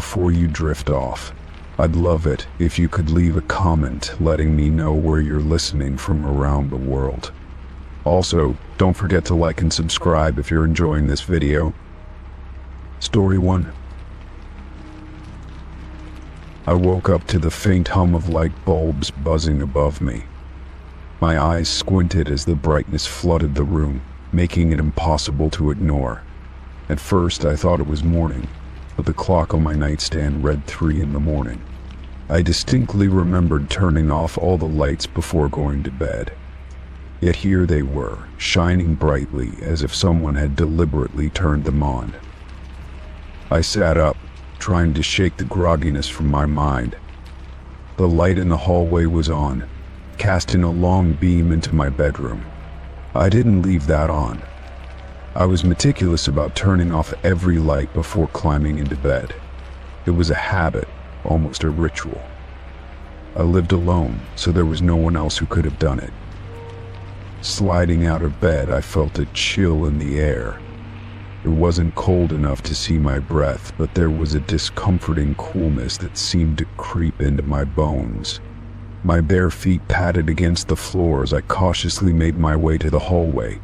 before you drift off, I'd love it if you could leave a comment letting me know where you're listening from around the world. Also, don't forget to like and subscribe if you're enjoying this video. Story 1. I woke up to the faint hum of light bulbs buzzing above me. My eyes squinted as the brightness flooded the room, making it impossible to ignore. At first, I thought it was morning, but the clock on my nightstand read 3 in the morning. I distinctly remembered turning off all the lights before going to bed. Yet here they were, shining brightly as if someone had deliberately turned them on. I sat up, trying to shake the grogginess from my mind. The light in the hallway was on, casting a long beam into my bedroom. I didn't leave that on. I was meticulous about turning off every light before climbing into bed. It was a habit, almost a ritual. I lived alone, so there was no one else who could have done it. Sliding out of bed, I felt a chill in the air. It wasn't cold enough to see my breath, but there was a discomforting coolness that seemed to creep into my bones. My bare feet patted against the floor as I cautiously made my way to the hallway.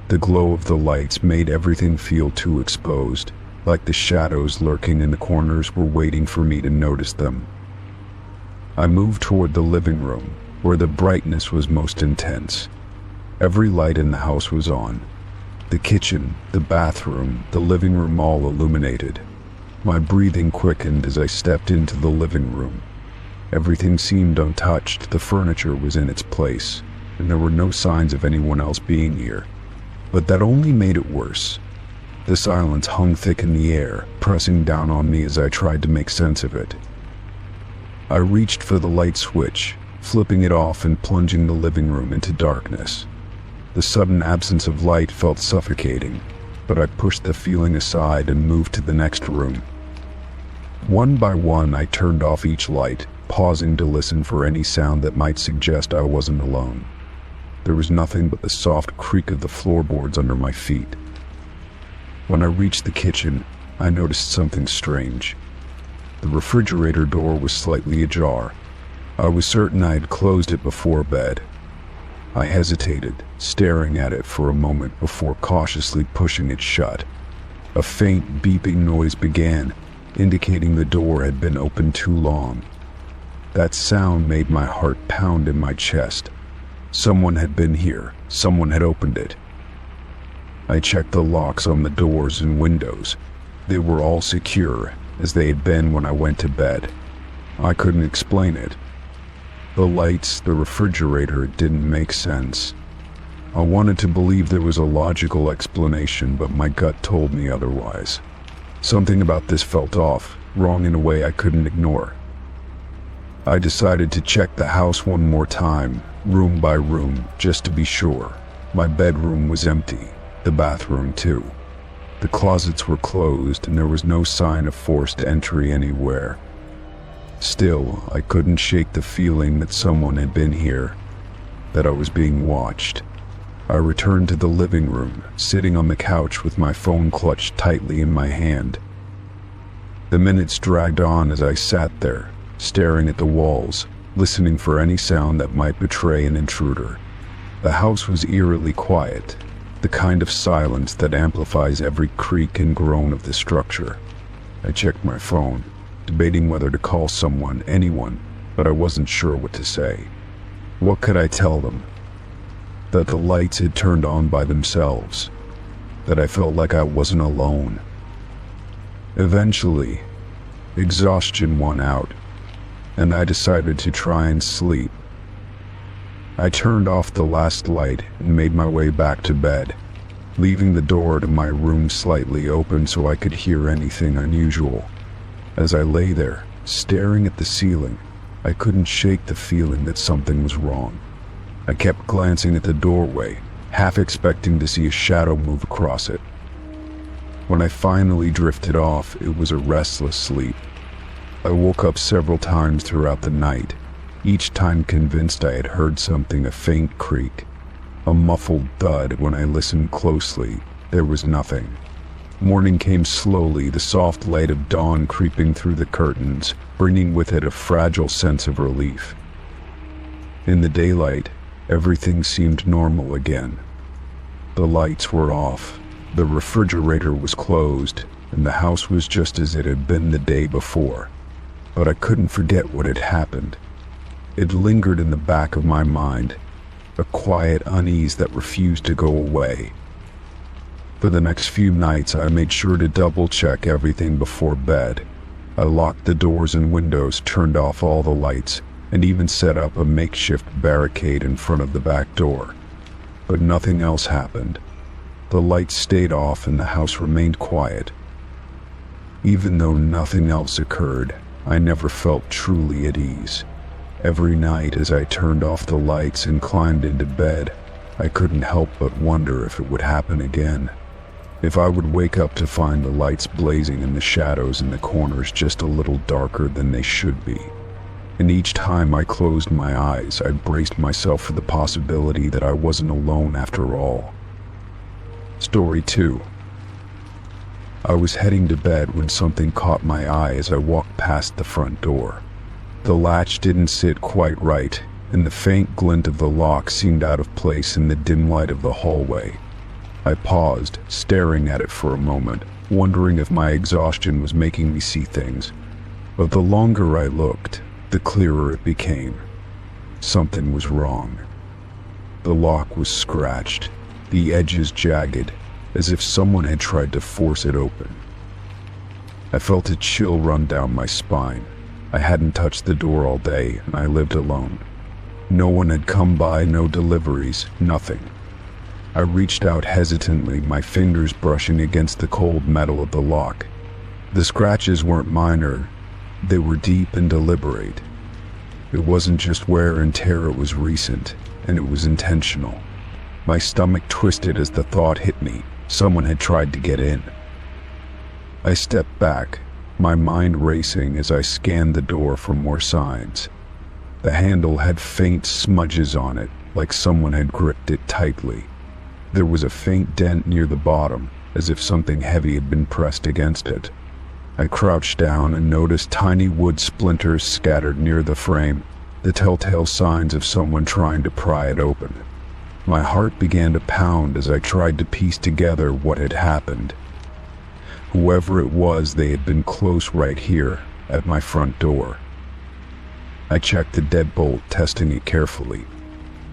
The glow of the lights made everything feel too exposed, like the shadows lurking in the corners were waiting for me to notice them. I moved toward the living room, where the brightness was most intense. Every light in the house was on. The kitchen, the bathroom, the living room all illuminated. My breathing quickened as I stepped into the living room. Everything seemed untouched, the furniture was in its place, and there were no signs of anyone else being here. But that only made it worse. The silence hung thick in the air, pressing down on me as I tried to make sense of it. I reached for the light switch, flipping it off and plunging the living room into darkness. The sudden absence of light felt suffocating, but I pushed the feeling aside and moved to the next room. One by one, I turned off each light, pausing to listen for any sound that might suggest I wasn't alone. There was nothing but the soft creak of the floorboards under my feet. When I reached the kitchen, I noticed something strange. The refrigerator door was slightly ajar. I was certain I had closed it before bed. I hesitated, staring at it for a moment before cautiously pushing it shut. A faint beeping noise began, indicating the door had been open too long. That sound made my heart pound in my chest. Someone had been here. Someone had opened it. I checked the locks on the doors and windows. They were all secure, as they had been when I went to bed. I couldn't explain it. The lights, the refrigerator, it didn't make sense. I wanted to believe there was a logical explanation, but my gut told me otherwise. Something about this felt off, wrong in a way I couldn't ignore. I decided to check the house one more time, room by room, just to be sure. My bedroom was empty, the bathroom too. The closets were closed and there was no sign of forced entry anywhere. Still, I couldn't shake the feeling that someone had been here, that I was being watched. I returned to the living room, sitting on the couch with my phone clutched tightly in my hand. The minutes dragged on as I sat there, staring at the walls, listening for any sound that might betray an intruder. The house was eerily quiet, the kind of silence that amplifies every creak and groan of the structure. I checked my phone, debating whether to call someone, anyone, but I wasn't sure what to say. What could I tell them? That the lights had turned on by themselves, that I felt like I wasn't alone. Eventually, exhaustion won out, and I decided to try and sleep. I turned off the last light and made my way back to bed, leaving the door to my room slightly open so I could hear anything unusual. As I lay there, staring at the ceiling, I couldn't shake the feeling that something was wrong. I kept glancing at the doorway, half expecting to see a shadow move across it. When I finally drifted off, it was a restless sleep. I woke up several times throughout the night, each time convinced I had heard something, a faint creak. A muffled thud. When I listened closely, there was nothing. Morning came slowly, the soft light of dawn creeping through the curtains, bringing with it a fragile sense of relief. In the daylight, everything seemed normal again. The lights were off, the refrigerator was closed, and the house was just as it had been the day before. But I couldn't forget what had happened. It lingered in the back of my mind, a quiet unease that refused to go away. For the next few nights, I made sure to double-check everything before bed. I locked the doors and windows, turned off all the lights, and even set up a makeshift barricade in front of the back door. But nothing else happened. The lights stayed off and the house remained quiet. Even though nothing else occurred, I never felt truly at ease. Every night as I turned off the lights and climbed into bed, I couldn't help but wonder if it would happen again. If I would wake up to find the lights blazing and the shadows in the corners just a little darker than they should be. And each time I closed my eyes, I braced myself for the possibility that I wasn't alone after all. Story 2. I was heading to bed when something caught my eye as I walked past the front door. The latch didn't sit quite right, and the faint glint of the lock seemed out of place in the dim light of the hallway. I paused, staring at it for a moment, wondering if my exhaustion was making me see things. But the longer I looked, the clearer it became. Something was wrong. The lock was scratched, the edges jagged, as if someone had tried to force it open. I felt a chill run down my spine. I hadn't touched the door all day, and I lived alone. No one had come by, no deliveries, nothing. I reached out hesitantly, my fingers brushing against the cold metal of the lock. The scratches weren't minor, they were deep and deliberate. It wasn't just wear and tear, it was recent, and it was intentional. My stomach twisted as the thought hit me. Someone had tried to get in. I stepped back, my mind racing as I scanned the door for more signs. The handle had faint smudges on it, like someone had gripped it tightly. There was a faint dent near the bottom, as if something heavy had been pressed against it. I crouched down and noticed tiny wood splinters scattered near the frame, the telltale signs of someone trying to pry it open. My heart began to pound as I tried to piece together what had happened. Whoever it was, they had been close right here, at my front door. I checked the deadbolt, testing it carefully.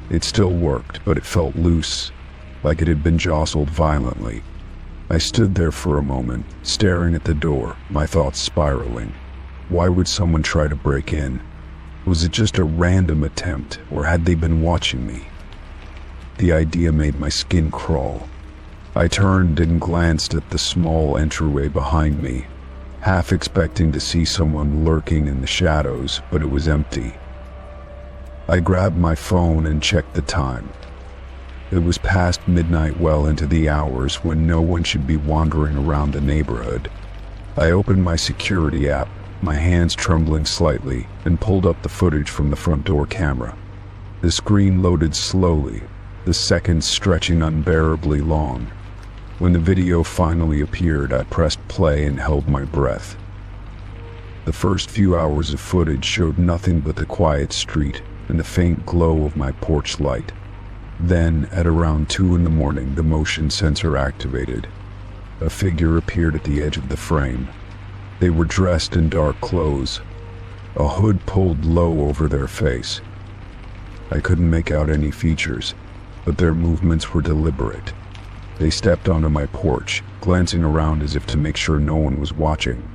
It still worked, but it felt loose, like it had been jostled violently. I stood there for a moment, staring at the door, my thoughts spiraling. Why would someone try to break in? Was it just a random attempt, or had they been watching me? The idea made my skin crawl. I turned and glanced at the small entryway behind me, half expecting to see someone lurking in the shadows, but it was empty. I grabbed my phone and checked the time. It was past midnight, well into the hours when no one should be wandering around the neighborhood. I opened my security app, my hands trembling slightly, and pulled up the footage from the front door camera. The screen loaded slowly, the seconds stretching unbearably long. When the video finally appeared, I pressed play and held my breath. The first few hours of footage showed nothing but the quiet street and the faint glow of my porch light. Then, at around 2 in the morning, the motion sensor activated. A figure appeared at the edge of the frame. They were dressed in dark clothes, a hood pulled low over their face. I couldn't make out any features, but their movements were deliberate. They stepped onto my porch, glancing around as if to make sure no one was watching.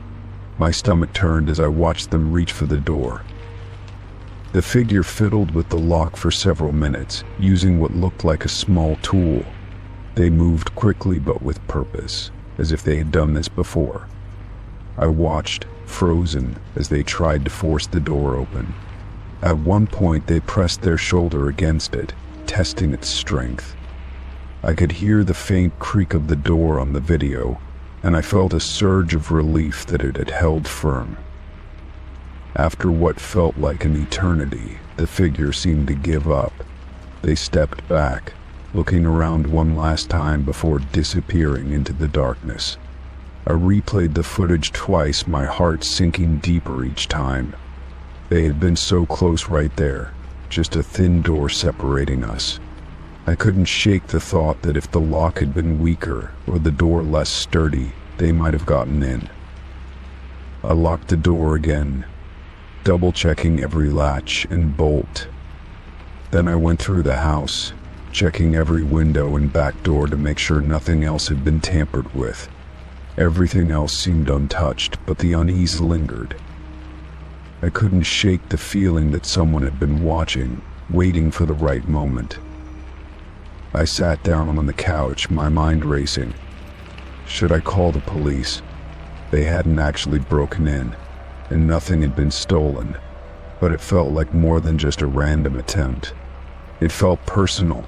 My stomach turned as I watched them reach for the door. The figure fiddled with the lock for several minutes, using what looked like a small tool. They moved quickly but with purpose, as if they had done this before. I watched, frozen, as they tried to force the door open. At one point, they pressed their shoulder against it, testing its strength. I could hear the faint creak of the door on the video, and I felt a surge of relief that it had held firm. After what felt like an eternity, the figure seemed to give up. They stepped back, looking around one last time before disappearing into the darkness. I replayed the footage twice, my heart sinking deeper each time. They had been so close right there, just a thin door separating us. I couldn't shake the thought that if the lock had been weaker or the door less sturdy, they might have gotten in. I locked the door again, double-checking every latch and bolt. Then I went through the house, checking every window and back door to make sure nothing else had been tampered with. Everything else seemed untouched, but the unease lingered. I couldn't shake the feeling that someone had been watching, waiting for the right moment. I sat down on the couch, my mind racing. Should I call the police? They hadn't actually broken in, and nothing had been stolen, but it felt like more than just a random attempt. It felt personal,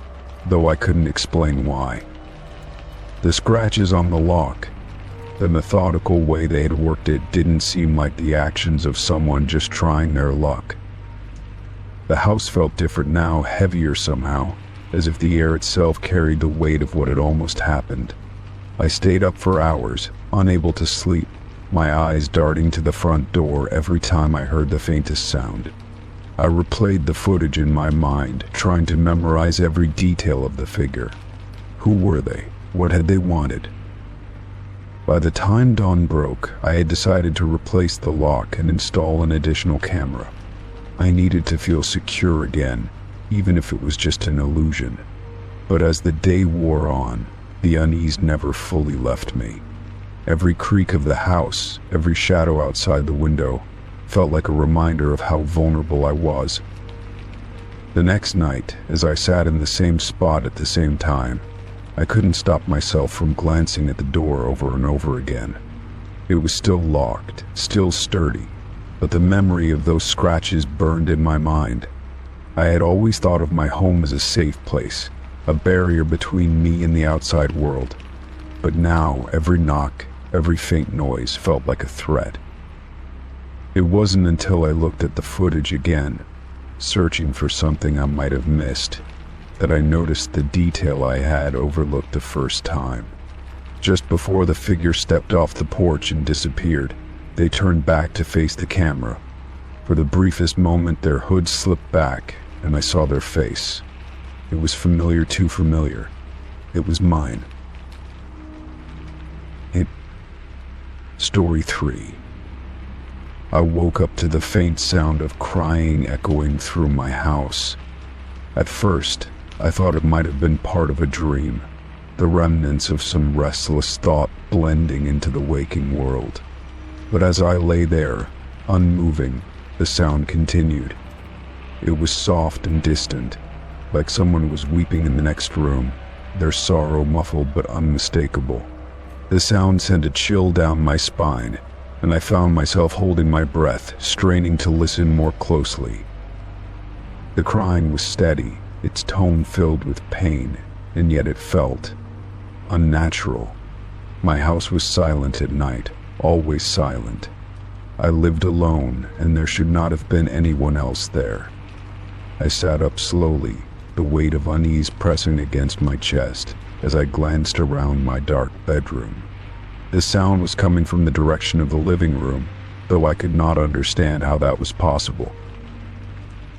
though I couldn't explain why. The scratches on the lock, the methodical way they had worked it, didn't seem like the actions of someone just trying their luck. The house felt different now, heavier somehow, as if the air itself carried the weight of what had almost happened. I stayed up for hours, unable to sleep, my eyes darting to the front door every time I heard the faintest sound. I replayed the footage in my mind, trying to memorize every detail of the figure. Who were they? What had they wanted? By the time dawn broke, I had decided to replace the lock and install an additional camera. I needed to feel secure again, even if it was just an illusion. But as the day wore on, the unease never fully left me. Every creak of the house, every shadow outside the window, felt like a reminder of how vulnerable I was. The next night, as I sat in the same spot at the same time, I couldn't stop myself from glancing at the door over and over again. It was still locked, still sturdy, but the memory of those scratches burned in my mind. I had always thought of my home as a safe place, a barrier between me and the outside world. But now, every knock, every faint noise felt like a threat. It wasn't until I looked at the footage again, searching for something I might have missed, that I noticed the detail I had overlooked the first time. Just before the figure stepped off the porch and disappeared, they turned back to face the camera. For the briefest moment, their hood slipped back, and I saw their face. It was familiar, too familiar. It was mine. Story 3. I woke up to the faint sound of crying echoing through my house. At first, I thought it might have been part of a dream, the remnants of some restless thought blending into the waking world. But as I lay there, unmoving, the sound continued. It was soft and distant, like someone was weeping in the next room, their sorrow muffled but unmistakable. The sound sent a chill down my spine, and I found myself holding my breath, straining to listen more closely. The crying was steady, its tone filled with pain, and yet it felt unnatural. My house was silent at night, always silent. I lived alone, and there should not have been anyone else there. I sat up slowly, the weight of unease pressing against my chest as I glanced around my dark bedroom. The sound was coming from the direction of the living room, though I could not understand how that was possible.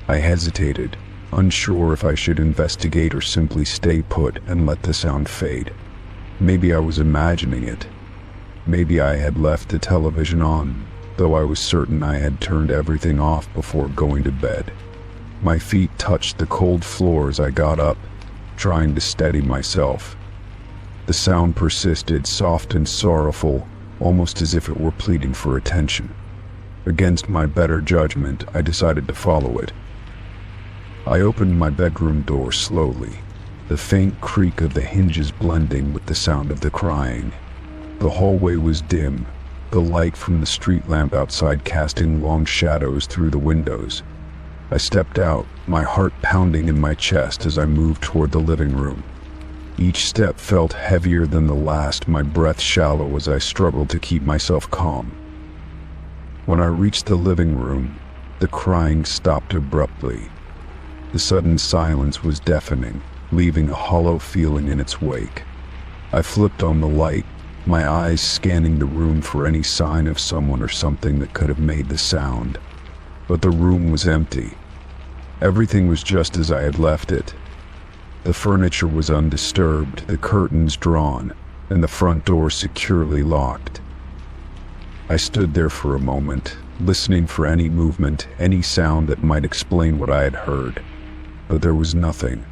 I hesitated, unsure if I should investigate or simply stay put and let the sound fade. Maybe I was imagining it. Maybe I had left the television on, though I was certain I had turned everything off before going to bed. My feet touched the cold floor as I got up, trying to steady myself. The sound persisted, soft and sorrowful, almost as if it were pleading for attention. Against my better judgment, I decided to follow it. I opened my bedroom door slowly, the faint creak of the hinges blending with the sound of the crying. The hallway was dim, the light from the street lamp outside casting long shadows through the windows. I stepped out, my heart pounding in my chest as I moved toward the living room. Each step felt heavier than the last, my breath shallow as I struggled to keep myself calm. When I reached the living room, the crying stopped abruptly. The sudden silence was deafening, leaving a hollow feeling in its wake. I flipped on the light, my eyes scanning the room for any sign of someone or something that could have made the sound. But the room was empty. Everything was just as I had left it. The furniture was undisturbed, the curtains drawn, and the front door securely locked. I stood there for a moment, listening for any movement, any sound that might explain what I had heard, but there was nothing.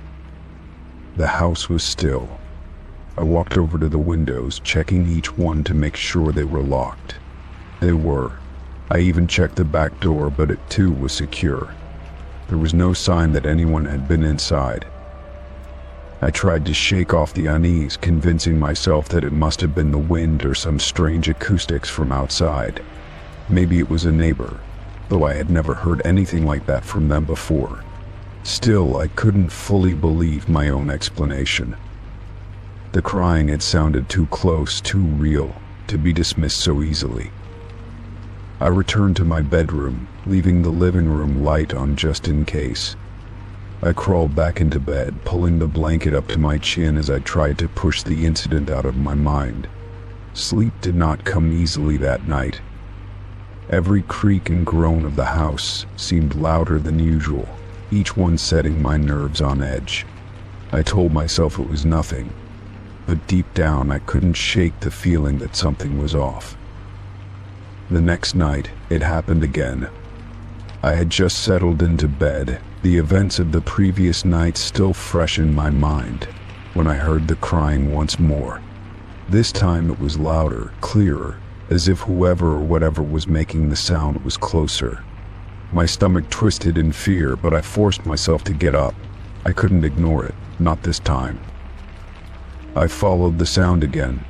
The house was still. I walked over to the windows, checking each one to make sure they were locked. They were. I even checked the back door, but it too was secure. There was no sign that anyone had been inside. I tried to shake off the unease, convincing myself that it must have been the wind or some strange acoustics from outside. Maybe it was a neighbor, though I had never heard anything like that from them before. Still, I couldn't fully believe my own explanation. The crying had sounded too close, too real, to be dismissed so easily. I returned to my bedroom, leaving the living room light on just in case. I crawled back into bed, pulling the blanket up to my chin as I tried to push the incident out of my mind. Sleep did not come easily that night. Every creak and groan of the house seemed louder than usual, each one setting my nerves on edge. I told myself it was nothing, but deep down I couldn't shake the feeling that something was off. The next night, it happened again. I had just settled into bed, the events of the previous night still fresh in my mind, when I heard the crying once more. This time it was louder, clearer, as if whoever or whatever was making the sound was closer. My stomach twisted in fear, but I forced myself to get up. I couldn't ignore it, not this time. I followed the sound again,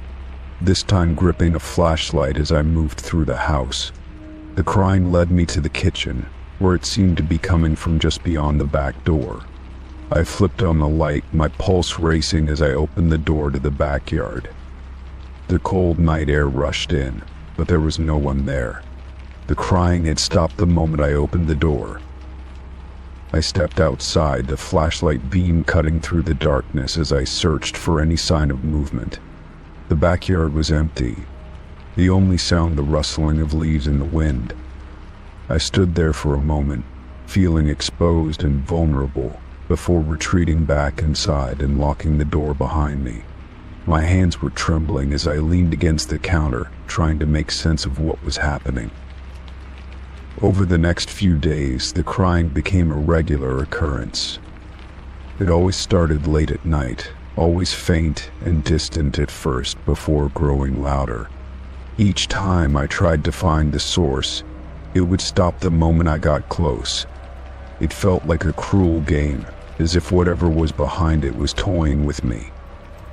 this time gripping a flashlight as I moved through the house. The crying led me to the kitchen, where it seemed to be coming from just beyond the back door. I flipped on the light, my pulse racing as I opened the door to the backyard. The cold night air rushed in, but there was no one there. The crying had stopped the moment I opened the door. I stepped outside, the flashlight beam cutting through the darkness as I searched for any sign of movement. The backyard was empty, the only sound the rustling of leaves in the wind. I stood there for a moment, feeling exposed and vulnerable, before retreating back inside and locking the door behind me. My hands were trembling as I leaned against the counter, trying to make sense of what was happening. Over the next few days, the crying became a regular occurrence. It always started late at night, always faint and distant at first before growing louder. Each time I tried to find the source, it would stop the moment I got close. It felt like a cruel game, as if whatever was behind it was toying with me.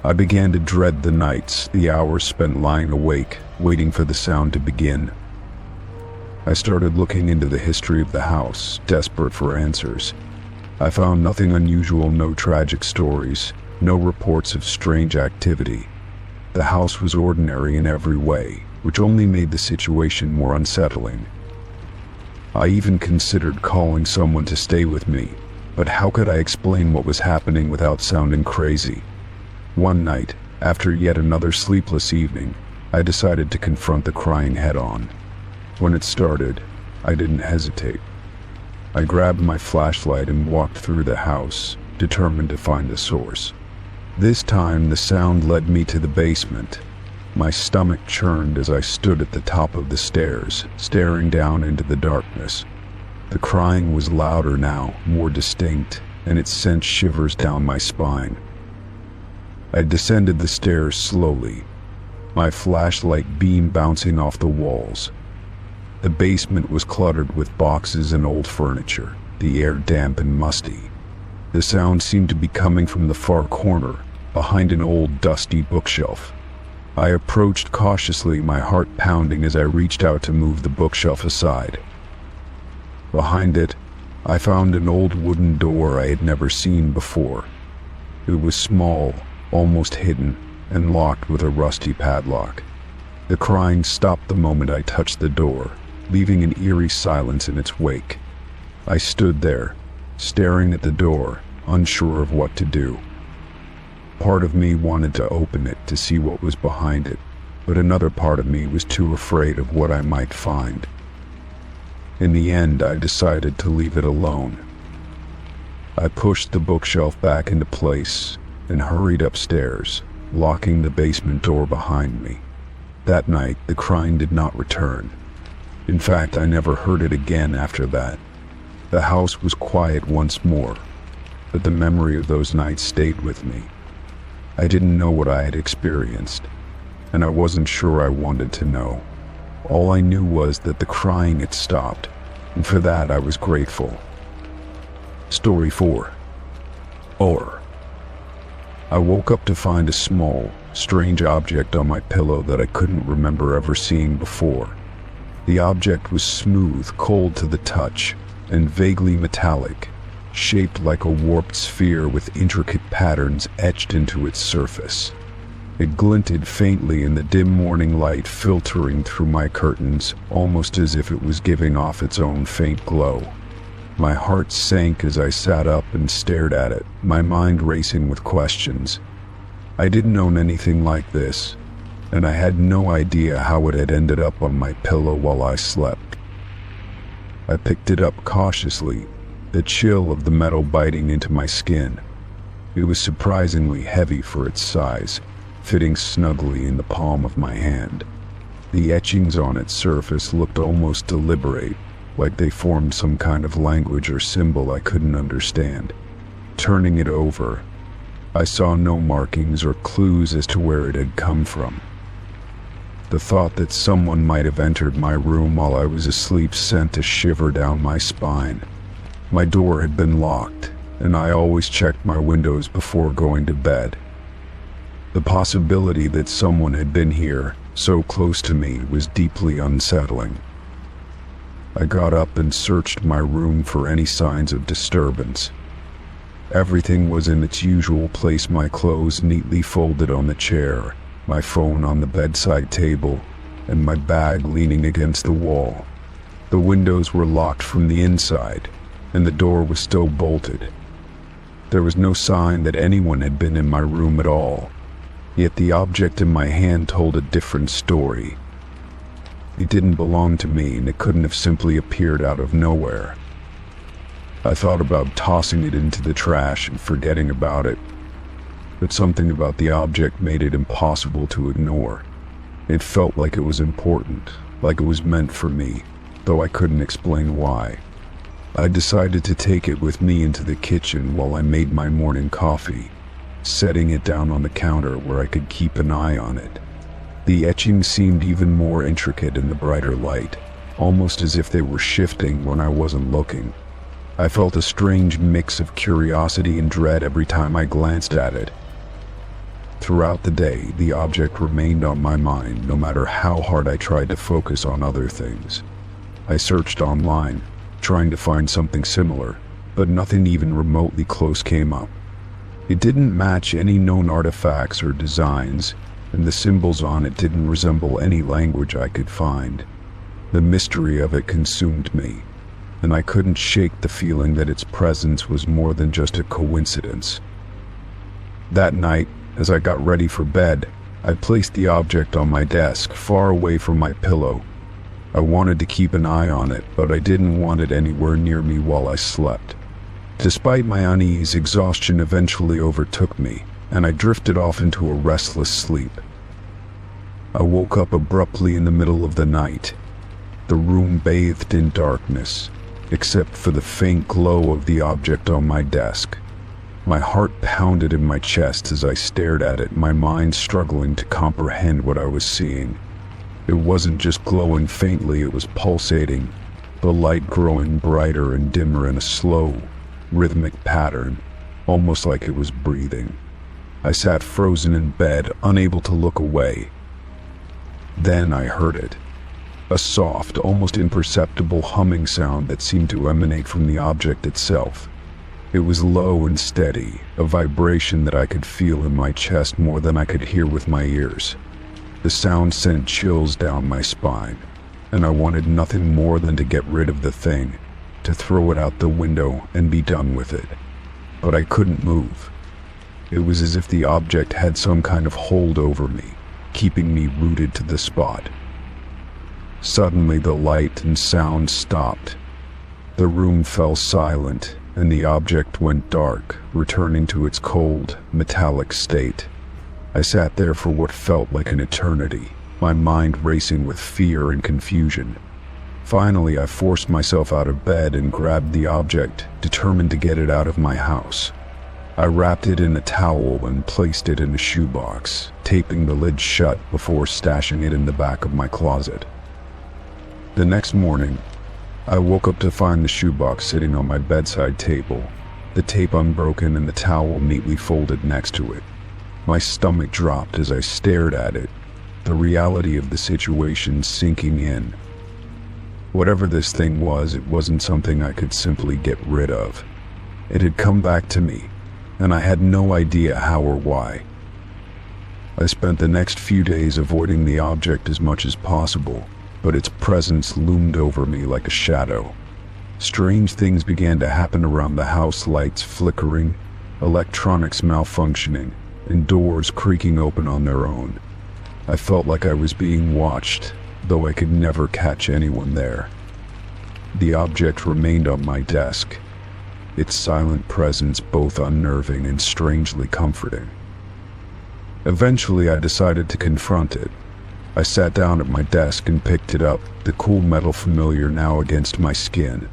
I began to dread the nights, the hours spent lying awake, waiting for the sound to begin. I started looking into the history of the house, desperate for answers. I found nothing unusual, no tragic stories, no reports of strange activity. The house was ordinary in every way, which only made the situation more unsettling. I even considered calling someone to stay with me, but how could I explain what was happening without sounding crazy? One night, after yet another sleepless evening, I decided to confront the crying head-on. When it started, I didn't hesitate. I grabbed my flashlight and walked through the house, determined to find the source. This time, the sound led me to the basement. My stomach churned as I stood at the top of the stairs, staring down into the darkness. The crying was louder now, more distinct, and it sent shivers down my spine. I descended the stairs slowly, my flashlight beam bouncing off the walls. The basement was cluttered with boxes and old furniture, the air damp and musty. The sound seemed to be coming from the far corner, behind an old dusty bookshelf. I approached cautiously, my heart pounding as I reached out to move the bookshelf aside. Behind it, I found an old wooden door I had never seen before. It was small, almost hidden, and locked with a rusty padlock. The crying stopped the moment I touched the door, leaving an eerie silence in its wake. I stood there, staring at the door, unsure of what to do. Part of me wanted to open it to see what was behind it, but another part of me was too afraid of what I might find. In the end, I decided to leave it alone. I pushed the bookshelf back into place and hurried upstairs, locking the basement door behind me. That night, the crying did not return. In fact, I never heard it again after that. The house was quiet once more, but the memory of those nights stayed with me. I didn't know what I had experienced, and I wasn't sure I wanted to know. All I knew was that the crying had stopped, and for that I was grateful. Story 4. Or. I woke up to find a small, strange object on my pillow that I couldn't remember ever seeing before. The object was smooth, cold to the touch, and vaguely metallic, shaped like a warped sphere with intricate patterns etched into its surface. It glinted faintly in the dim morning light filtering through my curtains, almost as if it was giving off its own faint glow. My heart sank as I sat up and stared at it, my mind racing with questions. I didn't own anything like this, and I had no idea how it had ended up on my pillow while I slept. I picked it up cautiously, the chill of the metal biting into my skin. It was surprisingly heavy for its size, fitting snugly in the palm of my hand. The etchings on its surface looked almost deliberate, like they formed some kind of language or symbol I couldn't understand. Turning it over, I saw no markings or clues as to where it had come from. The thought that someone might have entered my room while I was asleep sent a shiver down my spine. My door had been locked, and I always checked my windows before going to bed. The possibility that someone had been here, so close to me, was deeply unsettling. I got up and searched my room for any signs of disturbance. Everything was in its usual place, my clothes neatly folded on the chair, my phone on the bedside table, and my bag leaning against the wall. The windows were locked from the inside, and the door was still bolted. There was no sign that anyone had been in my room at all, yet the object in my hand told a different story. It didn't belong to me, and it couldn't have simply appeared out of nowhere. I thought about tossing it into the trash and forgetting about it, but something about the object made it impossible to ignore. It felt like it was important, like it was meant for me, though I couldn't explain why. I decided to take it with me into the kitchen while I made my morning coffee, setting it down on the counter where I could keep an eye on it. The etchings seemed even more intricate in the brighter light, almost as if they were shifting when I wasn't looking. I felt a strange mix of curiosity and dread every time I glanced at it. Throughout the day, the object remained on my mind, no matter how hard I tried to focus on other things. I searched online, trying to find something similar, but nothing even remotely close came up. It didn't match any known artifacts or designs, and the symbols on it didn't resemble any language I could find. The mystery of it consumed me, and I couldn't shake the feeling that its presence was more than just a coincidence. That night, as I got ready for bed, I placed the object on my desk, far away from my pillow. I wanted to keep an eye on it, but I didn't want it anywhere near me while I slept. Despite my unease, exhaustion eventually overtook me, and I drifted off into a restless sleep. I woke up abruptly in the middle of the night. The room bathed in darkness, except for the faint glow of the object on my desk. My heart pounded in my chest as I stared at it, my mind struggling to comprehend what I was seeing. It wasn't just glowing faintly, it was pulsating, the light growing brighter and dimmer in a slow, rhythmic pattern, almost like it was breathing. I sat frozen in bed, unable to look away. Then I heard it. A soft, almost imperceptible humming sound that seemed to emanate from the object itself. It was low and steady, a vibration that I could feel in my chest more than I could hear with my ears. The sound sent chills down my spine, and I wanted nothing more than to get rid of the thing, to throw it out the window and be done with it. But I couldn't move. It was as if the object had some kind of hold over me, keeping me rooted to the spot. Suddenly the light and sound stopped. The room fell silent, and the object went dark, returning to its cold, metallic state. I sat there for what felt like an eternity, my mind racing with fear and confusion. Finally, I forced myself out of bed and grabbed the object, determined to get it out of my house. I wrapped it in a towel and placed it in a shoebox, taping the lid shut before stashing it in the back of my closet. The next morning, I woke up to find the shoebox sitting on my bedside table, the tape unbroken and the towel neatly folded next to it. My stomach dropped as I stared at it, the reality of the situation sinking in. Whatever this thing was, it wasn't something I could simply get rid of. It had come back to me, and I had no idea how or why. I spent the next few days avoiding the object as much as possible, but its presence loomed over me like a shadow. Strange things began to happen around the house, lights flickering, electronics malfunctioning, and doors creaking open on their own. I felt like I was being watched, though I could never catch anyone there. The object remained on my desk, its silent presence both unnerving and strangely comforting. Eventually, I decided to confront it. I sat down at my desk and picked it up, the cool metal familiar now against my skin.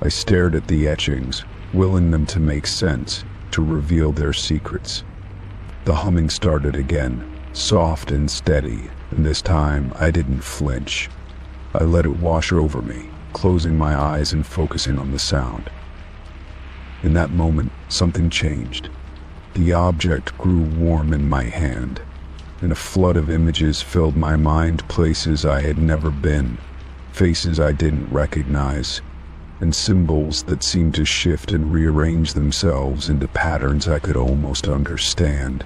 I stared at the etchings, willing them to make sense, to reveal their secrets. The humming started again, soft and steady, and this time I didn't flinch. I let it wash over me, closing my eyes and focusing on the sound. In that moment, something changed. The object grew warm in my hand, and a flood of images filled my mind, places I had never been, faces I didn't recognize, and symbols that seemed to shift and rearrange themselves into patterns I could almost understand.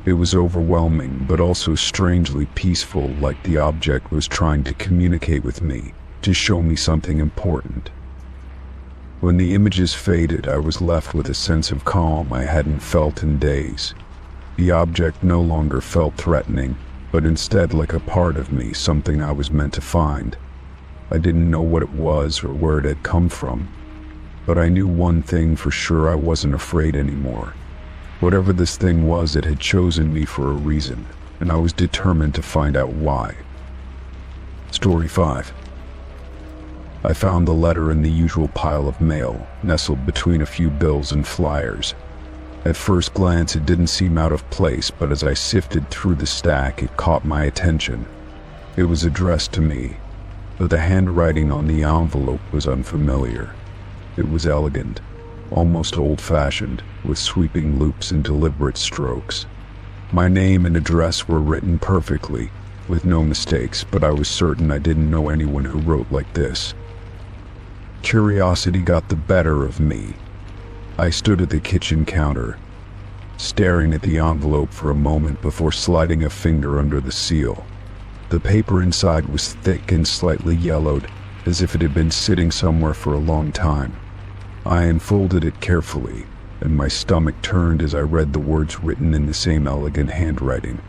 It was overwhelming, but also strangely peaceful, like the object was trying to communicate with me, to show me something important. When the images faded, I was left with a sense of calm I hadn't felt in days. The object no longer felt threatening, but instead like a part of me, something I was meant to find. I didn't know what it was or where it had come from, but I knew one thing for sure: I wasn't afraid anymore. Whatever this thing was, it had chosen me for a reason, and I was determined to find out why. Story 5. I found the letter in the usual pile of mail, nestled between a few bills and flyers. At first glance, it didn't seem out of place, but as I sifted through the stack, it caught my attention. It was addressed to me, but the handwriting on the envelope was unfamiliar. It was elegant, almost old-fashioned, with sweeping loops and deliberate strokes. My name and address were written perfectly, with no mistakes, but I was certain I didn't know anyone who wrote like this. Curiosity got the better of me. I stood at the kitchen counter, staring at the envelope for a moment before sliding a finger under the seal. The paper inside was thick and slightly yellowed, as if it had been sitting somewhere for a long time. I unfolded it carefully, and my stomach turned as I read the words written in the same elegant handwriting.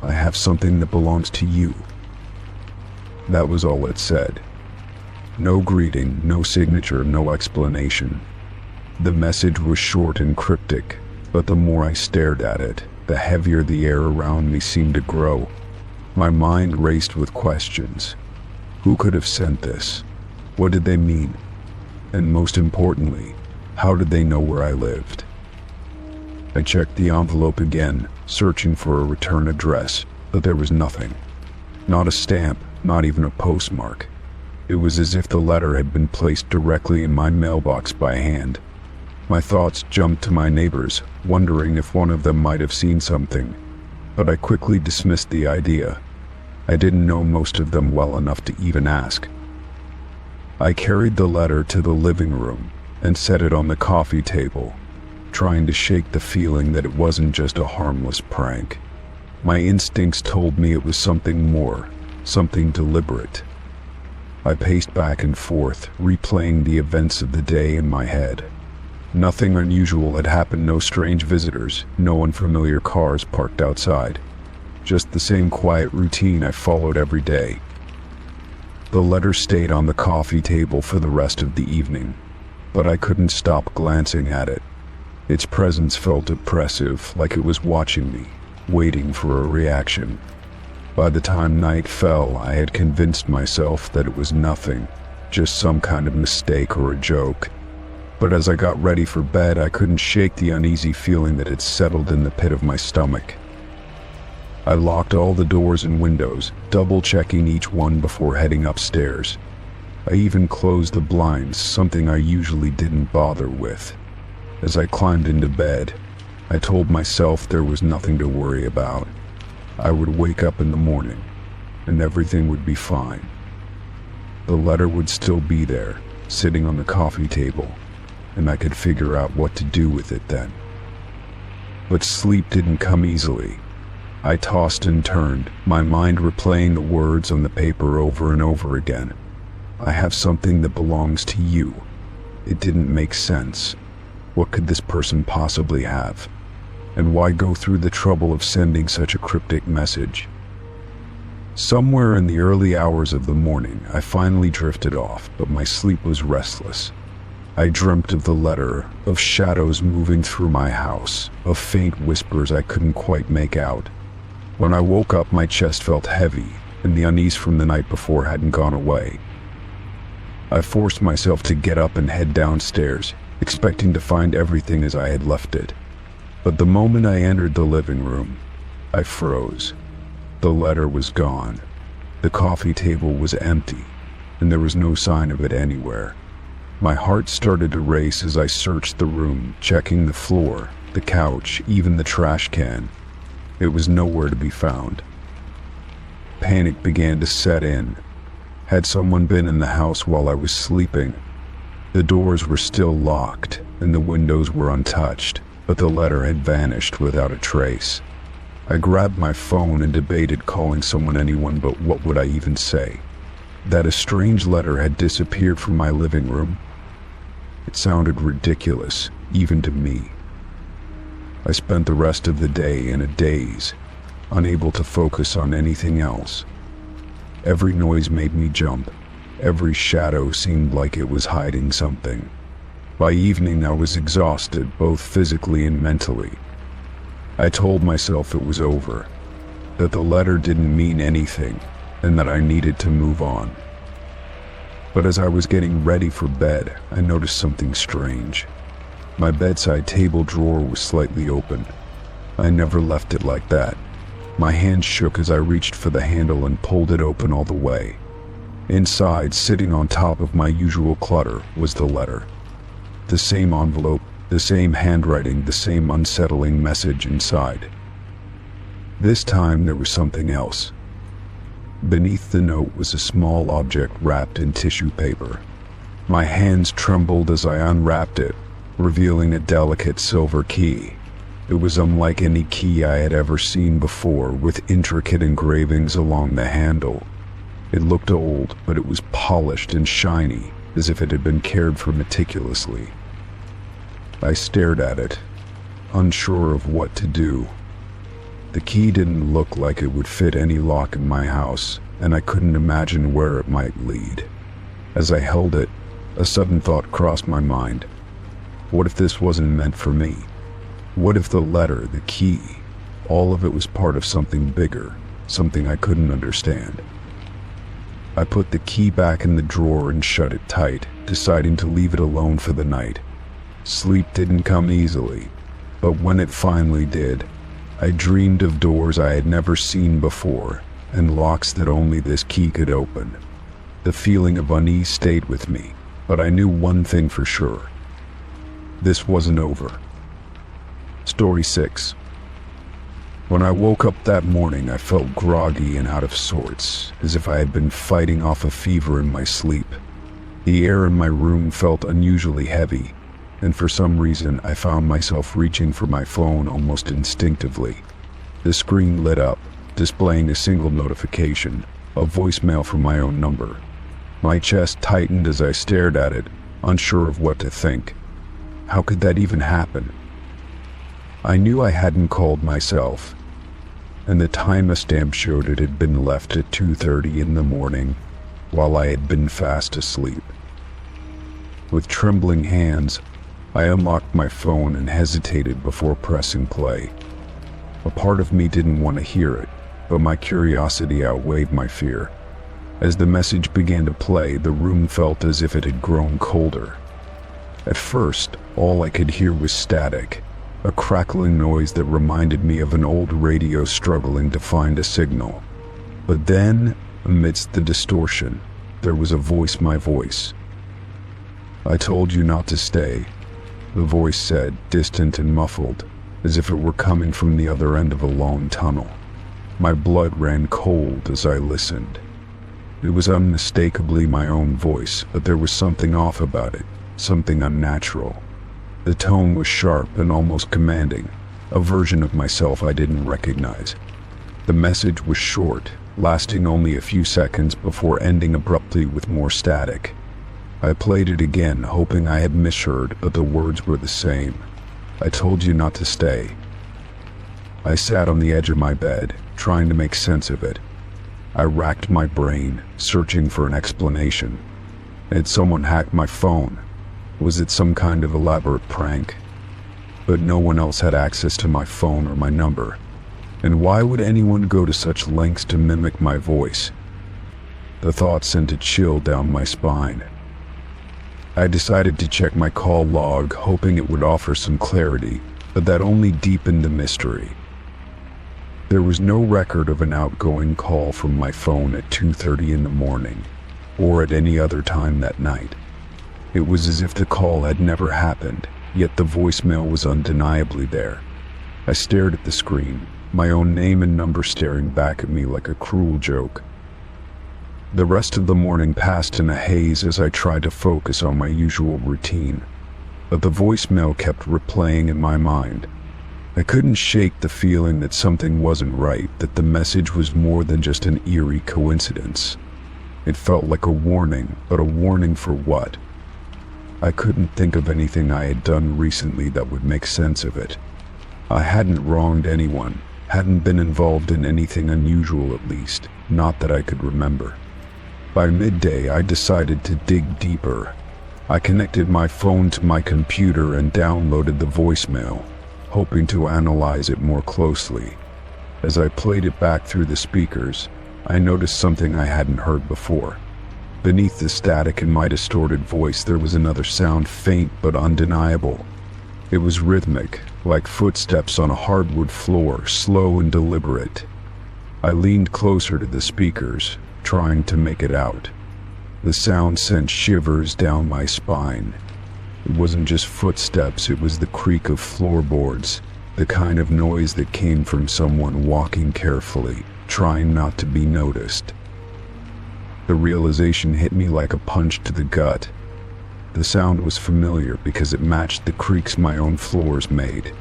I have something that belongs to you. That was all it said. No greeting, no signature, no explanation. The message was short and cryptic, but the more I stared at it, the heavier the air around me seemed to grow. My mind raced with questions. Who could have sent this? What did they mean? And most importantly, how did they know where I lived? I checked the envelope again, searching for a return address, but there was nothing. Not a stamp, not even a postmark. It was as if the letter had been placed directly in my mailbox by hand. My thoughts jumped to my neighbors, wondering if one of them might have seen something, but I quickly dismissed the idea. I didn't know most of them well enough to even ask. I carried the letter to the living room and set it on the coffee table, trying to shake the feeling that it wasn't just a harmless prank. My instincts told me it was something more, something deliberate. I paced back and forth, replaying the events of the day in my head. Nothing unusual had happened, no strange visitors, no unfamiliar cars parked outside. just the same quiet routine I followed every day. The letter stayed on the coffee table for the rest of the evening, but I couldn't stop glancing at it. Its presence felt oppressive, like it was watching me, waiting for a reaction. By the time night fell, I had convinced myself that it was nothing, just some kind of mistake or a joke. But as I got ready for bed, I couldn't shake the uneasy feeling that had settled in the pit of my stomach. I locked all the doors and windows, double-checking each one before heading upstairs. I even closed the blinds, something I usually didn't bother with. As I climbed into bed, I told myself there was nothing to worry about. I would wake up in the morning, and everything would be fine. The letter would still be there, sitting on the coffee table, and I could figure out what to do with it then. But sleep didn't come easily. I tossed and turned, my mind replaying the words on the paper over and over again. I have something that belongs to you. It didn't make sense. What could this person possibly have? And why go through the trouble of sending such a cryptic message? Somewhere in the early hours of the morning, I finally drifted off, but my sleep was restless. I dreamt of the letter, of shadows moving through my house, of faint whispers I couldn't quite make out. When I woke up, my chest felt heavy, and the unease from the night before hadn't gone away. I forced myself to get up and head downstairs, expecting to find everything as I had left it. But the moment I entered the living room, I froze. The letter was gone. The coffee table was empty, and there was no sign of it anywhere. My heart started to race as I searched the room, checking the floor, the couch, even the trash can. It was nowhere to be found. Panic began to set in. Had someone been in the house while I was sleeping? The doors were still locked, and the windows were untouched, but the letter had vanished without a trace. I grabbed my phone and debated calling anyone, but what would I even say? That a strange letter had disappeared from my living room? It sounded ridiculous, even to me. I spent the rest of the day in a daze, unable to focus on anything else. Every noise made me jump. Every shadow seemed like it was hiding something. By evening, I was exhausted, both physically and mentally. I told myself it was over, that the letter didn't mean anything, and that I needed to move on. But as I was getting ready for bed, I noticed something strange. My bedside table drawer was slightly open. I never left it like that. My hand shook as I reached for the handle and pulled it open all the way. Inside, sitting on top of my usual clutter, was the letter. The same envelope, the same handwriting, the same unsettling message inside. This time there was something else. Beneath the note was a small object wrapped in tissue paper. My hands trembled as I unwrapped it, revealing a delicate silver key. It was unlike any key I had ever seen before, with intricate engravings along the handle. It looked old, but it was polished and shiny, as if it had been cared for meticulously. I stared at it, unsure of what to do. The key didn't look like it would fit any lock in my house, and I couldn't imagine where it might lead. As I held it, a sudden thought crossed my mind. What if this wasn't meant for me? What if the letter, the key, all of it was part of something bigger, something I couldn't understand? I put the key back in the drawer and shut it tight, deciding to leave it alone for the night. Sleep didn't come easily, but when it finally did, I dreamed of doors I had never seen before, and locks that only this key could open. The feeling of unease stayed with me, but I knew one thing for sure. This wasn't over. Story 6. When I woke up that morning, I felt groggy and out of sorts, as if I had been fighting off a fever in my sleep. The air in my room felt unusually heavy, and for some reason I found myself reaching for my phone almost instinctively. The screen lit up, displaying a single notification, a voicemail from my own number. My chest tightened as I stared at it, unsure of what to think. How could that even happen? I knew I hadn't called myself. and the timestamp showed it had been left at 2:30 in the morning, while I had been fast asleep. With trembling hands, I unlocked my phone and hesitated before pressing play. A part of me didn't want to hear it, but my curiosity outweighed my fear. As the message began to play, the room felt as if it had grown colder. At first, all I could hear was static, a crackling noise that reminded me of an old radio struggling to find a signal. But then, amidst the distortion, there was a voice, my voice. "I told you not to stay," the voice said, distant and muffled, as if it were coming from the other end of a long tunnel. My blood ran cold as I listened. It was unmistakably my own voice, but there was something off about it, something unnatural. The tone was sharp and almost commanding, a version of myself I didn't recognize. The message was short, lasting only a few seconds before ending abruptly with more static. I played it again, hoping I had misheard, but the words were the same. "I told you not to stay." I sat on the edge of my bed, trying to make sense of it. I racked my brain, searching for an explanation. Had someone hacked my phone? Was it some kind of elaborate prank? But no one else had access to my phone or my number. And why would anyone go to such lengths to mimic my voice? The thought sent a chill down my spine. I decided to check my call log, hoping it would offer some clarity, but that only deepened the mystery. There was no record of an outgoing call from my phone at 2:30 in the morning, or at any other time that night. It was as if the call had never happened, yet the voicemail was undeniably there. I stared at the screen, my own name and number staring back at me like a cruel joke. The rest of the morning passed in a haze as I tried to focus on my usual routine, but the voicemail kept replaying in my mind. I couldn't shake the feeling that something wasn't right, that the message was more than just an eerie coincidence. It felt like a warning, but a warning for what? I couldn't think of anything I had done recently that would make sense of it. I hadn't wronged anyone, hadn't been involved in anything unusual at least, not that I could remember. By midday, I decided to dig deeper. I connected my phone to my computer and downloaded the voicemail, hoping to analyze it more closely. As I played it back through the speakers, I noticed something I hadn't heard before. Beneath the static in my distorted voice, there was another sound, faint but undeniable. It was rhythmic, like footsteps on a hardwood floor, slow and deliberate. I leaned closer to the speakers, trying to make it out. The sound sent shivers down my spine. It wasn't just footsteps, it was the creak of floorboards, the kind of noise that came from someone walking carefully, trying not to be noticed. The realization hit me like a punch to the gut. The sound was familiar because it matched the creaks my own floors made.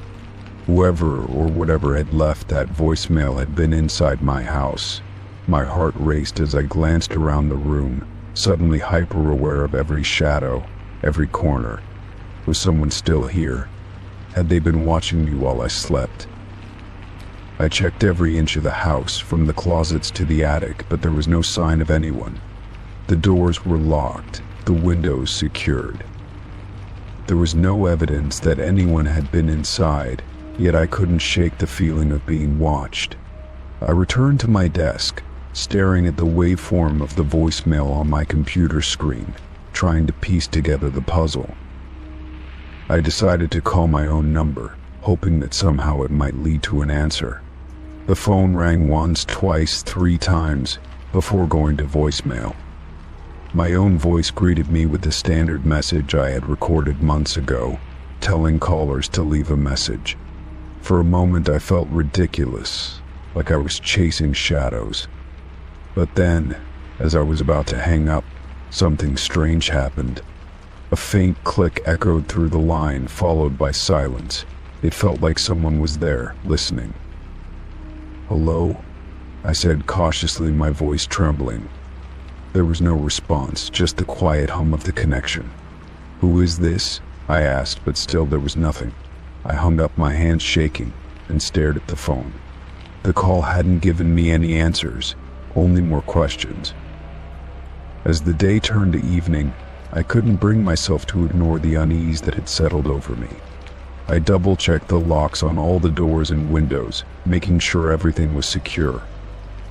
Whoever or whatever had left that voicemail had been inside my house. My heart raced as I glanced around the room, suddenly hyper-aware of every shadow, every corner. Was someone still here? Had they been watching me while I slept? I checked every inch of the house, from the closets to the attic, but there was no sign of anyone. The doors were locked, the windows secured. There was no evidence that anyone had been inside, yet I couldn't shake the feeling of being watched. I returned to my desk, staring at the waveform of the voicemail on my computer screen, trying to piece together the puzzle. I decided to call my own number, hoping that somehow it might lead to an answer. The phone rang once, twice, 3 times, before going to voicemail. My own voice greeted me with the standard message I had recorded months ago, telling callers to leave a message. For a moment I felt ridiculous, like I was chasing shadows. But then, as I was about to hang up, something strange happened. A faint click echoed through the line, followed by silence. It felt like someone was there, listening. "Hello?" I said cautiously, my voice trembling. There was no response, just the quiet hum of the connection. "Who is this?" I asked, but still there was nothing. I hung up, my hands shaking, and stared at the phone. The call hadn't given me any answers, only more questions. As the day turned to evening, I couldn't bring myself to ignore the unease that had settled over me. I double-checked the locks on all the doors and windows, making sure everything was secure.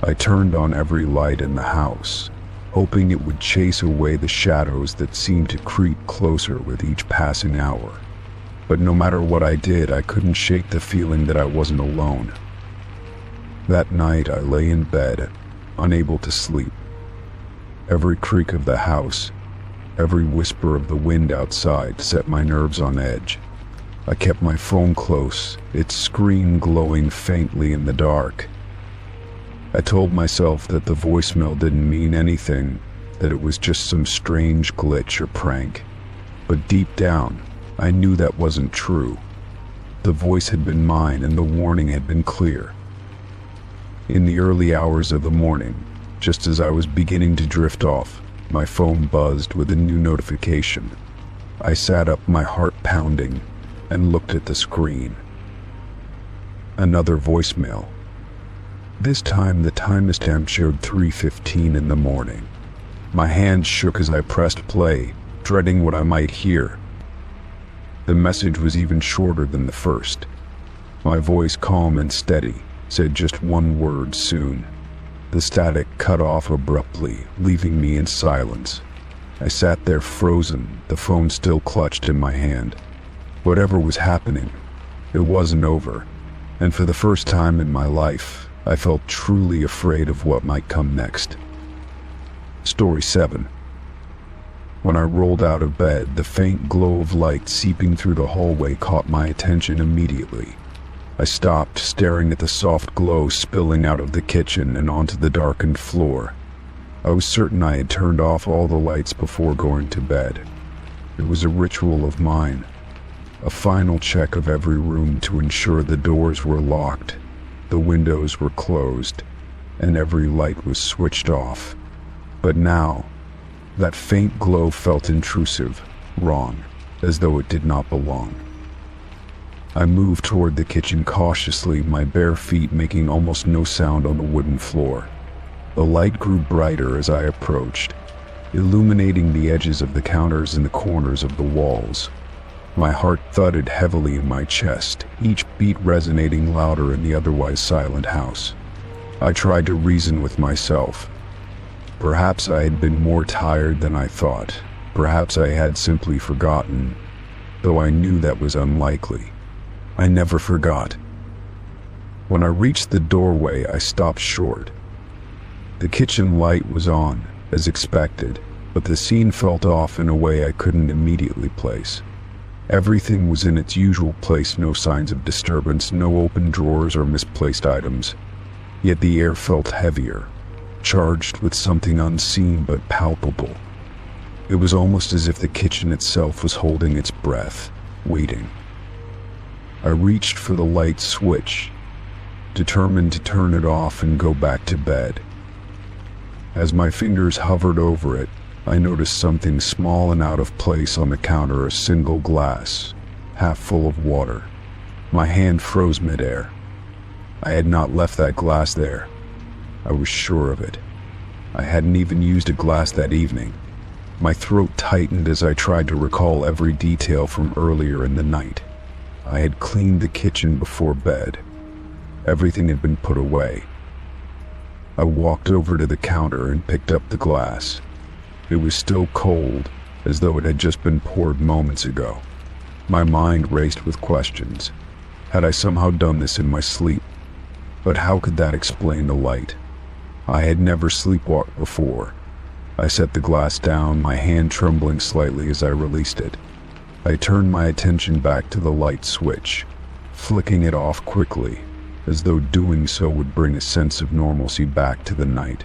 I turned on every light in the house, hoping it would chase away the shadows that seemed to creep closer with each passing hour. But no matter what I did, I couldn't shake the feeling that I wasn't alone. That night, I lay in bed, unable to sleep. Every creak of the house, every whisper of the wind outside set my nerves on edge. I kept my phone close, its screen glowing faintly in the dark. I told myself that the voicemail didn't mean anything, that it was just some strange glitch or prank. But deep down, I knew that wasn't true. The voice had been mine and the warning had been clear. In the early hours of the morning, just as I was beginning to drift off, my phone buzzed with a new notification. I sat up, my heart pounding, and looked at the screen. Another voicemail. This time the timestamp showed 3:15 in the morning. My hands shook as I pressed play, dreading what I might hear. The message was even shorter than the first. My voice, calm and steady, said just one word: soon. The static cut off abruptly, leaving me in silence. I sat there frozen, the phone still clutched in my hand. Whatever was happening, it wasn't over, and for the first time in my life, I felt truly afraid of what might come next. Story 7. When I rolled out of bed, the faint glow of light seeping through the hallway caught my attention immediately. I stopped, staring at the soft glow spilling out of the kitchen and onto the darkened floor. I was certain I had turned off all the lights before going to bed. It was a ritual of mine. A final check of every room to ensure the doors were locked, the windows were closed, and every light was switched off. But now, that faint glow felt intrusive, wrong, as though it did not belong. I moved toward the kitchen cautiously, my bare feet making almost no sound on the wooden floor. The light grew brighter as I approached, illuminating the edges of the counters and the corners of the walls. My heart thudded heavily in my chest, each beat resonating louder in the otherwise silent house. I tried to reason with myself. Perhaps I had been more tired than I thought. Perhaps I had simply forgotten, though I knew that was unlikely. I never forgot. When I reached the doorway, I stopped short. The kitchen light was on, as expected, but the scene felt off in a way I couldn't immediately place. Everything was in its usual place, no signs of disturbance, no open drawers or misplaced items. Yet the air felt heavier, charged with something unseen but palpable. It was almost as if the kitchen itself was holding its breath, waiting. I reached for the light switch, determined to turn it off and go back to bed. As my fingers hovered over it, I noticed something small and out of place on the counter, a single glass, half full of water. My hand froze midair. I had not left that glass there. I was sure of it. I hadn't even used a glass that evening. My throat tightened as I tried to recall every detail from earlier in the night. I had cleaned the kitchen before bed. Everything had been put away. I walked over to the counter and picked up the glass. It was still cold, as though it had just been poured moments ago. My mind raced with questions. Had I somehow done this in my sleep? But how could that explain the light? I had never sleepwalked before. I set the glass down, my hand trembling slightly as I released it. I turned my attention back to the light switch, flicking it off quickly, as though doing so would bring a sense of normalcy back to the night.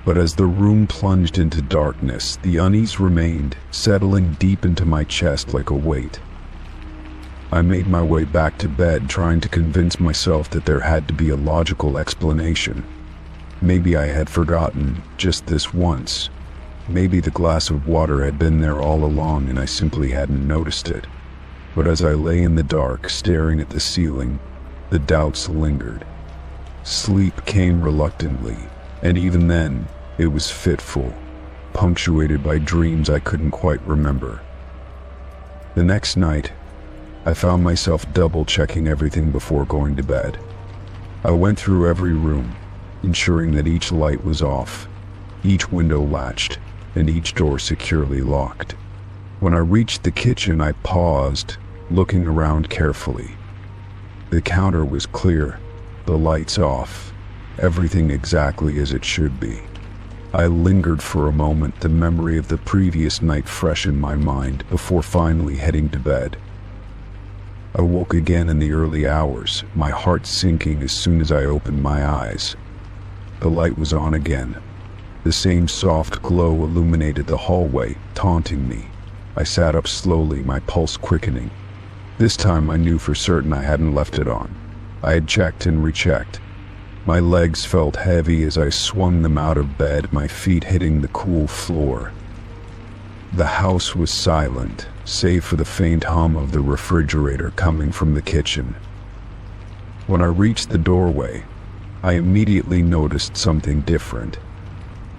But as the room plunged into darkness, the unease remained, settling deep into my chest like a weight. I made my way back to bed, trying to convince myself that there had to be a logical explanation. Maybe I had forgotten, just this once. Maybe the glass of water had been there all along and I simply hadn't noticed it. But as I lay in the dark, staring at the ceiling, the doubts lingered. Sleep came reluctantly, and even then, it was fitful, punctuated by dreams I couldn't quite remember. The next night, I found myself double-checking everything before going to bed. I went through every room, ensuring that each light was off, each window latched, and each door securely locked. When I reached the kitchen, I paused, looking around carefully. The counter was clear, the lights off, everything exactly as it should be. I lingered for a moment, the memory of the previous night fresh in my mind, before finally heading to bed. I woke again in the early hours, my heart sinking as soon as I opened my eyes. The light was on again. The same soft glow illuminated the hallway, taunting me. I sat up slowly, my pulse quickening. This time I knew for certain I hadn't left it on. I had checked and rechecked. My legs felt heavy as I swung them out of bed, my feet hitting the cool floor. The house was silent, save for the faint hum of the refrigerator coming from the kitchen. When I reached the doorway, I immediately noticed something different.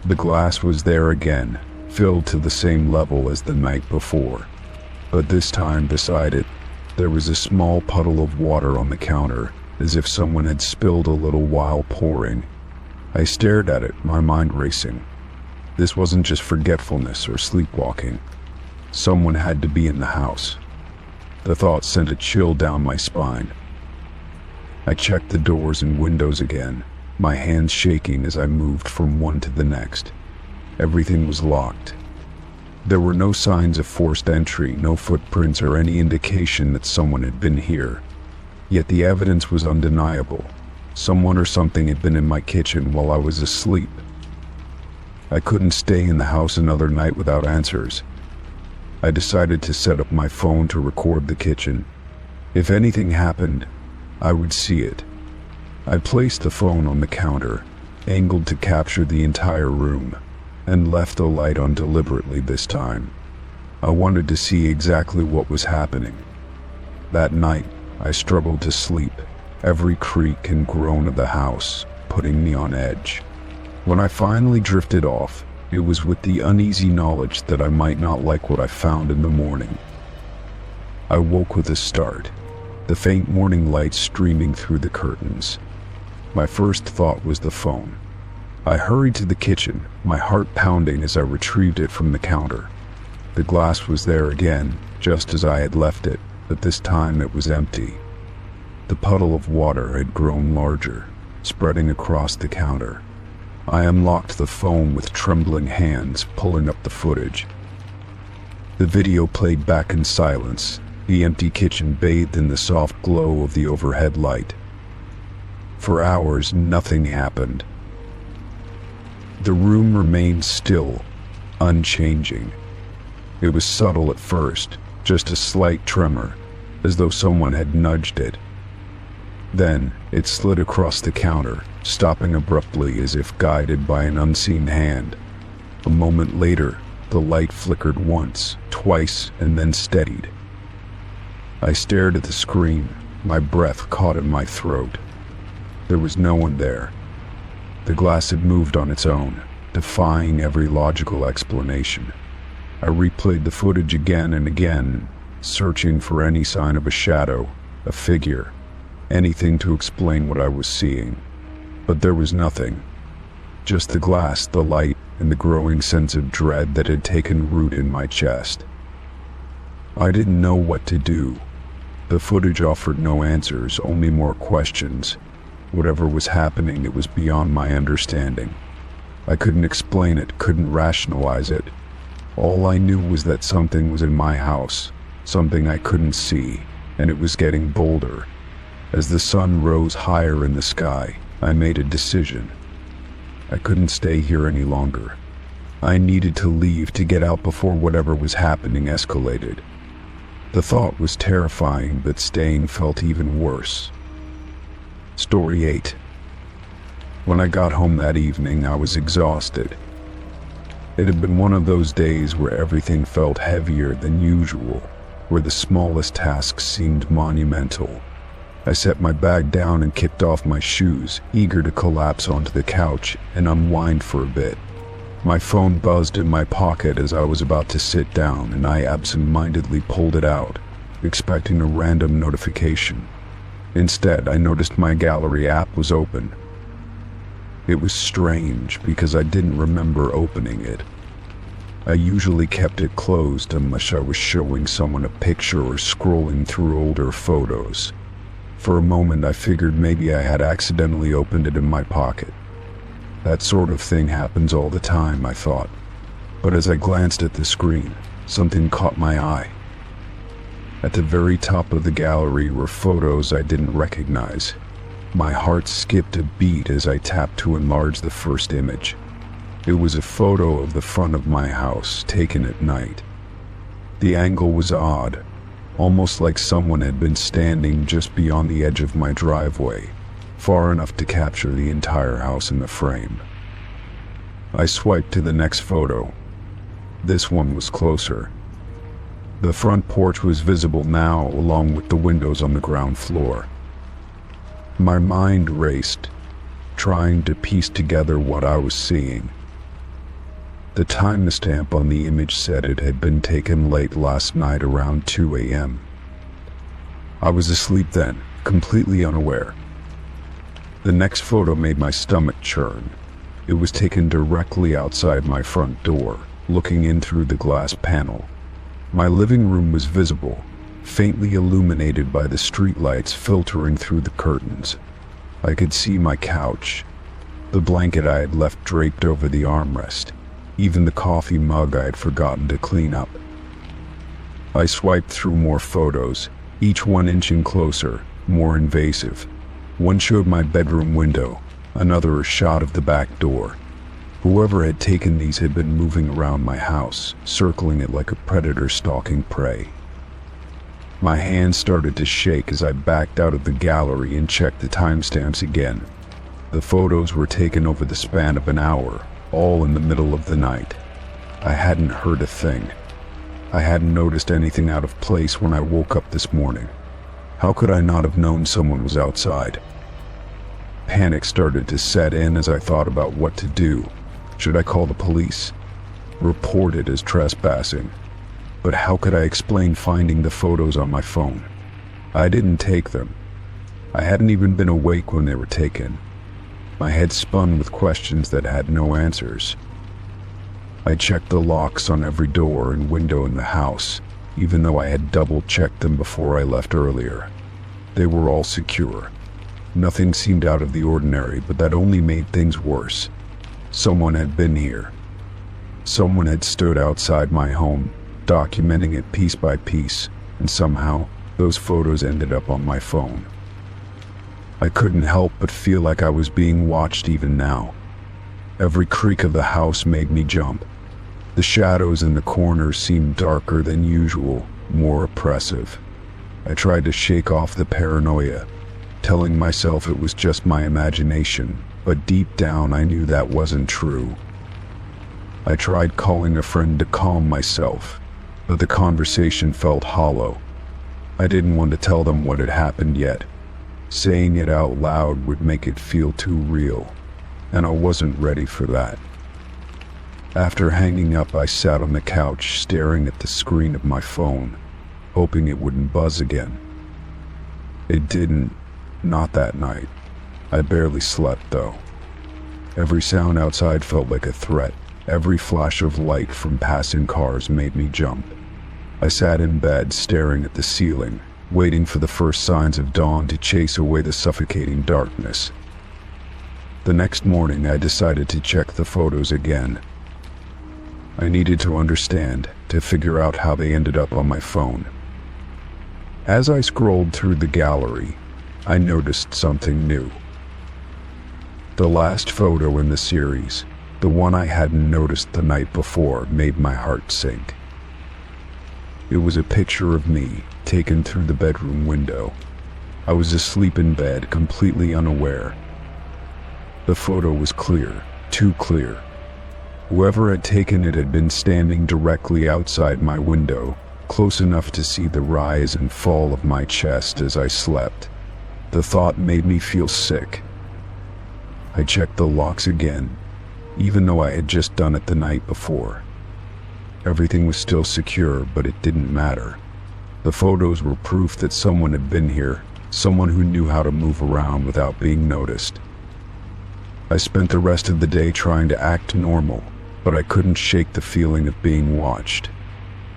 The glass was there again, filled to the same level as the night before. But this time beside it, there was a small puddle of water on the counter, as if someone had spilled a little while pouring. I stared at it, my mind racing. This wasn't just forgetfulness or sleepwalking. Someone had to be in the house. The thought sent a chill down my spine. I checked the doors and windows again, my hands shaking as I moved from one to the next. Everything was locked. There were no signs of forced entry, no footprints or any indication that someone had been here. Yet the evidence was undeniable. Someone or something had been in my kitchen while I was asleep. I couldn't stay in the house another night without answers. I decided to set up my phone to record the kitchen. If anything happened, I would see it. I placed the phone on the counter, angled to capture the entire room, and left the light on deliberately this time. I wanted to see exactly what was happening. That night, I struggled to sleep, every creak and groan of the house putting me on edge. When I finally drifted off, it was with the uneasy knowledge that I might not like what I found in the morning. I woke with a start, the faint morning light streaming through the curtains. My first thought was the phone. I hurried to the kitchen, my heart pounding as I retrieved it from the counter. The glass was there again, just as I had left it, but this time it was empty. The puddle of water had grown larger, spreading across the counter. I unlocked the phone with trembling hands, pulling up the footage. The video played back in silence, the empty kitchen bathed in the soft glow of the overhead light. For hours, nothing happened. The room remained still, unchanging. It was subtle at first, just a slight tremor, as though someone had nudged it. Then, it slid across the counter, stopping abruptly as if guided by an unseen hand. A moment later, the light flickered once, twice, and then steadied. I stared at the screen, my breath caught in my throat. There was no one there. The glass had moved on its own, defying every logical explanation. I replayed the footage again and again, searching for any sign of a shadow, a figure, anything to explain what I was seeing. But there was nothing. Just the glass, the light, and the growing sense of dread that had taken root in my chest. I didn't know what to do. The footage offered no answers, only more questions. Whatever was happening, it was beyond my understanding. I couldn't explain it, couldn't rationalize it. All I knew was that something was in my house, something I couldn't see, and it was getting bolder. As the sun rose higher in the sky, I made a decision. I couldn't stay here any longer. I needed to leave, to get out before whatever was happening escalated. The thought was terrifying, but staying felt even worse. Story 8. When I got home that evening, I was exhausted. It had been one of those days where everything felt heavier than usual, where the smallest tasks seemed monumental. I set my bag down and kicked off my shoes, eager to collapse onto the couch and unwind for a bit. My phone buzzed in my pocket as I was about to sit down, and I absent-mindedly pulled it out, expecting a random notification. Instead, I noticed my gallery app was open. It was strange because I didn't remember opening it. I usually kept it closed unless I was showing someone a picture or scrolling through older photos. For a moment, I figured maybe I had accidentally opened it in my pocket. That sort of thing happens all the time, I thought. But as I glanced at the screen, something caught my eye. At the very top of the gallery were photos I didn't recognize. My heart skipped a beat as I tapped to enlarge the first image. It was a photo of the front of my house, taken at night. The angle was odd, almost like someone had been standing just beyond the edge of my driveway, far enough to capture the entire house in the frame. I swiped to the next photo. This one was closer. The front porch was visible now, along with the windows on the ground floor. My mind raced, trying to piece together what I was seeing. The timestamp on the image said it had been taken late last night around 2 a.m. I was asleep then, completely unaware. The next photo made my stomach churn. It was taken directly outside my front door, looking in through the glass panel. My living room was visible, faintly illuminated by the streetlights filtering through the curtains. I could see my couch, the blanket I had left draped over the armrest, even the coffee mug I had forgotten to clean up. I swiped through more photos, each one inching closer, more invasive. One showed my bedroom window, another a shot of the back door. Whoever had taken these had been moving around my house, circling it like a predator stalking prey. My hands started to shake as I backed out of the gallery and checked the timestamps again. The photos were taken over the span of an hour, all in the middle of the night. I hadn't heard a thing. I hadn't noticed anything out of place when I woke up this morning. How could I not have known someone was outside? Panic started to set in as I thought about what to do. Should I call the police? Report it as trespassing? But how could I explain finding the photos on my phone? I didn't take them. I hadn't even been awake when they were taken. My head spun with questions that had no answers. I checked the locks on every door and window in the house, even though I had double-checked them before I left earlier. They were all secure. Nothing seemed out of the ordinary, but that only made things worse. Someone had been here. Someone had stood outside my home, documenting it piece by piece, and somehow those photos ended up on my phone. I couldn't help but feel like I was being watched even now. Every creak of the house made me jump. The shadows in the corners seemed darker than usual, more oppressive. I tried to shake off the paranoia, telling myself it was just my imagination, but deep down I knew that wasn't true. I tried calling a friend to calm myself, but the conversation felt hollow. I didn't want to tell them what had happened yet. Saying it out loud would make it feel too real, and I wasn't ready for that. After hanging up, I sat on the couch staring at the screen of my phone, hoping it wouldn't buzz again. It didn't, not that night. I barely slept though. Every sound outside felt like a threat. Every flash of light from passing cars made me jump. I sat in bed staring at the ceiling, waiting for the first signs of dawn to chase away the suffocating darkness. The next morning, I decided to check the photos again. I needed to understand, to figure out how they ended up on my phone. As I scrolled through the gallery, I noticed something new. The last photo in the series, the one I hadn't noticed the night before, made my heart sink. It was a picture of me, taken through the bedroom window. I was asleep in bed, completely unaware. The photo was clear, too clear. Whoever had taken it had been standing directly outside my window, close enough to see the rise and fall of my chest as I slept. The thought made me feel sick. I checked the locks again, even though I had just done it the night before. Everything was still secure, but it didn't matter. The photos were proof that someone had been here, someone who knew how to move around without being noticed. I spent the rest of the day trying to act normal, but I couldn't shake the feeling of being watched.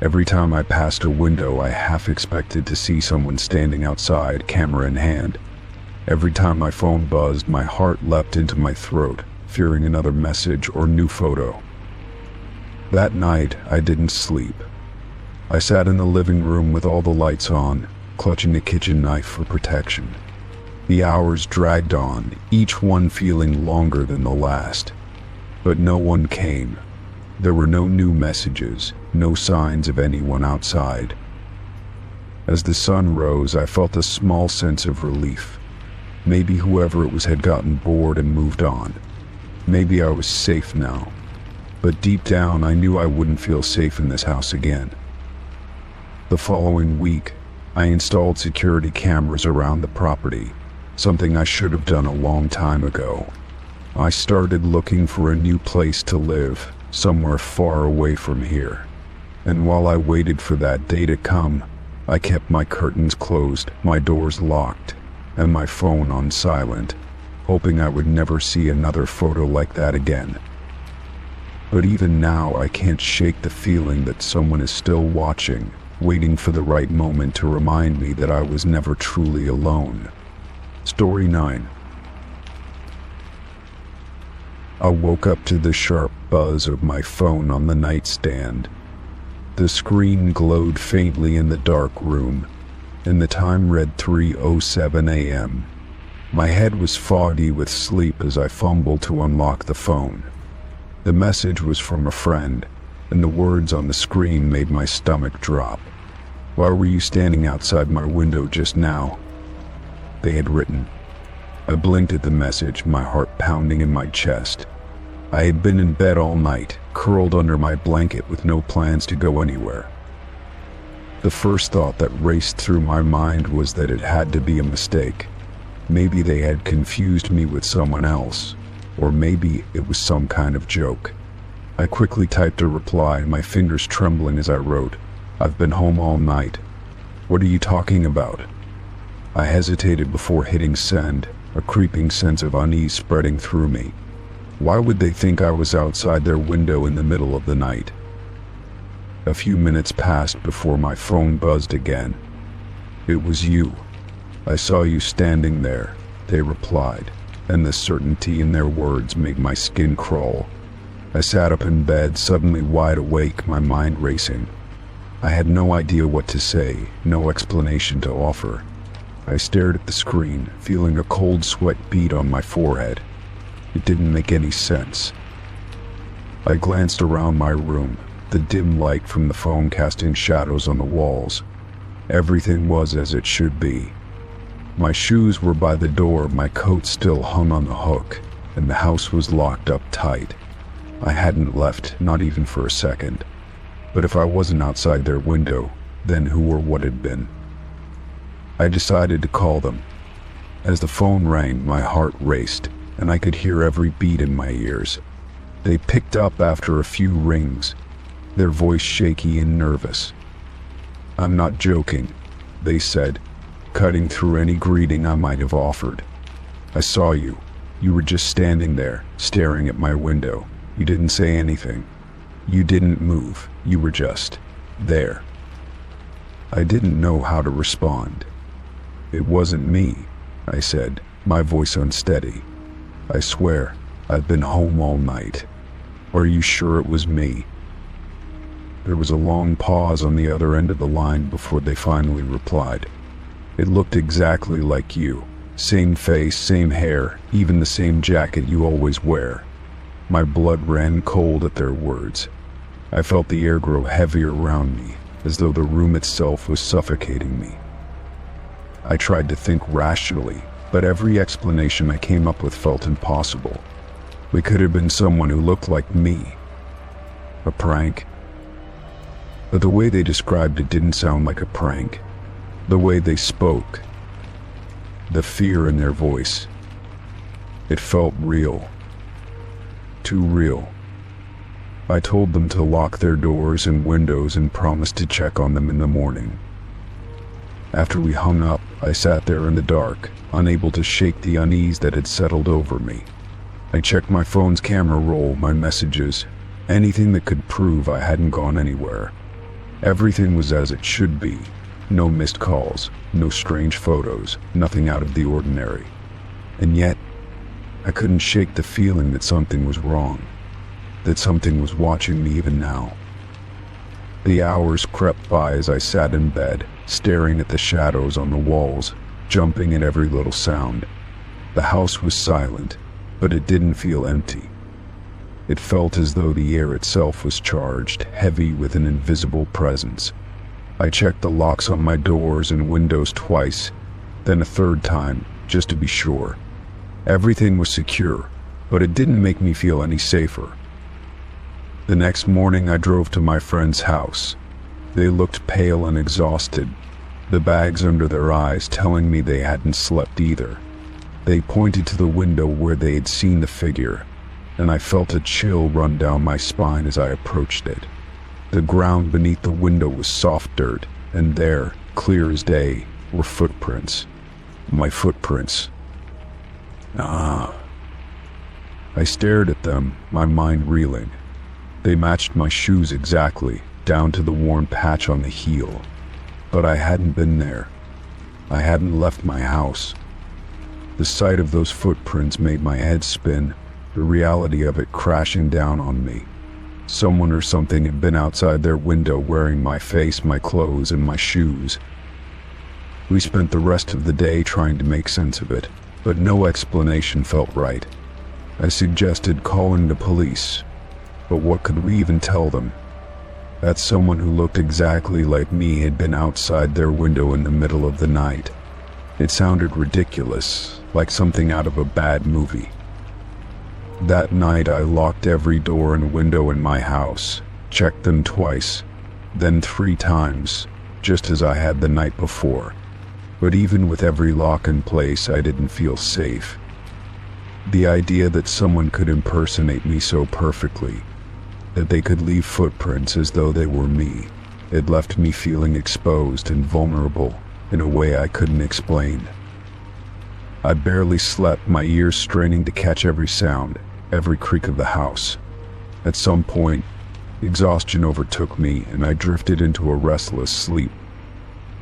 Every time I passed a window, I half expected to see someone standing outside, camera in hand. Every time my phone buzzed, my heart leapt into my throat, fearing another message or new photo. That night, I didn't sleep. I sat in the living room with all the lights on, clutching a kitchen knife for protection. The hours dragged on, each one feeling longer than the last. But no one came. There were no new messages, no signs of anyone outside. As the sun rose, I felt a small sense of relief. Maybe whoever it was had gotten bored and moved on. Maybe I was safe now. But deep down, I knew I wouldn't feel safe in this house again. The following week, I installed security cameras around the property, something I should have done a long time ago. I started looking for a new place to live, somewhere far away from here. And while I waited for that day to come, I kept my curtains closed, my doors locked, and my phone on silent, hoping I would never see another photo like that again. But even now, I can't shake the feeling that someone is still watching, waiting for the right moment to remind me that I was never truly alone. Story 9. I woke up to the sharp buzz of my phone on the nightstand. The screen glowed faintly in the dark room, and the time read 3:07 a.m. My head was foggy with sleep as I fumbled to unlock the phone. The message was from a friend, and the words on the screen made my stomach drop. "Why were you standing outside my window just now?" They had written. I blinked at the message, my heart pounding in my chest. I had been in bed all night, curled under my blanket with no plans to go anywhere. The first thought that raced through my mind was that it had to be a mistake. Maybe they had confused me with someone else, or maybe it was some kind of joke. I quickly typed a reply, my fingers trembling as I wrote, "I've been home all night. What are you talking about?" I hesitated before hitting send, a creeping sense of unease spreading through me. Why would they think I was outside their window in the middle of the night? A few minutes passed before my phone buzzed again. "It was you. I saw you standing there," they replied, and the certainty in their words made my skin crawl. I sat up in bed, suddenly wide awake, my mind racing. I had no idea what to say, no explanation to offer. I stared at the screen, feeling a cold sweat bead on my forehead. It didn't make any sense. I glanced around my room, the dim light from the phone casting shadows on the walls. Everything was as it should be. My shoes were by the door, my coat still hung on the hook, and the house was locked up tight. I hadn't left, not even for a second. But if I wasn't outside their window, then who or what had been? I decided to call them. As the phone rang, my heart raced, and I could hear every beat in my ears. They picked up after a few rings, their voice shaky and nervous. "I'm not joking," they said, cutting through any greeting I might have offered. "I saw you. You were just standing there, staring at my window. You didn't say anything. You didn't move. You were just there." I didn't know how to respond. "It wasn't me," I said, my voice unsteady. "I swear, I've been home all night. Are you sure it was me?" There was a long pause on the other end of the line before they finally replied. "It looked exactly like you. Same face, same hair, even the same jacket you always wear." My blood ran cold at their words. I felt the air grow heavier around me, as though the room itself was suffocating me. I tried to think rationally, but every explanation I came up with felt impossible. It could have been someone who looked like me. A prank? But the way they described it didn't sound like a prank. The way they spoke. the fear in their voice. It felt real. Too real. I told them to lock their doors and windows and promised to check on them in the morning. After we hung up, I sat there in the dark, unable to shake the unease that had settled over me. I checked my phone's camera roll, my messages, anything that could prove I hadn't gone anywhere. Everything was as it should be. No missed calls, no strange photos, nothing out of the ordinary. And yet, I couldn't shake the feeling that something was wrong, that something was watching me even now. The hours crept by as I sat in bed, staring at the shadows on the walls, jumping at every little sound. The house was silent, but it didn't feel empty. It felt as though the air itself was charged, heavy with an invisible presence. I checked the locks on my doors and windows twice, then a third time, just to be sure. Everything was secure, but it didn't make me feel any safer. The next morning I drove to my friend's house. They looked pale and exhausted, the bags under their eyes telling me they hadn't slept either. They pointed to the window where they had seen the figure, and I felt a chill run down my spine as I approached it. The ground beneath the window was soft dirt, and there, clear as day, were footprints. My footprints. I stared at them, my mind reeling. They matched my shoes exactly, down to the worn patch on the heel. But I hadn't been there. I hadn't left my house. The sight of those footprints made my head spin, the reality of it crashing down on me. Someone or something had been outside their window wearing my face, my clothes, and my shoes. We spent the rest of the day trying to make sense of it, but no explanation felt right. I suggested calling the police, but what could we even tell them? That someone who looked exactly like me had been outside their window in the middle of the night. It sounded ridiculous, like something out of a bad movie. That night I locked every door and window in my house, checked them twice, then 3 times, just as I had the night before. But even with every lock in place, I didn't feel safe. The idea that someone could impersonate me so perfectly, that they could leave footprints as though they were me, it left me feeling exposed and vulnerable in a way I couldn't explain. I barely slept, my ears straining to catch every sound, every creak of the house. At some point, exhaustion overtook me and I drifted into a restless sleep.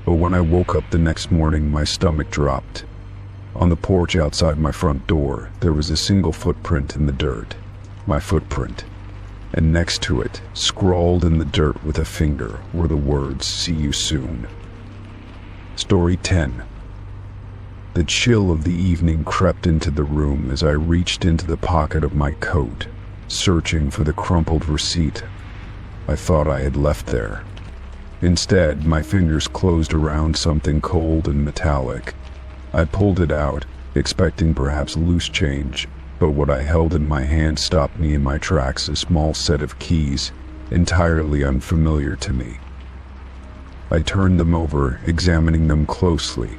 But when I woke up the next morning, my stomach dropped. On the porch outside my front door, there was a single footprint in the dirt. My footprint. And next to it, scrawled in the dirt with a finger, were the words, "See you soon." Story 10. The chill of the evening crept into the room as I reached into the pocket of my coat, searching for the crumpled receipt I thought I had left there. Instead, my fingers closed around something cold and metallic. I pulled it out, expecting perhaps loose change, but what I held in my hand stopped me in my tracks, a small set of keys, entirely unfamiliar to me. I turned them over, examining them closely.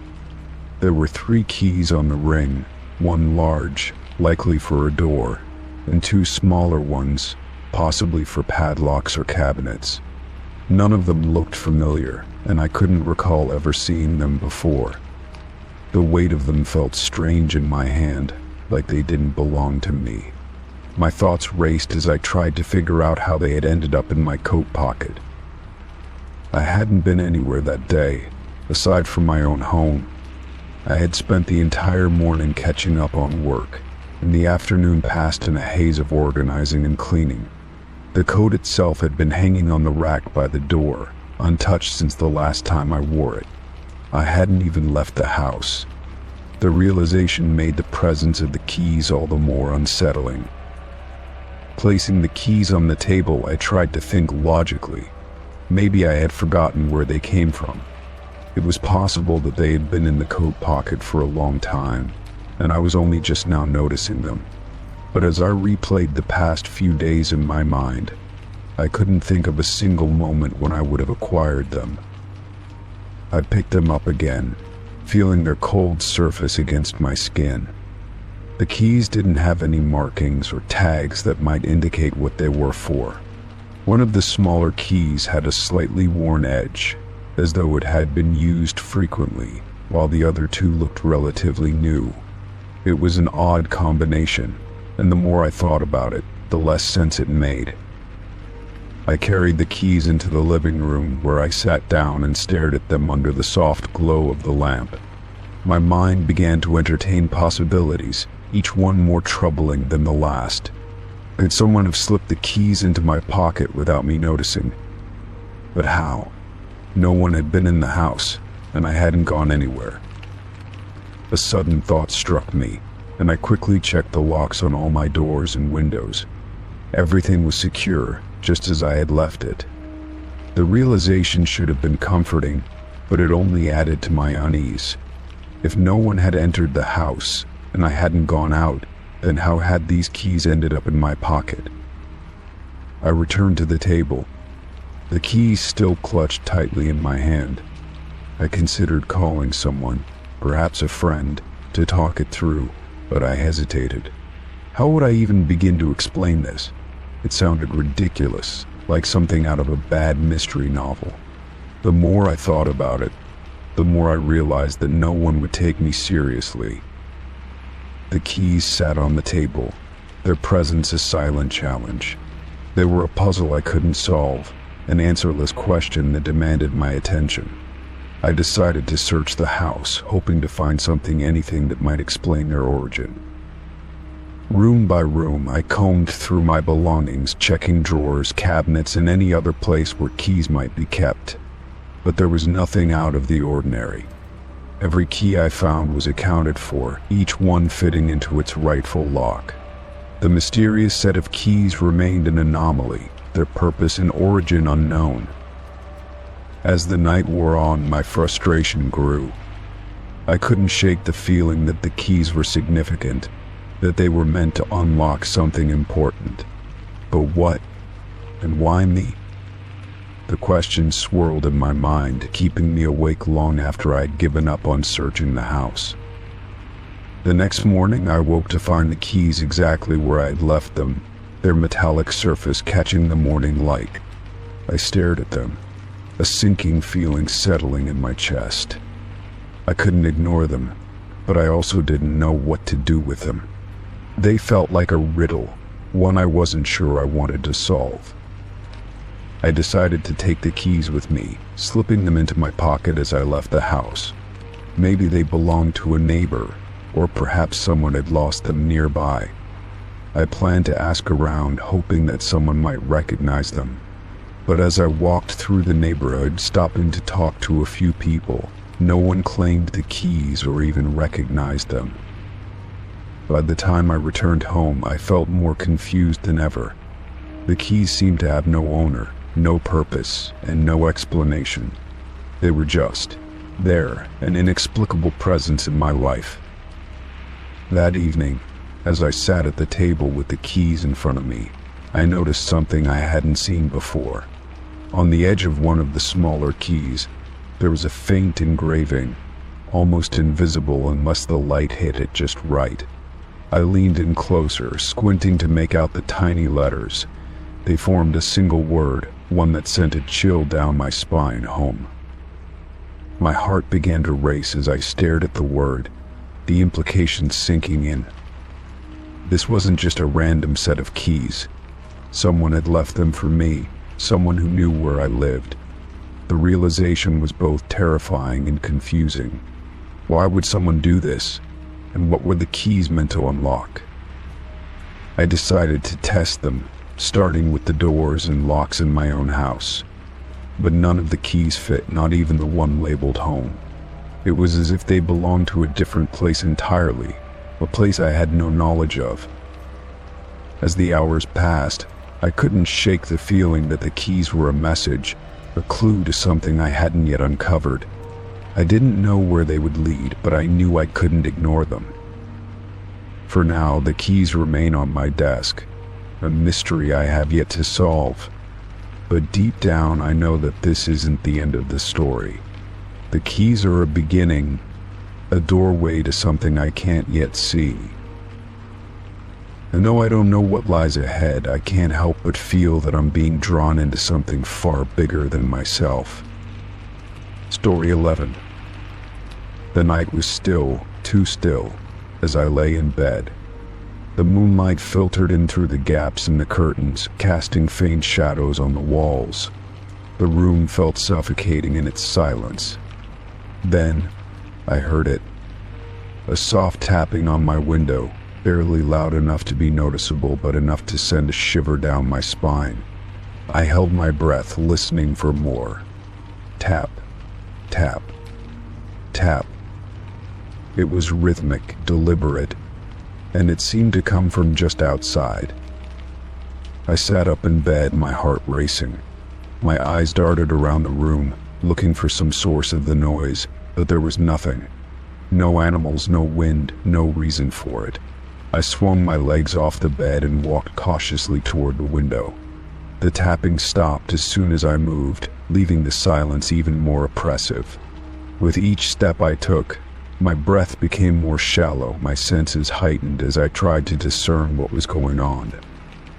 There were 3 keys on the ring, one large, likely for a door, and 2 smaller ones, possibly for padlocks or cabinets. None of them looked familiar, and I couldn't recall ever seeing them before. The weight of them felt strange in my hand, like they didn't belong to me. My thoughts raced as I tried to figure out how they had ended up in my coat pocket. I hadn't been anywhere that day, aside from my own home. I had spent the entire morning catching up on work, and the afternoon passed in a haze of organizing and cleaning. The coat itself had been hanging on the rack by the door, untouched since the last time I wore it. I hadn't even left the house. The realization made the presence of the keys all the more unsettling. Placing the keys on the table, I tried to think logically. Maybe I had forgotten where they came from. It was possible that they had been in the coat pocket for a long time, and I was only just now noticing them. But as I replayed the past few days in my mind, I couldn't think of a single moment when I would have acquired them. I picked them up again, feeling their cold surface against my skin. The keys didn't have any markings or tags that might indicate what they were for. One of the smaller keys had a slightly worn edge, as though it had been used frequently, while the other two looked relatively new. It was an odd combination, and the more I thought about it, the less sense it made. I carried the keys into the living room, where I sat down and stared at them under the soft glow of the lamp. My mind began to entertain possibilities, each one more troubling than the last. Could someone have slipped the keys into my pocket without me noticing? But how? No one had been in the house, and I hadn't gone anywhere. A sudden thought struck me, and I quickly checked the locks on all my doors and windows. Everything was secure, just as I had left it. The realization should have been comforting, but it only added to my unease. If no one had entered the house, and I hadn't gone out, then how had these keys ended up in my pocket? I returned to the table, the keys still clutched tightly in my hand. I considered calling someone, perhaps a friend, to talk it through, but I hesitated. How would I even begin to explain this? It sounded ridiculous, like something out of a bad mystery novel. The more I thought about it, the more I realized that no one would take me seriously. The keys sat on the table, their presence a silent challenge. They were a puzzle I couldn't solve, an answerless question that demanded my attention. I decided to search the house, hoping to find anything that might explain their origin. Room by room, I combed through my belongings, checking drawers, cabinets, and any other place where keys might be kept. But there was nothing out of the ordinary. Every key I found was accounted for, each one fitting into its rightful lock. The mysterious set of keys remained an anomaly, their purpose and origin unknown. As the night wore on, my frustration grew. I couldn't shake the feeling that the keys were significant, that they were meant to unlock something important. But what? And why me? The questions swirled in my mind, keeping me awake long after I'd given up on searching the house. The next morning, I woke to find the keys exactly where I'd left them, their metallic surface catching the morning light. I stared at them, a sinking feeling settling in my chest. I couldn't ignore them, but I also didn't know what to do with them. They felt like a riddle, one I wasn't sure I wanted to solve. I decided to take the keys with me, slipping them into my pocket as I left the house. Maybe they belonged to a neighbor, or perhaps someone had lost them nearby. I planned to ask around, hoping that someone might recognize them. But as I walked through the neighborhood, stopping to talk to a few people, no one claimed the keys or even recognized them. By the time I returned home, I felt more confused than ever. The keys seemed to have no owner, no purpose, and no explanation. They were just there, an inexplicable presence in my life. That evening, as I sat at the table with the keys in front of me, I noticed something I hadn't seen before. On the edge of one of the smaller keys, there was a faint engraving, almost invisible unless the light hit it just right. I leaned in closer, squinting to make out the tiny letters. They formed a single word, one that sent a chill down my spine. Home. My heart began to race as I stared at the word, the implications sinking in. This wasn't just a random set of keys. Someone had left them for me, someone who knew where I lived. The realization was both terrifying and confusing. Why would someone do this? And what were the keys meant to unlock? I decided to test them, starting with the doors and locks in my own house. But none of the keys fit, not even the one labeled home. It was as if they belonged to a different place entirely, a place I had no knowledge of. As the hours passed, I couldn't shake the feeling that the keys were a message, a clue to something I hadn't yet uncovered. I didn't know where they would lead, but I knew I couldn't ignore them. For now, the keys remain on my desk, a mystery I have yet to solve. But deep down, I know that this isn't the end of the story. The keys are a beginning, a doorway to something I can't yet see. And though I don't know what lies ahead, I can't help but feel that I'm being drawn into something far bigger than myself. Story 11. The night was still, too still, as I lay in bed. The moonlight filtered in through the gaps in the curtains, casting faint shadows on the walls. The room felt suffocating in its silence. Then, I heard it. A soft tapping on my window, barely loud enough to be noticeable but enough to send a shiver down my spine. I held my breath, listening for more. Tap, tap, tap. It was rhythmic, deliberate, and it seemed to come from just outside. I sat up in bed, my heart racing. My eyes darted around the room, looking for some source of the noise, but there was nothing. No animals, no wind, no reason for it. I swung my legs off the bed and walked cautiously toward the window. The tapping stopped as soon as I moved, leaving the silence even more oppressive. With each step I took, my breath became more shallow, my senses heightened as I tried to discern what was going on.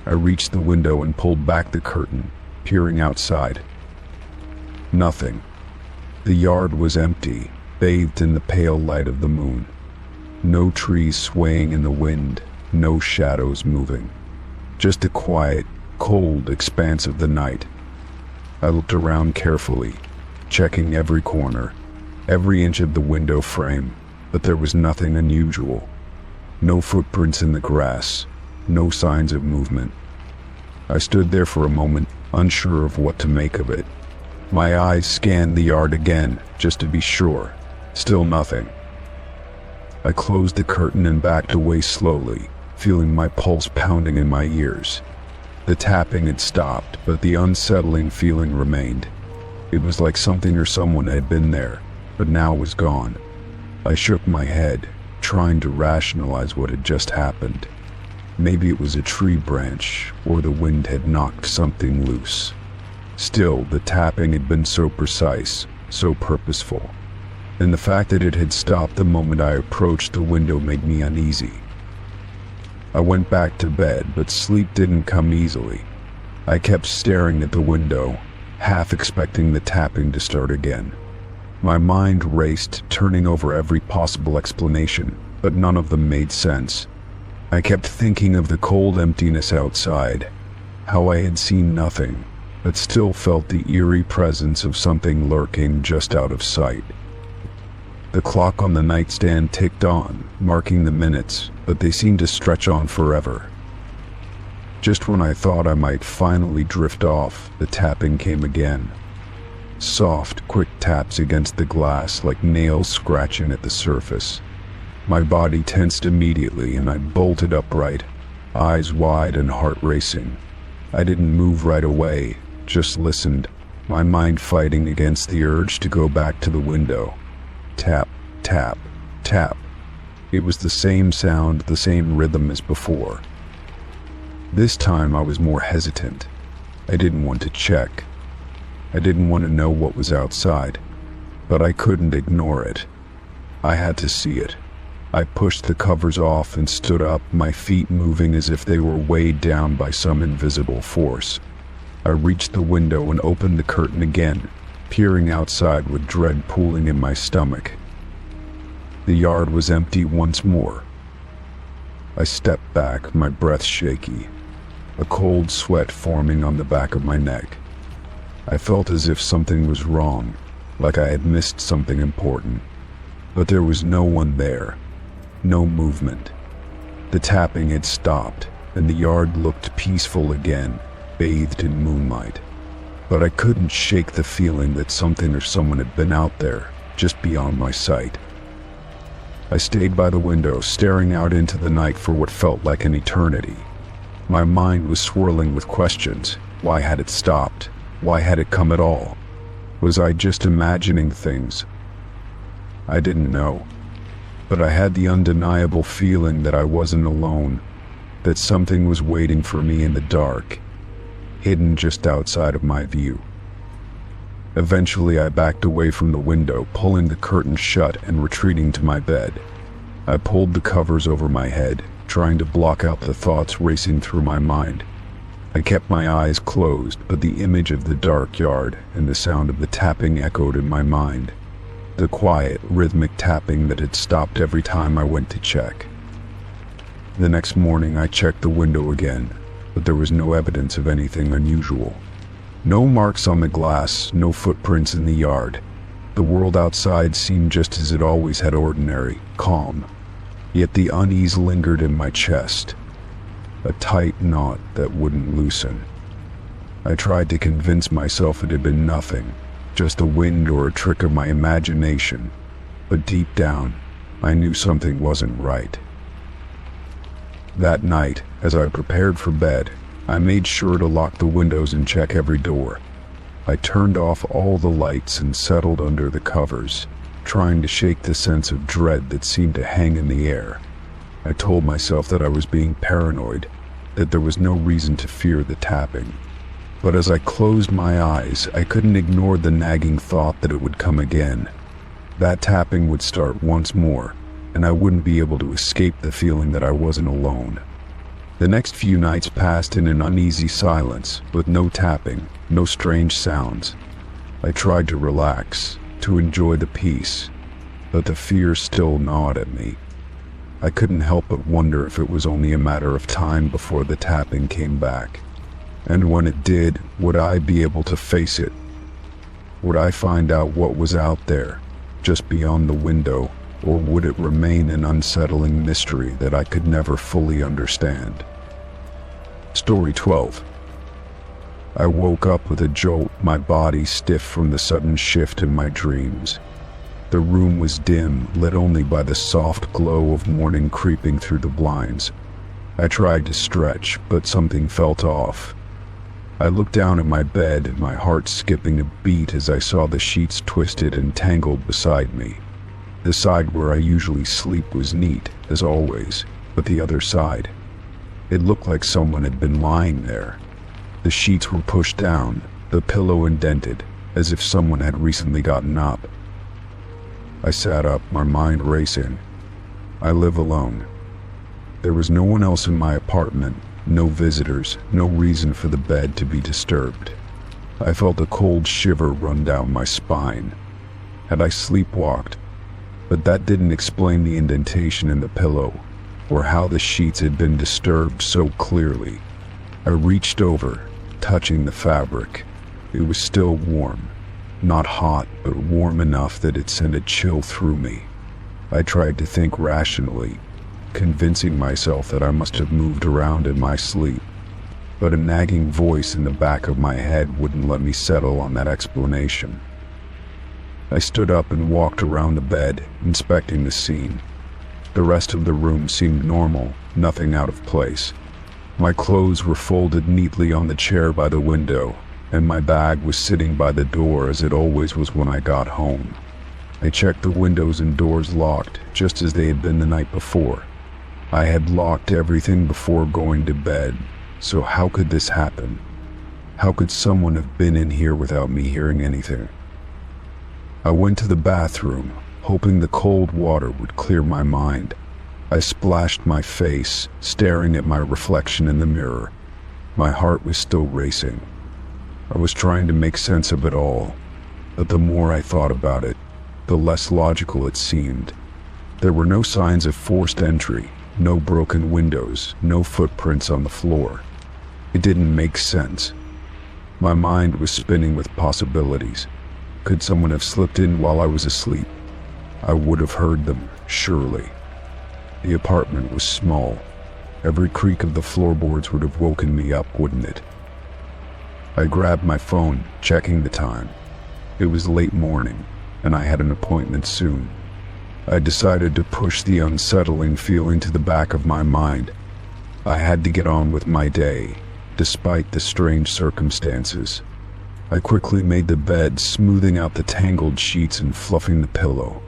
I reached the window and pulled back the curtain, peering outside. Nothing. The yard was empty, bathed in the pale light of the moon. No trees swaying in the wind, no shadows moving. Just a quiet, cold expanse of the night. I looked around carefully, checking every corner, every inch of the window frame, but there was nothing unusual. No footprints in the grass, no signs of movement. I stood there for a moment, unsure of what to make of it. My eyes scanned the yard again, just to be sure. Still nothing. I closed the curtain and backed away slowly, feeling my pulse pounding in my ears. The tapping had stopped, but the unsettling feeling remained. It was like something or someone had been there, but now was gone. I shook my head, trying to rationalize what had just happened. Maybe it was a tree branch, or the wind had knocked something loose. Still, the tapping had been so precise, so purposeful, and the fact that it had stopped the moment I approached the window made me uneasy. I went back to bed, but sleep didn't come easily. I kept staring at the window, half expecting the tapping to start again. My mind raced, turning over every possible explanation, but none of them made sense. I kept thinking of the cold emptiness outside, how I had seen nothing, but still felt the eerie presence of something lurking just out of sight. The clock on the nightstand ticked on, marking the minutes, but they seemed to stretch on forever. Just when I thought I might finally drift off, the tapping came again. Soft, quick taps against the glass like nails scratching at the surface. My body tensed immediately and I bolted upright, eyes wide and heart racing. I didn't move right away, just listened, my mind fighting against the urge to go back to the window. Tap, tap, tap. It was the same sound, the same rhythm as before. This time I was more hesitant. I didn't want to check. I didn't want to know what was outside, but I couldn't ignore it. I had to see it. I pushed the covers off and stood up, my feet moving as if they were weighed down by some invisible force. I reached the window and opened the curtain again, peering outside with dread pooling in my stomach. The yard was empty once more. I stepped back, my breath shaky, a cold sweat forming on the back of my neck. I felt as if something was wrong, like I had missed something important. But there was no one there, no movement. The tapping had stopped, and the yard looked peaceful again, bathed in moonlight. But I couldn't shake the feeling that something or someone had been out there, just beyond my sight. I stayed by the window, staring out into the night for what felt like an eternity. My mind was swirling with questions. Why had it stopped? Why had it come at all? Was I just imagining things? I didn't know, but I had the undeniable feeling that I wasn't alone, that something was waiting for me in the dark, hidden just outside of my view. Eventually, I backed away from the window, pulling the curtain shut and retreating to my bed. I pulled the covers over my head, trying to block out the thoughts racing through my mind. I kept my eyes closed, but the image of the dark yard and the sound of the tapping echoed in my mind. The quiet, rhythmic tapping that had stopped every time I went to check. The next morning, I checked the window again, but there was no evidence of anything unusual. No marks on the glass, no footprints in the yard. The world outside seemed just as it always had, ordinary, calm. Yet the unease lingered in my chest, a tight knot that wouldn't loosen. I tried to convince myself it had been nothing, just the wind or a trick of my imagination, but deep down, I knew something wasn't right. That night, as I prepared for bed, I made sure to lock the windows and check every door. I turned off all the lights and settled under the covers, trying to shake the sense of dread that seemed to hang in the air. I told myself that I was being paranoid, that there was no reason to fear the tapping. But as I closed my eyes, I couldn't ignore the nagging thought that it would come again. That tapping would start once more, and I wouldn't be able to escape the feeling that I wasn't alone. The next few nights passed in an uneasy silence, with no tapping, no strange sounds. I tried to relax, to enjoy the peace, but the fear still gnawed at me. I couldn't help but wonder if it was only a matter of time before the tapping came back. And when it did, would I be able to face it? Would I find out what was out there, just beyond the window, or would it remain an unsettling mystery that I could never fully understand? Story 12. I woke up with a jolt, my body stiff from the sudden shift in my dreams. The room was dim, lit only by the soft glow of morning creeping through the blinds. I tried to stretch, but something felt off. I looked down at my bed, my heart skipping a beat as I saw the sheets twisted and tangled beside me. The side where I usually sleep was neat, as always, but the other side, it looked like someone had been lying there. The sheets were pushed down, the pillow indented, as if someone had recently gotten up. I sat up, my mind racing. I live alone. There was no one else in my apartment, no visitors, no reason for the bed to be disturbed. I felt a cold shiver run down my spine. Had I sleepwalked? But that didn't explain the indentation in the pillow, or how the sheets had been disturbed so clearly. I reached over, touching the fabric. It was still warm. Not hot, but warm enough that it sent a chill through me. I tried to think rationally, convincing myself that I must have moved around in my sleep. But a nagging voice in the back of my head wouldn't let me settle on that explanation. I stood up and walked around the bed, inspecting the scene. The rest of the room seemed normal, nothing out of place. My clothes were folded neatly on the chair by the window, and my bag was sitting by the door as it always was when I got home. I checked the windows and doors locked, just as they had been the night before. I had locked everything before going to bed, so how could this happen? How could someone have been in here without me hearing anything? I went to the bathroom, hoping the cold water would clear my mind. I splashed my face, staring at my reflection in the mirror. My heart was still racing. I was trying to make sense of it all, but the more I thought about it, the less logical it seemed. There were no signs of forced entry, no broken windows, no footprints on the floor. It didn't make sense. My mind was spinning with possibilities. Could someone have slipped in while I was asleep? I would have heard them, surely. The apartment was small. Every creak of the floorboards would have woken me up, wouldn't it? I grabbed my phone, checking the time. It was late morning, and I had an appointment soon. I decided to push the unsettling feeling to the back of my mind. I had to get on with my day, despite the strange circumstances. I quickly made the bed, smoothing out the tangled sheets and fluffing the pillow.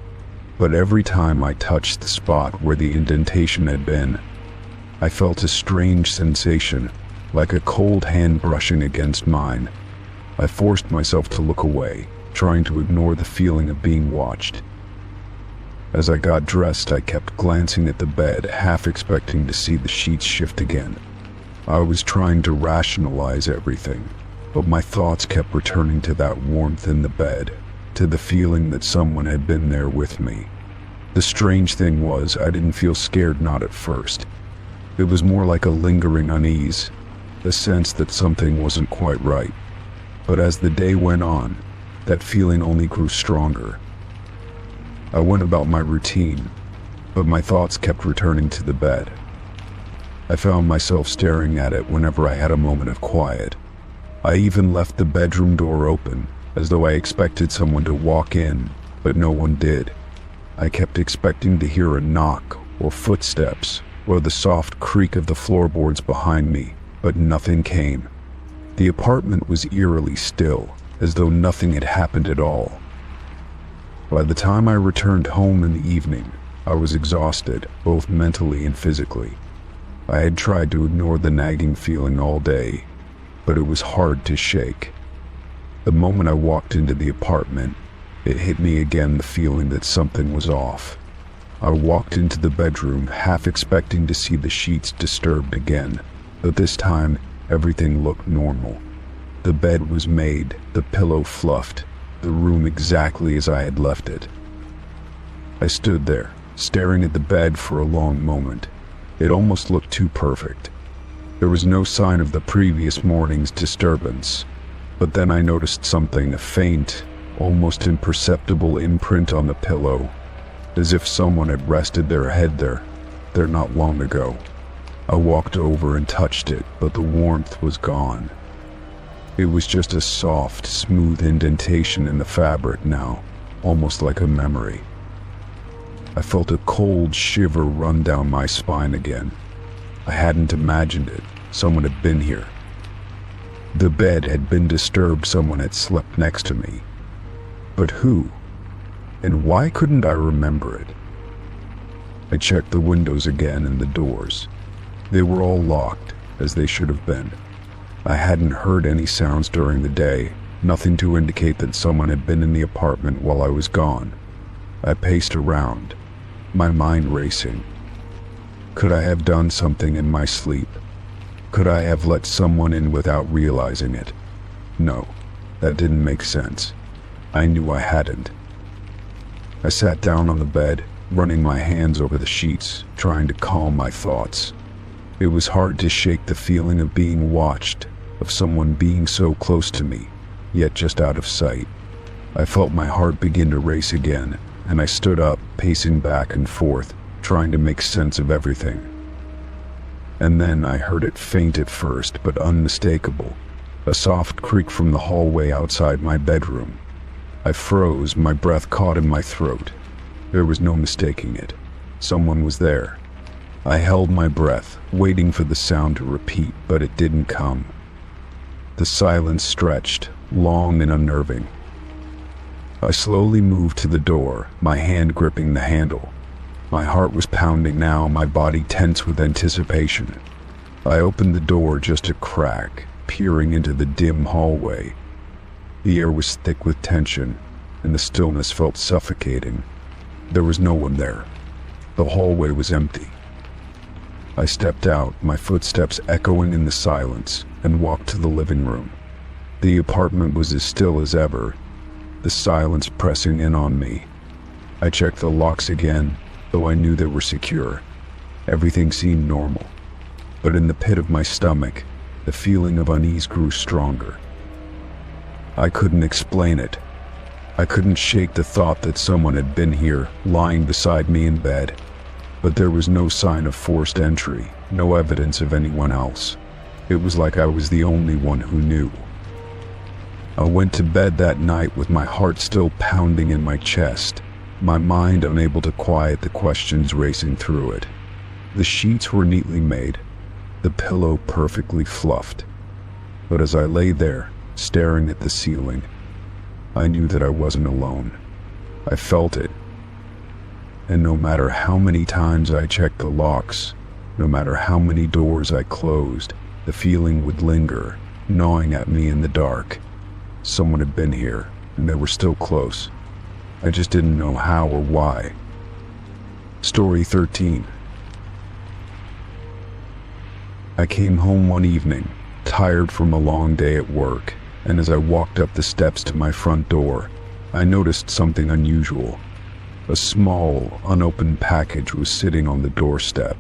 But every time I touched the spot where the indentation had been, I felt a strange sensation, like a cold hand brushing against mine. I forced myself to look away, trying to ignore the feeling of being watched. As I got dressed, I kept glancing at the bed, half expecting to see the sheets shift again. I was trying to rationalize everything, but my thoughts kept returning to that warmth in the bed, to the feeling that someone had been there with me. The strange thing was, I didn't feel scared, not at first. It was more like a lingering unease, a sense that something wasn't quite right. But as the day went on, that feeling only grew stronger. I went about my routine, but my thoughts kept returning to the bed. I found myself staring at it whenever I had a moment of quiet. I even left the bedroom door open, as though I expected someone to walk in, but no one did. I kept expecting to hear a knock, or footsteps, or the soft creak of the floorboards behind me, but nothing came. The apartment was eerily still, as though nothing had happened at all. By the time I returned home in the evening, I was exhausted, both mentally and physically. I had tried to ignore the nagging feeling all day, but it was hard to shake. The moment I walked into the apartment, it hit me again, the feeling that something was off. I walked into the bedroom, half expecting to see the sheets disturbed again, but this time, everything looked normal. The bed was made, the pillow fluffed, the room exactly as I had left it. I stood there, staring at the bed for a long moment. It almost looked too perfect. There was no sign of the previous morning's disturbance, but then I noticed something, a faint, almost imperceptible imprint on the pillow, as if someone had rested their head there not long ago. I walked over and touched it, but the warmth was gone. It was just a soft, smooth indentation in the fabric now, almost like a memory. I felt a cold shiver run down my spine again. I hadn't imagined it. Someone had been here. The bed had been disturbed, someone had slept next to me. But who? And why couldn't I remember it? I checked the windows again and the doors. They were all locked, as they should have been. I hadn't heard any sounds during the day, nothing to indicate that someone had been in the apartment while I was gone. I paced around, my mind racing. Could I have done something in my sleep? Could I have let someone in without realizing it? No, that didn't make sense. I knew I hadn't. I sat down on the bed, running my hands over the sheets, trying to calm my thoughts. It was hard to shake the feeling of being watched, of someone being so close to me, yet just out of sight. I felt my heart begin to race again, and I stood up, pacing back and forth, trying to make sense of everything. And then I heard it, faint at first, but unmistakable, a soft creak from the hallway outside my bedroom. I froze, my breath caught in my throat. There was no mistaking it. Someone was there. I held my breath, waiting for the sound to repeat, but it didn't come. The silence stretched, long and unnerving. I slowly moved to the door, my hand gripping the handle. My heart was pounding now, my body tense with anticipation. I opened the door just a crack, peering into the dim hallway. The air was thick with tension, and the stillness felt suffocating. There was no one there. The hallway was empty. I stepped out, my footsteps echoing in the silence, and walked to the living room. The apartment was as still as ever, the silence pressing in on me. I checked the locks again, though I knew they were secure. Everything seemed normal. But in the pit of my stomach, the feeling of unease grew stronger. I couldn't explain it. I couldn't shake the thought that someone had been here, lying beside me in bed. But there was no sign of forced entry, no evidence of anyone else. It was like I was the only one who knew. I went to bed that night with my heart still pounding in my chest, my mind unable to quiet the questions racing through it. The sheets were neatly made, the pillow perfectly fluffed. But as I lay there, staring at the ceiling, I knew that I wasn't alone. I felt it. And no matter how many times I checked the locks, no matter how many doors I closed, the feeling would linger, gnawing at me in the dark. Someone had been here, and they were still close. I just didn't know how or why. Story 13. I came home one evening, tired from a long day at work, and as I walked up the steps to my front door, I noticed something unusual. A small, unopened package was sitting on the doorstep.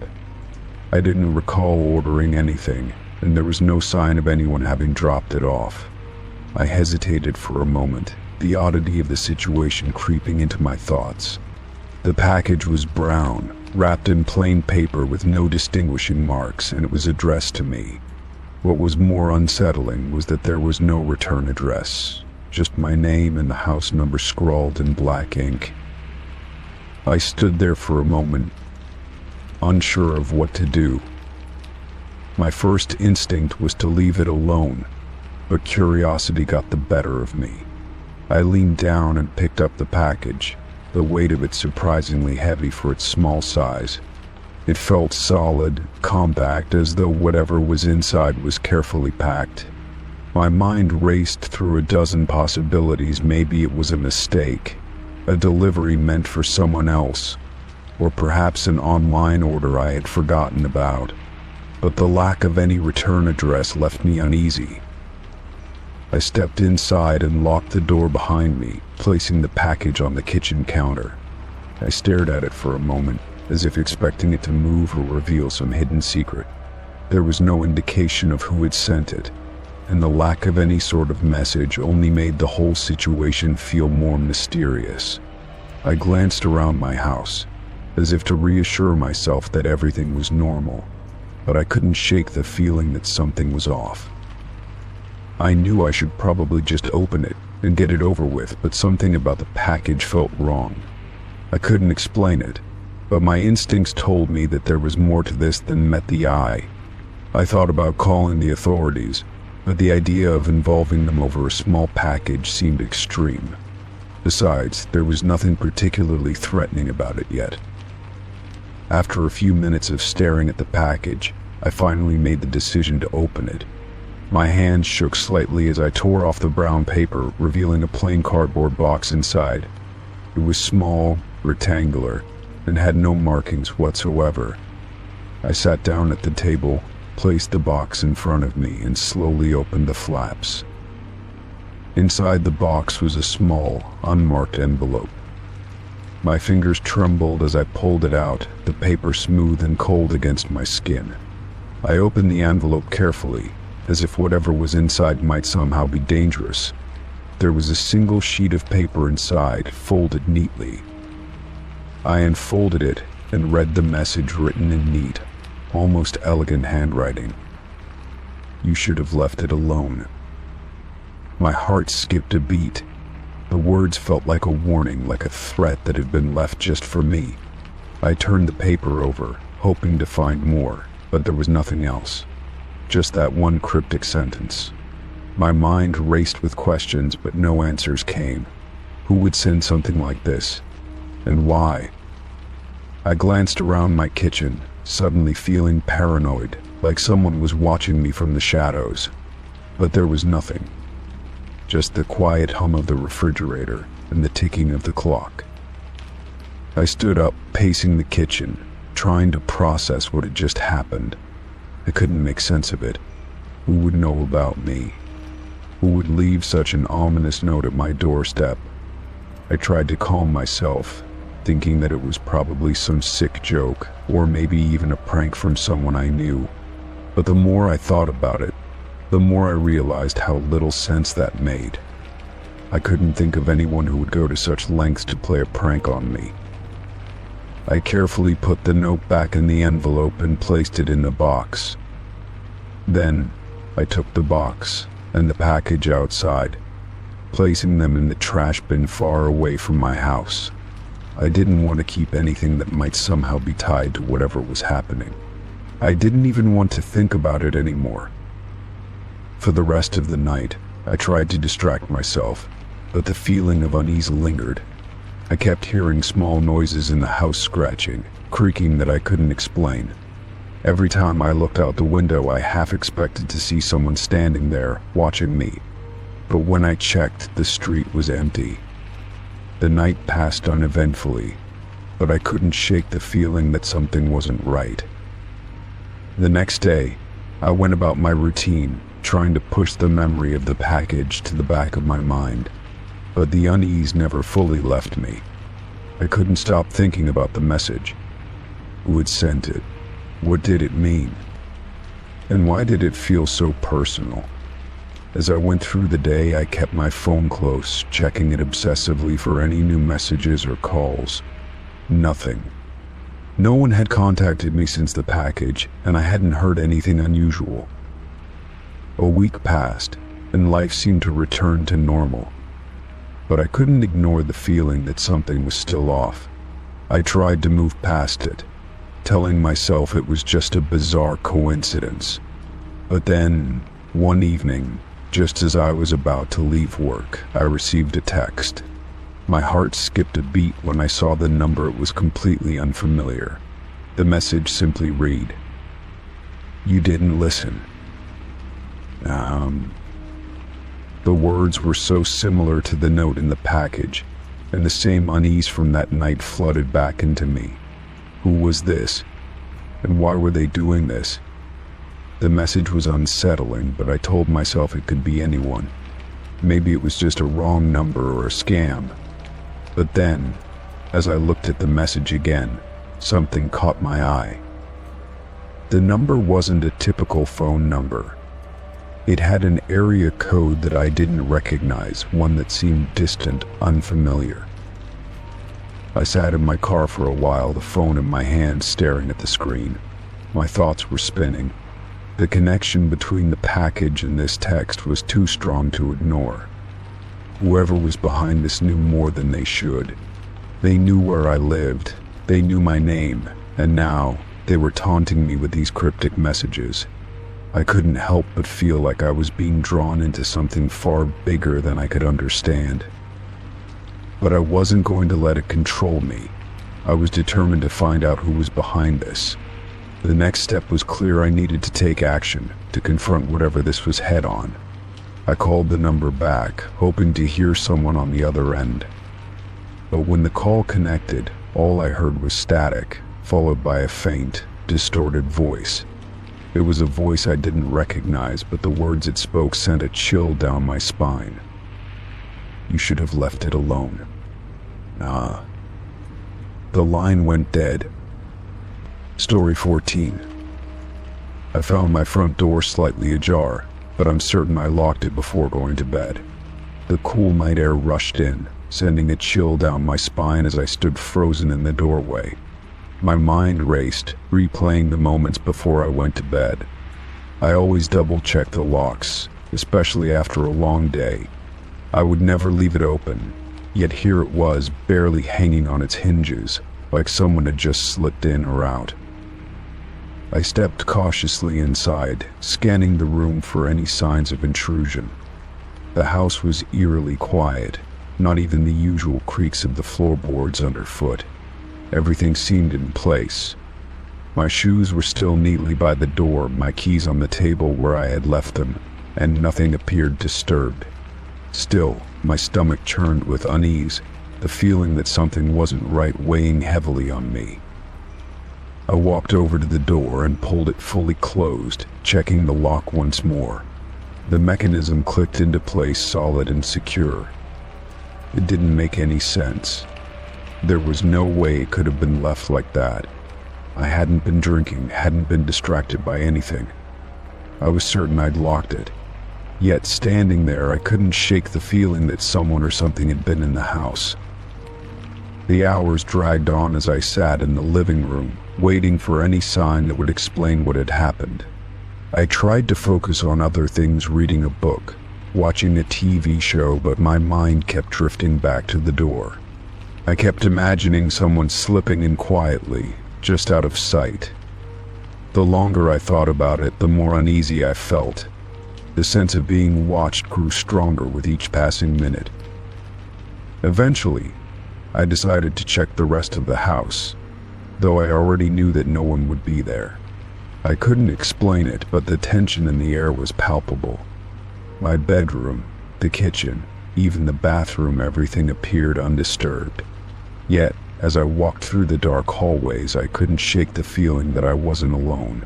I didn't recall ordering anything, and there was no sign of anyone having dropped it off. I hesitated for a moment, the oddity of the situation creeping into my thoughts. The package was brown, wrapped in plain paper with no distinguishing marks, and it was addressed to me. What was more unsettling was that there was no return address, just my name and the house number scrawled in black ink. I stood there for a moment, unsure of what to do. My first instinct was to leave it alone, but curiosity got the better of me. I leaned down and picked up the package, the weight of it surprisingly heavy for its small size. It felt solid, compact, as though whatever was inside was carefully packed. My mind raced through a dozen possibilities. Maybe it was a mistake, a delivery meant for someone else, or perhaps an online order I had forgotten about. But the lack of any return address left me uneasy. I stepped inside and locked the door behind me, placing the package on the kitchen counter. I stared at it for a moment, as if expecting it to move or reveal some hidden secret. There was no indication of who had sent it, and the lack of any sort of message only made the whole situation feel more mysterious. I glanced around my house, as if to reassure myself that everything was normal, but I couldn't shake the feeling that something was off. I knew I should probably just open it and get it over with, but something about the package felt wrong. I couldn't explain it, but my instincts told me that there was more to this than met the eye. I thought about calling the authorities, but the idea of involving them over a small package seemed extreme. Besides, there was nothing particularly threatening about it yet. After a few minutes of staring at the package, I finally made the decision to open it. My hand shook slightly as I tore off the brown paper, revealing a plain cardboard box inside. It was small, rectangular, and had no markings whatsoever. I sat down at the table, placed the box in front of me, and slowly opened the flaps. Inside the box was a small, unmarked envelope. My fingers trembled as I pulled it out, the paper smooth and cold against my skin. I opened the envelope carefully, as if whatever was inside might somehow be dangerous. There was a single sheet of paper inside, folded neatly. I unfolded it and read the message written in neat, almost elegant handwriting. "You should have left it alone." My heart skipped a beat. The words felt like a warning, like a threat that had been left just for me. I turned the paper over, hoping to find more, but there was nothing else. Just that one cryptic sentence. My mind raced with questions, but no answers came. Who would send something like this? And why? I glanced around my kitchen, suddenly feeling paranoid, like someone was watching me from the shadows. But there was nothing. Just the quiet hum of the refrigerator and the ticking of the clock. I stood up, pacing the kitchen, trying to process what had just happened. I couldn't make sense of it. Who would know about me? Who would leave such an ominous note at my doorstep? I tried to calm myself, thinking that it was probably some sick joke, or maybe even a prank from someone I knew. But the more I thought about it, the more I realized how little sense that made. I couldn't think of anyone who would go to such lengths to play a prank on me. I carefully put the note back in the envelope and placed it in the box. Then, I took the box and the package outside, placing them in the trash bin far away from my house. I didn't want to keep anything that might somehow be tied to whatever was happening. I didn't even want to think about it anymore. For the rest of the night, I tried to distract myself, but the feeling of unease lingered. I kept hearing small noises in the house, scratching, creaking that I couldn't explain. Every time I looked out the window, I half expected to see someone standing there, watching me. But when I checked, the street was empty. The night passed uneventfully, but I couldn't shake the feeling that something wasn't right. The next day, I went about my routine, trying to push the memory of the package to the back of my mind, but the unease never fully left me. I couldn't stop thinking about the message. Who had sent it? What did it mean? And why did it feel so personal? As I went through the day, I kept my phone close, checking it obsessively for any new messages or calls. Nothing. No one had contacted me since the package, and I hadn't heard anything unusual. A week passed, and life seemed to return to normal. But I couldn't ignore the feeling that something was still off. I tried to move past it, telling myself it was just a bizarre coincidence. But then, one evening, just as I was about to leave work, I received a text. My heart skipped a beat when I saw the number. It was completely unfamiliar. The message simply read, "You didn't listen." The words were so similar to the note in the package, and the same unease from that night flooded back into me. Who was this? And why were they doing this? The message was unsettling, but I told myself it could be anyone. Maybe it was just a wrong number or a scam. But then, as I looked at the message again, something caught my eye. The number wasn't a typical phone number. It had an area code that I didn't recognize, one that seemed distant, unfamiliar. I sat in my car for a while, the phone in my hand, staring at the screen. My thoughts were spinning. The connection between the package and this text was too strong to ignore. Whoever was behind this knew more than they should. They knew where I lived, they knew my name, and now they were taunting me with these cryptic messages. I couldn't help but feel like I was being drawn into something far bigger than I could understand. But I wasn't going to let it control me. I was determined to find out who was behind this. The next step was clear. I needed to take action, to confront whatever this was head on. I called the number back, hoping to hear someone on the other end. But when the call connected, all I heard was static, followed by a faint, distorted voice. It was a voice I didn't recognize, but the words it spoke sent a chill down my spine. "You should have left it alone." The line went dead. Story 14. I found my front door slightly ajar, but I'm certain I locked it before going to bed. The cool night air rushed in, sending a chill down my spine as I stood frozen in the doorway. My mind raced, replaying the moments before I went to bed. I always double-checked the locks, especially after a long day. I would never leave it open, yet here it was, barely hanging on its hinges, like someone had just slipped in or out. I stepped cautiously inside, scanning the room for any signs of intrusion. The house was eerily quiet, not even the usual creaks of the floorboards underfoot. Everything seemed in place. My shoes were still neatly by the door, my keys on the table where I had left them, and nothing appeared disturbed. Still, my stomach churned with unease, the feeling that something wasn't right weighing heavily on me. I walked over to the door and pulled it fully closed, checking the lock once more. The mechanism clicked into place, solid and secure. It didn't make any sense. There was no way it could have been left like that. I hadn't been drinking, hadn't been distracted by anything. I was certain I'd locked it. Yet standing there, I couldn't shake the feeling that someone or something had been in the house. The hours dragged on as I sat in the living room, waiting for any sign that would explain what had happened. I tried to focus on other things, reading a book, watching a TV show, but my mind kept drifting back to the door. I kept imagining someone slipping in quietly, just out of sight. The longer I thought about it, the more uneasy I felt. The sense of being watched grew stronger with each passing minute. Eventually, I decided to check the rest of the house, though I already knew that no one would be there. I couldn't explain it, but the tension in the air was palpable. My bedroom, The kitchen, even the bathroom, everything appeared undisturbed. Yet, as I walked through the dark hallways, I couldn't shake the feeling that I wasn't alone.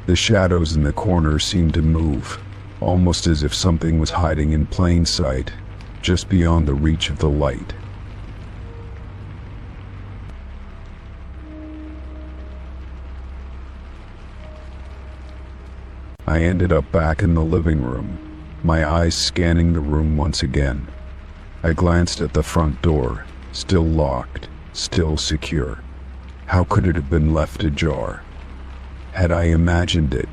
The shadows in the corners seemed to move, almost as if something was hiding in plain sight, just beyond the reach of the light. I ended up back in the living room, my eyes scanning the room once again. I glanced at the front door, still locked, still secure. How could it have been left ajar? Had I imagined it?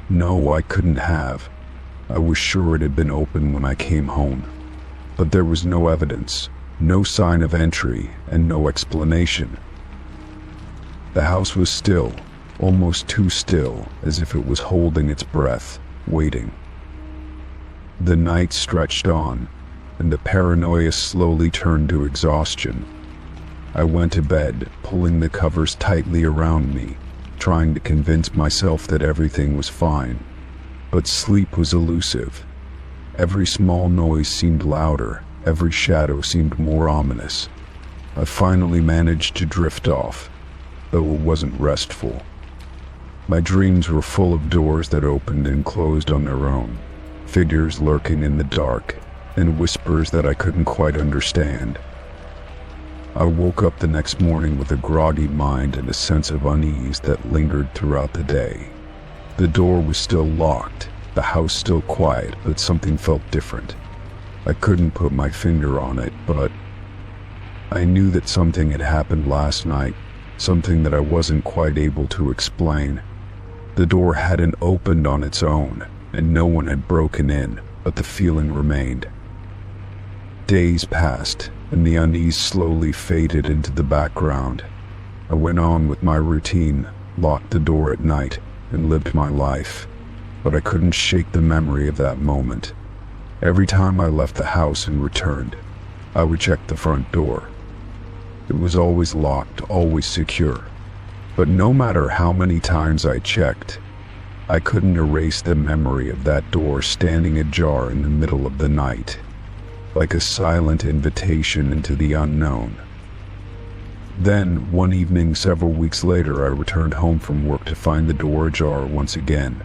No, I couldn't have. I was sure it had been open when I came home. But there was no evidence, no sign of entry, and no explanation. The house was still, almost too still, as if it was holding its breath, waiting. The night stretched on, and the paranoia slowly turned to exhaustion. I went to bed, pulling the covers tightly around me, trying to convince myself that everything was fine. But sleep was elusive. Every small noise seemed louder, every shadow seemed more ominous. I finally managed to drift off, though it wasn't restful. My dreams were full of doors that opened and closed on their own, figures lurking in the dark, and whispers that I couldn't quite understand. I woke up the next morning with a groggy mind and a sense of unease that lingered throughout the day. The door was still locked, the house still quiet, but something felt different. I couldn't put my finger on it, but I knew that something had happened last night, something that I wasn't quite able to explain. The door hadn't opened on its own, and no one had broken in, but the feeling remained. Days passed, and the unease slowly faded into the background. I went on with my routine, locked the door at night, and lived my life. But I couldn't shake the memory of that moment. Every time I left the house and returned, I would check the front door. It was always locked, always secure. But no matter how many times I checked, I couldn't erase the memory of that door standing ajar in the middle of the night, like a silent invitation into the unknown. Then, one evening several weeks later, I returned home from work to find the door ajar once again.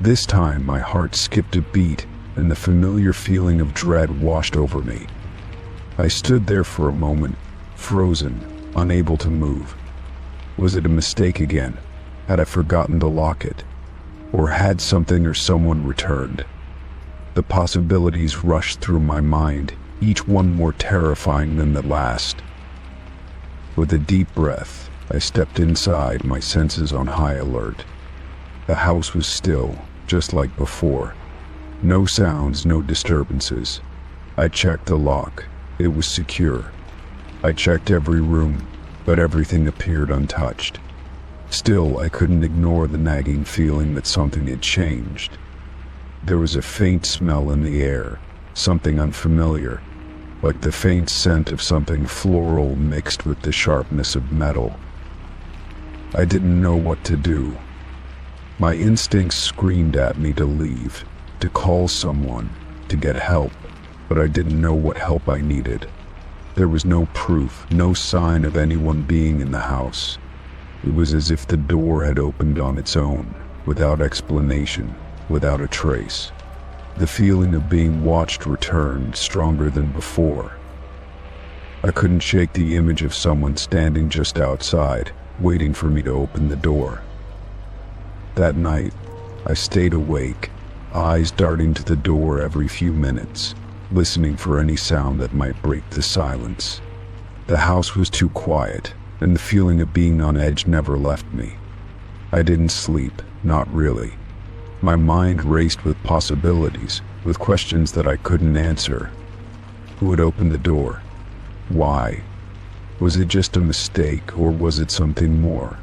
This time, my heart skipped a beat, and the familiar feeling of dread washed over me. I stood there for a moment, frozen, unable to move. Was it a mistake again? Had I forgotten to lock it? Or had something or someone returned? The possibilities rushed through my mind, each one more terrifying than the last. With a deep breath, I stepped inside, my senses on high alert. The house was still, just like before. No sounds, no disturbances. I checked the lock. It was secure. I checked every room, but everything appeared untouched. Still, I couldn't ignore the nagging feeling that something had changed. There was a faint smell in the air, something unfamiliar, like the faint scent of something floral mixed with the sharpness of metal. I didn't know what to do. My instincts screamed at me to leave, to call someone, to get help, but I didn't know what help I needed. There was no proof, no sign of anyone being in the house. It was as if the door had opened on its own, without explanation, without a trace. The feeling of being watched returned, stronger than before. I couldn't shake the image of someone standing just outside, waiting for me to open the door. That night, I stayed awake, eyes darting to the door every few minutes, listening for any sound that might break the silence. The house was too quiet, and the feeling of being on edge never left me. I didn't sleep, not really. My mind raced with possibilities, with questions that I couldn't answer. Who had opened the door? Why? Was it just a mistake, or was it something more?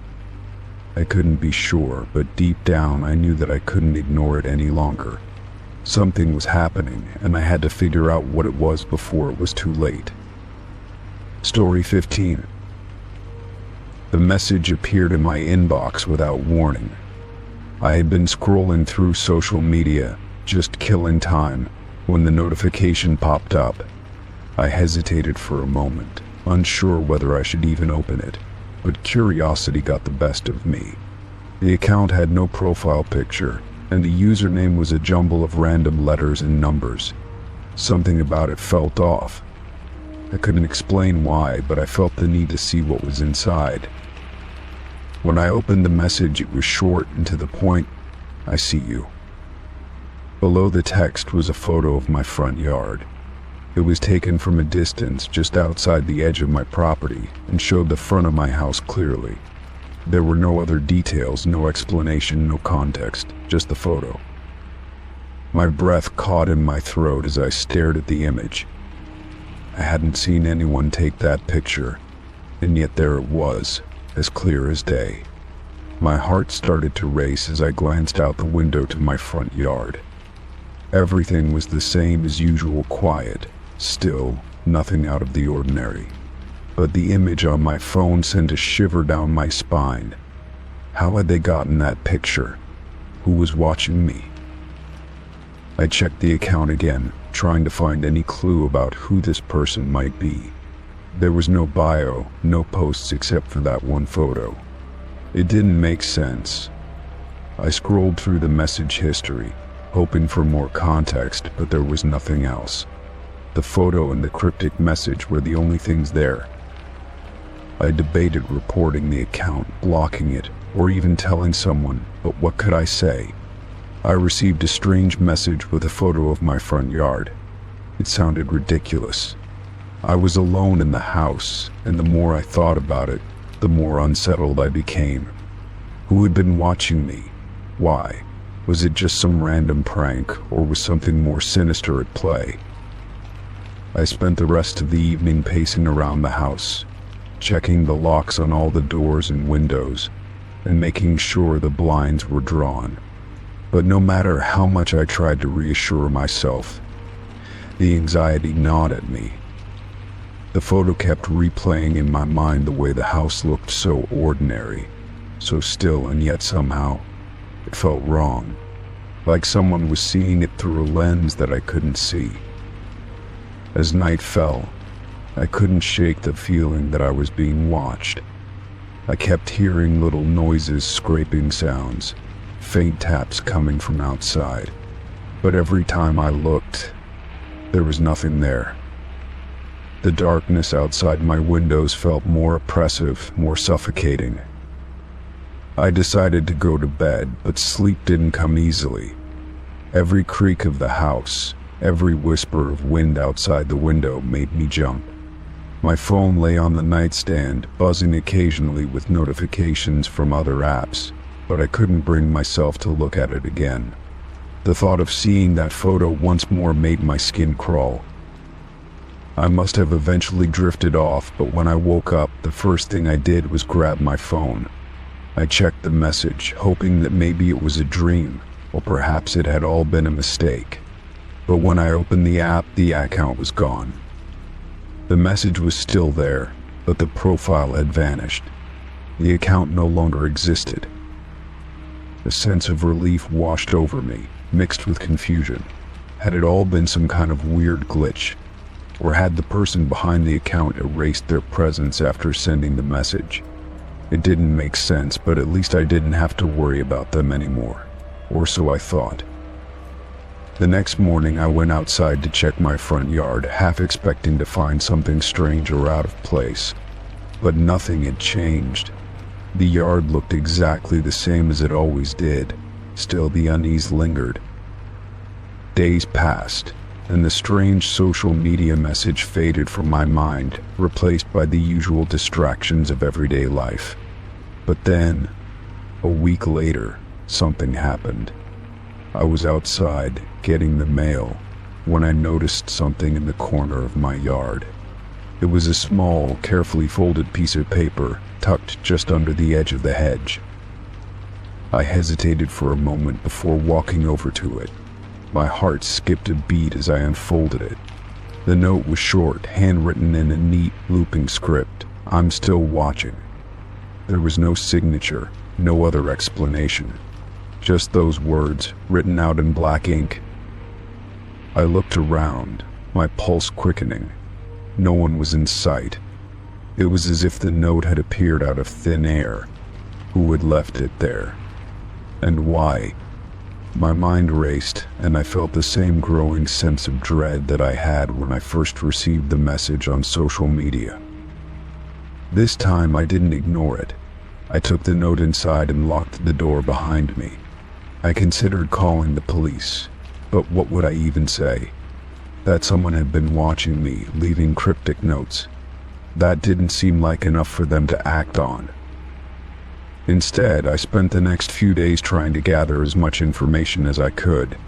I couldn't be sure, but deep down I knew that I couldn't ignore it any longer. Something was happening, and I had to figure out what it was before it was too late. Story 15. The message appeared in my inbox without warning. I had been scrolling through social media, just killing time, When the notification popped up, I hesitated for a moment, unsure whether I should even open it, but curiosity got the best of me. The account had no profile picture, and the username was a jumble of random letters and numbers. Something about it felt off. I couldn't explain why, but I felt the need to see what was inside. When I opened the message, it was short and to the point. "I see you." Below the text was a photo of my front yard. It was taken from a distance just outside the edge of my property and showed the front of my house clearly. There were no other details, no explanation, no context, just the photo. My breath caught in my throat as I stared at the image. I hadn't seen anyone take that picture, and yet there it was, as clear as day. My heart started to race as I glanced out the window to my front yard. Everything was the same as usual, quiet, still, nothing out of the ordinary. But the image on my phone sent a shiver down my spine. How had they gotten that picture? Who was watching me? I checked the account again, trying to find any clue about who this person might be. There was no bio, no posts except for that one photo. It didn't make sense. I scrolled through the message history, hoping for more context, but there was nothing else. The photo and the cryptic message were the only things there. I debated reporting the account, blocking it, or even telling someone, but what could I say? I received a strange message with a photo of my front yard. It sounded ridiculous. I was alone in the house, and the more I thought about it, the more unsettled I became. Who had been watching me? Why? Was it just some random prank, or was something more sinister at play? I spent the rest of the evening pacing around the house, checking the locks on all the doors and windows, and making sure the blinds were drawn. But no matter how much I tried to reassure myself, the anxiety gnawed at me. The photo kept replaying in my mind the way the house looked, so ordinary, so still, and yet somehow it felt wrong, like someone was seeing it through a lens that I couldn't see. As night fell, I couldn't shake the feeling that I was being watched. I kept hearing little noises, scraping sounds, faint taps coming from outside, but every time I looked, there was nothing there. The darkness outside my windows felt more oppressive, more suffocating. I decided to go to bed, but sleep didn't come easily. Every creak of the house, every whisper of wind outside the window made me jump. My phone lay on the nightstand, buzzing occasionally with notifications from other apps, but I couldn't bring myself to look at it again. The thought of seeing that photo once more made my skin crawl. I must have eventually drifted off, but when I woke up, the first thing I did was grab my phone. I checked the message, hoping that maybe it was a dream, or perhaps it had all been a mistake. But when I opened the app, the account was gone. The message was still there, but the profile had vanished. The account no longer existed. A sense of relief washed over me, mixed with confusion. Had it all been some kind of weird glitch? Or had the person behind the account erased their presence after sending the message? It didn't make sense, but at least I didn't have to worry about them anymore. Or so I thought. The next morning I went outside to check my front yard, half expecting to find something strange or out of place. But nothing had changed. The yard looked exactly the same as it always did. Still, the unease lingered. Days passed, and the strange social media message faded from my mind, replaced by the usual distractions of everyday life. But then, a week later, something happened. I was outside, getting the mail, when I noticed something in the corner of my yard. It was a small, carefully folded piece of paper, tucked just under the edge of the hedge. I hesitated for a moment before walking over to it. My heart skipped a beat as I unfolded it. The note was short, handwritten in a neat, looping script. "I'm still watching." There was no signature, no other explanation. Just those words, written out in black ink. I looked around, my pulse quickening. No one was in sight. It was as if the note had appeared out of thin air. Who had left it there? And why? My mind raced, and I felt the same growing sense of dread that I had when I first received the message on social media. This time I didn't ignore it. I took the note inside and locked the door behind me. I considered calling the police, but what would I even say? That someone had been watching me, leaving cryptic notes. That didn't seem like enough for them to act on. Instead, I spent the next few days trying to gather as much information as I could.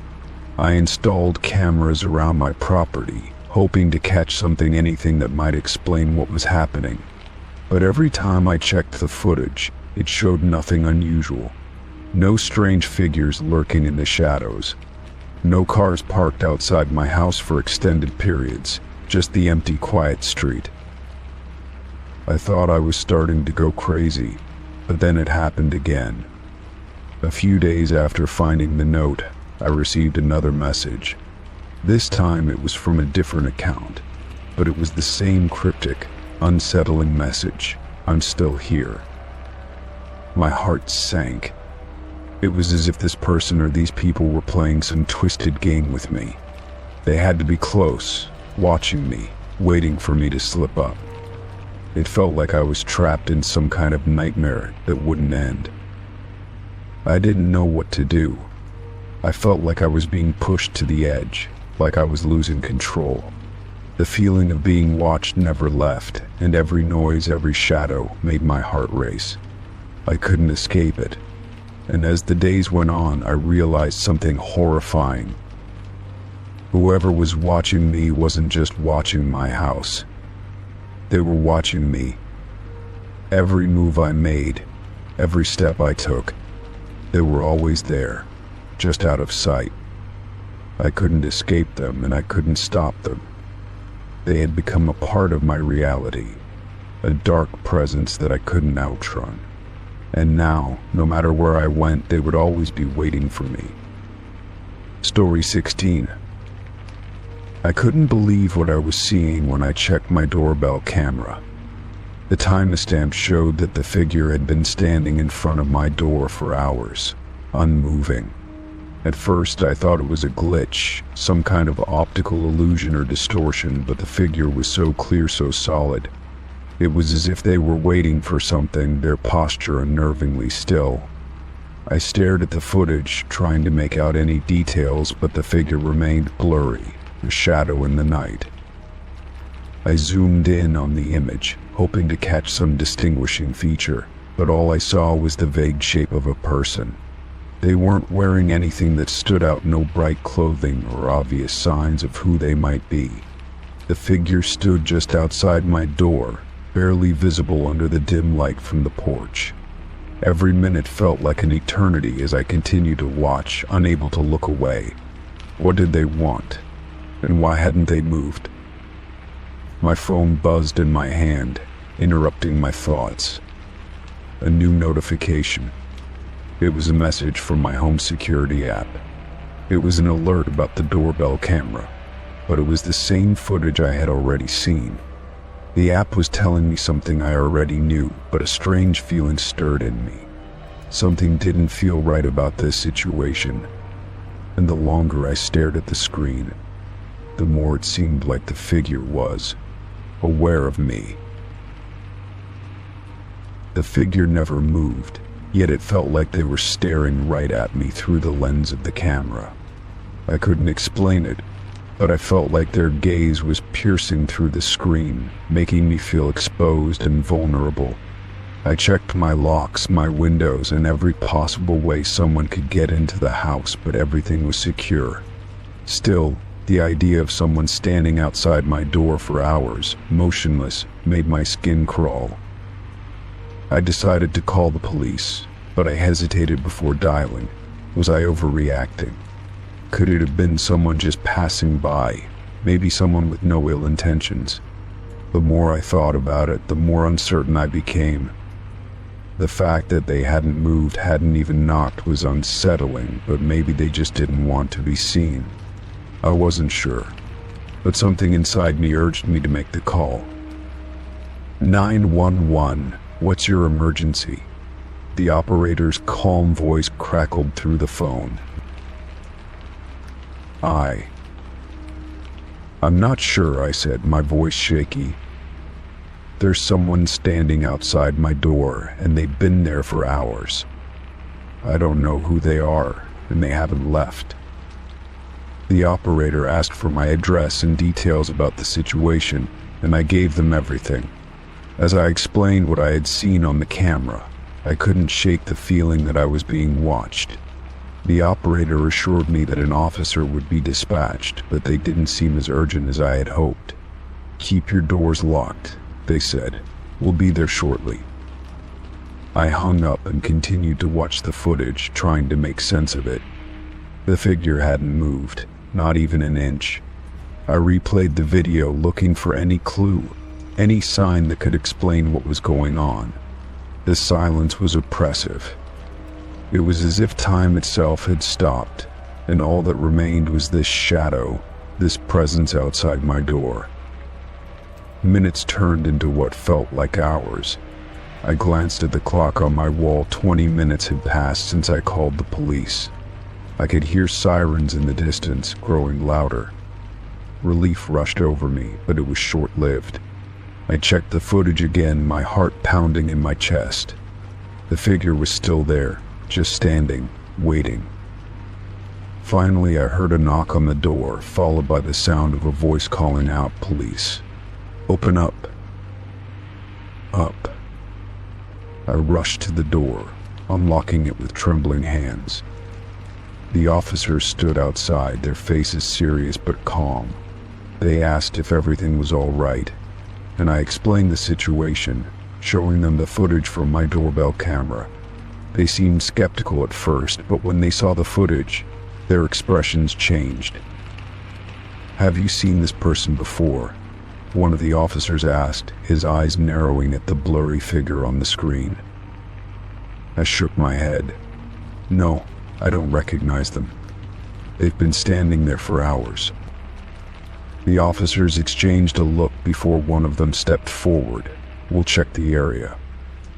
I installed cameras around my property, hoping to catch anything that might explain what was happening. But every time I checked the footage, it showed nothing unusual. No strange figures lurking in the shadows. No cars parked outside my house for extended periods, just the empty, quiet street. I thought I was starting to go crazy, but then it happened again. A few days after finding the note, I received another message. This time it was from a different account, but it was the same cryptic, unsettling message. I'm still here. My heart sank. It was as if this person or these people were playing some twisted game with me. They had to be close, watching me, waiting for me to slip up. It felt like I was trapped in some kind of nightmare that wouldn't end. I didn't know what to do. I felt like I was being pushed to the edge, like I was losing control. The feeling of being watched never left, and every noise, every shadow made my heart race. I couldn't escape it. And as the days went on, I realized something horrifying. Whoever was watching me wasn't just watching my house. They were watching me. Every move I made, every step I took, they were always there, just out of sight. I couldn't escape them, and I couldn't stop them. They had become a part of my reality, a dark presence that I couldn't outrun. And now, no matter where I went, they would always be waiting for me. Story 16. I couldn't believe what I was seeing when I checked my doorbell camera. The timestamp showed that the figure had been standing in front of my door for hours, unmoving. At first, I thought it was a glitch, some kind of optical illusion or distortion, but the figure was so clear, so solid. It was as if they were waiting for something, their posture unnervingly still. I stared at the footage, trying to make out any details, but the figure remained blurry, a shadow in the night. I zoomed in on the image, hoping to catch some distinguishing feature, but all I saw was the vague shape of a person. They weren't wearing anything that stood out, no bright clothing or obvious signs of who they might be. The figure stood just outside my door, barely visible under the dim light from the porch. Every minute felt like an eternity as I continued to watch, unable to look away. What did they want? And why hadn't they moved? My phone buzzed in my hand, interrupting my thoughts. A new notification. It was a message from my home security app. It was an alert about the doorbell camera, but it was the same footage I had already seen. The app was telling me something I already knew, but a strange feeling stirred in me. Something didn't feel right about this situation, and the longer I stared at the screen, the more it seemed like the figure was aware of me. The figure never moved, yet it felt like they were staring right at me through the lens of the camera. I couldn't explain it, but I felt like their gaze was piercing through the screen, making me feel exposed and vulnerable. I checked my locks, my windows, and every possible way someone could get into the house, but everything was secure. Still, the idea of someone standing outside my door for hours, motionless, made my skin crawl. I decided to call the police, but I hesitated before dialing. Was I overreacting? Could it have been someone just passing by, maybe someone with no ill intentions? The more I thought about it, the more uncertain I became. The fact that they hadn't moved, hadn't even knocked, was unsettling, but maybe they just didn't want to be seen. I wasn't sure, but something inside me urged me to make the call. 911, what's your emergency? The operator's calm voice crackled through the phone. I'm not sure, I said, my voice shaky. There's someone standing outside my door, and they've been there for hours. I don't know who they are, and they haven't left. The operator asked for my address and details about the situation, and I gave them everything. As I explained what I had seen on the camera, I couldn't shake the feeling that I was being watched. The operator assured me that an officer would be dispatched, but they didn't seem as urgent as I had hoped. Keep your doors locked, they said. We'll be there shortly. I hung up and continued to watch the footage, trying to make sense of it. The figure hadn't moved, not even an inch. I replayed the video looking for any clue, any sign that could explain what was going on. The silence was oppressive. It was as if time itself had stopped, and all that remained was this shadow, this presence outside my door. Minutes turned into what felt like hours. I glanced at the clock on my wall. 20 minutes had passed since I called the police. I could hear sirens in the distance, growing louder. Relief rushed over me, but it was short-lived. I checked the footage again, my heart pounding in my chest. The figure was still there, just standing, waiting. Finally, I heard a knock on the door, followed by the sound of a voice calling out, "Police. Open up." Up. I rushed to the door, unlocking it with trembling hands. The officers stood outside, their faces serious but calm. They asked if everything was all right, and I explained the situation, showing them the footage from my doorbell camera. They seemed skeptical at first, but when they saw the footage, their expressions changed. "Have you seen this person before?" one of the officers asked, his eyes narrowing at the blurry figure on the screen. I shook my head. "No, I don't recognize them. They've been standing there for hours." The officers exchanged a look before one of them stepped forward. "We'll check the area.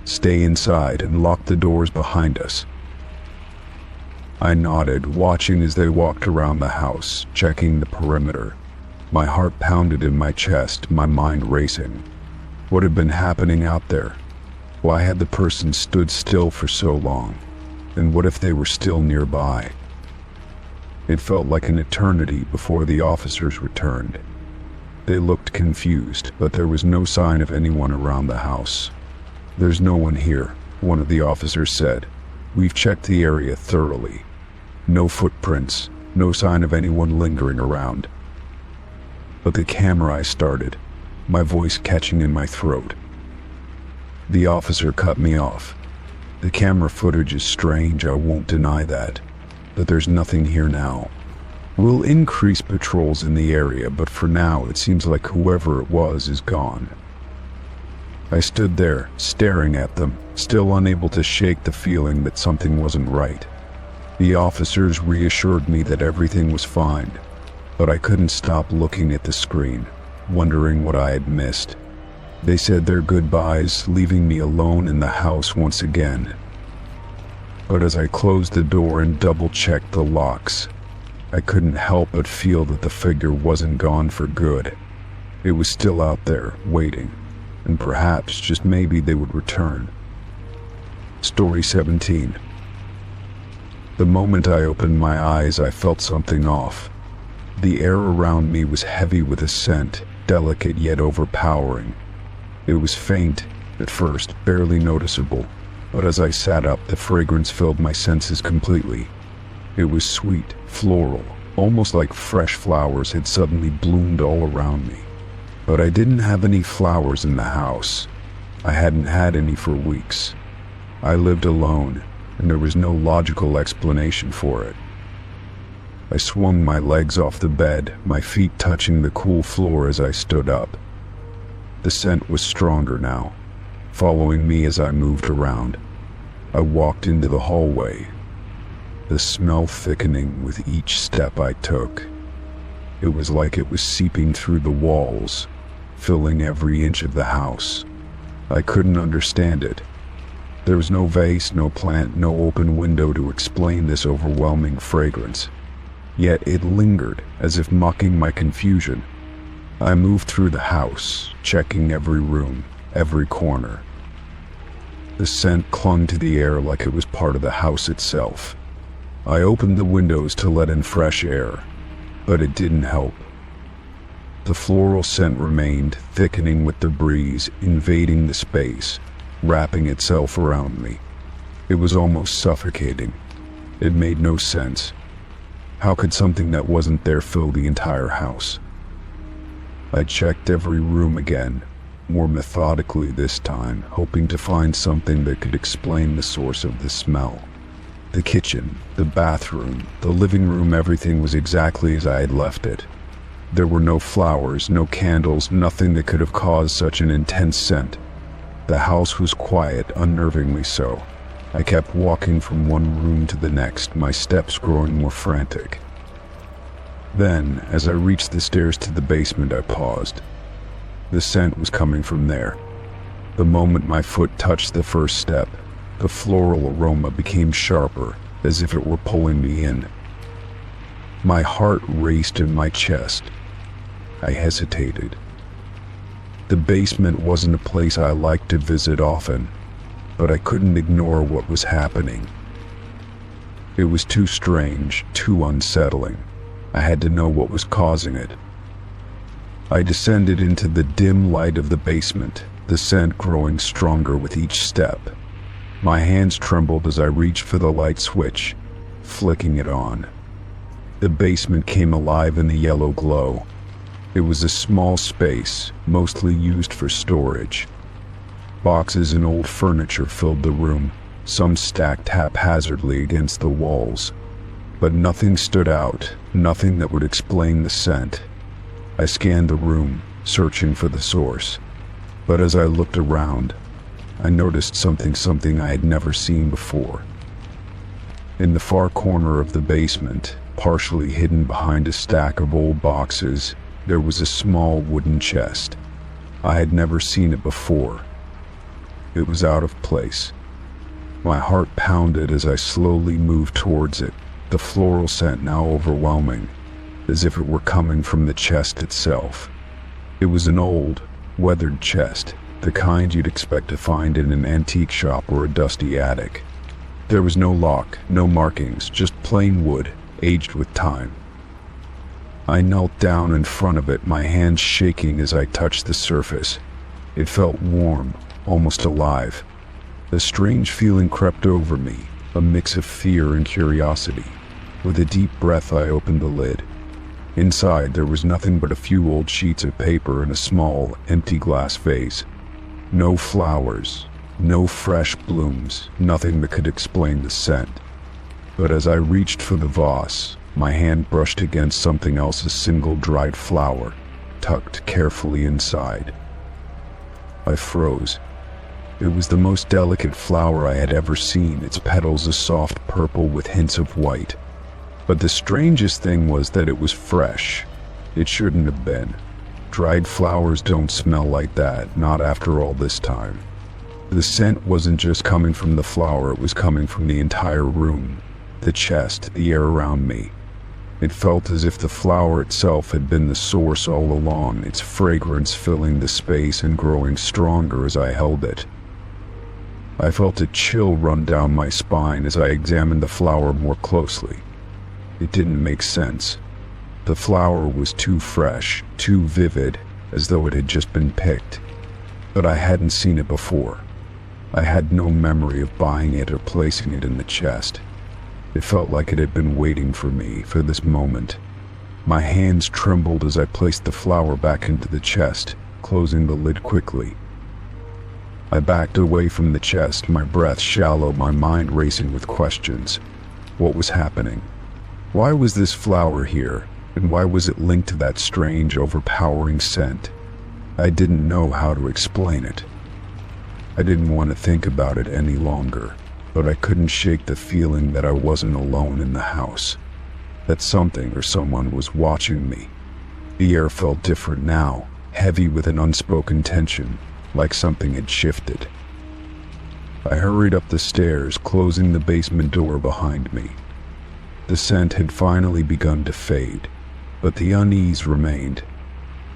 Stay inside and lock the doors behind us." I nodded, watching as they walked around the house, checking the perimeter. My heart pounded in my chest, my mind racing. What had been happening out there? Why had the person stood still for so long? And what if they were still nearby? It felt like an eternity before the officers returned. They looked confused, but there was no sign of anyone around the house. "There's no one here," one of the officers said. "We've checked the area thoroughly. No footprints, no sign of anyone lingering around." But the camera, I started, my voice catching in my throat. The officer cut me off. "The camera footage is strange, I won't deny that. But there's nothing here now. We'll increase patrols in the area, but for now it seems like whoever it was is gone." I stood there, staring at them, still unable to shake the feeling that something wasn't right. The officers reassured me that everything was fine, but I couldn't stop looking at the screen, wondering what I had missed. They said their goodbyes, leaving me alone in the house once again. But as I closed the door and double-checked the locks, I couldn't help but feel that the figure wasn't gone for good. It was still out there, waiting, and perhaps, just maybe, they would return. Story 17. The moment I opened my eyes, I felt something off. The air around me was heavy with a scent, delicate yet overpowering. It was faint, at first, barely noticeable, but as I sat up, the fragrance filled my senses completely. It was sweet, floral, almost like fresh flowers had suddenly bloomed all around me. But I didn't have any flowers in the house. I hadn't had any for weeks. I lived alone, and there was no logical explanation for it. I swung my legs off the bed, my feet touching the cool floor as I stood up. The scent was stronger now, following me as I moved around. I walked into the hallway, the smell thickening with each step I took. It was like it was seeping through the walls, filling every inch of the house. I couldn't understand it. There was no vase, no plant, no open window to explain this overwhelming fragrance. Yet it lingered, as if mocking my confusion. I moved through the house, checking every room, every corner. The scent clung to the air like it was part of the house itself. I opened the windows to let in fresh air, but it didn't help. The floral scent remained, thickening with the breeze, invading the space, wrapping itself around me. It was almost suffocating. It made no sense. How could something that wasn't there fill the entire house? I checked every room again, more methodically this time, hoping to find something that could explain the source of the smell. The kitchen, the bathroom, the living room, everything was exactly as I had left it. There were no flowers, no candles, nothing that could have caused such an intense scent. The house was quiet, unnervingly so. I kept walking from one room to the next, my steps growing more frantic. Then, as I reached the stairs to the basement, I paused. The scent was coming from there. The moment my foot touched the first step, the floral aroma became sharper, as if it were pulling me in. My heart raced in my chest. I hesitated. The basement wasn't a place I liked to visit often, but I couldn't ignore what was happening. It was too strange, too unsettling. I had to know what was causing it. I descended into the dim light of the basement, the scent growing stronger with each step. My hands trembled as I reached for the light switch, flicking it on. The basement came alive in the yellow glow. It was a small space, mostly used for storage. Boxes and old furniture filled the room, some stacked haphazardly against the walls. But nothing stood out, nothing that would explain the scent. I scanned the room, searching for the source. But as I looked around, I noticed something I had never seen before. In the far corner of the basement, partially hidden behind a stack of old boxes, there was a small wooden chest. I had never seen it before. It was out of place. My heart pounded as I slowly moved towards it, the floral scent now overwhelming, as if it were coming from the chest itself. It was an old, weathered chest, the kind you'd expect to find in an antique shop or a dusty attic. There was no lock, no markings, just plain wood, aged with time. I knelt down in front of it, my hands shaking as I touched the surface. It felt warm, almost alive. A strange feeling crept over me, a mix of fear and curiosity. With a deep breath, I opened the lid. Inside, there was nothing but a few old sheets of paper and a small, empty glass vase. No flowers, no fresh blooms, nothing that could explain the scent. But as I reached for the vase, my hand brushed against something else, a single dried flower, tucked carefully inside. I froze. It was the most delicate flower I had ever seen, its petals a soft purple with hints of white. But the strangest thing was that it was fresh. It shouldn't have been. Dried flowers don't smell like that, not after all this time. The scent wasn't just coming from the flower, it was coming from the entire room, the chest, the air around me. It felt as if the flower itself had been the source all along, its fragrance filling the space and growing stronger as I held it. I felt a chill run down my spine as I examined the flower more closely. It didn't make sense. The flower was too fresh, too vivid, as though it had just been picked. But I hadn't seen it before. I had no memory of buying it or placing it in the chest. It felt like it had been waiting for me, for this moment. My hands trembled as I placed the flower back into the chest, closing the lid quickly. I backed away from the chest, my breath shallow, my mind racing with questions. What was happening? Why was this flower here, and why was it linked to that strange, overpowering scent? I didn't know how to explain it. I didn't want to think about it any longer, but I couldn't shake the feeling that I wasn't alone in the house, that something or someone was watching me, The air felt different now, heavy with an unspoken tension, like something had shifted. I hurried up the stairs, closing the basement door behind me. The scent had finally begun to fade, but the unease remained.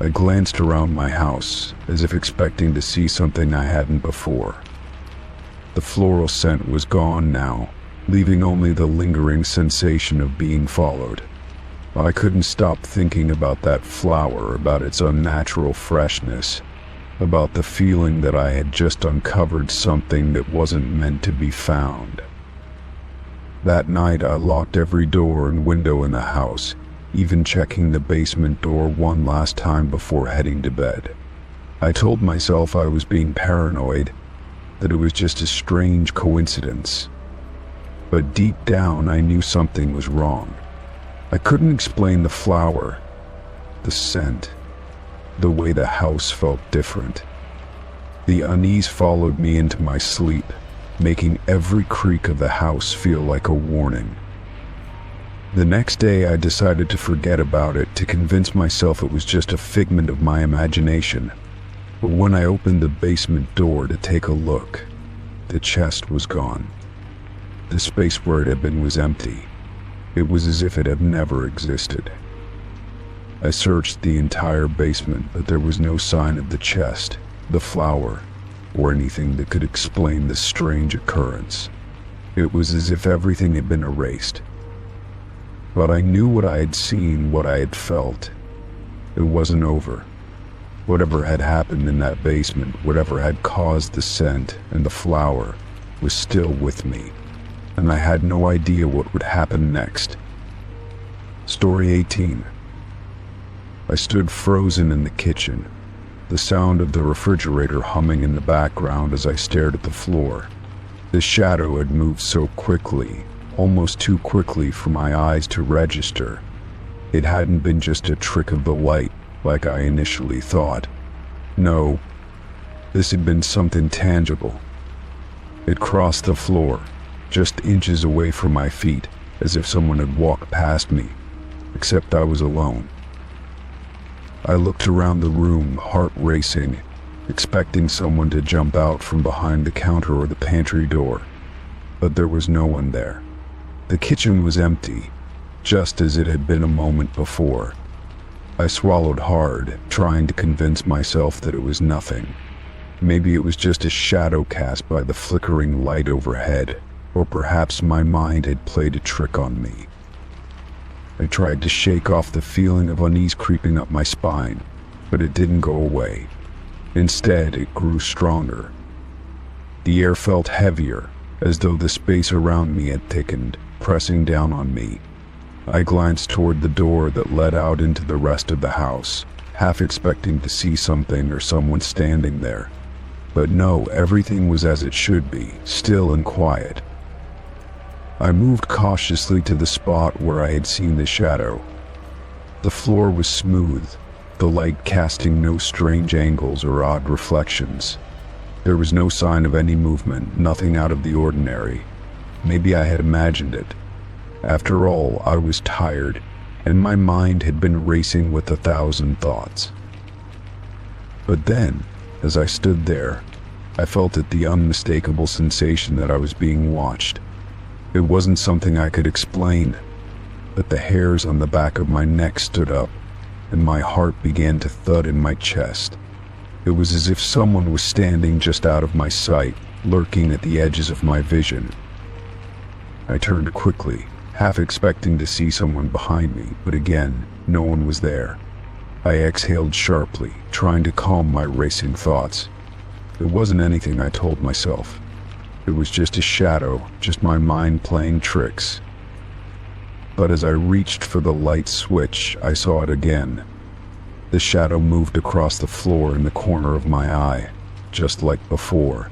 I glanced around my house, as if expecting to see something I hadn't before. The floral scent was gone now, leaving only the lingering sensation of being followed. I couldn't stop thinking about that flower, about its unnatural freshness, about the feeling that I had just uncovered something that wasn't meant to be found. That night I locked every door and window in the house, even checking the basement door one last time before heading to bed. I told myself I was being paranoid, that it was just a strange coincidence. But deep down I knew something was wrong. I couldn't explain the flower, the scent, the way the house felt different. The unease followed me into my sleep, making every creak of the house feel like a warning. The next day I decided to forget about it, to convince myself it was just a figment of my imagination. But when I opened the basement door to take a look, the chest was gone. The space where it had been was empty. It was as if it had never existed. I searched the entire basement, but there was no sign of the chest, the flower, or anything that could explain this strange occurrence. It was as if everything had been erased. But I knew what I had seen, what I had felt. It wasn't over. Whatever had happened in that basement, whatever had caused the scent and the flower, was still with me, and I had no idea what would happen next. Story 18. I stood frozen in the kitchen, the sound of the refrigerator humming in the background as I stared at the floor. The shadow had moved so quickly, almost too quickly for my eyes to register. It hadn't been just a trick of the light, like I initially thought. No, this had been something tangible. It crossed the floor, just inches away from my feet, as if someone had walked past me, except I was alone. I looked around the room, heart racing, expecting someone to jump out from behind the counter or the pantry door, but there was no one there. The kitchen was empty, just as it had been a moment before. I swallowed hard, trying to convince myself that it was nothing. Maybe it was just a shadow cast by the flickering light overhead, or perhaps my mind had played a trick on me. I tried to shake off the feeling of unease creeping up my spine, but it didn't go away. Instead, it grew stronger. The air felt heavier, as though the space around me had thickened, pressing down on me. I glanced toward the door that led out into the rest of the house, half expecting to see something or someone standing there. But no, everything was as it should be, still and quiet. I moved cautiously to the spot where I had seen the shadow. The floor was smooth, the light casting no strange angles or odd reflections. There was no sign of any movement, nothing out of the ordinary. Maybe I had imagined it. After all, I was tired, and my mind had been racing with 1,000 thoughts. But then, as I stood there, I felt the unmistakable sensation that I was being watched. It wasn't something I could explain, but the hairs on the back of my neck stood up, and my heart began to thud in my chest. It was as if someone was standing just out of my sight, lurking at the edges of my vision. I turned quickly, half expecting to see someone behind me, but again, no one was there. I exhaled sharply, trying to calm my racing thoughts. It wasn't anything, I told myself. It was just a shadow, just my mind playing tricks. But as I reached for the light switch, I saw it again. The shadow moved across the floor in the corner of my eye, just like before.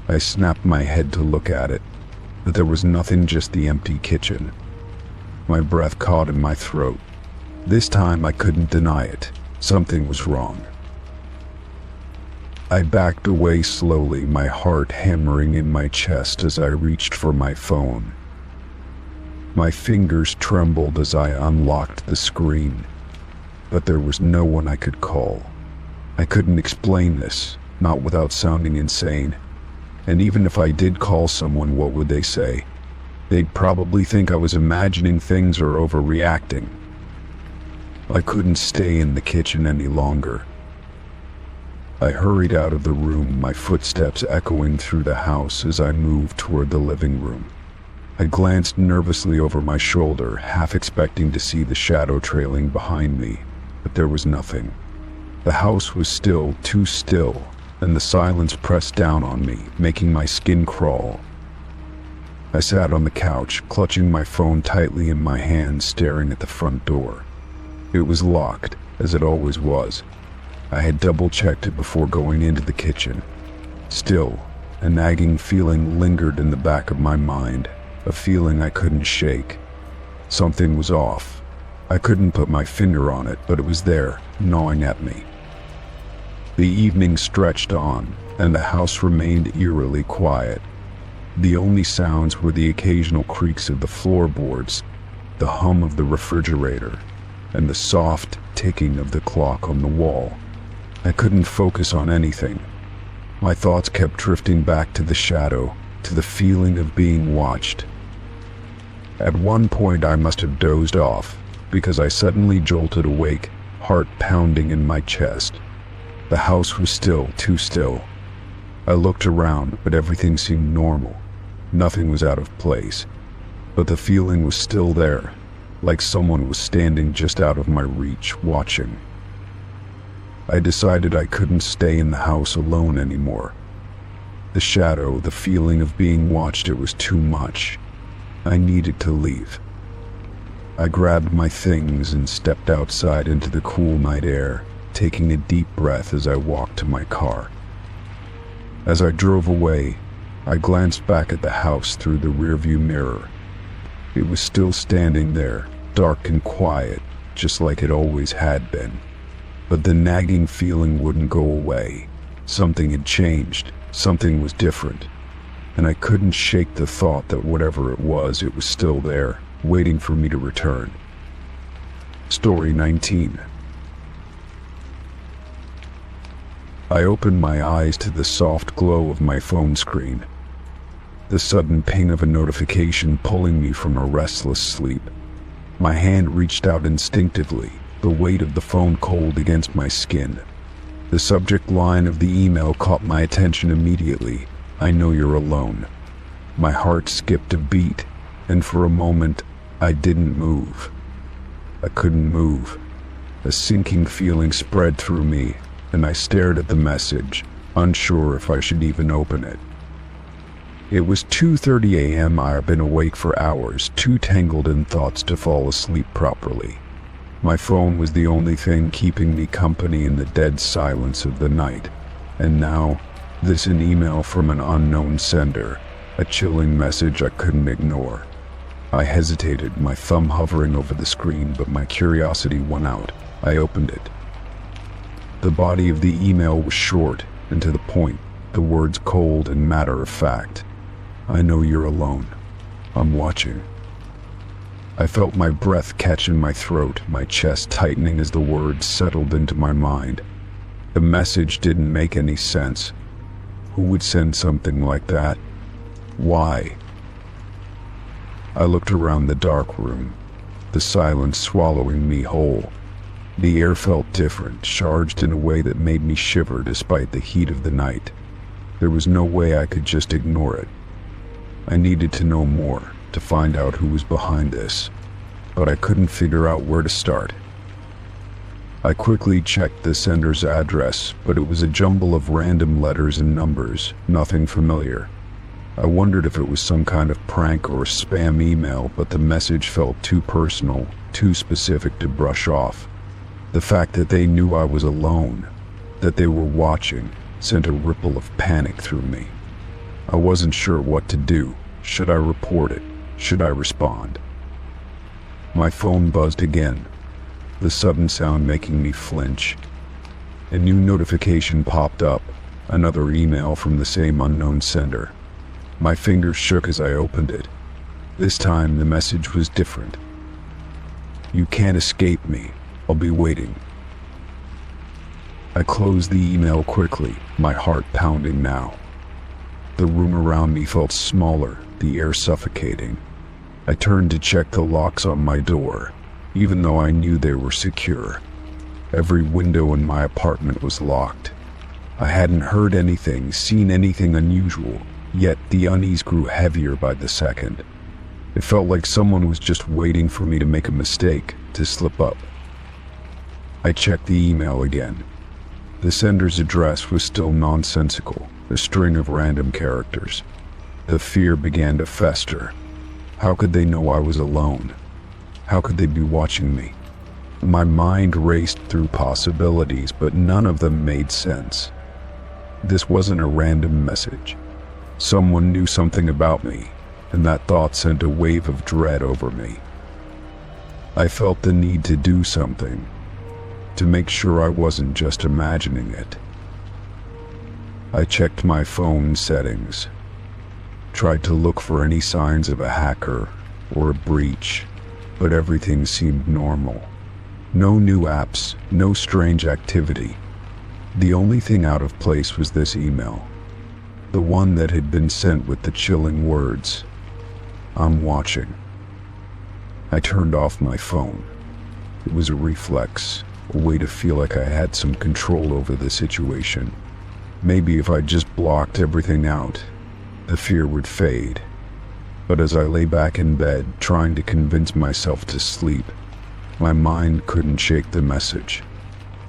I snapped my head to look at it, but there was nothing, just the empty kitchen. My breath caught in my throat. This time I couldn't deny it. Something was wrong. I backed away slowly, my heart hammering in my chest as I reached for my phone. My fingers trembled as I unlocked the screen. but there was no one I could call. I couldn't explain this, not without sounding insane. And even if I did call someone, what would they say? They'd probably think I was imagining things or overreacting. I couldn't stay in the kitchen any longer. I hurried out of the room, my footsteps echoing through the house as I moved toward the living room. I glanced nervously over my shoulder, half expecting to see the shadow trailing behind me, but there was nothing. The house was still, too still, and the silence pressed down on me, making my skin crawl. I sat on the couch, clutching my phone tightly in my hand, staring at the front door. It was locked, as it always was. I had double-checked it before going into the kitchen. Still, a nagging feeling lingered in the back of my mind, a feeling I couldn't shake. Something was off. I couldn't put my finger on it, but it was there, gnawing at me. The evening stretched on, and the house remained eerily quiet. The only sounds were the occasional creaks of the floorboards, the hum of the refrigerator, and the soft ticking of the clock on the wall. I couldn't focus on anything. My thoughts kept drifting back to the shadow, to the feeling of being watched. At one point I must have dozed off, because I suddenly jolted awake, heart pounding in my chest. The house was still, too still. I looked around, but everything seemed normal. Nothing was out of place. But the feeling was still there, like someone was standing just out of my reach, watching. I decided I couldn't stay in the house alone anymore. The shadow, the feeling of being watched, it was too much. I needed to leave. I grabbed my things and stepped outside into the cool night air, taking a deep breath as I walked to my car. As I drove away, I glanced back at the house through the rearview mirror. It was still standing there, dark and quiet, just like it always had been. But the nagging feeling wouldn't go away. Something had changed, something was different. And I couldn't shake the thought that whatever it was still there, waiting for me to return. Story 19. I opened my eyes to the soft glow of my phone screen. The sudden ping of a notification pulling me from a restless sleep. My hand reached out instinctively, the weight of the phone cold against my skin. The subject line of the email caught my attention immediately. I know you're alone. My heart skipped a beat, and for a moment, I didn't move. I couldn't move. A sinking feeling spread through me, and I stared at the message, unsure if I should even open it. It was 2:30 a.m. I had been awake for hours, too tangled in thoughts to fall asleep properly. My phone was the only thing keeping me company in the dead silence of the night, and now, this an email from an unknown sender, a chilling message I couldn't ignore. I hesitated, my thumb hovering over the screen, but my curiosity won out. I opened it. The body of the email was short and to the point, the words cold and matter-of-fact. I know you're alone. I'm watching. I felt my breath catch in my throat, my chest tightening as the words settled into my mind. The message didn't make any sense. Who would send something like that? Why? I looked around the dark room, the silence swallowing me whole. The air felt different, charged in a way that made me shiver despite the heat of the night. There was no way I could just ignore it. I needed to know more, to find out who was behind this, but I couldn't figure out where to start. I quickly checked the sender's address, but it was a jumble of random letters and numbers, nothing familiar. I wondered if it was some kind of prank or spam email, but the message felt too personal, too specific to brush off. The fact that they knew I was alone, that they were watching, sent a ripple of panic through me. I wasn't sure what to do. Should I report it? Should I respond? My phone buzzed again, the sudden sound making me flinch. A new notification popped up, another email from the same unknown sender. My fingers shook as I opened it. This time the message was different. You can't escape me. I'll be waiting. I closed the email quickly, my heart pounding now. The room around me felt smaller, the air suffocating. I turned to check the locks on my door, even though I knew they were secure. Every window in my apartment was locked. I hadn't heard anything, seen anything unusual, yet the unease grew heavier by the second. It felt like someone was just waiting for me to make a mistake, to slip up. I checked the email again. The sender's address was still nonsensical, a string of random characters. The fear began to fester. How could they know I was alone? How could they be watching me? My mind raced through possibilities, but none of them made sense. This wasn't a random message. Someone knew something about me, and that thought sent a wave of dread over me. I felt the need to do something, to make sure I wasn't just imagining it. I checked my phone settings, tried to look for any signs of a hacker or a breach, but everything seemed normal. No new apps, no strange activity. The only thing out of place was this email, the one that had been sent with the chilling words, "I'm watching." I turned off my phone. It was a reflex, a way to feel like I had some control over the situation. Maybe if I just blocked everything out, the fear would fade. But as I lay back in bed, trying to convince myself to sleep, my mind couldn't shake the message.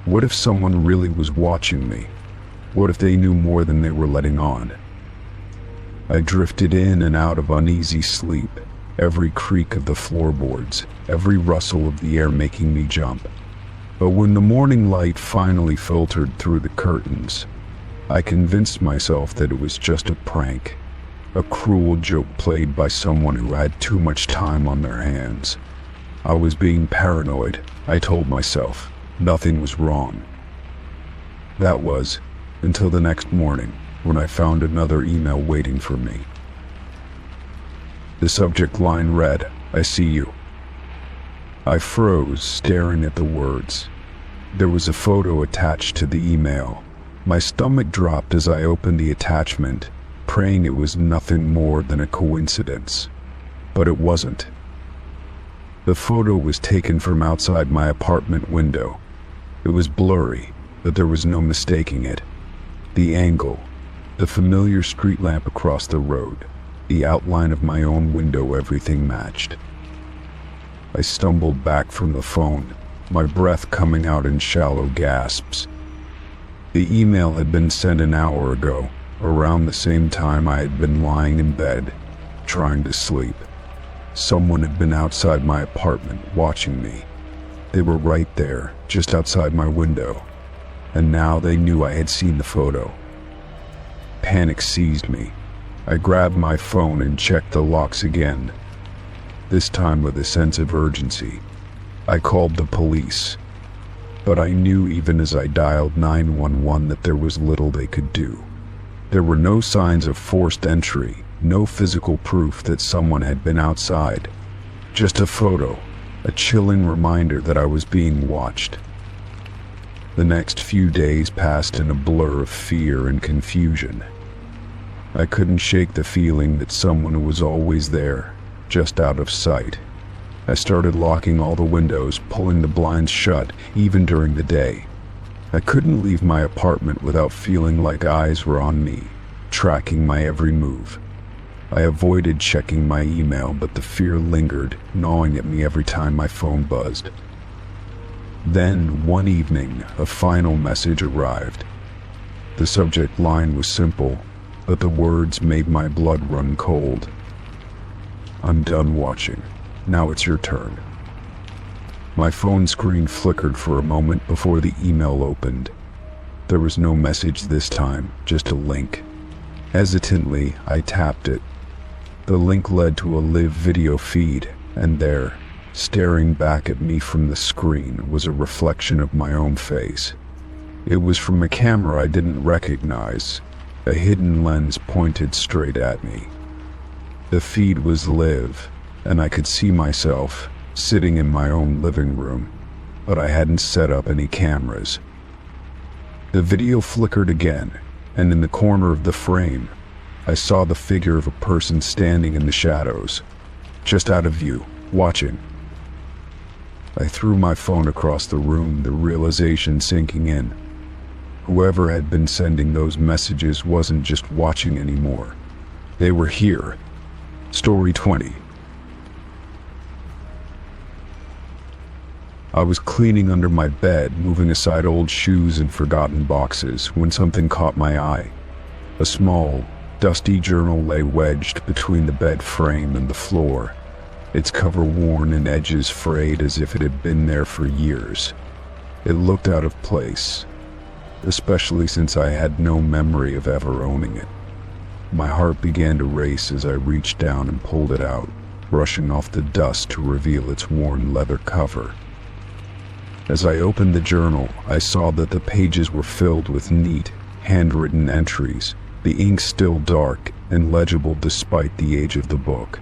What if someone really was watching me? What if they knew more than they were letting on? I drifted in and out of uneasy sleep, every creak of the floorboards, every rustle of the air making me jump. But when the morning light finally filtered through the curtains, I convinced myself that it was just a prank, a cruel joke played by someone who had too much time on their hands. I was being paranoid, I told myself. Nothing was wrong. That was, until the next morning, when I found another email waiting for me. The subject line read, "I see you." I froze, staring at the words. There was a photo attached to the email. My stomach dropped as I opened the attachment, praying it was nothing more than a coincidence. But it wasn't. The photo was taken from outside my apartment window. It was blurry, but there was no mistaking it. The angle, the familiar street lamp across the road, the outline of my own window, everything matched. I stumbled back from the phone, my breath coming out in shallow gasps. The email had been sent an hour ago, around the same time I had been lying in bed, trying to sleep. Someone had been outside my apartment, watching me. They were right there, just outside my window, and now they knew I had seen the photo. Panic seized me. I grabbed my phone and checked the locks again, this time with a sense of urgency. I called the police, but I knew even as I dialed 911 that there was little they could do. There were no signs of forced entry, no physical proof that someone had been outside. Just a photo, a chilling reminder that I was being watched. The next few days passed in a blur of fear and confusion. I couldn't shake the feeling that someone was always there, just out of sight. I started locking all the windows, pulling the blinds shut, even during the day. I couldn't leave my apartment without feeling like eyes were on me, tracking my every move. I avoided checking my email, but the fear lingered, gnawing at me every time my phone buzzed. Then, one evening, a final message arrived. The subject line was simple, but the words made my blood run cold. "I'm done watching. Now it's your turn." My phone screen flickered for a moment before the email opened. There was no message this time, just a link. Hesitantly, I tapped it. The link led to a live video feed, and there, staring back at me from the screen, was a reflection of my own face. It was from a camera I didn't recognize, a hidden lens pointed straight at me. The feed was live, and I could see myself, sitting in my own living room. but I hadn't set up any cameras. The video flickered again, and in the corner of the frame, I saw the figure of a person standing in the shadows, just out of view, watching. I threw my phone across the room, the realization sinking in. Whoever had been sending those messages wasn't just watching anymore. They were here. Story 20. I was cleaning under my bed, moving aside old shoes and forgotten boxes, when something caught my eye. A small, dusty journal lay wedged between the bed frame and the floor, its cover worn and edges frayed as if it had been there for years. It looked out of place, especially since I had no memory of ever owning it. My heart began to race as I reached down and pulled it out, brushing off the dust to reveal its worn leather cover. As I opened the journal, I saw that the pages were filled with neat, handwritten entries, the ink still dark and legible despite the age of the book.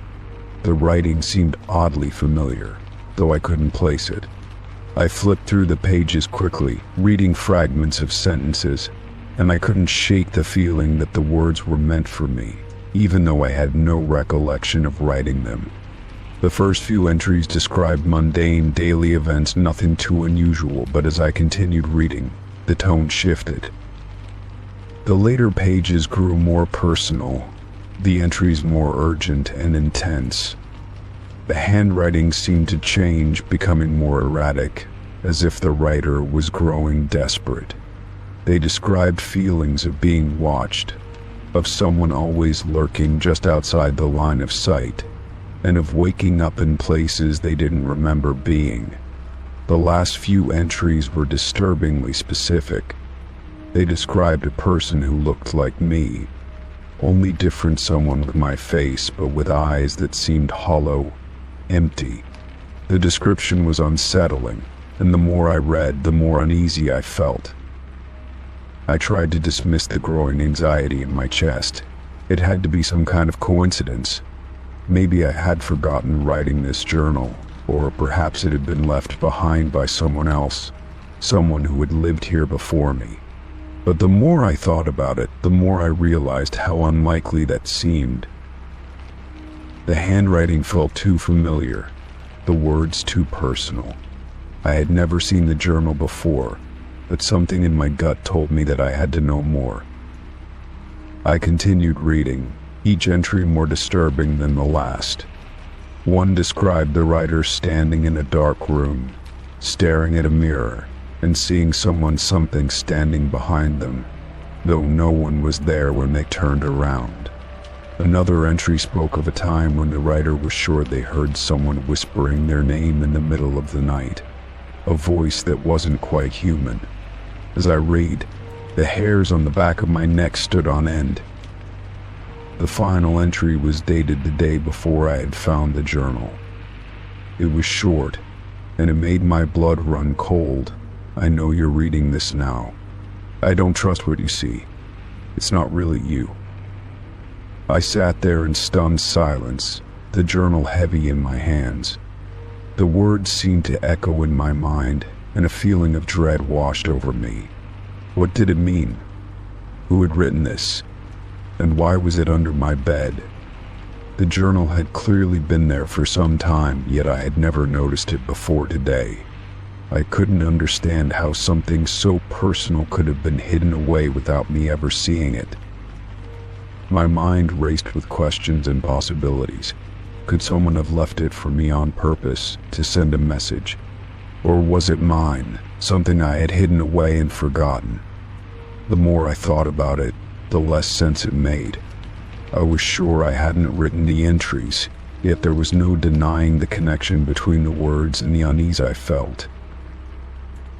The writing seemed oddly familiar, though I couldn't place it. I flipped through the pages quickly, reading fragments of sentences, and I couldn't shake the feeling that the words were meant for me, even though I had no recollection of writing them. The first few entries described mundane daily events, nothing too unusual, but as I continued reading, the tone shifted. The later pages grew more personal, the entries more urgent and intense. The handwriting seemed to change, becoming more erratic, as if the writer was growing desperate. They described feelings of being watched, of someone always lurking just outside the line of sight, and of waking up in places they didn't remember being. The last few entries were disturbingly specific. They described a person who looked like me, only different, someone with my face but with eyes that seemed hollow, empty. The description was unsettling, and the more I read, the more uneasy I felt. I tried to dismiss the growing anxiety in my chest. It had to be some kind of coincidence. Maybe I had forgotten writing this journal, or perhaps it had been left behind by someone else, someone who had lived here before me. But the more I thought about it, the more I realized how unlikely that seemed. The handwriting felt too familiar, the words too personal. I had never seen the journal before, but something in my gut told me that I had to know more. I continued reading, each entry more disturbing than the last. One described the writer standing in a dark room, staring at a mirror, and seeing something standing behind them, though no one was there when they turned around. Another entry spoke of a time when the writer was sure they heard someone whispering their name in the middle of the night, a voice that wasn't quite human. As I read, the hairs on the back of my neck stood on end. The final entry was dated the day before I had found the journal. It was short, and it made my blood run cold. I know you're reading this now. I don't trust what you see. It's not really you. I sat there in stunned silence, the journal heavy in my hands. The words seemed to echo in my mind, and a feeling of dread washed over me. What did it mean? Who had written this? And why was it under my bed? The journal had clearly been there for some time, yet I had never noticed it before today. I couldn't understand how something so personal could have been hidden away without me ever seeing it. My mind raced with questions and possibilities. Could someone have left it for me on purpose, to send a message? Or was it mine, something I had hidden away and forgotten? The more I thought about it, the less sense it made. I was sure I hadn't written the entries, yet there was no denying the connection between the words and the unease I felt.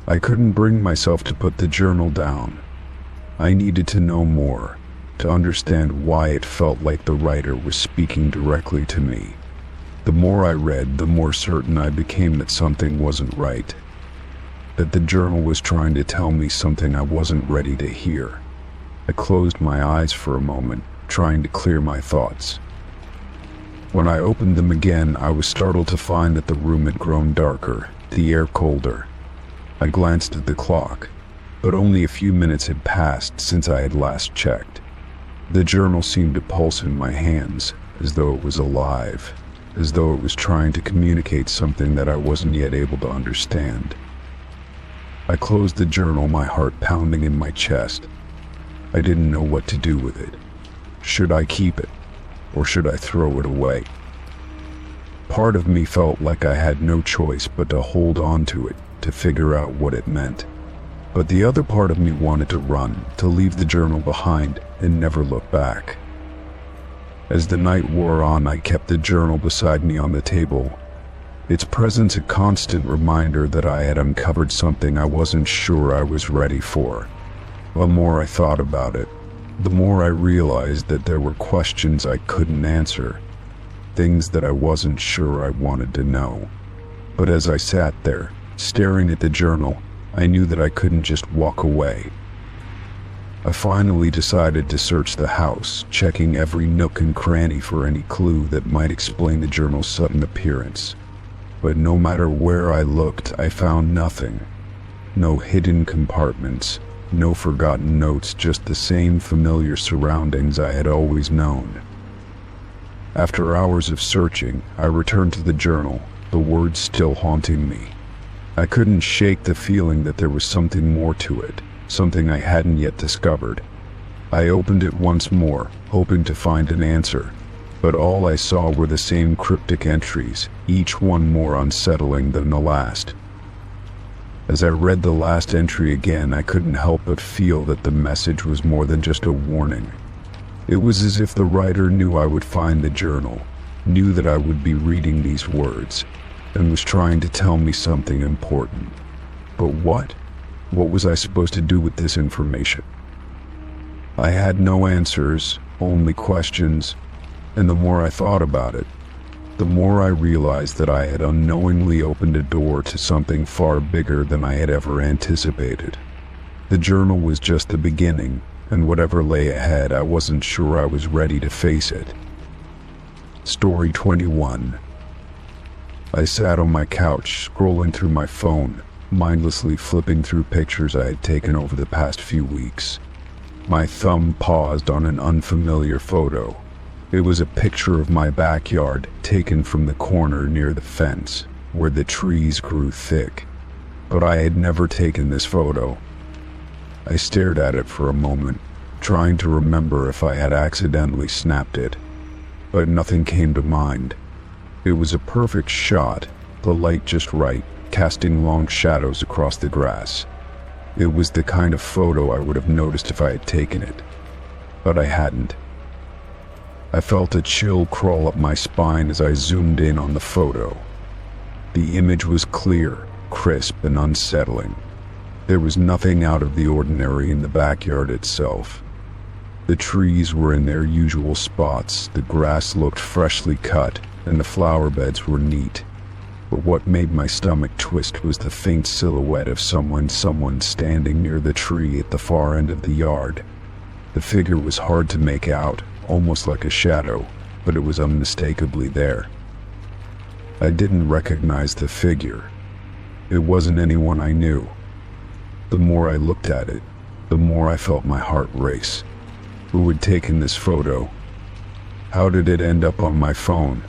I couldn't bring myself to put the journal down. I needed to know more, to understand why it felt like the writer was speaking directly to me. The more I read, the more certain I became that something wasn't right, that the journal was trying to tell me something I wasn't ready to hear. I closed my eyes for a moment, trying to clear my thoughts. When I opened them again, I was startled to find that the room had grown darker, the air colder, I glanced at the clock, but only a few minutes had passed since I had last checked. The journal seemed to pulse in my hands, as though it was alive, as though it was trying to communicate something that I wasn't yet able to understand. I closed the journal, my heart pounding in my chest. I didn't know what to do with it. Should I keep it, or should I throw it away? Part of me felt like I had no choice but to hold on to it, to figure out what it meant. But the other part of me wanted to run, to leave the journal behind and never look back. As the night wore on, I kept the journal beside me on the table, its presence a constant reminder that I had uncovered something I wasn't sure I was ready for. The more I thought about it, the more I realized that there were questions I couldn't answer, things that I wasn't sure I wanted to know. But as I sat there, staring at the journal, I knew that I couldn't just walk away. I finally decided to search the house, checking every nook and cranny for any clue that might explain the journal's sudden appearance. But no matter where I looked, I found nothing. No hidden compartments, no forgotten notes, just the same familiar surroundings I had always known. After hours of searching, I returned to the journal, the words still haunting me. I couldn't shake the feeling that there was something more to it, something I hadn't yet discovered. I opened it once more, hoping to find an answer, but all I saw were the same cryptic entries, each one more unsettling than the last. As I read the last entry again, I couldn't help but feel that the message was more than just a warning. It was as if the writer knew I would find the journal, knew that I would be reading these words, and was trying to tell me something important. But what? What was I supposed to do with this information? I had no answers, only questions, and the more I thought about it, the more I realized that I had unknowingly opened a door to something far bigger than I had ever anticipated. The journal was just the beginning, and whatever lay ahead, I wasn't sure I was ready to face it. Story 21. I sat on my couch, scrolling through my phone, mindlessly flipping through pictures I had taken over the past few weeks. My thumb paused on an unfamiliar photo. It was a picture of my backyard, taken from the corner near the fence, where the trees grew thick. But I had never taken this photo. I stared at it for a moment, trying to remember if I had accidentally snapped it. But nothing came to mind. It was a perfect shot, the light just right, casting long shadows across the grass. It was the kind of photo I would have noticed if I had taken it. But I hadn't. I felt a chill crawl up my spine as I zoomed in on the photo. The image was clear, crisp, and unsettling. There was nothing out of the ordinary in the backyard itself. The trees were in their usual spots, the grass looked freshly cut, and the flower beds were neat. But what made my stomach twist was the faint silhouette of someone standing near the tree at the far end of the yard. The figure was hard to make out, almost like a shadow, but it was unmistakably there. I didn't recognize the figure. It wasn't anyone I knew. The more I looked at it, the more I felt my heart race. Who had taken this photo? How did it end up on my phone?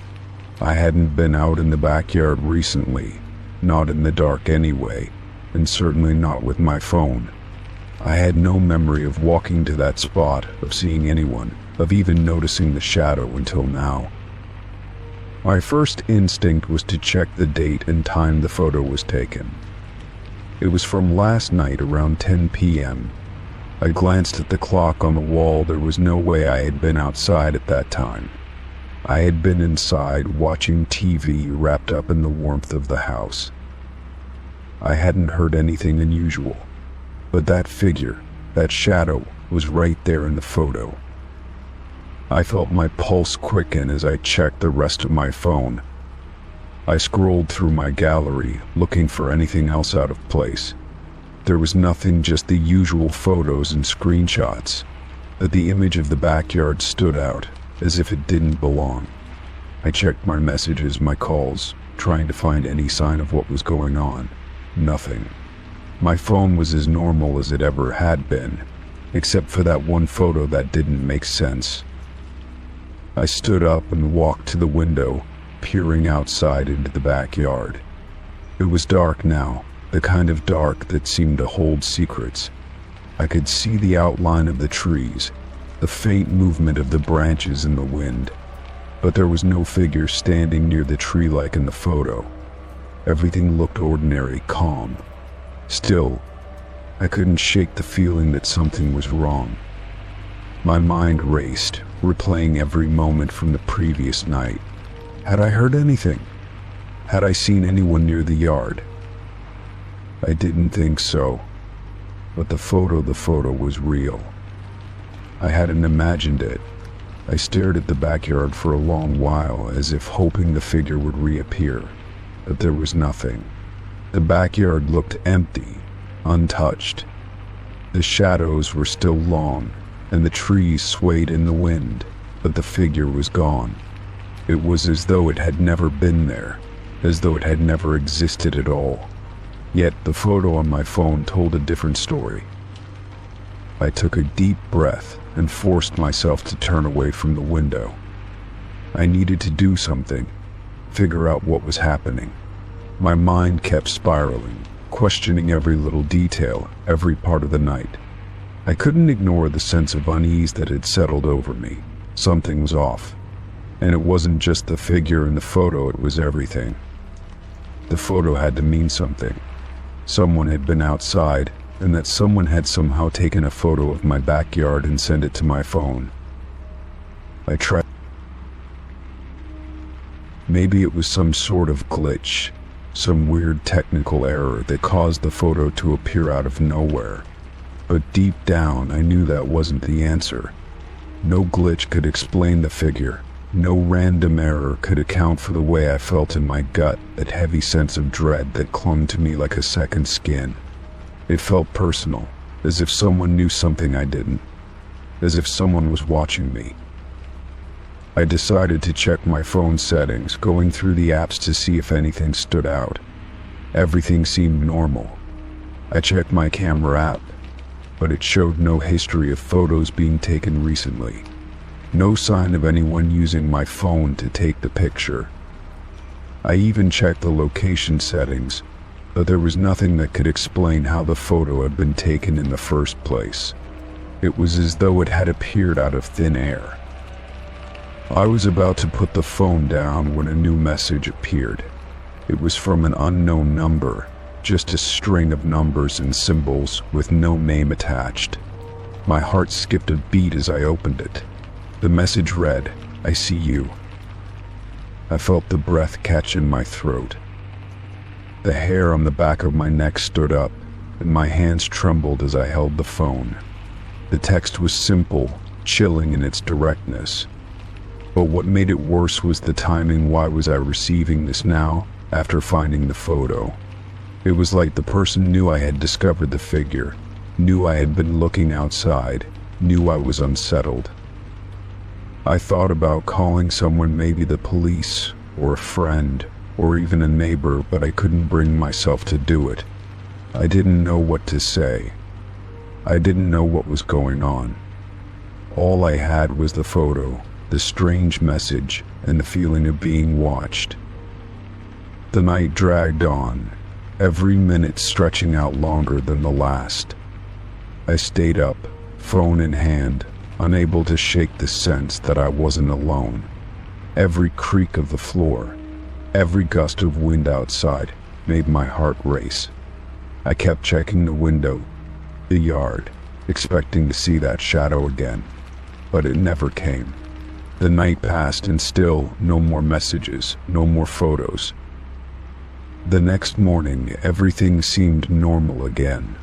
I hadn't been out in the backyard recently, not in the dark anyway, and certainly not with my phone. I had no memory of walking to that spot, of seeing anyone, of even noticing the shadow until now. My first instinct was to check the date and time the photo was taken. It was from last night around 10 p.m. I glanced at the clock on the wall. There was no way I had been outside at that time. I had been inside watching TV, wrapped up in the warmth of the house. I hadn't heard anything unusual, but that figure, that shadow, was right there in the photo. I felt my pulse quicken as I checked the rest of my phone. I scrolled through my gallery, looking for anything else out of place. There was nothing, just the usual photos and screenshots. But the image of the backyard stood out, as if it didn't belong. I checked my messages, my calls, trying to find any sign of what was going on. Nothing. My phone was as normal as it ever had been, except for that one photo that didn't make sense. I stood up and walked to the window, peering outside into the backyard. It was dark now, the kind of dark that seemed to hold secrets. I could see the outline of the trees, the faint movement of the branches in the wind, but there was no figure standing near the tree like in the photo. Everything looked ordinary, calm. Still, I couldn't shake the feeling that something was wrong. My mind raced, replaying every moment from the previous night. Had I heard anything? Had I seen anyone near the yard? I didn't think so, but the photo was real. I hadn't imagined it. I stared at the backyard for a long while, as if hoping the figure would reappear, but there was nothing. The backyard looked empty, untouched. The shadows were still long, and the trees swayed in the wind, but the figure was gone. It was as though it had never been there, as though it had never existed at all. Yet the photo on my phone told a different story. I took a deep breath and forced myself to turn away from the window. I needed to do something, figure out what was happening. My mind kept spiraling, questioning every little detail, every part of the night. I couldn't ignore the sense of unease that had settled over me. Something was off. And it wasn't just the figure in the photo, it was everything. The photo had to mean something. Someone had been outside, and that someone had somehow taken a photo of my backyard and sent it to my phone. I tried. Maybe it was some sort of glitch, some weird technical error that caused the photo to appear out of nowhere. But deep down, I knew that wasn't the answer. No glitch could explain the figure. No random error could account for the way I felt in my gut, that heavy sense of dread that clung to me like a second skin. It felt personal, as if someone knew something I didn't, as if someone was watching me. I decided to check my phone settings, going through the apps to see if anything stood out. Everything seemed normal. I checked my camera app, but it showed no history of photos being taken recently. No sign of anyone using my phone to take the picture. I even checked the location settings, but there was nothing that could explain how the photo had been taken in the first place. It was as though it had appeared out of thin air. I was about to put the phone down when a new message appeared. It was from an unknown number, just a string of numbers and symbols with no name attached. My heart skipped a beat as I opened it. The message read, "I see you." I felt the breath catch in my throat. The hair on the back of my neck stood up, and my hands trembled as I held the phone. The text was simple, chilling in its directness. But what made it worse was the timing. Why was I receiving this now, after finding the photo? It was like the person knew I had discovered the figure, knew I had been looking outside, knew I was unsettled. I thought about calling someone, maybe the police, or a friend, or even a neighbor, but I couldn't bring myself to do it. I didn't know what to say. I didn't know what was going on. All I had was the photo, the strange message, and the feeling of being watched. The night dragged on, every minute stretching out longer than the last. I stayed up, phone in hand, unable to shake the sense that I wasn't alone. Every creak of the floor, every gust of wind outside made my heart race. I kept checking the window, the yard, expecting to see that shadow again, but it never came. The night passed and still no more messages, no more photos. The next morning, everything seemed normal again.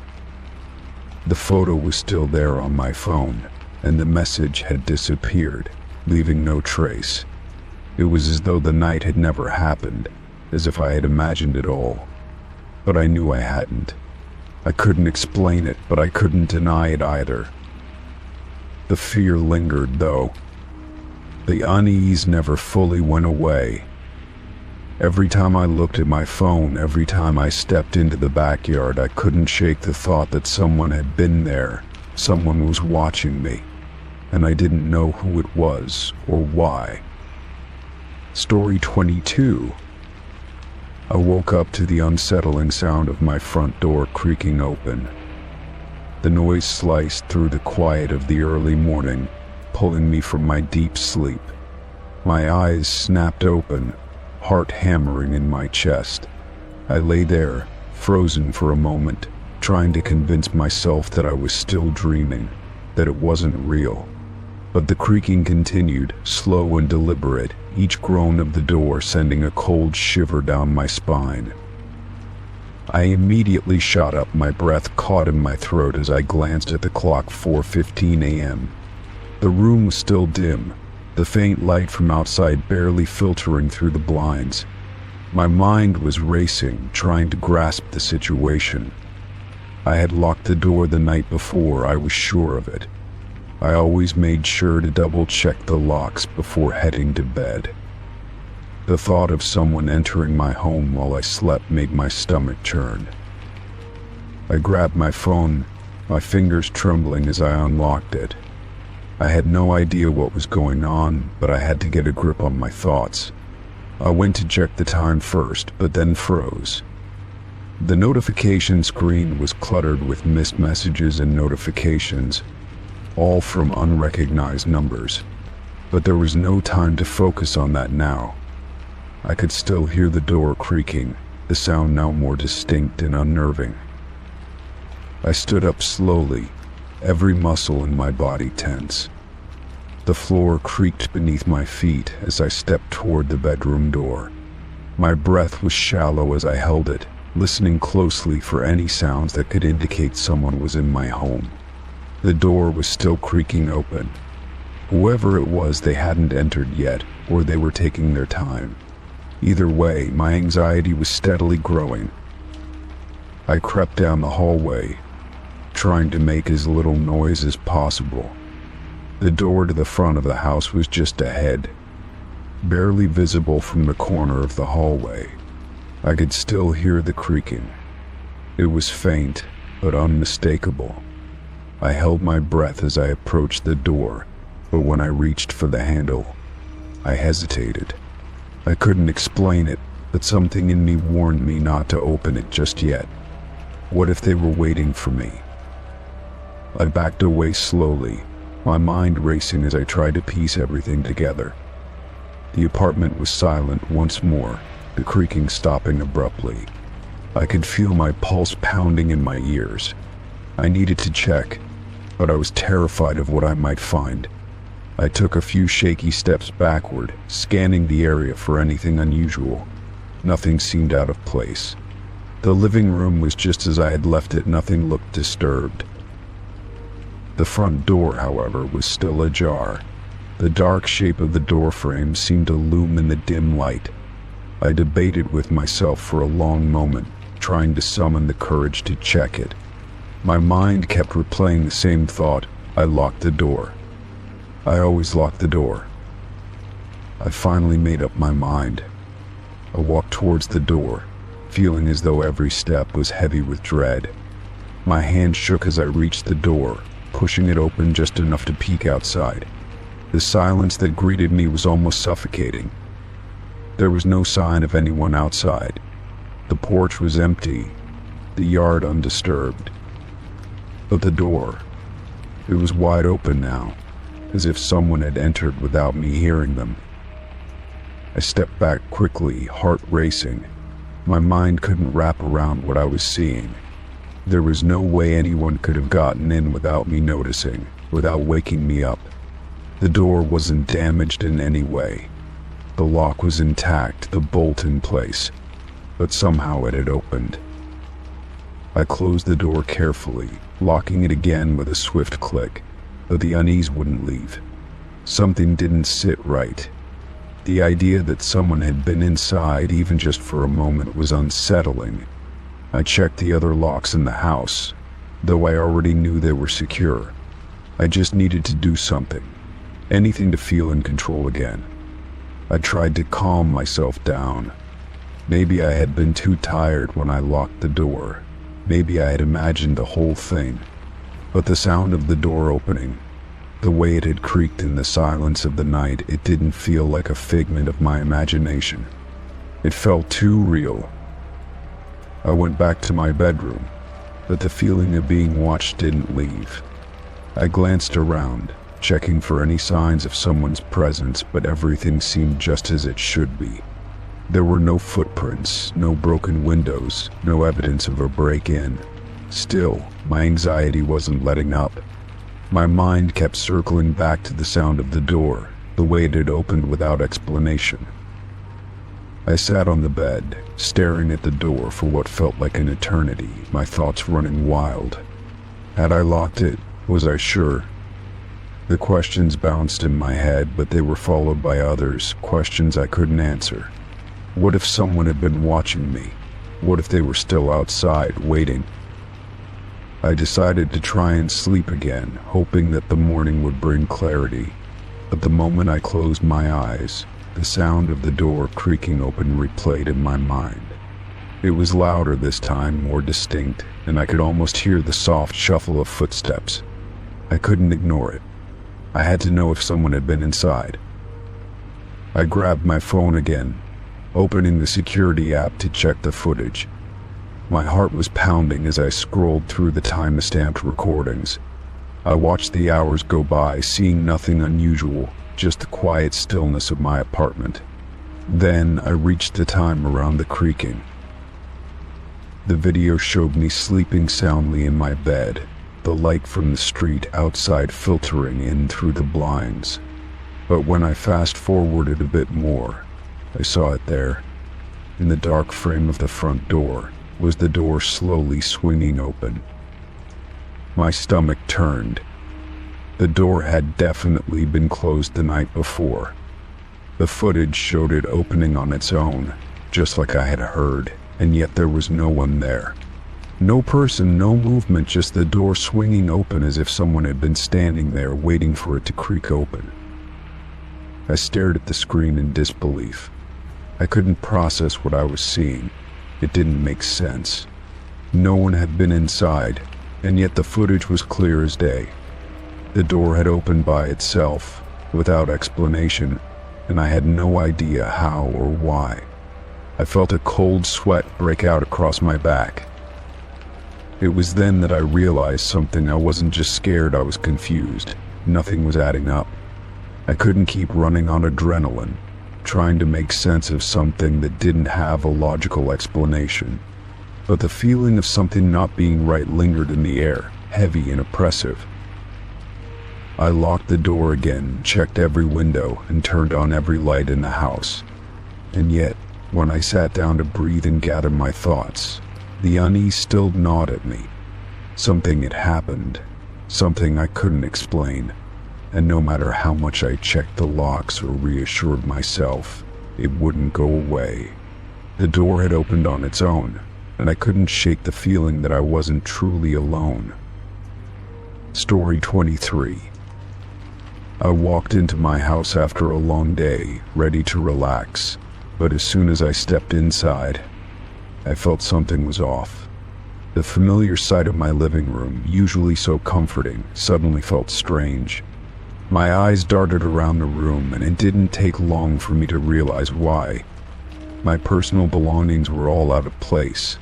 The photo was still there on my phone, and the message had disappeared, leaving no trace. It was as though the night had never happened, as if I had imagined it all. But I knew I hadn't. I couldn't explain it, but I couldn't deny it either. The fear lingered, though. The unease never fully went away. Every time I looked at my phone, every time I stepped into the backyard, I couldn't shake the thought that someone had been there. Someone was watching me, and I didn't know who it was or why. Story 22. I woke up to the unsettling sound of my front door creaking open. The noise sliced through the quiet of the early morning, pulling me from my deep sleep. My eyes snapped open, heart hammering in my chest. I lay there, frozen for a moment, trying to convince myself that I was still dreaming, that it wasn't real. But the creaking continued, slow and deliberate, each groan of the door sending a cold shiver down my spine. I immediately shot up, my breath caught in my throat as I glanced at the clock. 4:15 a.m. The room was still dim, the faint light from outside barely filtering through the blinds. My mind was racing, trying to grasp the situation. I had locked the door the night before, I was sure of it. I always made sure to double-check the locks before heading to bed. The thought of someone entering my home while I slept made my stomach churn. I grabbed my phone, my fingers trembling as I unlocked it. I had no idea what was going on, but I had to get a grip on my thoughts. I went to check the time first, but then froze. The notification screen was cluttered with missed messages and notifications, all from unrecognized numbers. But there was no time to focus on that now. I could still hear the door creaking, the sound now more distinct and unnerving. I stood up slowly, every muscle in my body tense. The floor creaked beneath my feet as I stepped toward the bedroom door. My breath was shallow as I held it, listening closely for any sounds that could indicate someone was in my home. The door was still creaking open. Whoever it was, they hadn't entered yet, or they were taking their time. Either way, my anxiety was steadily growing. I crept down the hallway, trying to make as little noise as possible. The door to the front of the house was just ahead, barely visible from the corner of the hallway. I could still hear the creaking. It was faint, but unmistakable. I held my breath as I approached the door, but when I reached for the handle, I hesitated. I couldn't explain it, but something in me warned me not to open it just yet. What if they were waiting for me? I backed away slowly, my mind racing as I tried to piece everything together. The apartment was silent once more, the creaking stopping abruptly. I could feel my pulse pounding in my ears. I needed to check, but I was terrified of what I might find. I took a few shaky steps backward, scanning the area for anything unusual. Nothing seemed out of place. The living room was just as I had left it, nothing looked disturbed. The front door, however, was still ajar. The dark shape of the doorframe seemed to loom in the dim light. I debated with myself for a long moment, trying to summon the courage to check it. My mind kept replaying the same thought. I locked the door. I always lock the door. I finally made up my mind. I walked towards the door, feeling as though every step was heavy with dread. My hand shook as I reached the door, pushing it open just enough to peek outside. The silence that greeted me was almost suffocating. There was no sign of anyone outside. The porch was empty, the yard undisturbed. But the door, it was wide open now, as if someone had entered without me hearing them. I stepped back quickly, heart racing. My mind couldn't wrap around what I was seeing. There was no way anyone could have gotten in without me noticing, without waking me up. The door wasn't damaged in any way. The lock was intact, the bolt in place, but somehow it had opened. I closed the door carefully, locking it again with a swift click, but the unease wouldn't leave. Something didn't sit right. The idea that someone had been inside, even just for a moment, was unsettling. I checked the other locks in the house, though I already knew they were secure. I just needed to do something, anything to feel in control again. I tried to calm myself down, Maybe I had been too tired when I locked the door. Maybe I had imagined the whole thing. But the sound of the door opening, the way it had creaked in the silence of the night, it didn't feel like a figment of my imagination. It felt too real. I went back to my bedroom, but the feeling of being watched didn't leave. I glanced around, checking for any signs of someone's presence, but everything seemed just as it should be. There were no footprints, no broken windows, no evidence of a break-in. Still, my anxiety wasn't letting up. My mind kept circling back to the sound of the door, the way it had opened without explanation. I sat on the bed, staring at the door for what felt like an eternity, my thoughts running wild. Had I locked it? Was I sure? The questions bounced in my head, but they were followed by others, questions I couldn't answer. What if someone had been watching me? What if they were still outside, waiting? I decided to try and sleep again, hoping that the morning would bring clarity. But the moment I closed my eyes, the sound of the door creaking open replayed in my mind. It was louder this time, more distinct, and I could almost hear the soft shuffle of footsteps. I couldn't ignore it. I had to know if someone had been inside. I grabbed my phone again, opening the security app to check the footage. My heart was pounding as I scrolled through the time-stamped recordings. I watched the hours go by, seeing nothing unusual, just the quiet stillness of my apartment. Then I reached the time around the creaking. The video showed me sleeping soundly in my bed, the light from the street outside filtering in through the blinds. But when I fast-forwarded a bit more, I saw it there. In the dark frame of the front door was the door slowly swinging open. My stomach turned. The door had definitely been closed the night before. The footage showed it opening on its own, just like I had heard, and yet there was no one there. No person, no movement, just the door swinging open as if someone had been standing there waiting for it to creak open. I stared at the screen in disbelief. I couldn't process what I was seeing. It didn't make sense. No one had been inside, and yet the footage was clear as day. The door had opened by itself, without explanation, and I had no idea how or why. I felt a cold sweat break out across my back. It was then that I realized something. I wasn't just scared, I was confused. Nothing was adding up. I couldn't keep running on adrenaline, trying to make sense of something that didn't have a logical explanation. But the feeling of something not being right lingered in the air, heavy and oppressive. I locked the door again, checked every window, and turned on every light in the house. And yet, when I sat down to breathe and gather my thoughts, the unease still gnawed at me. Something had happened, something I couldn't explain, and no matter how much I checked the locks or reassured myself, it wouldn't go away. The door had opened on its own, and I couldn't shake the feeling that I wasn't truly alone. Story 23. I walked into my house after a long day, ready to relax, but as soon as I stepped inside, I felt something was off. The familiar sight of my living room, usually so comforting, suddenly felt strange. My eyes darted around the room, and it didn't take long for me to realize why. My personal belongings were all out of place.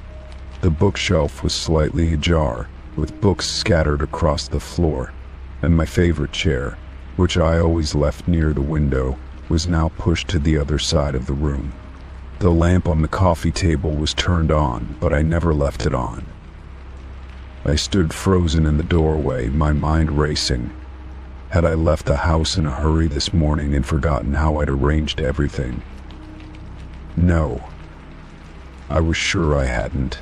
The bookshelf was slightly ajar, with books scattered across the floor, and my favorite chair, which I always left near the window, was now pushed to the other side of the room. The lamp on the coffee table was turned on, but I never left it on. I stood frozen in the doorway, my mind racing. Had I left the house in a hurry this morning and forgotten how I'd arranged everything? No. I was sure I hadn't.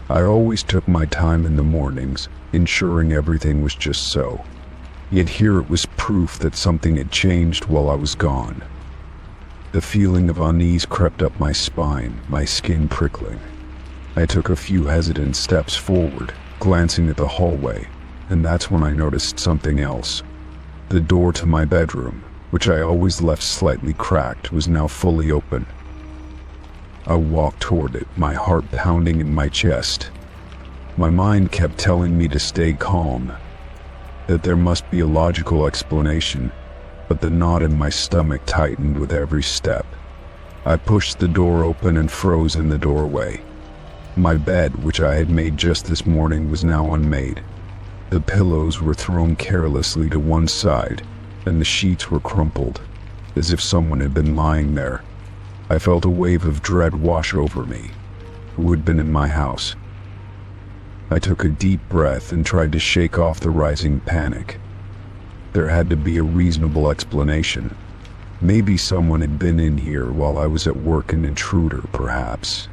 I always took my time in the mornings, ensuring everything was just so. Yet here it was proof that something had changed while I was gone. The feeling of unease crept up my spine, my skin prickling. I took a few hesitant steps forward, glancing at the hallway, and that's when I noticed something else. The door to my bedroom, which I always left slightly cracked, was now fully open. I walked toward it, my heart pounding in my chest. My mind kept telling me to stay calm, that there must be a logical explanation, but the knot in my stomach tightened with every step. I pushed the door open and froze in the doorway. My bed, which I had made just this morning, was now unmade. The pillows were thrown carelessly to one side, and the sheets were crumpled, as if someone had been lying there. I felt a wave of dread wash over me. Who had been in my house? I took a deep breath and tried to shake off the rising panic. There had to be a reasonable explanation. Maybe someone had been in here while I was at work, an intruder, perhaps.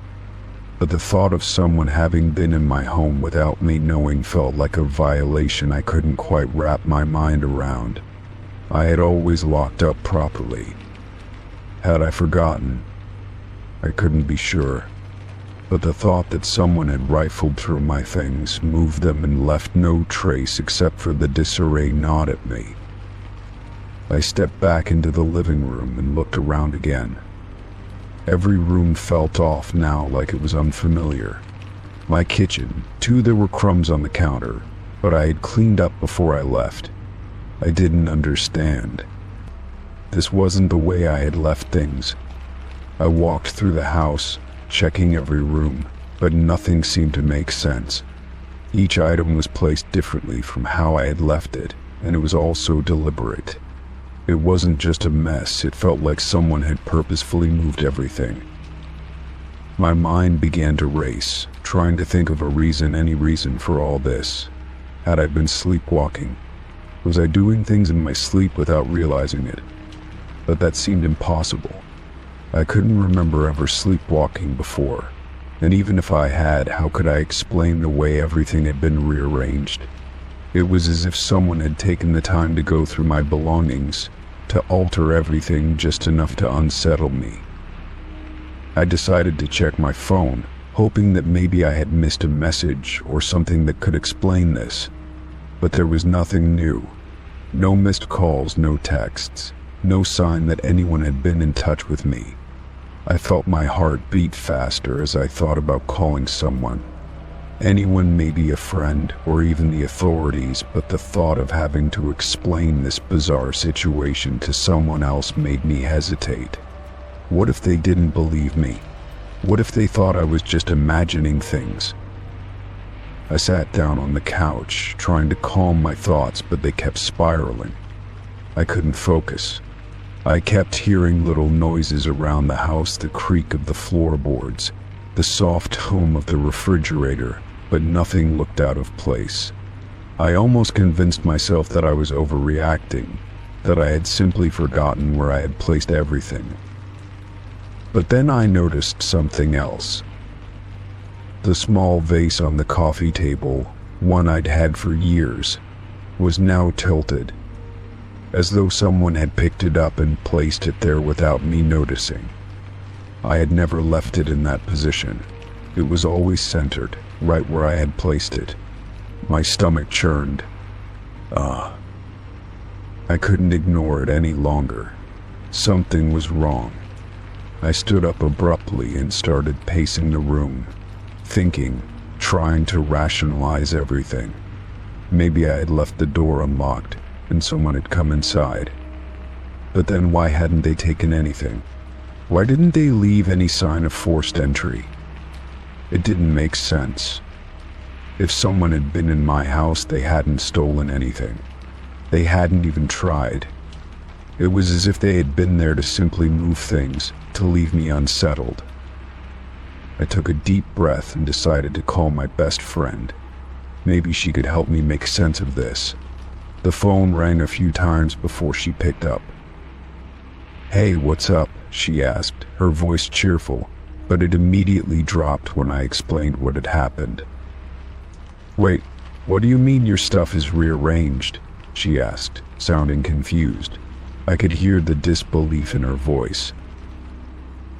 But the thought of someone having been in my home without me knowing felt like a violation I couldn't quite wrap my mind around. I had always locked up properly. Had I forgotten? I couldn't be sure. But the thought that someone had rifled through my things, moved them, and left no trace except for the disarray gnawed at me. I stepped back into the living room and looked around again. Every room felt off now, like it was unfamiliar. My kitchen, too, there were crumbs on the counter, but I had cleaned up before I left. I didn't understand. This wasn't the way I had left things. I walked through the house, checking every room, but nothing seemed to make sense. Each item was placed differently from how I had left it, and it was all so deliberate. It wasn't just a mess, it felt like someone had purposefully moved everything. My mind began to race, trying to think of a reason, any reason for all this. Had I been sleepwalking? Was I doing things in my sleep without realizing it? But that seemed impossible. I couldn't remember ever sleepwalking before, and even if I had, how could I explain the way everything had been rearranged? It was as if someone had taken the time to go through my belongings, to alter everything just enough to unsettle me. I decided to check my phone, hoping that maybe I had missed a message or something that could explain this. But there was nothing new. No missed calls, no texts, no sign that anyone had been in touch with me. I felt my heart beat faster as I thought about calling someone. Anyone, maybe a friend or even the authorities, but the thought of having to explain this bizarre situation to someone else made me hesitate. What if they didn't believe me? What if they thought I was just imagining things? I sat down on the couch, trying to calm my thoughts, but they kept spiraling. I couldn't focus. I kept hearing little noises around the house, the creak of the floorboards, the soft hum of the refrigerator, but nothing looked out of place. I almost convinced myself that I was overreacting, that I had simply forgotten where I had placed everything. But then I noticed something else. The small vase on the coffee table, one I'd had for years, was now tilted, as though someone had picked it up and placed it there without me noticing. I had never left it in that position. It was always centered, right where I had placed it. My stomach churned. I couldn't ignore it any longer. Something was wrong. I stood up abruptly and started pacing the room, thinking, trying to rationalize everything. Maybe I had left the door unlocked and someone had come inside. But then why hadn't they taken anything? Why didn't they leave any sign of forced entry? It didn't make sense. If someone had been in my house, they hadn't stolen anything. They hadn't even tried. It was as if they had been there to simply move things, to leave me unsettled. I took a deep breath and decided to call my best friend. Maybe she could help me make sense of this. The phone rang a few times before she picked up. "Hey, what's up?" she asked, her voice cheerful, but it immediately dropped when I explained what had happened. "Wait, what do you mean your stuff is rearranged?" she asked, sounding confused. I could hear the disbelief in her voice.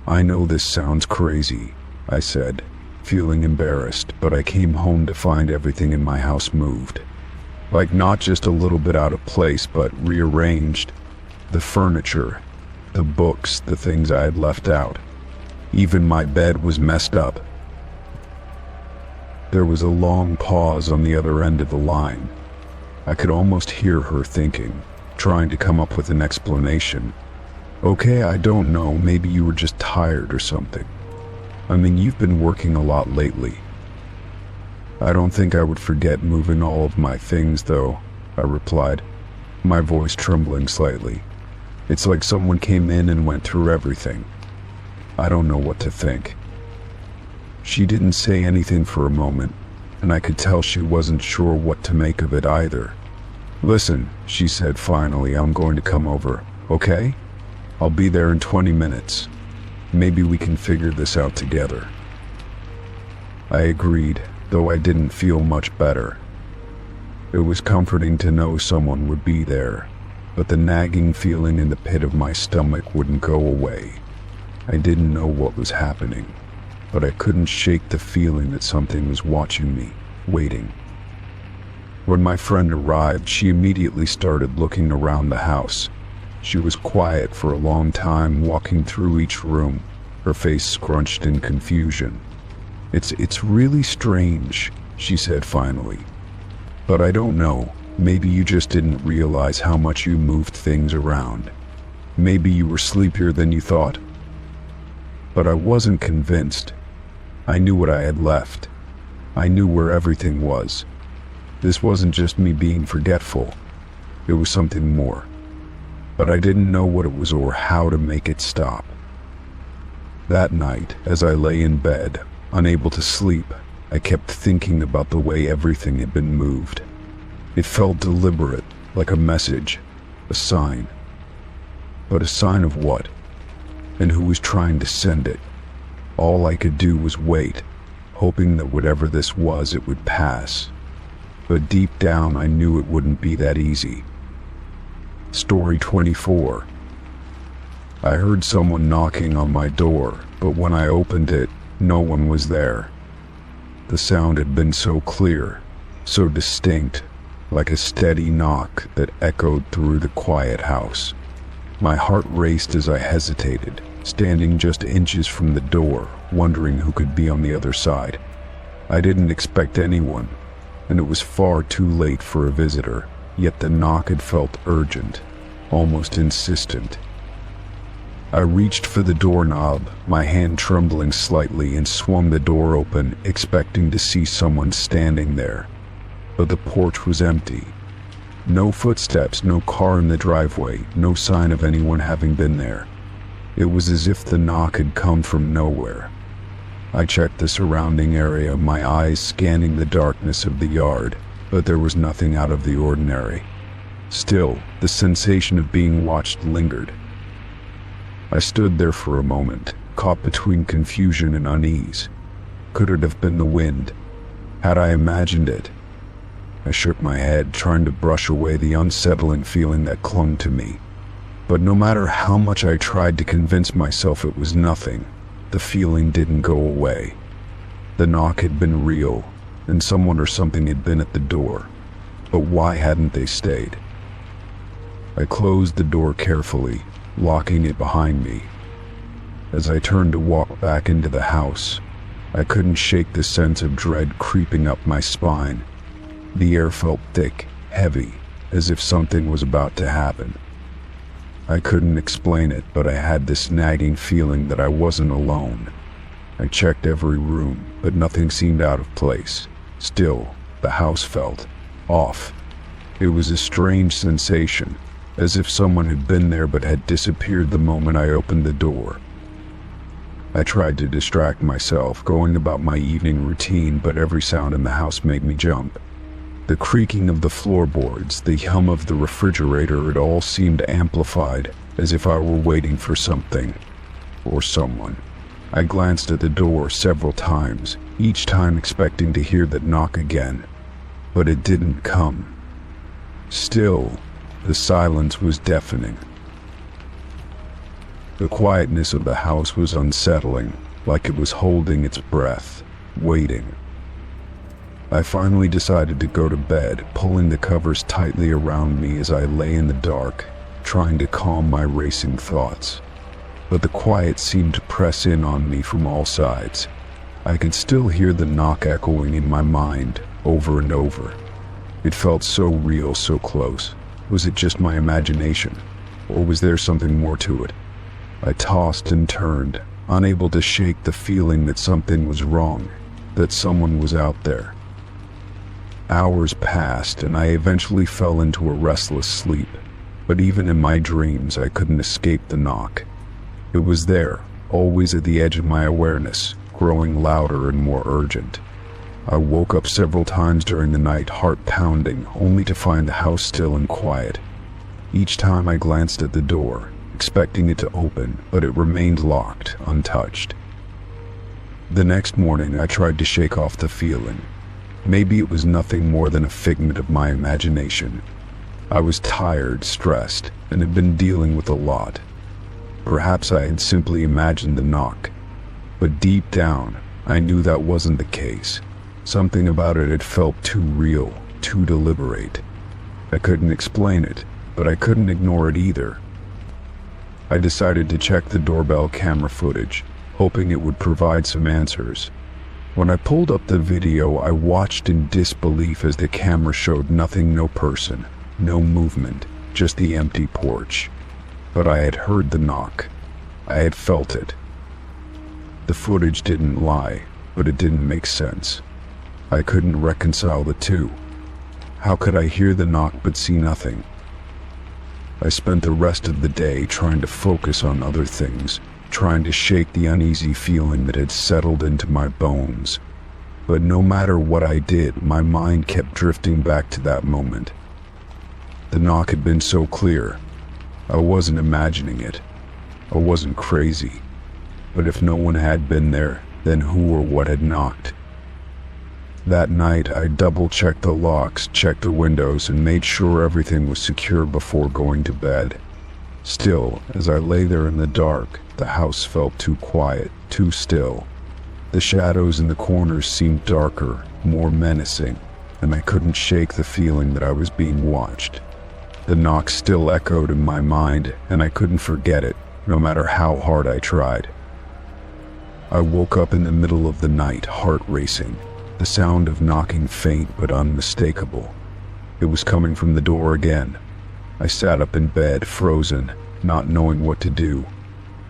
"I know this sounds crazy," I said, feeling embarrassed, but I came home to find everything in my house moved. Like, not just a little bit out of place, but rearranged. The furniture, the books, the things I had left out. Even my bed was messed up. There was a long pause on the other end of the line. I could almost hear her thinking, trying to come up with an explanation. Okay, I don't know, maybe you were just tired or something. I mean, you've been working a lot lately. I don't think I would forget moving all of my things though, I replied, my voice trembling slightly. It's like someone came in and went through everything. I don't know what to think. She didn't say anything for a moment, and I could tell she wasn't sure what to make of it either. Listen, she said finally, I'm going to come over, okay? I'll be there in 20 minutes. Maybe we can figure this out together. I agreed, though I didn't feel much better. It was comforting to know someone would be there, but the nagging feeling in the pit of my stomach wouldn't go away. I didn't know what was happening, but I couldn't shake the feeling that something was watching me, waiting. When my friend arrived, she immediately started looking around the house. She was quiet for a long time, walking through each room, her face scrunched in confusion. It's really strange, she said finally. But I don't know, maybe you just didn't realize how much you moved things around. Maybe you were sleepier than you thought. But I wasn't convinced. I knew what I had left. I knew where everything was. This wasn't just me being forgetful. It was something more. But I didn't know what it was or how to make it stop. That night, as I lay in bed, unable to sleep, I kept thinking about the way everything had been moved. It felt deliberate, like a message, a sign. But a sign of what? And who was trying to send it? All I could do was wait, hoping that whatever this was, it would pass. But deep down, I knew it wouldn't be that easy. Story 24. I heard someone knocking on my door, but when I opened it, no one was there. The sound had been so clear, so distinct, like a steady knock that echoed through the quiet house. My heart raced as I hesitated, standing just inches from the door, wondering who could be on the other side. I didn't expect anyone, and it was far too late for a visitor, yet the knock had felt urgent, almost insistent. I reached for the doorknob, my hand trembling slightly, and swung the door open, expecting to see someone standing there. But the porch was empty. No footsteps, no car in the driveway, no sign of anyone having been there. It was as if the knock had come from nowhere. I checked the surrounding area, my eyes scanning the darkness of the yard, but there was nothing out of the ordinary. Still, the sensation of being watched lingered. I stood there for a moment, caught between confusion and unease. Could it have been the wind? Had I imagined it? I shook my head, trying to brush away the unsettling feeling that clung to me. But no matter how much I tried to convince myself it was nothing, the feeling didn't go away. The knock had been real, and someone or something had been at the door. But why hadn't they stayed? I closed the door carefully, locking it behind me. As I turned to walk back into the house, I couldn't shake the sense of dread creeping up my spine. The air felt thick, heavy, as if something was about to happen. I couldn't explain it, but I had this nagging feeling that I wasn't alone. I checked every room, but nothing seemed out of place. Still, the house felt off. It was a strange sensation, as if someone had been there but had disappeared the moment I opened the door. I tried to distract myself, going about my evening routine, but every sound in the house made me jump. The creaking of the floorboards, the hum of the refrigerator, it all seemed amplified, as if I were waiting for something, or someone. I glanced at the door several times, each time expecting to hear that knock again, but it didn't come. Still, the silence was deafening. The quietness of the house was unsettling, like it was holding its breath, waiting. I finally decided to go to bed, pulling the covers tightly around me as I lay in the dark, trying to calm my racing thoughts. but the quiet seemed to press in on me from all sides. I could still hear the knock echoing in my mind over and over. It felt so real, so close. Was it just my imagination, or was there something more to it? I tossed and turned, unable to shake the feeling that something was wrong, that someone was out there. Hours passed, and I eventually fell into a restless sleep, but even in my dreams I couldn't escape the knock. It was there, always at the edge of my awareness, growing louder and more urgent. I woke up several times during the night, heart pounding, only to find the house still and quiet. Each time I glanced at the door, expecting it to open, but it remained locked, untouched. The next morning I tried to shake off the feeling. Maybe it was nothing more than a figment of my imagination. I was tired, stressed, and had been dealing with a lot. Perhaps I had simply imagined the knock. But deep down, I knew that wasn't the case. Something about it had felt too real, too deliberate. I couldn't explain it, but I couldn't ignore it either. I decided to check the doorbell camera footage, hoping it would provide some answers. When I pulled up the video, I watched in disbelief as the camera showed nothing, no person, no movement, just the empty porch. But I had heard the knock. I had felt it. The footage didn't lie, but it didn't make sense. I couldn't reconcile the two. How could I hear the knock but see nothing? I spent the rest of the day trying to focus on other things, trying to shake the uneasy feeling that had settled into my bones. But no matter what I did, my mind kept drifting back to that moment. The knock had been so clear. I wasn't imagining it. I wasn't crazy. But if no one had been there, then who or what had knocked? That night, I double-checked the locks, checked the windows, and made sure everything was secure before going to bed. Still, as I lay there in the dark, the house felt too quiet, too still. The shadows in the corners seemed darker, more menacing, and I couldn't shake the feeling that I was being watched. The knock still echoed in my mind, and I couldn't forget it, no matter how hard I tried. I woke up in the middle of the night, heart racing, the sound of knocking faint but unmistakable. It was coming from the door again. I sat up in bed, frozen, not knowing what to do.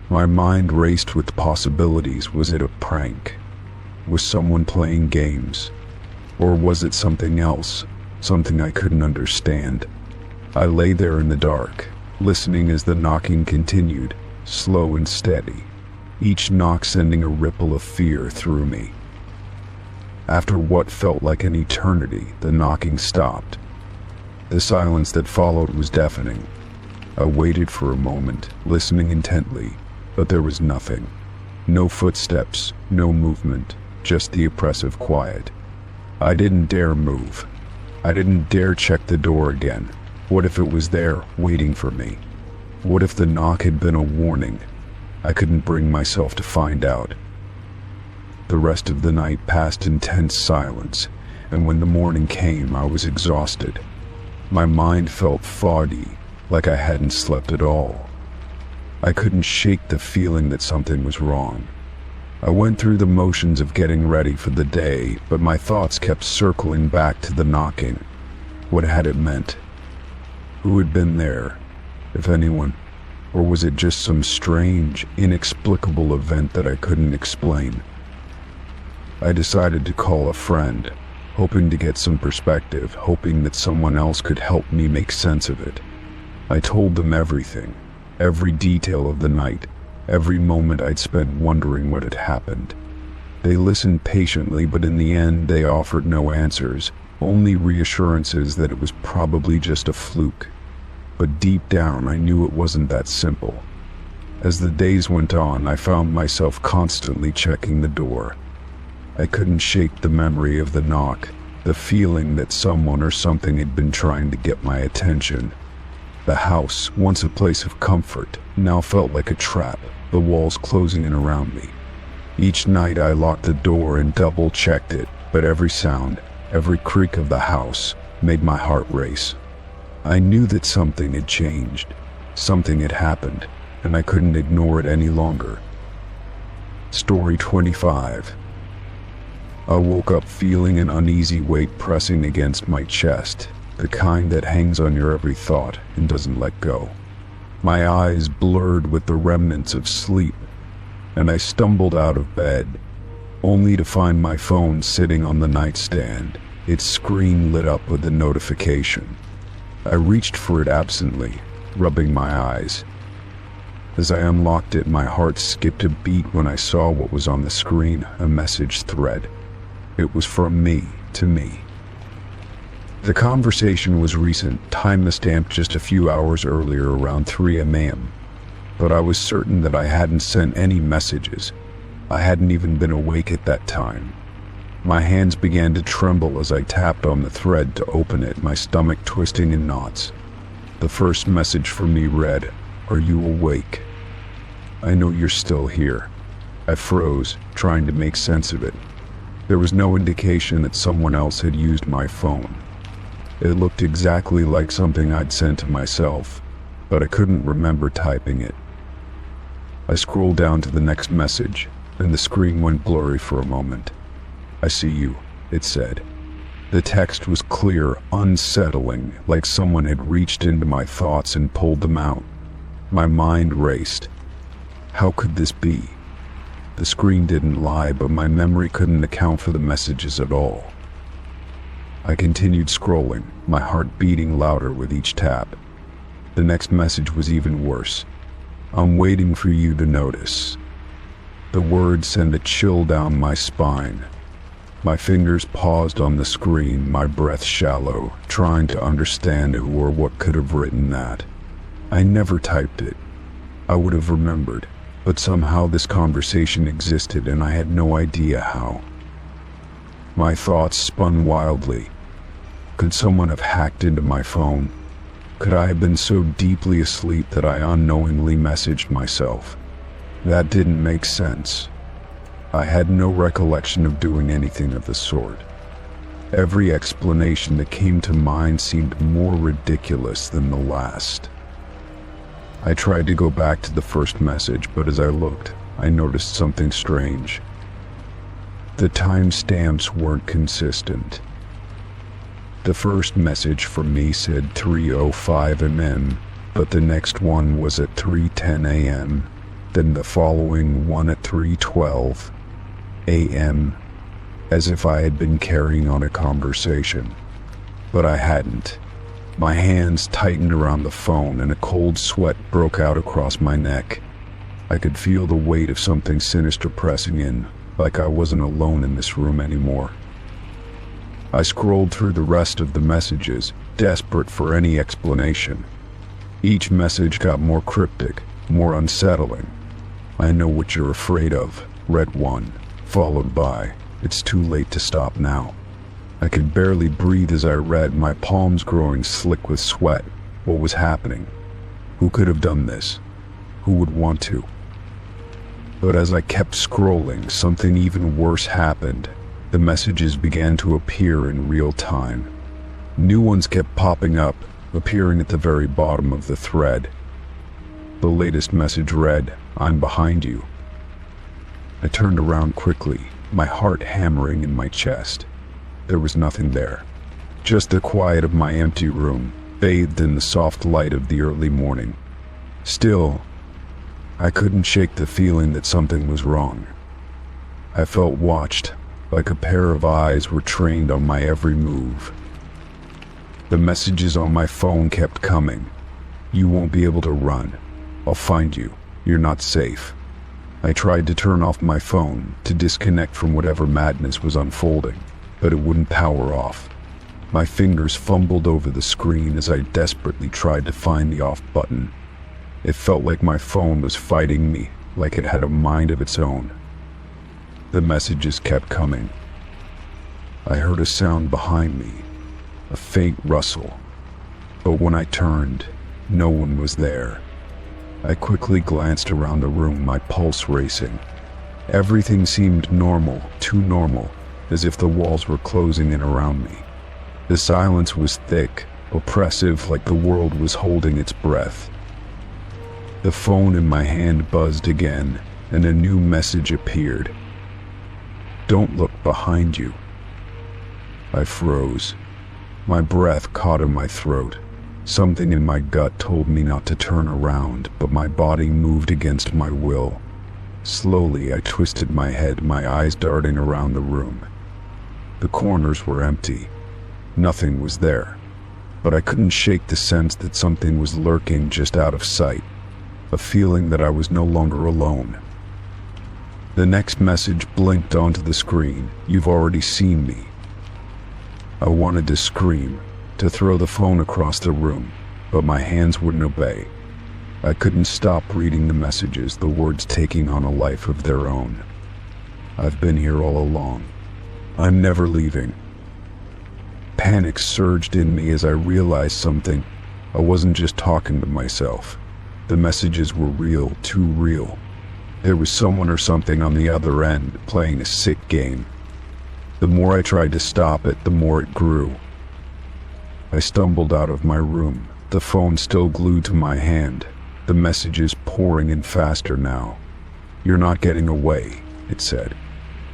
My mind raced with possibilities. Was it a prank? Was someone playing games? Or was it something else, something I couldn't understand? I lay there in the dark, listening as the knocking continued, slow and steady, each knock sending a ripple of fear through me. After what felt like an eternity, the knocking stopped. The silence that followed was deafening. I waited for a moment, listening intently, but there was nothing. No footsteps, no movement, just the oppressive quiet. I didn't dare move. I didn't dare check the door again. What if it was there, waiting for me? What if the knock had been a warning? I couldn't bring myself to find out. The rest of the night passed in tense silence, and when the morning came, I was exhausted. My mind felt foggy, like I hadn't slept at all. I couldn't shake the feeling that something was wrong. I went through the motions of getting ready for the day, but my thoughts kept circling back to the knocking. What had it meant? Who had been there, if anyone? Or was it just some strange, inexplicable event that I couldn't explain? I decided to call a friend, hoping to get some perspective, hoping that someone else could help me make sense of it. I told them everything, every detail of the night, every moment I'd spent wondering what had happened. They listened patiently, but in the end they offered no answers, only reassurances that it was probably just a fluke. But deep down I knew it wasn't that simple. As the days went on, I found myself constantly checking the door. I couldn't shake the memory of the knock, the feeling that someone or something had been trying to get my attention. The house, once a place of comfort, now felt like a trap, the walls closing in around me. Each night I locked the door and double-checked it, but every sound, every creak of the house, made my heart race. I knew that something had changed, something had happened, and I couldn't ignore it any longer. Story 25. I woke up feeling an uneasy weight pressing against my chest, the kind that hangs on your every thought and doesn't let go. My eyes blurred with the remnants of sleep, and I stumbled out of bed, only to find my phone sitting on the nightstand, its screen lit up with a notification. I reached for it absently, rubbing my eyes. As I unlocked it, my heart skipped a beat when I saw what was on the screen, a message thread. It was from me to me. The conversation was recent, time-stamped just a few hours earlier around 3 a.m. But I was certain that I hadn't sent any messages. I hadn't even been awake at that time. My hands began to tremble as I tapped on the thread to open it, my stomach twisting in knots. The first message from me read, "Are you awake? I know you're still here." I froze, trying to make sense of it. There was no indication that someone else had used my phone. It looked exactly like something I'd sent to myself, but I couldn't remember typing it. I scrolled down to the next message, and the screen went blurry for a moment. "I see you," it said. The text was clear, unsettling, like someone had reached into my thoughts and pulled them out. My mind raced. How could this be? The screen didn't lie, but my memory couldn't account for the messages at all. I continued scrolling, my heart beating louder with each tap. The next message was even worse. "I'm waiting for you to notice." The words sent a chill down my spine. My fingers paused on the screen, my breath shallow, trying to understand who or what could have written that. I never typed it. I would have remembered, but somehow this conversation existed and I had no idea how. My thoughts spun wildly. Could someone have hacked into my phone? Could I have been so deeply asleep that I unknowingly messaged myself? That didn't make sense. I had no recollection of doing anything of the sort. Every explanation that came to mind seemed more ridiculous than the last. I tried to go back to the first message, but as I looked, I noticed something strange. The timestamps weren't consistent. The first message from me said 3:05 a.m., but the next one was at 3:10 a.m., then the following one at 3:12 a.m., as if I had been carrying on a conversation. But I hadn't. My hands tightened around the phone and a cold sweat broke out across my neck. I could feel the weight of something sinister pressing in, like I wasn't alone in this room anymore. I scrolled through the rest of the messages, desperate for any explanation. Each message got more cryptic, more unsettling. "I know what you're afraid of," read one, followed by, "It's too late to stop now." I could barely breathe as I read, my palms growing slick with sweat. What was happening? Who could have done this? Who would want to? But as I kept scrolling, something even worse happened. The messages began to appear in real time. New ones kept popping up, appearing at the very bottom of the thread. The latest message read, "I'm behind you." I turned around quickly, my heart hammering in my chest. There was nothing there. Just the quiet of my empty room, bathed in the soft light of the early morning. Still, I couldn't shake the feeling that something was wrong. I felt watched, like a pair of eyes were trained on my every move. The messages on my phone kept coming. "You won't be able to run. I'll find you. You're not safe." I tried to turn off my phone, to disconnect from whatever madness was unfolding, but it wouldn't power off. My fingers fumbled over the screen as I desperately tried to find the off button. It felt like my phone was fighting me, like it had a mind of its own. The messages kept coming. I heard a sound behind me, a faint rustle, but when I turned, no one was there. I quickly glanced around the room, my pulse racing. Everything seemed normal, too normal, as if the walls were closing in around me. The silence was thick, oppressive, like the world was holding its breath. The phone in my hand buzzed again, and a new message appeared. "Don't look behind you." I froze. My breath caught in my throat. Something in my gut told me not to turn around, but my body moved against my will. Slowly, I twisted my head, my eyes darting around the room. The corners were empty. Nothing was there. But I couldn't shake the sense that something was lurking just out of sight, a feeling that I was no longer alone. The next message blinked onto the screen. "You've already seen me." I wanted to scream, to throw the phone across the room, but my hands wouldn't obey. I couldn't stop reading the messages, the words taking on a life of their own. "I've been here all along. I'm never leaving." Panic surged in me as I realized something. I wasn't just talking to myself. The messages were real, too real. There was someone or something on the other end, playing a sick game. The more I tried to stop it, the more it grew. I stumbled out of my room, the phone still glued to my hand, the messages pouring in faster now. "You're not getting away," it said.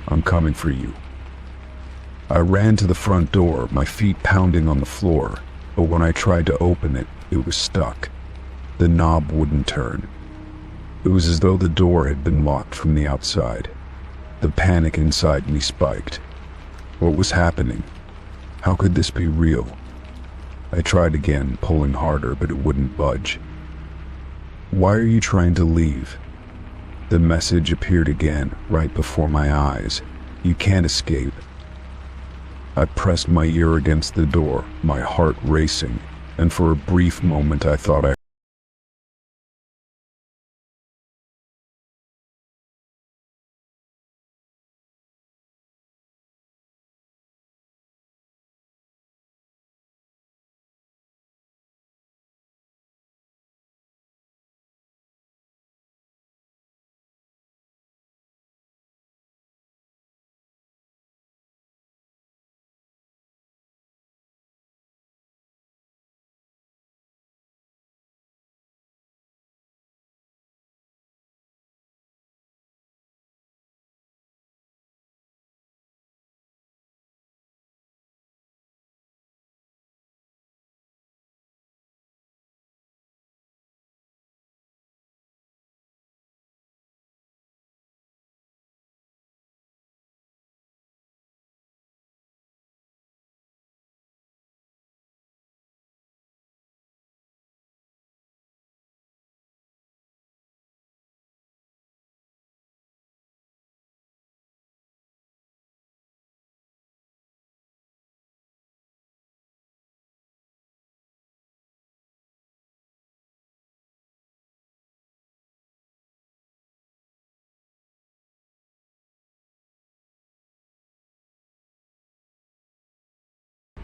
"I'm coming for you." I ran to the front door, my feet pounding on the floor, but when I tried to open it, it was stuck. The knob wouldn't turn. It was as though the door had been locked from the outside. The panic inside me spiked. What was happening? How could this be real? I tried again, pulling harder, but it wouldn't budge. "Why are you trying to leave?" The message appeared again, right before my eyes. "You can't escape." I pressed my ear against the door, my heart racing, and for a brief moment I thought I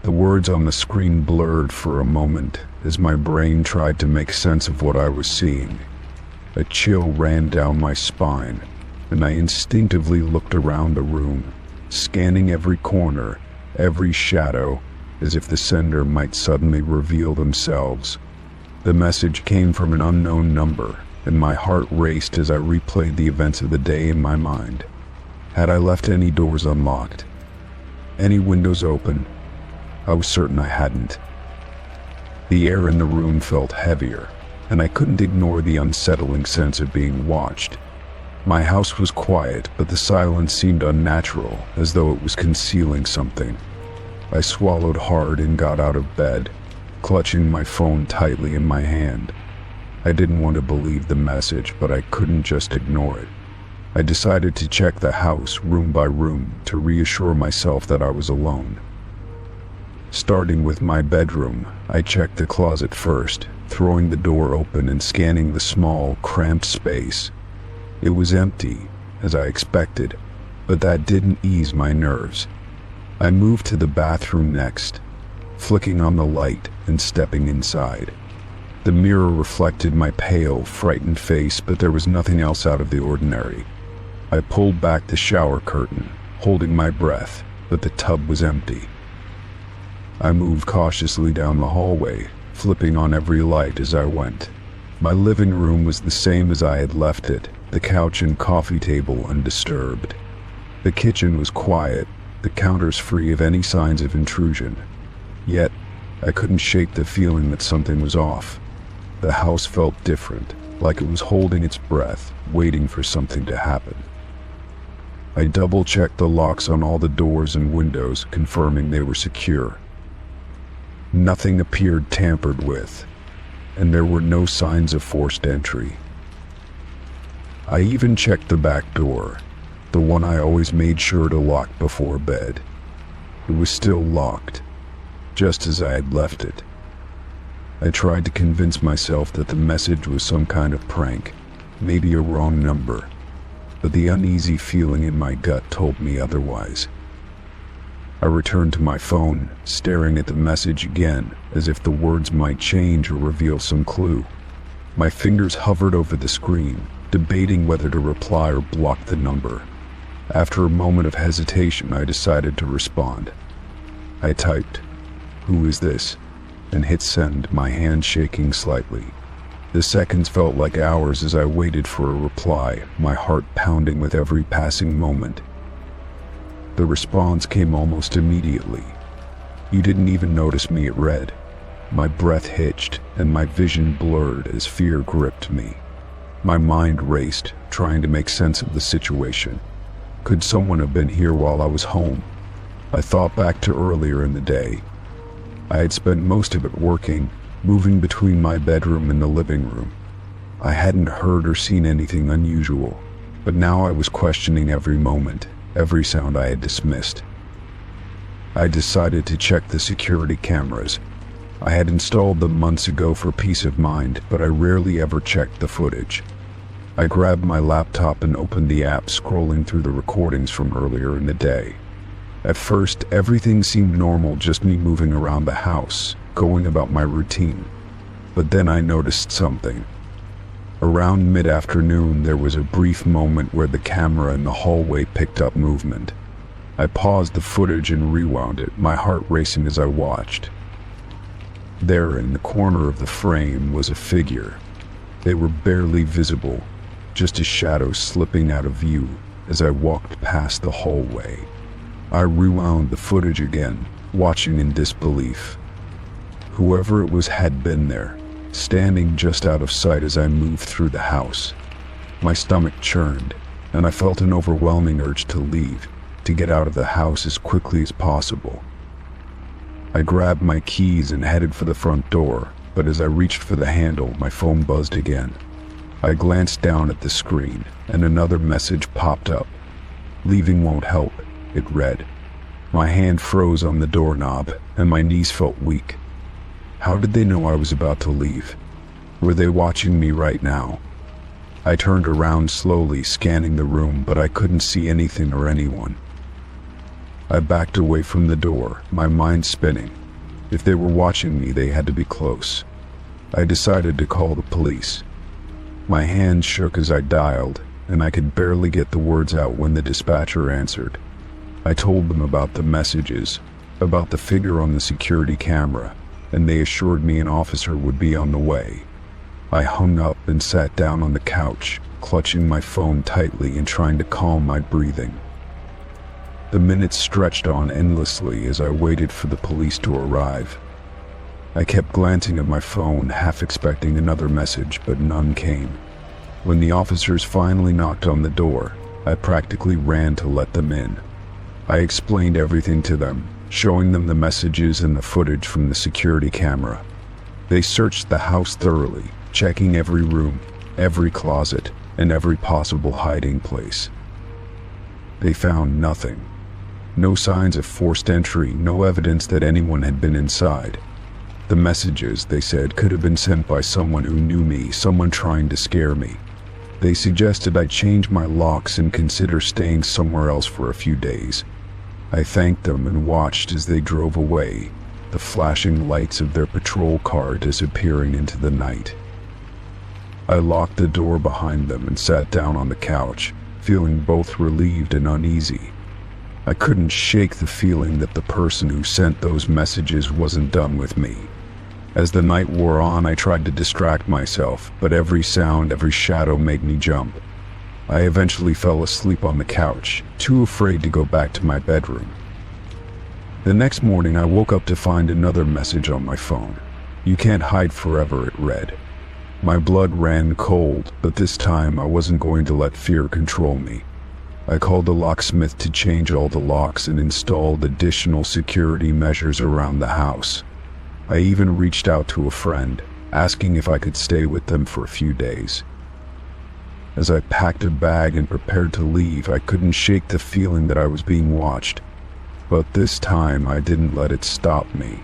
The words on the screen blurred for a moment as my brain tried to make sense of what I was seeing. A chill ran down my spine, and I instinctively looked around the room, scanning every corner, every shadow, as if the sender might suddenly reveal themselves. The message came from an unknown number, and my heart raced as I replayed the events of the day in my mind. Had I left any doors unlocked? Any windows open? I was certain I hadn't. The air in the room felt heavier, and I couldn't ignore the unsettling sense of being watched. My house was quiet, but the silence seemed unnatural, as though it was concealing something. I swallowed hard and got out of bed, clutching my phone tightly in my hand. I didn't want to believe the message, but I couldn't just ignore it. I decided to check the house room by room to reassure myself that I was alone. Starting with my bedroom, I checked the closet first, throwing the door open and scanning the small, cramped space. It was empty, as I expected, but that didn't ease my nerves. I moved to the bathroom next, flicking on the light and stepping inside. The mirror reflected my pale, frightened face, but there was nothing else out of the ordinary. I pulled back the shower curtain, holding my breath, but the tub was empty. I moved cautiously down the hallway, flipping on every light as I went. My living room was the same as I had left it, the couch and coffee table undisturbed. The kitchen was quiet, the counters free of any signs of intrusion. Yet, I couldn't shake the feeling that something was off. The house felt different, like it was holding its breath, waiting for something to happen. I double-checked the locks on all the doors and windows, confirming they were secure. Nothing appeared tampered with, and there were no signs of forced entry. I even checked the back door, the one I always made sure to lock before bed. It was still locked, just as I had left it. I tried to convince myself that the message was some kind of prank, maybe a wrong number, but the uneasy feeling in my gut told me otherwise. I returned to my phone, staring at the message again, as if the words might change or reveal some clue. My fingers hovered over the screen, debating whether to reply or block the number. After a moment of hesitation, I decided to respond. I typed, "Who is this?" and hit send, my hand shaking slightly. The seconds felt like hours as I waited for a reply, my heart pounding with every passing moment. The response came almost immediately. "You didn't even notice me," it read. My breath hitched, and my vision blurred as fear gripped me. My mind raced, trying to make sense of the situation. Could someone have been here while I was home? I thought back to earlier in the day. I had spent most of it working, moving between my bedroom and the living room. I hadn't heard or seen anything unusual, but now I was questioning every moment, every sound I had dismissed. I decided to check the security cameras. I had installed them months ago for peace of mind, but I rarely ever checked the footage. I grabbed my laptop and opened the app, scrolling through the recordings from earlier in the day. At first, everything seemed normal, just me moving around the house, going about my routine. But then I noticed something. Around mid-afternoon, there was a brief moment where the camera in the hallway picked up movement. I paused the footage and rewound it, my heart racing as I watched. There, in the corner of the frame, was a figure. They were barely visible, just a shadow slipping out of view as I walked past the hallway. I rewound the footage again, watching in disbelief. Whoever it was had been there, standing just out of sight as I moved through the house. My stomach churned, and I felt an overwhelming urge to leave, to get out of the house as quickly as possible. I grabbed my keys and headed for the front door, but as I reached for the handle, my phone buzzed again. I glanced down at the screen, and another message popped up. "Leaving won't help," it read. My hand froze on the doorknob, and my knees felt weak. How did they know I was about to leave? Were they watching me right now? I turned around slowly, scanning the room, but I couldn't see anything or anyone. I backed away from the door, my mind spinning. If they were watching me, they had to be close. I decided to call the police. My hand shook as I dialed, and I could barely get the words out when the dispatcher answered. I told them about the messages, about the figure on the security camera, and they assured me an officer would be on the way. I hung up and sat down on the couch, clutching my phone tightly and trying to calm my breathing. The minutes stretched on endlessly as I waited for the police to arrive. I kept glancing at my phone, half expecting another message, but none came. When the officers finally knocked on the door, I practically ran to let them in. I explained everything to them, showing them the messages and the footage from the security camera. They searched the house thoroughly, checking every room, every closet, and every possible hiding place. They found nothing. No signs of forced entry, no evidence that anyone had been inside. The messages, they said, could have been sent by someone who knew me, someone trying to scare me. They suggested I change my locks and consider staying somewhere else for a few days. I thanked them and watched as they drove away, the flashing lights of their patrol car disappearing into the night. I locked the door behind them and sat down on the couch, feeling both relieved and uneasy. I couldn't shake the feeling that the person who sent those messages wasn't done with me. As the night wore on, I tried to distract myself, but every sound, every shadow made me jump. I eventually fell asleep on the couch, too afraid to go back to my bedroom. The next morning, I woke up to find another message on my phone. "You can't hide forever," it read. My blood ran cold, but this time I wasn't going to let fear control me. I called a locksmith to change all the locks and installed additional security measures around the house. I even reached out to a friend, asking if I could stay with them for a few days. As I packed a bag and prepared to leave, I couldn't shake the feeling that I was being watched. But this time, I didn't let it stop me.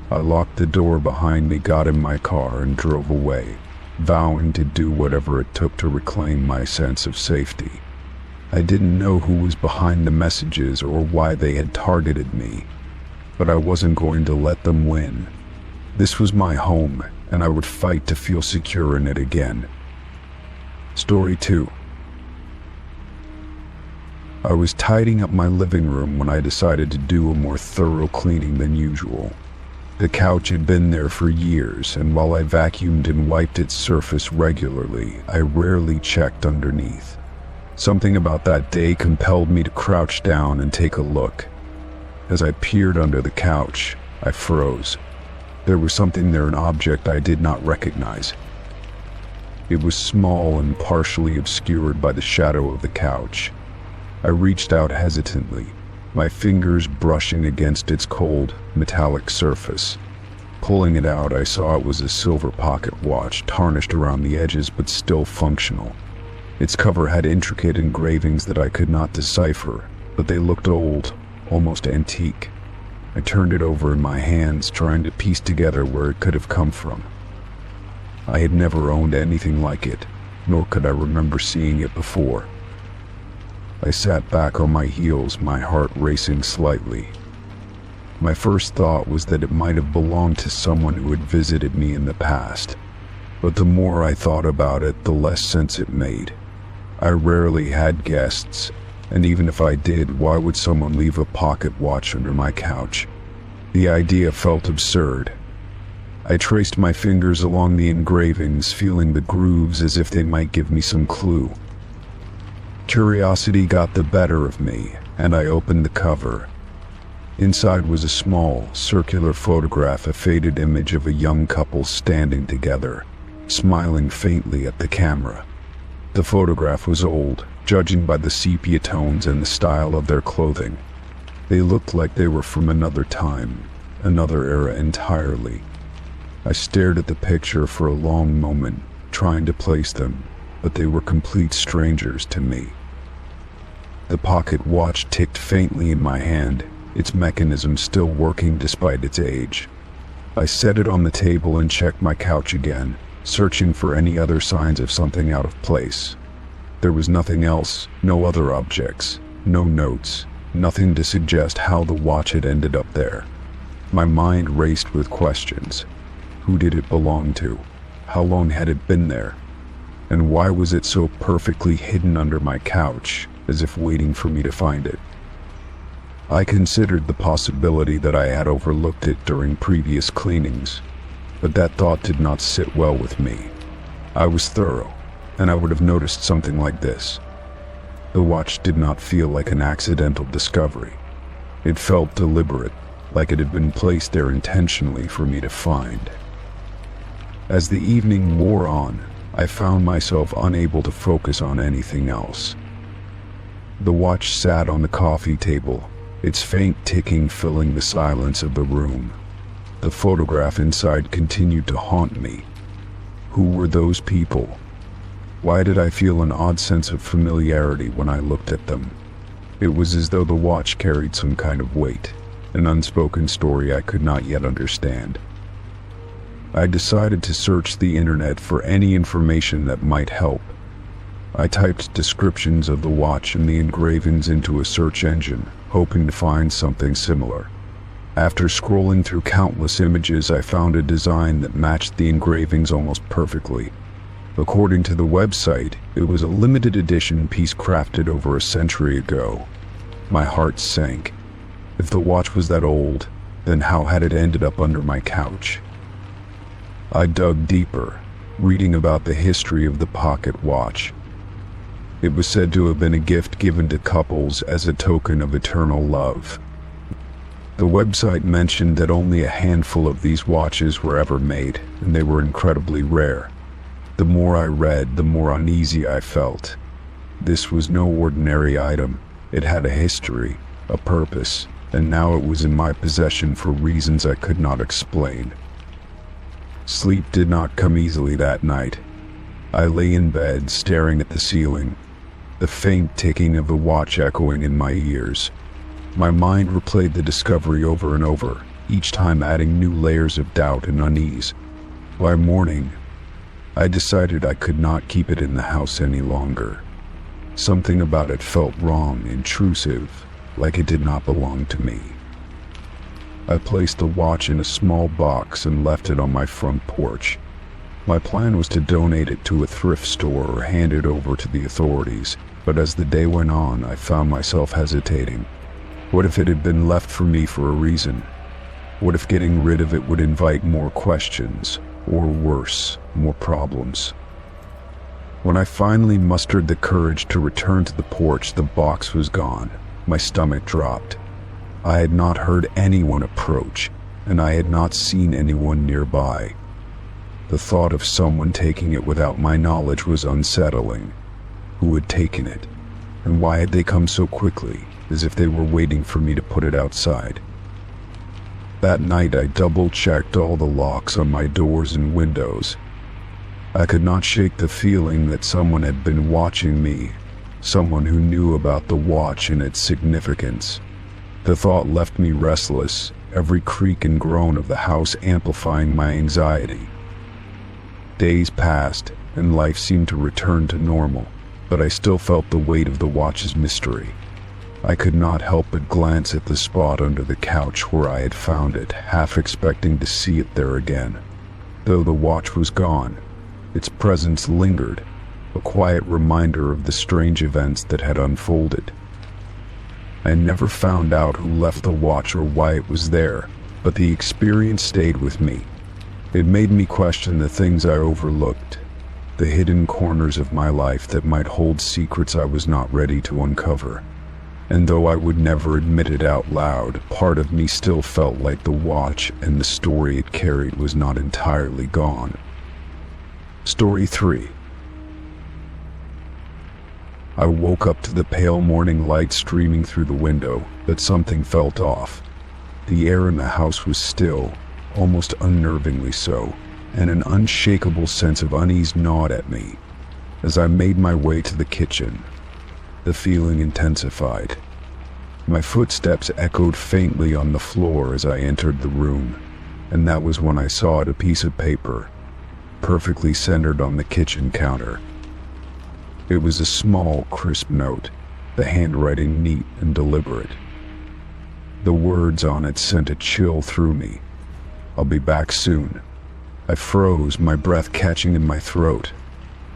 I locked the door behind me, got in my car, and drove away, vowing to do whatever it took to reclaim my sense of safety. I didn't know who was behind the messages or why they had targeted me, but I wasn't going to let them win. This was my home, and I would fight to feel secure in it again. Story 2. I was tidying up my living room when I decided to do a more thorough cleaning than usual. The couch had been there for years, and while I vacuumed and wiped its surface regularly, I rarely checked underneath. Something about that day compelled me to crouch down and take a look. As I peered under the couch, I froze. There was something there, an object I did not recognize. It was small and partially obscured by the shadow of the couch. I reached out hesitantly, my fingers brushing against its cold, metallic surface. Pulling it out, I saw it was a silver pocket watch, tarnished around the edges but still functional. Its cover had intricate engravings that I could not decipher, but they looked old, almost antique. I turned it over in my hands, trying to piece together where it could have come from. I had never owned anything like it, nor could I remember seeing it before. I sat back on my heels, my heart racing slightly. My first thought was that it might have belonged to someone who had visited me in the past, but the more I thought about it, the less sense it made. I rarely had guests, and even if I did, why would someone leave a pocket watch under my couch? The idea felt absurd. I traced my fingers along the engravings, feeling the grooves as if they might give me some clue. Curiosity got the better of me, and I opened the cover. Inside was a small, circular photograph, a faded image of a young couple standing together, smiling faintly at the camera. The photograph was old, judging by the sepia tones and the style of their clothing. They looked like they were from another time, another era entirely. I stared at the picture for a long moment, trying to place them, but they were complete strangers to me. The pocket watch ticked faintly in my hand, its mechanism still working despite its age. I set it on the table and checked my couch again, searching for any other signs of something out of place. There was nothing else, no other objects, no notes, nothing to suggest how the watch had ended up there. My mind raced with questions. Who did it belong to? How long had it been there? And why was it so perfectly hidden under my couch, as if waiting for me to find it? I considered the possibility that I had overlooked it during previous cleanings, but that thought did not sit well with me. I was thorough, and I would have noticed something like this. The watch did not feel like an accidental discovery. It felt deliberate, like it had been placed there intentionally for me to find. As the evening wore on, I found myself unable to focus on anything else. The watch sat on the coffee table, its faint ticking filling the silence of the room. The photograph inside continued to haunt me. Who were those people? Why did I feel an odd sense of familiarity when I looked at them? It was as though the watch carried some kind of weight, an unspoken story I could not yet understand. I decided to search the internet for any information that might help. I typed descriptions of the watch and the engravings into a search engine, hoping to find something similar. After scrolling through countless images, I found a design that matched the engravings almost perfectly. According to the website, it was a limited edition piece crafted over a century ago. My heart sank. If the watch was that old, then how had it ended up under my couch? I dug deeper, reading about the history of the pocket watch. It was said to have been a gift given to couples as a token of eternal love. The website mentioned that only a handful of these watches were ever made, and they were incredibly rare. The more I read, the more uneasy I felt. This was no ordinary item. It had a history, a purpose, and now it was in my possession for reasons I could not explain. Sleep did not come easily that night. I lay in bed, staring at the ceiling, the faint ticking of the watch echoing in my ears. My mind replayed the discovery over and over, each time adding new layers of doubt and unease. By morning, I decided I could not keep it in the house any longer. Something about it felt wrong, intrusive, like it did not belong to me. I placed the watch in a small box and left it on my front porch. My plan was to donate it to a thrift store or hand it over to the authorities, but as the day went on, I found myself hesitating. What if it had been left for me for a reason? What if getting rid of it would invite more questions, or worse, more problems? When I finally mustered the courage to return to the porch, the box was gone. My stomach dropped. I had not heard anyone approach, and I had not seen anyone nearby. The thought of someone taking it without my knowledge was unsettling. Who had taken it? And why had they come so quickly, as if they were waiting for me to put it outside? That night I double-checked all the locks on my doors and windows. I could not shake the feeling that someone had been watching me, someone who knew about the watch and its significance. The thought left me restless, every creak and groan of the house amplifying my anxiety. Days passed, and life seemed to return to normal, but I still felt the weight of the watch's mystery. I could not help but glance at the spot under the couch where I had found it, half expecting to see it there again. Though the watch was gone, its presence lingered, a quiet reminder of the strange events that had unfolded. I never found out who left the watch or why it was there, but the experience stayed with me. It made me question the things I overlooked, the hidden corners of my life that might hold secrets I was not ready to uncover. And though I would never admit it out loud, part of me still felt like the watch and the story it carried was not entirely gone. Story 3. I woke up to the pale morning light streaming through the window, but something felt off. The air in the house was still, almost unnervingly so, and an unshakable sense of unease gnawed at me. As I made my way to the kitchen, the feeling intensified. My footsteps echoed faintly on the floor as I entered the room, and that was when I saw a piece of paper, perfectly centered on the kitchen counter. It was a small, crisp note, the handwriting neat and deliberate. The words on it sent a chill through me. "I'll be back soon." I froze, my breath catching in my throat.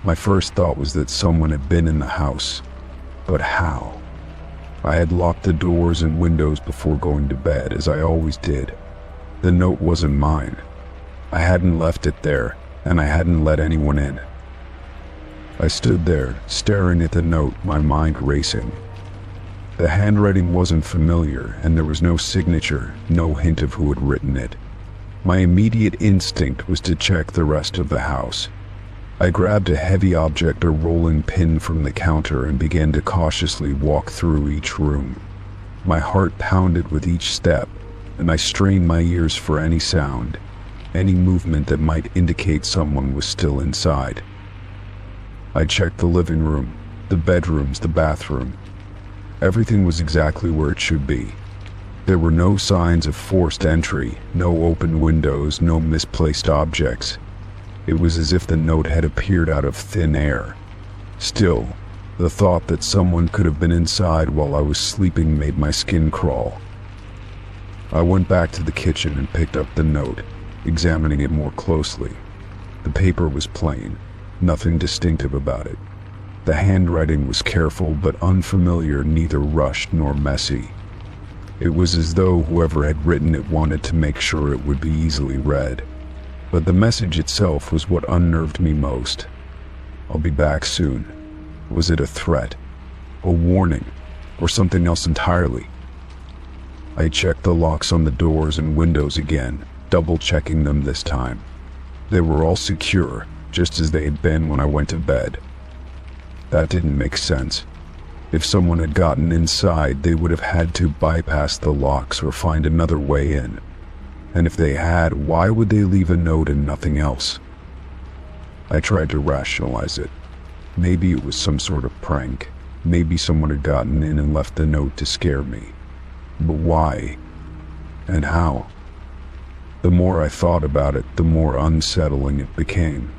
My first thought was that someone had been in the house. But how? I had locked the doors and windows before going to bed, as I always did. The note wasn't mine. I hadn't left it there, and I hadn't let anyone in. I stood there, staring at the note, my mind racing. The handwriting wasn't familiar, and there was no signature, no hint of who had written it. My immediate instinct was to check the rest of the house. I grabbed a heavy object, a rolling pin from the counter, and began to cautiously walk through each room. My heart pounded with each step, and I strained my ears for any sound, any movement that might indicate someone was still inside. I checked the living room, the bedrooms, the bathroom. Everything was exactly where it should be. There were no signs of forced entry, no open windows, no misplaced objects. It was as if the note had appeared out of thin air. Still, the thought that someone could have been inside while I was sleeping made my skin crawl. I went back to the kitchen and picked up the note, examining it more closely. The paper was plain, nothing distinctive about it. The handwriting was careful but unfamiliar, neither rushed nor messy. It was as though whoever had written it wanted to make sure it would be easily read. But the message itself was what unnerved me most. I'll be back soon. Was it a threat, a warning, or something else entirely? I checked the locks on the doors and windows again, double-checking them this time. They were all secure, just as they had been when I went to bed. That didn't make sense. If someone had gotten inside, they would have had to bypass the locks or find another way in. And if they had, why would they leave a note and nothing else? I tried to rationalize it. Maybe it was some sort of prank. Maybe someone had gotten in and left the note to scare me. But why? And how? The more I thought about it, the more unsettling it became.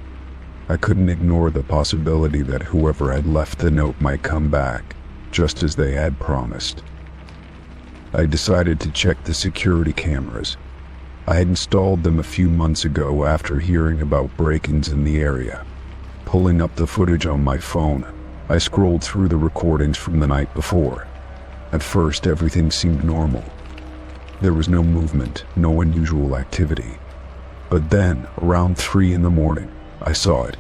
I couldn't ignore the possibility that whoever had left the note might come back, just as they had promised. I decided to check the security cameras. I had installed them a few months ago after hearing about break-ins in the area. Pulling up the footage on my phone, I scrolled through the recordings from the night before. At first, everything seemed normal. There was no movement, no unusual activity. But then, around 3 in the morning, I saw it.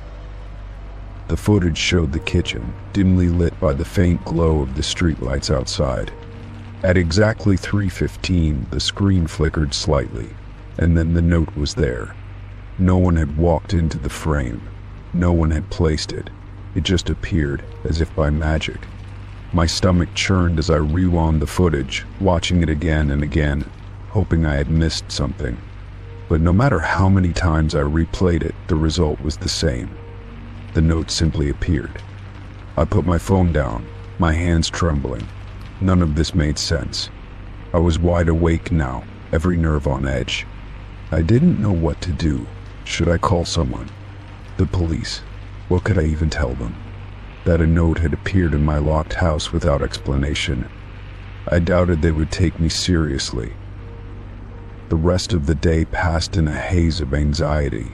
The footage showed the kitchen, dimly lit by the faint glow of the streetlights outside. At exactly 3:15, the screen flickered slightly, and then the note was there. No one had walked into the frame. No one had placed it. It just appeared, as if by magic. My stomach churned as I rewound the footage, watching it again and again, hoping I had missed something. But no matter how many times I replayed it, the result was the same. The note simply appeared. I put my phone down, my hands trembling. None of this made sense. I was wide awake now, every nerve on edge. I didn't know what to do. Should I call someone? The police? What could I even tell them? That a note had appeared in my locked house without explanation. I doubted they would take me seriously. The rest of the day passed in a haze of anxiety.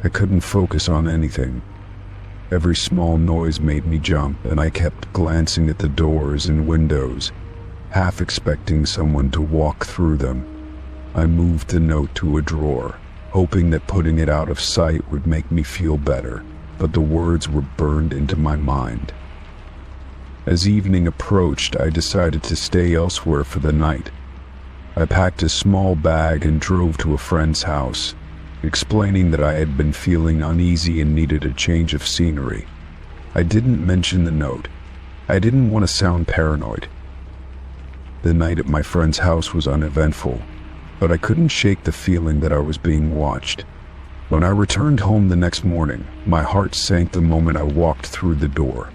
I couldn't focus on anything. Every small noise made me jump, and I kept glancing at the doors and windows, half expecting someone to walk through them. I moved the note to a drawer, hoping that putting it out of sight would make me feel better, but the words were burned into my mind. As evening approached, I decided to stay elsewhere for the night. I packed a small bag and drove to a friend's house, explaining that I had been feeling uneasy and needed a change of scenery. I didn't mention the note. I didn't want to sound paranoid. The night at my friend's house was uneventful, but I couldn't shake the feeling that I was being watched. When I returned home the next morning, my heart sank the moment I walked through the door.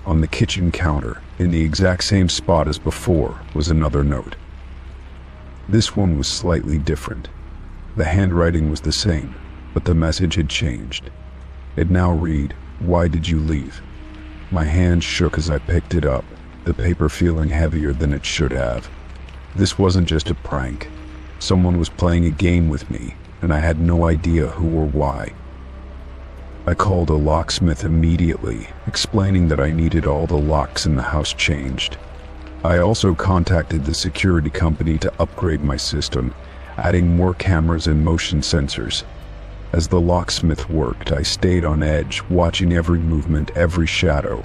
On the kitchen counter, in the exact same spot as before, was another note. This one was slightly different. The handwriting was the same, but the message had changed. It now read, "Why did you leave?" My hand shook as I picked it up, the paper feeling heavier than it should have. This wasn't just a prank. Someone was playing a game with me, and I had no idea who or why. I called a locksmith immediately, explaining that I needed all the locks in the house changed. I also contacted the security company to upgrade my system, adding more cameras and motion sensors. As the locksmith worked, I stayed on edge, watching every movement, every shadow.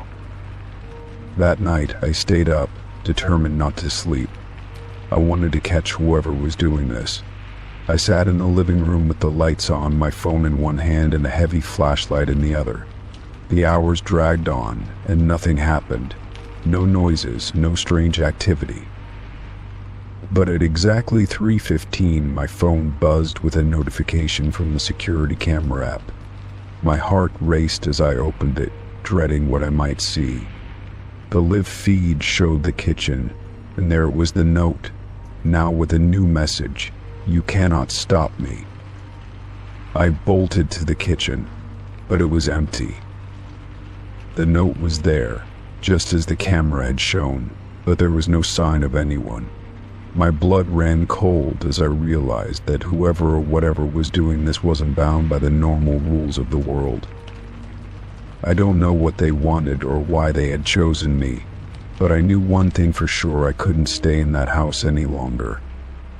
That night, I stayed up, determined not to sleep. I wanted to catch whoever was doing this. I sat in the living room with the lights on, my phone in one hand and a heavy flashlight in the other. The hours dragged on, and nothing happened. No noises, no strange activity. But at exactly 3:15, my phone buzzed with a notification from the security camera app. My heart raced as I opened it, dreading what I might see. The live feed showed the kitchen, and there was the note, now with a new message: "You cannot stop me." I bolted to the kitchen, but it was empty. The note was there, just as the camera had shown, but there was no sign of anyone. My blood ran cold as I realized that whoever or whatever was doing this wasn't bound by the normal rules of the world. I don't know what they wanted or why they had chosen me, but I knew one thing for sure: I couldn't stay in that house any longer.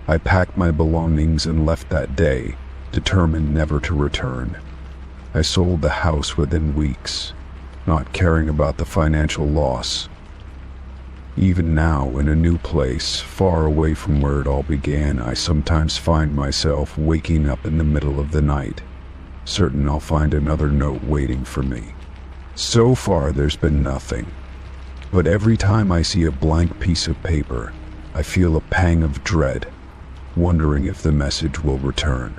I packed my belongings and left that day, determined never to return. I sold the house within weeks, not caring about the financial loss. Even now, in a new place, far away from where it all began, I sometimes find myself waking up in the middle of the night, certain I'll find another note waiting for me. So far, there's been nothing. But every time I see a blank piece of paper, I feel a pang of dread, wondering if the message will return.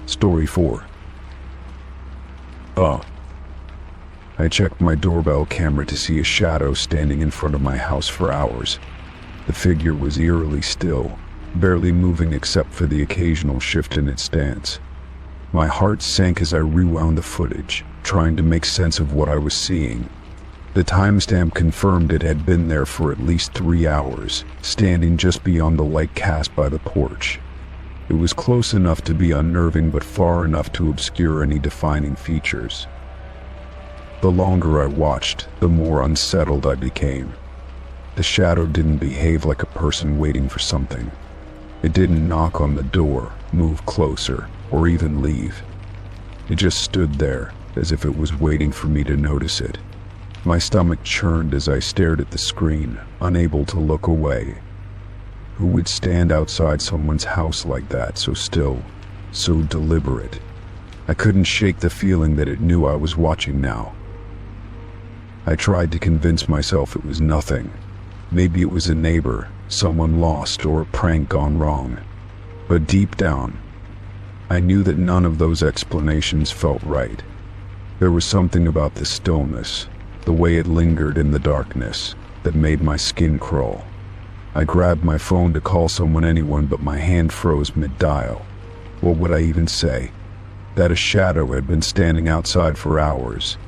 Story 4. I checked my doorbell camera to see a shadow standing in front of my house for hours. The figure was eerily still, barely moving except for the occasional shift in its stance. My heart sank as I rewound the footage, trying to make sense of what I was seeing. The timestamp confirmed it had been there for at least 3 hours, standing just beyond the light cast by the porch. It was close enough to be unnerving, but far enough to obscure any defining features. The longer I watched, the more unsettled I became. The shadow didn't behave like a person waiting for something. It didn't knock on the door, move closer, or even leave. It just stood there, as if it was waiting for me to notice it. My stomach churned as I stared at the screen, unable to look away. Who would stand outside someone's house like that, so still, so deliberate? I couldn't shake the feeling that it knew I was watching now. I tried to convince myself it was nothing. Maybe it was a neighbor, someone lost, or a prank gone wrong. But deep down, I knew that none of those explanations felt right. There was something about the stillness, the way it lingered in the darkness, that made my skin crawl. I grabbed my phone to call anyone, but my hand froze mid-dial. What would I even say? That a shadow had been standing outside for hours.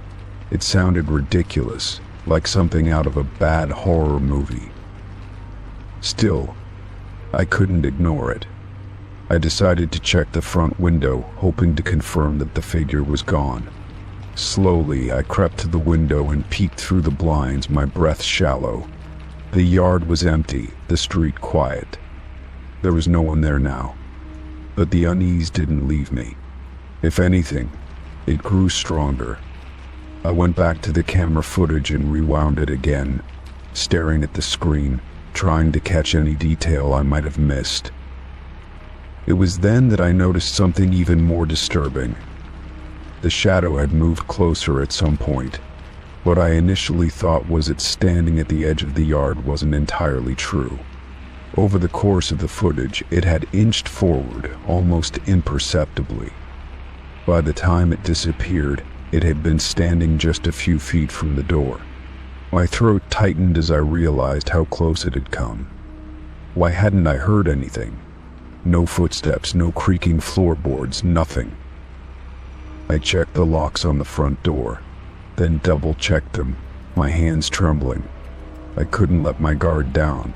It sounded ridiculous, like something out of a bad horror movie. Still, I couldn't ignore it. I decided to check the front window, hoping to confirm that the figure was gone. Slowly, I crept to the window and peeked through the blinds, my breath shallow. The yard was empty, the street quiet. There was no one there now. But the unease didn't leave me. If anything, it grew stronger. I went back to the camera footage and rewound it again, staring at the screen, trying to catch any detail I might have missed. It was then that I noticed something even more disturbing. The shadow had moved closer at some point. What I initially thought was it standing at the edge of the yard wasn't entirely true. Over the course of the footage, it had inched forward, almost imperceptibly. By the time it disappeared, it had been standing just a few feet from the door. My throat tightened as I realized how close it had come. Why hadn't I heard anything? No footsteps, no creaking floorboards, nothing. I checked the locks on the front door, then double-checked them, my hands trembling. I couldn't let my guard down.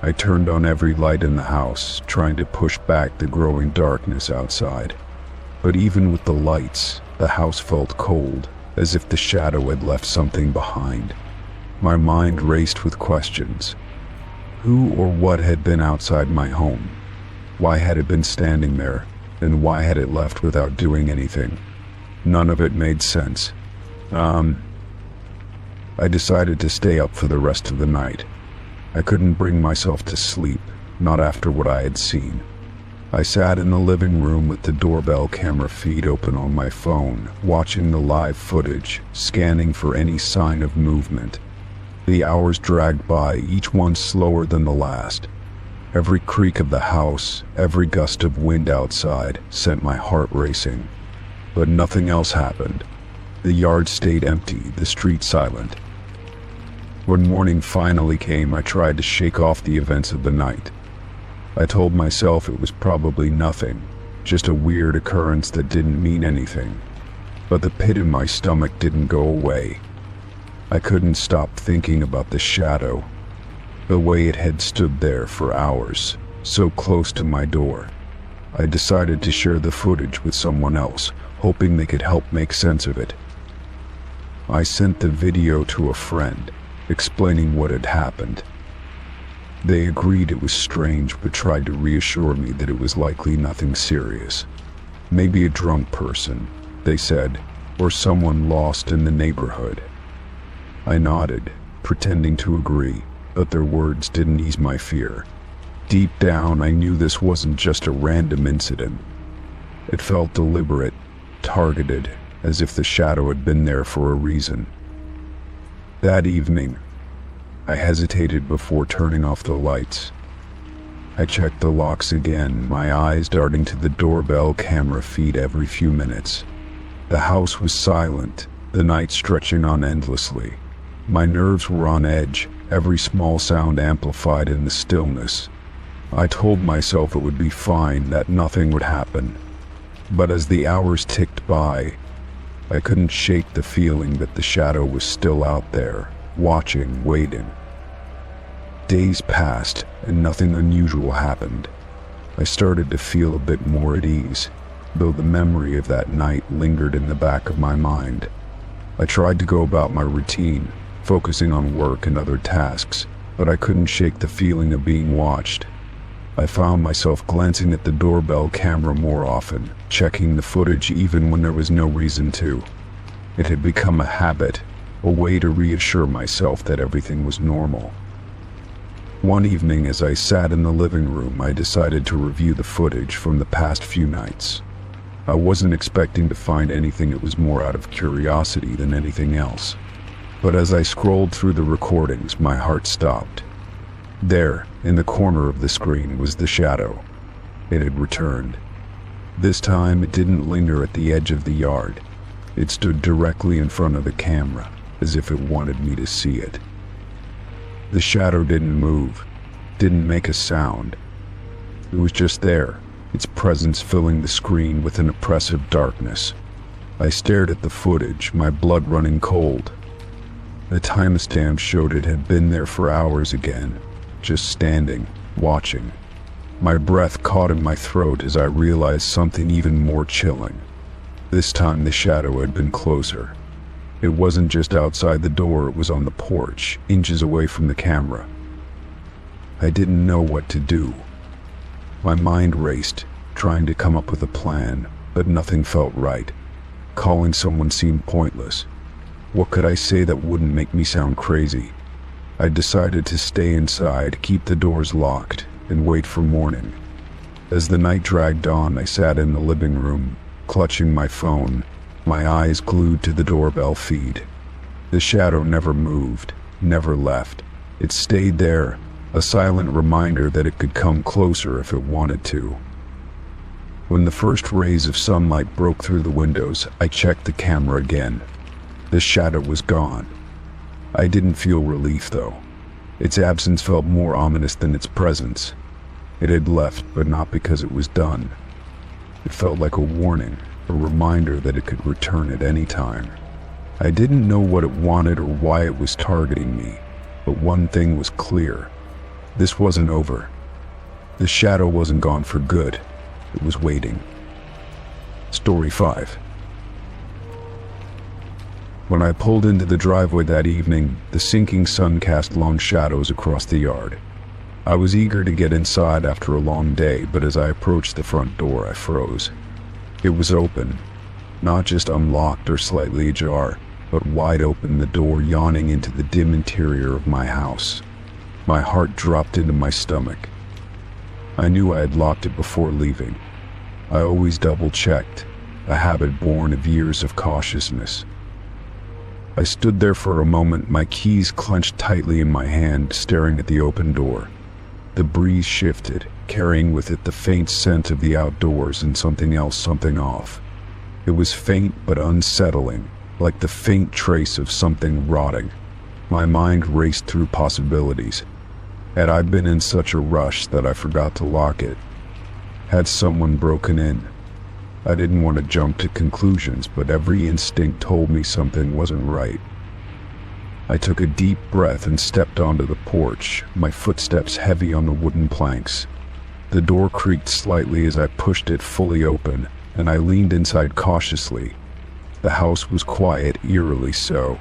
I turned on every light in the house, trying to push back the growing darkness outside. But even with the lights, the house felt cold, as if the shadow had left something behind. My mind raced with questions. Who or what had been outside my home? Why had it been standing there, and why had it left without doing anything? None of it made sense. I decided to stay up for the rest of the night. I couldn't bring myself to sleep, not after what I had seen. I sat in the living room with the doorbell camera feed open on my phone, watching the live footage, scanning for any sign of movement. The hours dragged by, each one slower than the last. Every creak of the house, every gust of wind outside, sent my heart racing. But nothing else happened. The yard stayed empty, the street silent. When morning finally came, I tried to shake off the events of the night. I told myself it was probably nothing, just a weird occurrence that didn't mean anything. But the pit in my stomach didn't go away. I couldn't stop thinking about the shadow, the way it had stood there for hours, so close to my door. I decided to share the footage with someone else, hoping they could help make sense of it. I sent the video to a friend, explaining what had happened. They agreed it was strange but tried to reassure me that it was likely nothing serious. Maybe a drunk person, they said, or someone lost in the neighborhood. I nodded, pretending to agree, but their words didn't ease my fear. Deep down, I knew this wasn't just a random incident. It felt deliberate, targeted, as if the shadow had been there for a reason. That evening, I hesitated before turning off the lights. I checked the locks again, my eyes darting to the doorbell camera feed every few minutes. The house was silent, the night stretching on endlessly. My nerves were on edge, every small sound amplified in the stillness. I told myself it would be fine, that nothing would happen. But as the hours ticked by, I couldn't shake the feeling that the shadow was still out there, watching, waiting. Days passed, and nothing unusual happened. I started to feel a bit more at ease, though the memory of that night lingered in the back of my mind. I tried to go about my routine, focusing on work and other tasks, but I couldn't shake the feeling of being watched. I found myself glancing at the doorbell camera more often, checking the footage even when there was no reason to. It had become a habit, a way to reassure myself that everything was normal. One evening, as I sat in the living room, I decided to review the footage from the past few nights. I wasn't expecting to find anything, it was more out of curiosity than anything else. But as I scrolled through the recordings, my heart stopped. There, in the corner of the screen, was the shadow. It had returned. This time, it didn't linger at the edge of the yard. It stood directly in front of the camera, as if it wanted me to see it. The shadow didn't move, didn't make a sound. It was just there, its presence filling the screen with an oppressive darkness. I stared at the footage, my blood running cold. The timestamp showed it had been there for hours again, just standing, watching. My breath caught in my throat as I realized something even more chilling. This time the shadow had been closer. It wasn't just outside the door, it was on the porch, inches away from the camera. I didn't know what to do. My mind raced, trying to come up with a plan, but nothing felt right. Calling someone seemed pointless. What could I say that wouldn't make me sound crazy? I decided to stay inside, keep the doors locked, and wait for morning. As the night dragged on, I sat in the living room, clutching my phone, my eyes glued to the doorbell feed. The shadow never moved, never left. It stayed there, a silent reminder that it could come closer if it wanted to. When the first rays of sunlight broke through the windows, I checked the camera again. The shadow was gone. I didn't feel relief, though. Its absence felt more ominous than its presence. It had left, but not because it was done. It felt like a warning, a reminder that it could return at any time. I didn't know what it wanted or why it was targeting me, but one thing was clear. This wasn't over. The shadow wasn't gone for good. It was waiting. Story 5. When I pulled into the driveway that evening, the sinking sun cast long shadows across the yard. I was eager to get inside after a long day, but as I approached the front door, I froze. It was open, not just unlocked or slightly ajar, but wide open, the door yawning into the dim interior of my house. My heart dropped into my stomach. I knew I had locked it before leaving. I always double-checked, a habit born of years of cautiousness. I stood there for a moment, my keys clenched tightly in my hand, staring at the open door. The breeze shifted, carrying with it the faint scent of the outdoors and something else, something off. It was faint but unsettling, like the faint trace of something rotting. My mind raced through possibilities. Had I been in such a rush that I forgot to lock it? Had someone broken in? I didn't want to jump to conclusions, but every instinct told me something wasn't right. I took a deep breath and stepped onto the porch, my footsteps heavy on the wooden planks. The door creaked slightly as I pushed it fully open, and I leaned inside cautiously. The house was quiet, eerily so.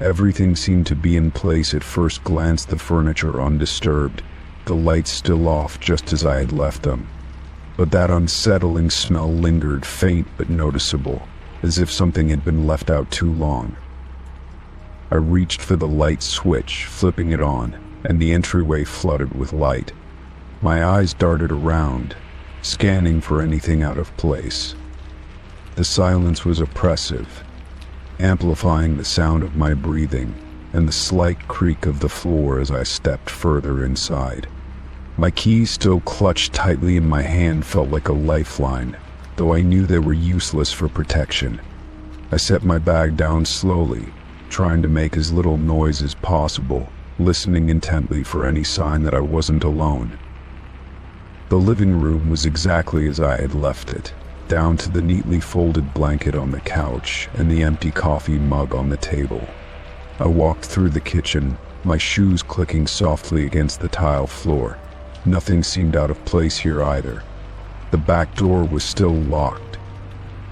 Everything seemed to be in place at first glance, the furniture undisturbed, the lights still off just as I had left them. But that unsettling smell lingered, faint but noticeable, as if something had been left out too long. I reached for the light switch, flipping it on, and the entryway flooded with light. My eyes darted around, scanning for anything out of place. The silence was oppressive, amplifying the sound of my breathing and the slight creak of the floor as I stepped further inside. My keys, still clutched tightly in my hand, felt like a lifeline, though I knew they were useless for protection. I set my bag down slowly, trying to make as little noise as possible, listening intently for any sign that I wasn't alone. The living room was exactly as I had left it, down to the neatly folded blanket on the couch and the empty coffee mug on the table. I walked through the kitchen, my shoes clicking softly against the tile floor. Nothing seemed out of place here either. The back door was still locked,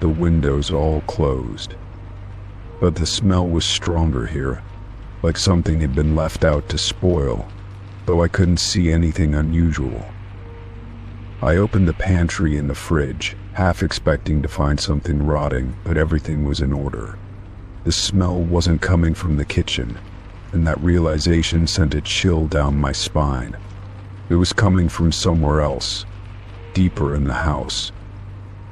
the windows all closed. But the smell was stronger here, like something had been left out to spoil, though I couldn't see anything unusual. I opened the pantry and the fridge, half expecting to find something rotting, but everything was in order. The smell wasn't coming from the kitchen, and that realization sent a chill down my spine. It was coming from somewhere else, deeper in the house.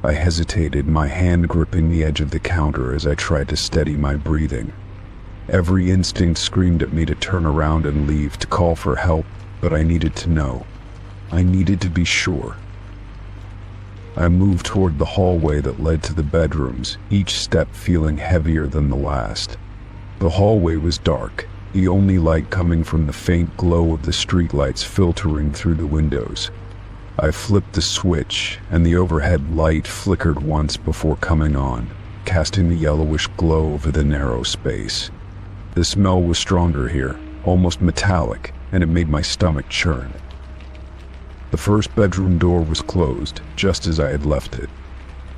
I hesitated, my hand gripping the edge of the counter as I tried to steady my breathing. Every instinct screamed at me to turn around and leave, to call for help, but I needed to know. I needed to be sure. I moved toward the hallway that led to the bedrooms, each step feeling heavier than the last. The hallway was dark, the only light coming from the faint glow of the streetlights filtering through the windows. I flipped the switch, and the overhead light flickered once before coming on, casting the yellowish glow over the narrow space. The smell was stronger here, almost metallic, and it made my stomach churn. The first bedroom door was closed, just as I had left it.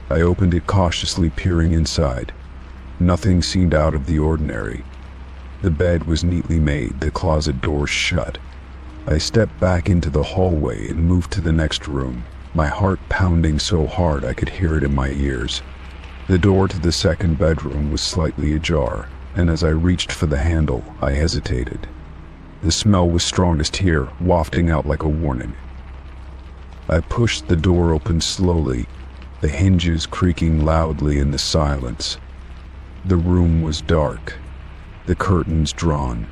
I opened it cautiously, peering inside. Nothing seemed out of the ordinary. The bed was neatly made, the closet doors shut. I stepped back into the hallway and moved to the next room, my heart pounding so hard I could hear it in my ears. The door to the second bedroom was slightly ajar, and as I reached for the handle, I hesitated. The smell was strongest here, wafting out like a warning. I pushed the door open slowly, the hinges creaking loudly in the silence. The room was dark, the curtains drawn.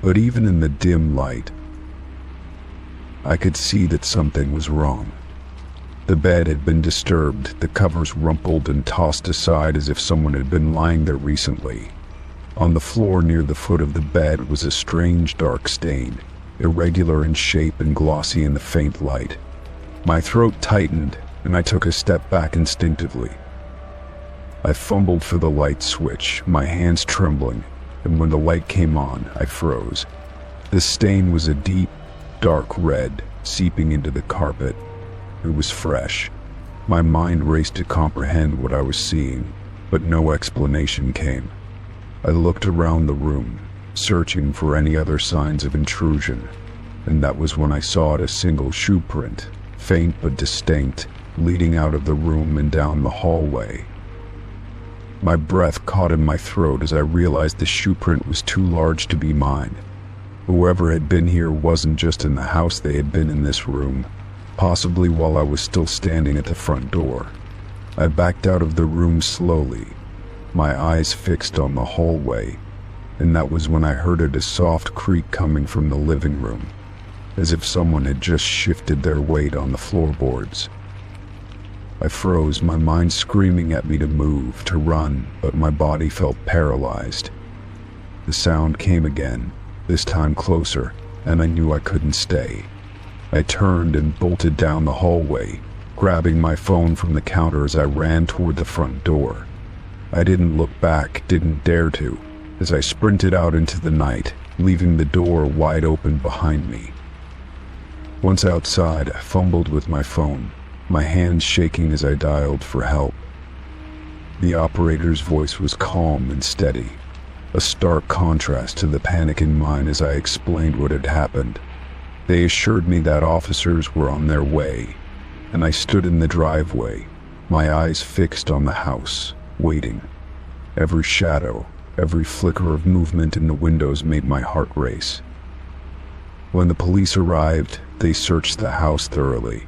But even in the dim light, I could see that something was wrong. The bed had been disturbed, the covers rumpled and tossed aside as if someone had been lying there recently. On the floor near the foot of the bed was a strange dark stain, irregular in shape and glossy in the faint light. My throat tightened, and I took a step back instinctively. I fumbled for the light switch, my hands trembling, and when the light came on, I froze. The stain was a deep, dark red, seeping into the carpet. It was fresh. My mind raced to comprehend what I was seeing, but no explanation came. I looked around the room, searching for any other signs of intrusion, and that was when I saw a single shoe print, faint but distinct, leading out of the room and down the hallway. My breath caught in my throat as I realized the shoe print was too large to be mine. Whoever had been here wasn't just in the house, they had been in this room, possibly while I was still standing at the front door. I backed out of the room slowly, my eyes fixed on the hallway, and that was when I heard a soft creak coming from the living room, as if someone had just shifted their weight on the floorboards. I froze, my mind screaming at me to move, to run, but my body felt paralyzed. The sound came again, this time closer, and I knew I couldn't stay. I turned and bolted down the hallway, grabbing my phone from the counter as I ran toward the front door. I didn't look back, didn't dare to, as I sprinted out into the night, leaving the door wide open behind me. Once outside, I fumbled with my phone, my hands shaking as I dialed for help. The operator's voice was calm and steady. a stark contrast to the panic in mine as I explained what had happened. They assured me that officers were on their way, and I stood in the driveway, my eyes fixed on the house, waiting. Every shadow, every flicker of movement in the windows made my heart race. When the police arrived, they searched the house thoroughly.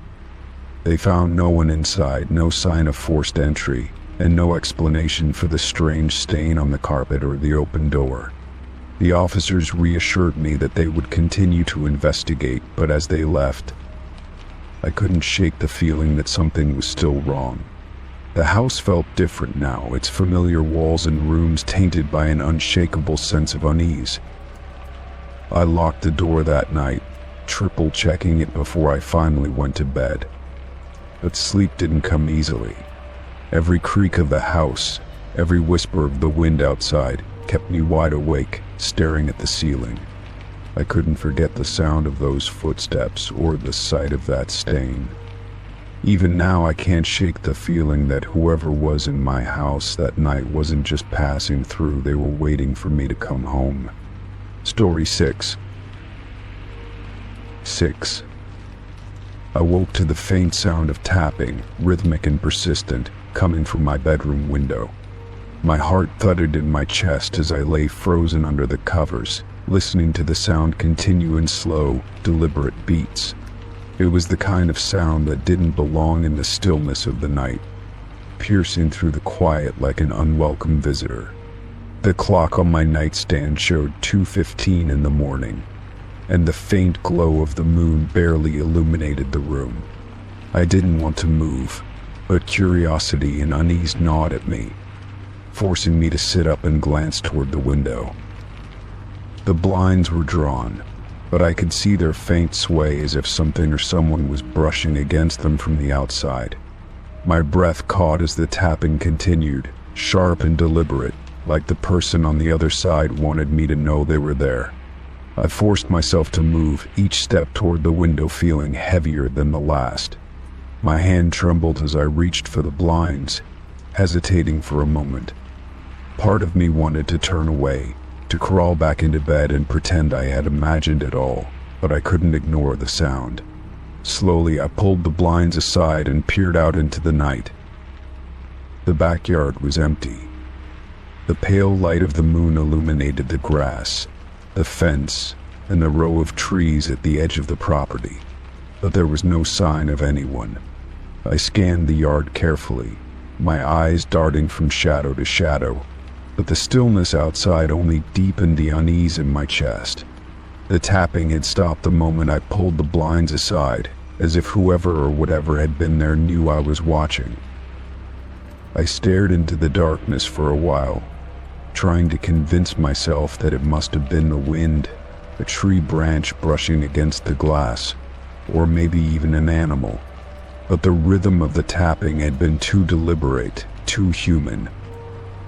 They found no one inside, no sign of forced entry, and no explanation for the strange stain on the carpet or the open door. The officers reassured me that they would continue to investigate, but as they left, I couldn't shake the feeling that something was still wrong. The house felt different now, its familiar walls and rooms tainted by an unshakable sense of unease. I locked the door that night, triple checking it before I finally went to bed. But sleep didn't come easily. Every creak of the house, every whisper of the wind outside, kept me wide awake, staring at the ceiling. I couldn't forget the sound of those footsteps or the sight of that stain. Even now, I can't shake the feeling that whoever was in my house that night wasn't just passing through, they were waiting for me to come home. Story 6. I woke to the faint sound of tapping, rhythmic and persistent, coming from my bedroom window. My heart thudded in my chest as I lay frozen under the covers, listening to the sound continue in slow, deliberate beats. It was the kind of sound that didn't belong in the stillness of the night, piercing through the quiet like an unwelcome visitor. The clock on my nightstand showed 2:15 in the morning, and the faint glow of the moon barely illuminated the room. I didn't want to move, but curiosity and unease gnawed at me, forcing me to sit up and glance toward the window. The blinds were drawn, but I could see their faint sway as if something or someone was brushing against them from the outside. My breath caught as the tapping continued, sharp and deliberate, like the person on the other side wanted me to know they were there. I forced myself to move, each step toward the window feeling heavier than the last. My hand trembled as I reached for the blinds, hesitating for a moment. Part of me wanted to turn away, to crawl back into bed and pretend I had imagined it all, but I couldn't ignore the sound. Slowly, I pulled the blinds aside and peered out into the night. The backyard was empty. The pale light of the moon illuminated the grass, the fence, and the row of trees at the edge of the property, but there was no sign of anyone. I scanned the yard carefully, my eyes darting from shadow to shadow, but the stillness outside only deepened the unease in my chest. The tapping had stopped the moment I pulled the blinds aside, as if whoever or whatever had been there knew I was watching. I stared into the darkness for a while, trying to convince myself that it must have been the wind, a tree branch brushing against the glass, or maybe even an animal. But the rhythm of the tapping had been too deliberate, too human.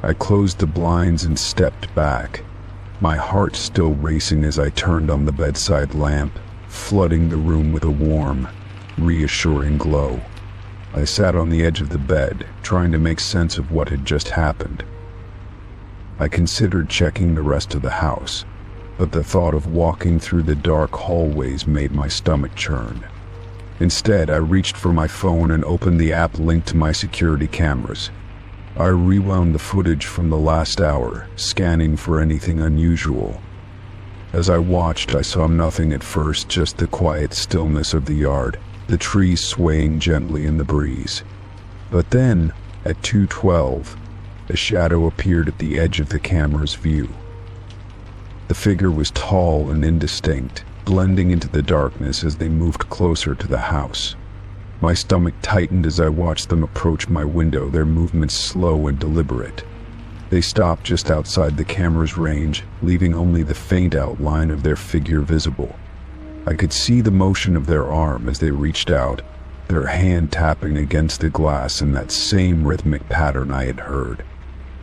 I closed the blinds and stepped back, my heart still racing as I turned on the bedside lamp, flooding the room with a warm, reassuring glow. I sat on the edge of the bed, trying to make sense of what had just happened. I considered checking the rest of the house, but the thought of walking through the dark hallways made my stomach churn. Instead, I reached for my phone and opened the app linked to my security cameras. I rewound the footage from the last hour, scanning for anything unusual. As I watched, I saw nothing at first, just the quiet stillness of the yard, the trees swaying gently in the breeze. But then, at 2:12, a shadow appeared at the edge of the camera's view. The figure was tall and indistinct, blending into the darkness as they moved closer to the house. My stomach tightened as I watched them approach my window, their movements slow and deliberate. They stopped just outside the camera's range, leaving only the faint outline of their figure visible. I could see the motion of their arm as they reached out, their hand tapping against the glass in that same rhythmic pattern I had heard.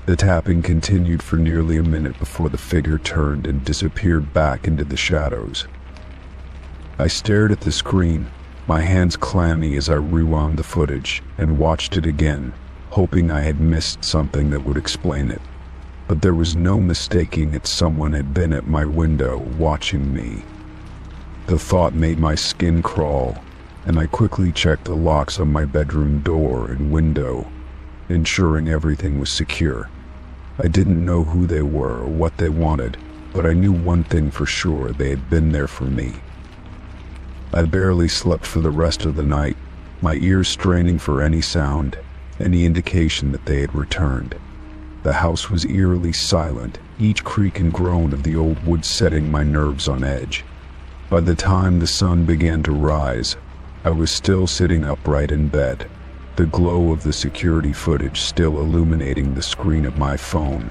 The tapping continued for nearly a minute before the figure turned and disappeared back into the shadows. I stared at the screen, my hands clammy as I rewound the footage and watched it again, hoping I had missed something that would explain it. but there was no mistaking it. Someone had been at my window watching me. The thought made my skin crawl, and I quickly checked the locks on my bedroom door and window, ensuring everything was secure. I didn't know who they were or what they wanted, but I knew one thing for sure: they had been there for me. I barely slept for the rest of the night, my ears straining for any sound, any indication that they had returned. The house was eerily silent, each creak and groan of the old wood setting my nerves on edge. By the time the sun began to rise, I was still sitting upright in bed, the glow of the security footage still illuminating the screen of my phone.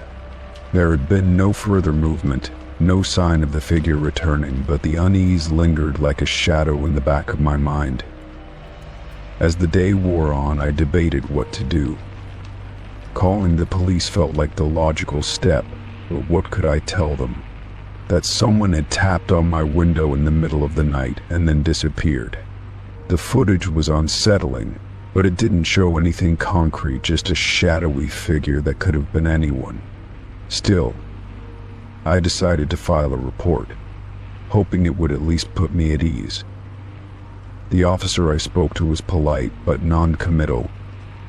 There had been no further movement, no sign of the figure returning, but the unease lingered like a shadow in the back of my mind. As the day wore on, I debated what to do. Calling the police felt like the logical step, but what could I tell them? That someone had tapped on my window in the middle of the night and then disappeared. The footage was unsettling, but it didn't show anything concrete, just a shadowy figure that could have been anyone. Still, I decided to file a report, hoping it would at least put me at ease. The officer I spoke to was polite but non-committal,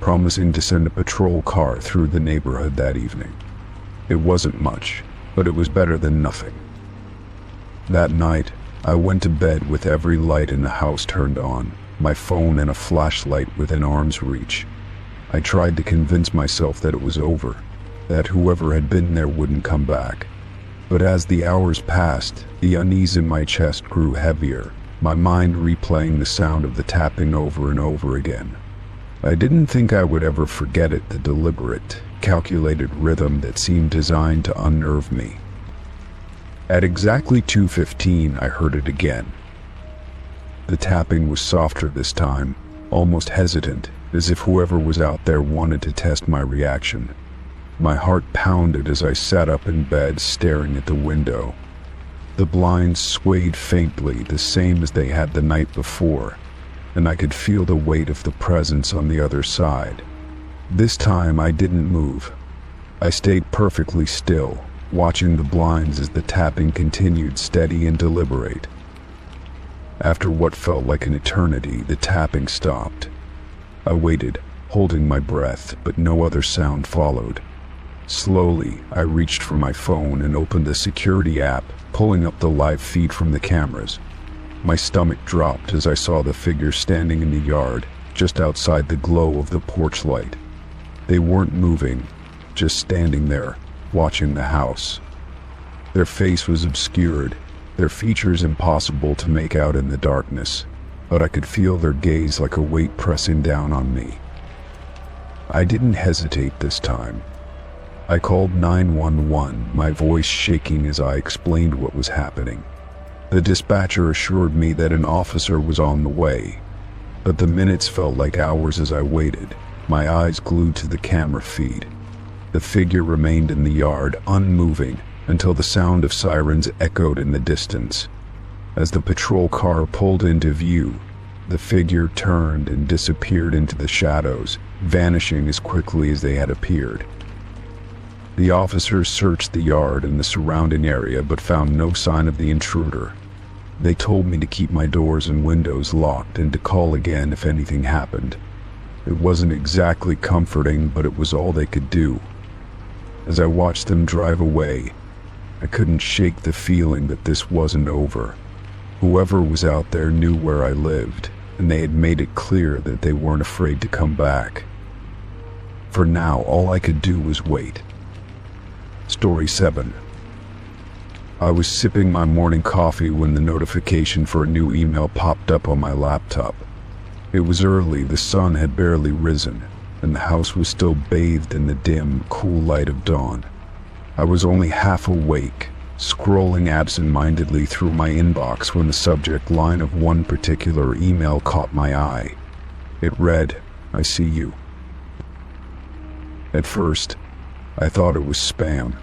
promising to send a patrol car through the neighborhood that evening. It wasn't much, but it was better than nothing. That night, I went to bed with every light in the house turned on, my phone and a flashlight within arm's reach. I tried to convince myself that it was over, that whoever had been there wouldn't come back. But as the hours passed, the unease in my chest grew heavier, my mind replaying the sound of the tapping over and over again. I didn't think I would ever forget it, the deliberate, calculated rhythm that seemed designed to unnerve me. At exactly 2:15, I heard it again. The tapping was softer this time, almost hesitant, as if whoever was out there wanted to test my reaction. My heart pounded as I sat up in bed, staring at the window. The blinds swayed faintly, the same as they had the night before, and I could feel the weight of the presence on the other side. This time I didn't move. I stayed perfectly still, watching the blinds as the tapping continued, steady and deliberate. After what felt like an eternity, the tapping stopped. I waited, holding my breath, but no other sound followed. Slowly, I reached for my phone and opened the security app, pulling up the live feed from the cameras. My stomach dropped as I saw the figure standing in the yard, just outside the glow of the porch light. They weren't moving, just standing there, watching the house. Their face was obscured, their features impossible to make out in the darkness, but I could feel their gaze like a weight pressing down on me. I didn't hesitate this time. I called 911, my voice shaking as I explained what was happening. The dispatcher assured me that an officer was on the way, but the minutes felt like hours as I waited, my eyes glued to the camera feed. The figure remained in the yard, unmoving, until the sound of sirens echoed in the distance. As the patrol car pulled into view, the figure turned and disappeared into the shadows, vanishing as quickly as they had appeared. The officers searched the yard and the surrounding area but found no sign of the intruder. They told me to keep my doors and windows locked and to call again if anything happened. It wasn't exactly comforting, but it was all they could do. As I watched them drive away, I couldn't shake the feeling that this wasn't over. Whoever was out there knew where I lived, and they had made it clear that they weren't afraid to come back. For now, all I could do was wait. Story 7. I was sipping my morning coffee when the notification for a new email popped up on my laptop. It was early, the sun had barely risen, and the house was still bathed in the dim, cool light of dawn. I was only half awake, scrolling absent-mindedly through my inbox when the subject line of one particular email caught my eye. It read, "I see you." At first, I thought it was spam.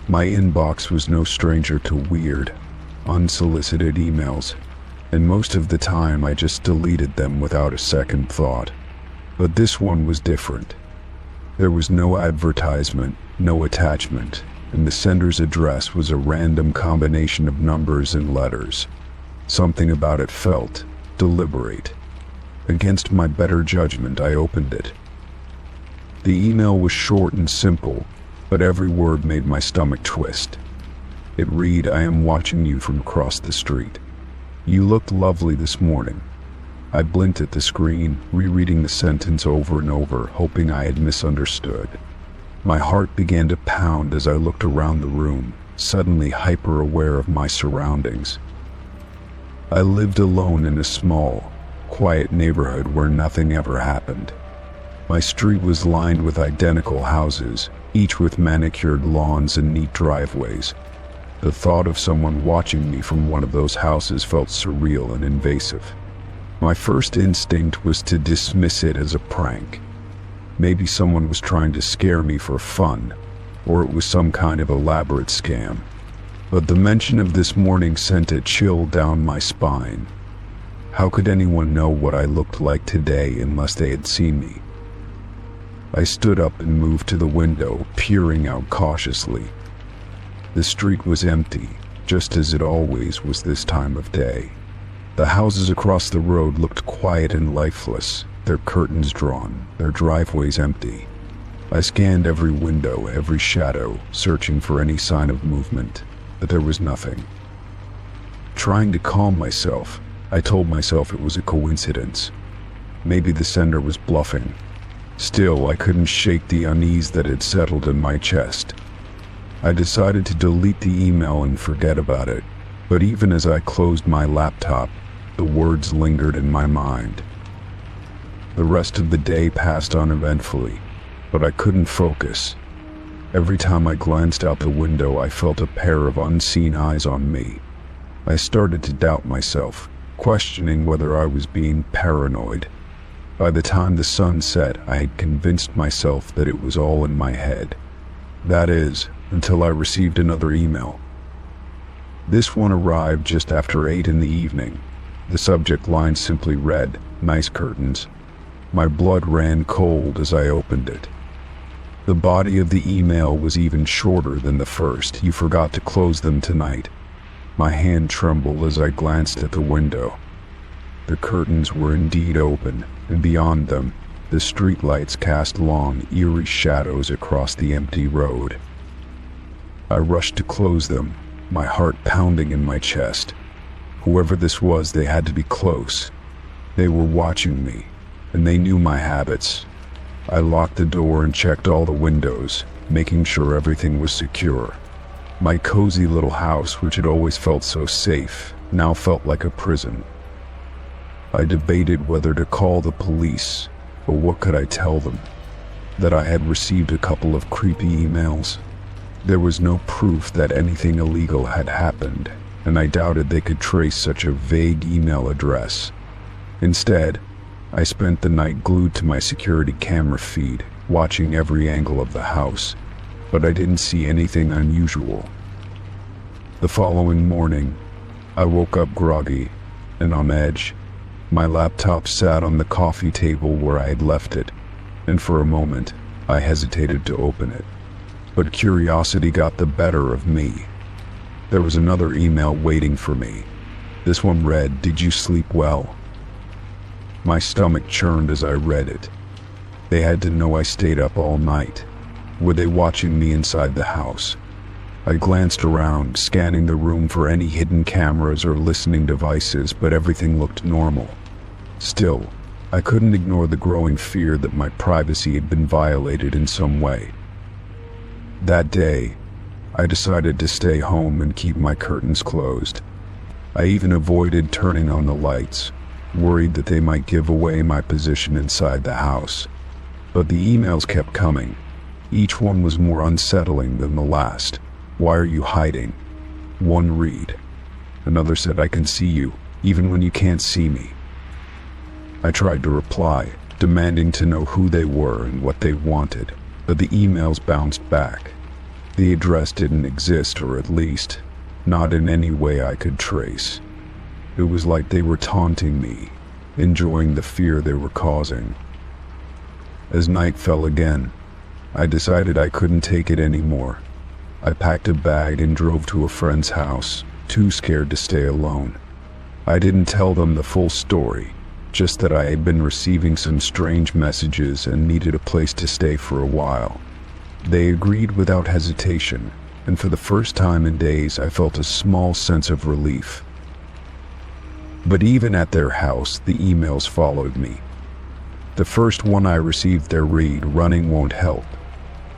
My inbox was no stranger to weird, unsolicited emails, and most of the time I just deleted them without a second thought. But this one was different. There was no advertisement, no attachment, and the sender's address was a random combination of numbers and letters. Something about it felt deliberate. Against my better judgment, I opened it. The email was short and simple, but every word made my stomach twist. It read, "I am watching you from across the street. You looked lovely this morning." I blinked at the screen, rereading the sentence over and over, hoping I had misunderstood. My heart began to pound as I looked around the room, suddenly hyper-aware of my surroundings. I lived alone in a small, quiet neighborhood where nothing ever happened. My street was lined with identical houses, each with manicured lawns and neat driveways. The thought of someone watching me from one of those houses felt surreal and invasive. My first instinct was to dismiss it as a prank. Maybe someone was trying to scare me for fun, or it was some kind of elaborate scam. But the mention of this morning sent a chill down my spine. How could anyone know what I looked like today unless they had seen me? I stood up and moved to the window, peering out cautiously. The street was empty, just as it always was this time of day. The houses across the road looked quiet and lifeless, their curtains drawn, their driveways empty. I scanned every window, every shadow, searching for any sign of movement, but there was nothing. Trying to calm myself, I told myself it was a coincidence. Maybe the sender was bluffing. Still, I couldn't shake the unease that had settled in my chest. I decided to delete the email and forget about it, but even as I closed my laptop, the words lingered in my mind. The rest of the day passed uneventfully, but I couldn't focus. Every time I glanced out the window, I felt a pair of unseen eyes on me. I started to doubt myself, questioning whether I was being paranoid. By the time the sun set, I had convinced myself that it was all in my head. That is, until I received another email. This one arrived just after 8 in the evening. The subject line simply read, "Nice curtains." My blood ran cold as I opened it. The body of the email was even shorter than the first. "You forgot to close them tonight." My hand trembled as I glanced at the window. The curtains were indeed open, and beyond them, the streetlights cast long, eerie shadows across the empty road. I rushed to close them, my heart pounding in my chest. Whoever this was, they had to be close. They were watching me, and they knew my habits. I locked the door and checked all the windows, making sure everything was secure. My cozy little house, which had always felt so safe, now felt like a prison. I debated whether to call the police, but what could I tell them? That I had received a couple of creepy emails? There was no proof that anything illegal had happened, and I doubted they could trace such a vague email address. Instead, I spent the night glued to my security camera feed, watching every angle of the house, but I didn't see anything unusual. The following morning, I woke up groggy and on edge. My laptop sat on the coffee table where I had left it, and for a moment, I hesitated to open it. But curiosity got the better of me. There was another email waiting for me. This one read, "Did you sleep well?" My stomach churned as I read it. They had to know I stayed up all night. Were they watching me inside the house? I glanced around, scanning the room for any hidden cameras or listening devices, but everything looked normal. Still, I couldn't ignore the growing fear that my privacy had been violated in some way. That day, I decided to stay home and keep my curtains closed. I even avoided turning on the lights, worried that they might give away my position inside the house. But the emails kept coming. Each one was more unsettling than the last. "Why are you hiding?" One read. Another said, "I can see you, even when you can't see me." I tried to reply, demanding to know who they were and what they wanted, but the emails bounced back. The address didn't exist, or at least, not in any way I could trace. It was like they were taunting me, enjoying the fear they were causing. As night fell again, I decided I couldn't take it anymore. I packed a bag and drove to a friend's house, too scared to stay alone. I didn't tell them the full story, just that I had been receiving some strange messages and needed a place to stay for a while. They agreed without hesitation, and for the first time in days I felt a small sense of relief. But even at their house, the emails followed me. The first one I received, their read, "Running won't help."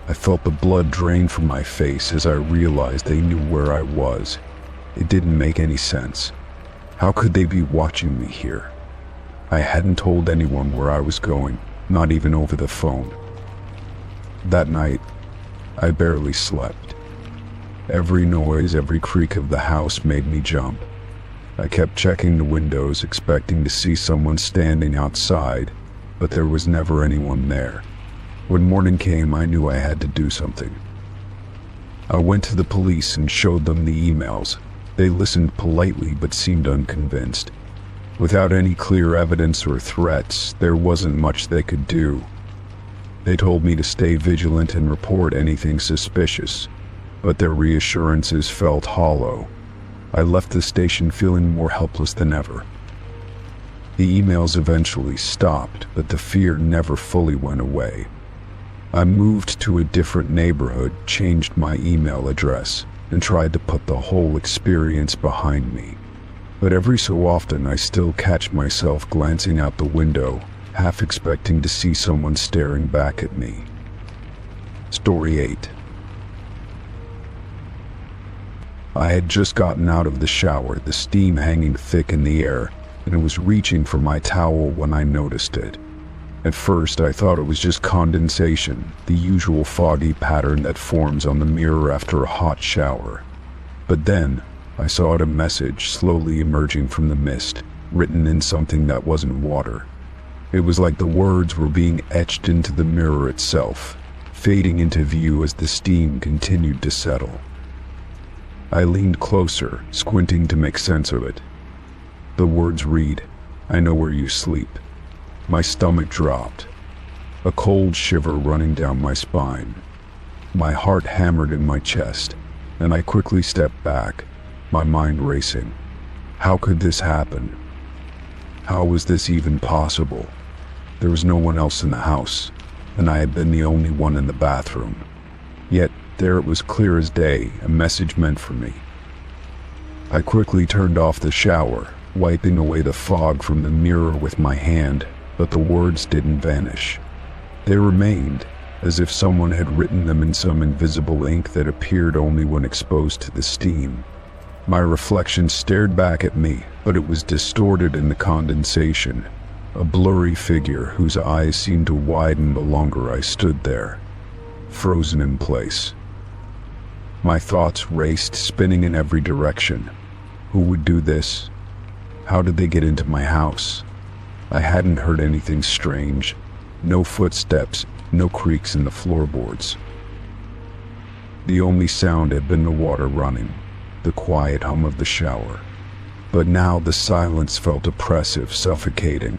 I felt the blood drain from my face as I realized they knew where I was. It didn't make any sense. How could they be watching me here? I hadn't told anyone where I was going, not even over the phone. That night, I barely slept. Every noise, every creak of the house made me jump. I kept checking the windows, expecting to see someone standing outside, but there was never anyone there. When morning came, I knew I had to do something. I went to the police and showed them the emails. They listened politely but seemed unconvinced. Without any clear evidence or threats, there wasn't much they could do. They told me to stay vigilant and report anything suspicious, but their reassurances felt hollow. I left the station feeling more helpless than ever. The emails eventually stopped, but the fear never fully went away. I moved to a different neighborhood, changed my email address, and tried to put the whole experience behind me. But every so often I still catch myself glancing out the window, half expecting to see someone staring back at me. Story 8. I had just gotten out of the shower, the steam hanging thick in the air, and was reaching for my towel when I noticed it. At first I thought it was just condensation, the usual foggy pattern that forms on the mirror after a hot shower. But then I saw a message slowly emerging from the mist, written in something that wasn't water. It was like the words were being etched into the mirror itself, fading into view as the steam continued to settle. I leaned closer, squinting to make sense of it. The words read, "I know where you sleep." My stomach dropped, a cold shiver running down my spine. My heart hammered in my chest, and I quickly stepped back, my mind racing. How could this happen? How was this even possible? There was no one else in the house, and I had been the only one in the bathroom. Yet there it was, clear as day, a message meant for me. I quickly turned off the shower, wiping away the fog from the mirror with my hand, but the words didn't vanish. They remained, as if someone had written them in some invisible ink that appeared only when exposed to the steam. My reflection stared back at me, but it was distorted in the condensation, a blurry figure whose eyes seemed to widen the longer I stood there, frozen in place. My thoughts raced, spinning in every direction. Who would do this? How did they get into my house? I hadn't heard anything strange. No footsteps, no creaks in the floorboards. The only sound had been the water running, the quiet hum of the shower. But now the silence felt oppressive, suffocating.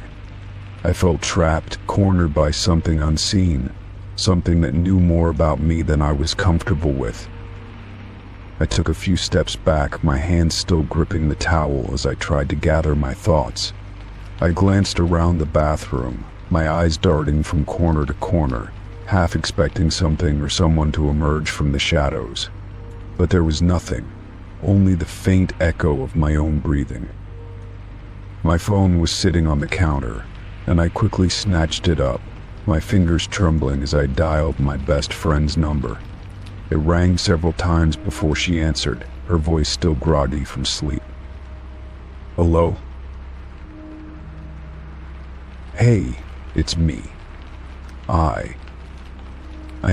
I felt trapped, cornered by something unseen, something that knew more about me than I was comfortable with. I took a few steps back, my hands still gripping the towel as I tried to gather my thoughts. I glanced around the bathroom, my eyes darting from corner to corner, half expecting something or someone to emerge from the shadows. But there was nothing, only the faint echo of my own breathing. My phone was sitting on the counter, and I quickly snatched it up, my fingers trembling as I dialed my best friend's number. It rang several times before she answered, her voice still groggy from sleep. "Hello?" "Hey, it's me. I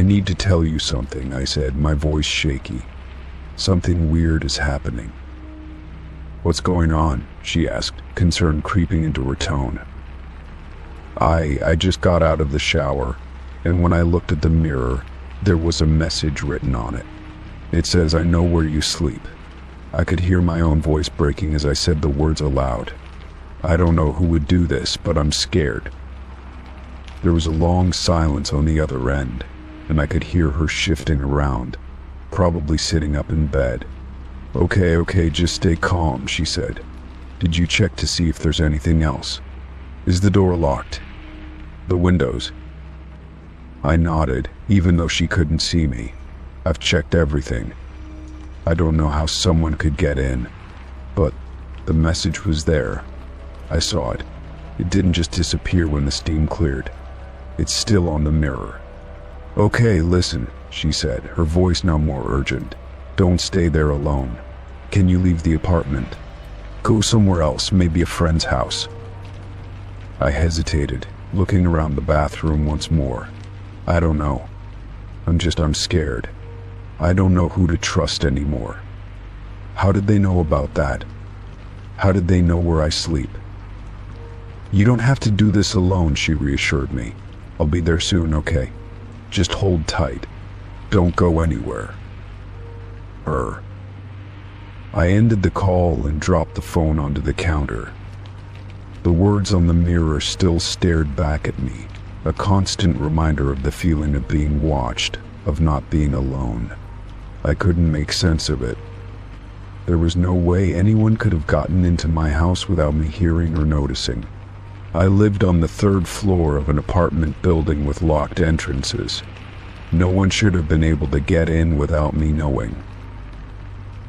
need to tell you something," I said, my voice shaky. "Something weird is happening." "What's going on?" she asked, concern creeping into her tone. I just got out of the shower, and when I looked at the mirror, there was a message written on it. It says, "I know where you sleep." I could hear my own voice breaking as I said the words aloud. I don't know who would do this, but I'm scared. There was a long silence on the other end. and I could hear her shifting around, probably sitting up in bed. Okay, just stay calm," she said. "Did you check to see if there's anything else? Is the door locked? The windows?" I nodded, even though she couldn't see me. "I've checked everything. I don't know how someone could get in, but the message was there. I saw it. It didn't just disappear when the steam cleared. It's still on the mirror." "Okay, listen," she said, her voice now more urgent. "Don't stay there alone. Can you leave the apartment? Go somewhere else, maybe a friend's house." I hesitated, looking around the bathroom once more. "I don't know. I'm scared. I don't know who to trust anymore." "How did they know about that? How did they know where I sleep?" "You don't have to do this alone," she reassured me. "I'll be there soon, okay? Just hold tight. Don't go anywhere." I ended the call and dropped the phone onto the counter. The words on the mirror still stared back at me, a constant reminder of the feeling of being watched, of not being alone. I couldn't make sense of it. There was no way anyone could have gotten into my house without me hearing or noticing. I lived on the 3rd floor of an apartment building with locked entrances. No one should have been able to get in without me knowing.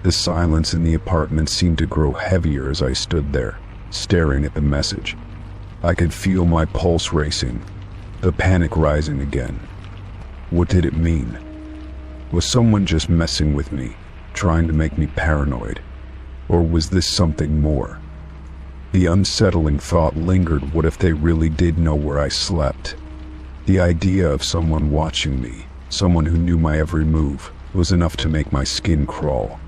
The silence in the apartment seemed to grow heavier as I stood there, staring at the message. I could feel my pulse racing, the panic rising again. What did it mean? Was someone just messing with me, trying to make me paranoid? Or was this something more? The unsettling thought lingered, what if they really did know where I slept? The idea of someone watching me, someone who knew my every move, was enough to make my skin crawl.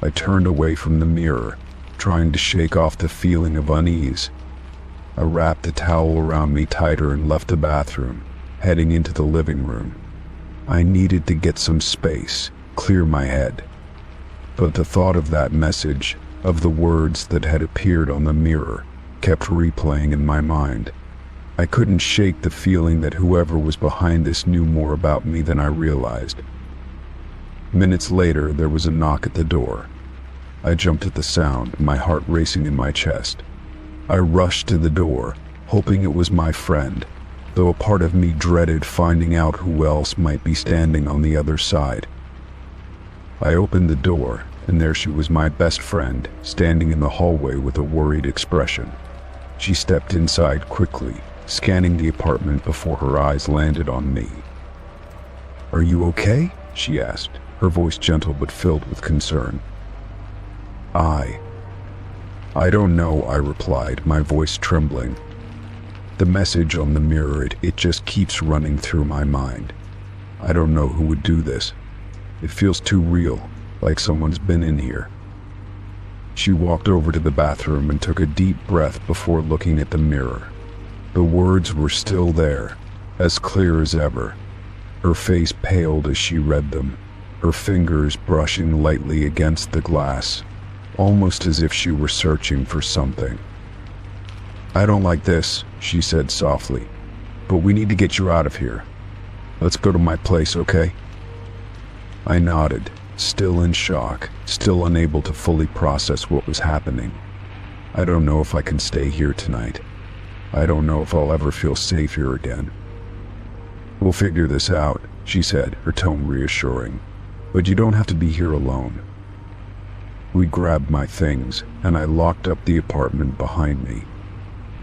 I turned away from the mirror, trying to shake off the feeling of unease. I wrapped the towel around me tighter and left the bathroom, heading into the living room. I needed to get some space, clear my head. But the thought of that message, of the words that had appeared on the mirror, kept replaying in my mind. I couldn't shake the feeling that whoever was behind this knew more about me than I realized. Minutes later, there was a knock at the door. I jumped at the sound, my heart racing in my chest. I rushed to the door, hoping it was my friend, though a part of me dreaded finding out who else might be standing on the other side. I opened the door, and there she was, my best friend, standing in the hallway with a worried expression. She stepped inside quickly, scanning the apartment before her eyes landed on me. "Are you okay?" she asked, her voice gentle but filled with concern. I don't know," I replied, my voice trembling. The message on the mirror, it just keeps running through my mind. I don't know who would do this. It feels too real, like someone's been in here. She walked over to the bathroom and took a deep breath before looking at the mirror. The words were still there, as clear as ever. Her face paled as she read them, her fingers brushing lightly against the glass, almost as if she were searching for something. "I don't like this," she said softly, "but we need to get you out of here. Let's go to my place, okay?" I nodded, still in shock, still unable to fully process what was happening. I don't know if I can stay here tonight. I don't know if I'll ever feel safe here again. "We'll figure this out," she said, her tone reassuring. "But you don't have to be here alone." We grabbed my things, and I locked up the apartment behind me.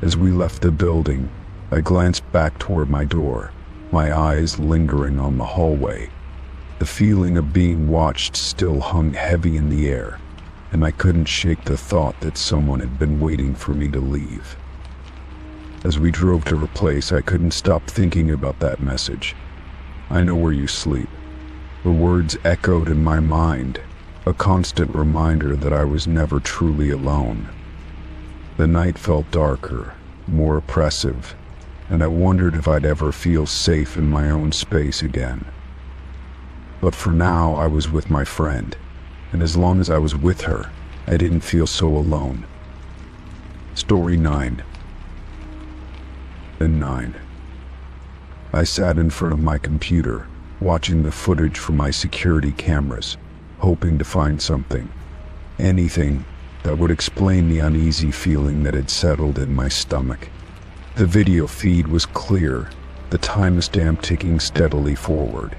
As we left the building, I glanced back toward my door, my eyes lingering on the hallway. The feeling of being watched still hung heavy in the air, and I couldn't shake the thought that someone had been waiting for me to leave. As we drove to her place, I couldn't stop thinking about that message. "I know where you sleep." The words echoed in my mind, a constant reminder that I was never truly alone. The night felt darker, more oppressive, and I wondered if I'd ever feel safe in my own space again. But for now, I was with my friend, and as long as I was with her, I didn't feel so alone. Story 9. And 9. I sat in front of my computer, watching the footage from my security cameras, hoping to find something, anything, that would explain the uneasy feeling that had settled in my stomach. The video feed was clear, the timestamp ticking steadily forward.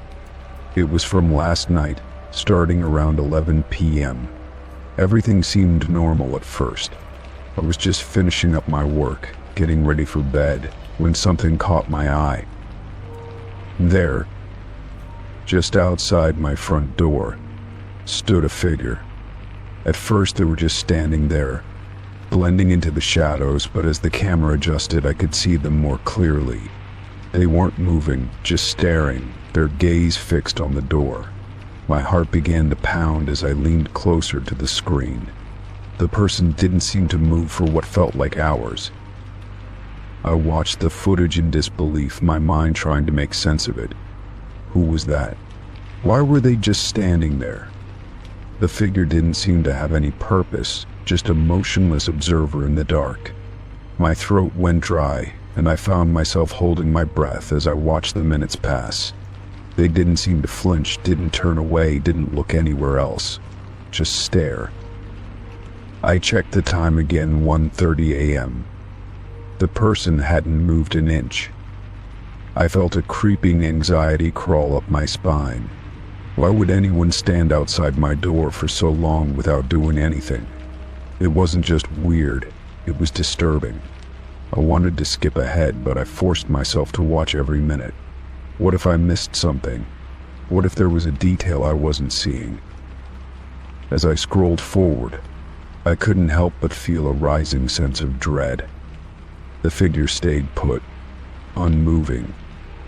It was from last night, starting around 11 p.m. Everything seemed normal at first. I was just finishing up my work, getting ready for bed, when something caught my eye. There, just outside my front door, stood a figure. At first they were just standing there, blending into the shadows, but as the camera adjusted I could see them more clearly. They weren't moving, just staring, their gaze fixed on the door. My heart began to pound as I leaned closer to the screen. The person didn't seem to move for what felt like hours. I watched the footage in disbelief, my mind trying to make sense of it. Who was that? Why were they just standing there? The figure didn't seem to have any purpose, just a motionless observer in the dark. My throat went dry, and I found myself holding my breath as I watched the minutes pass. They didn't seem to flinch, didn't turn away, didn't look anywhere else. Just stare. I checked the time again, 1:30 a.m. The person hadn't moved an inch. I felt a creeping anxiety crawl up my spine. Why would anyone stand outside my door for so long without doing anything? It wasn't just weird, it was disturbing. I wanted to skip ahead, but I forced myself to watch every minute. What if I missed something? What if there was a detail I wasn't seeing? As I scrolled forward, I couldn't help but feel a rising sense of dread. The figure stayed put, unmoving,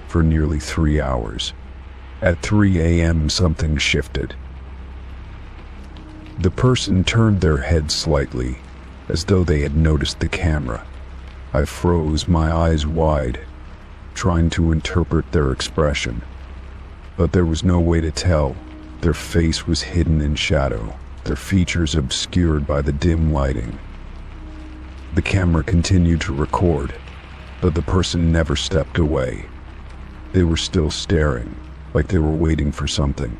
for nearly 3 hours. At 3 a.m. something shifted. The person turned their head slightly, as though they had noticed the camera. I froze, my eyes wide, trying to interpret their expression. But there was no way to tell. Their face was hidden in shadow, their features obscured by the dim lighting. The camera continued to record, but the person never stepped away. They were still staring, like they were waiting for something.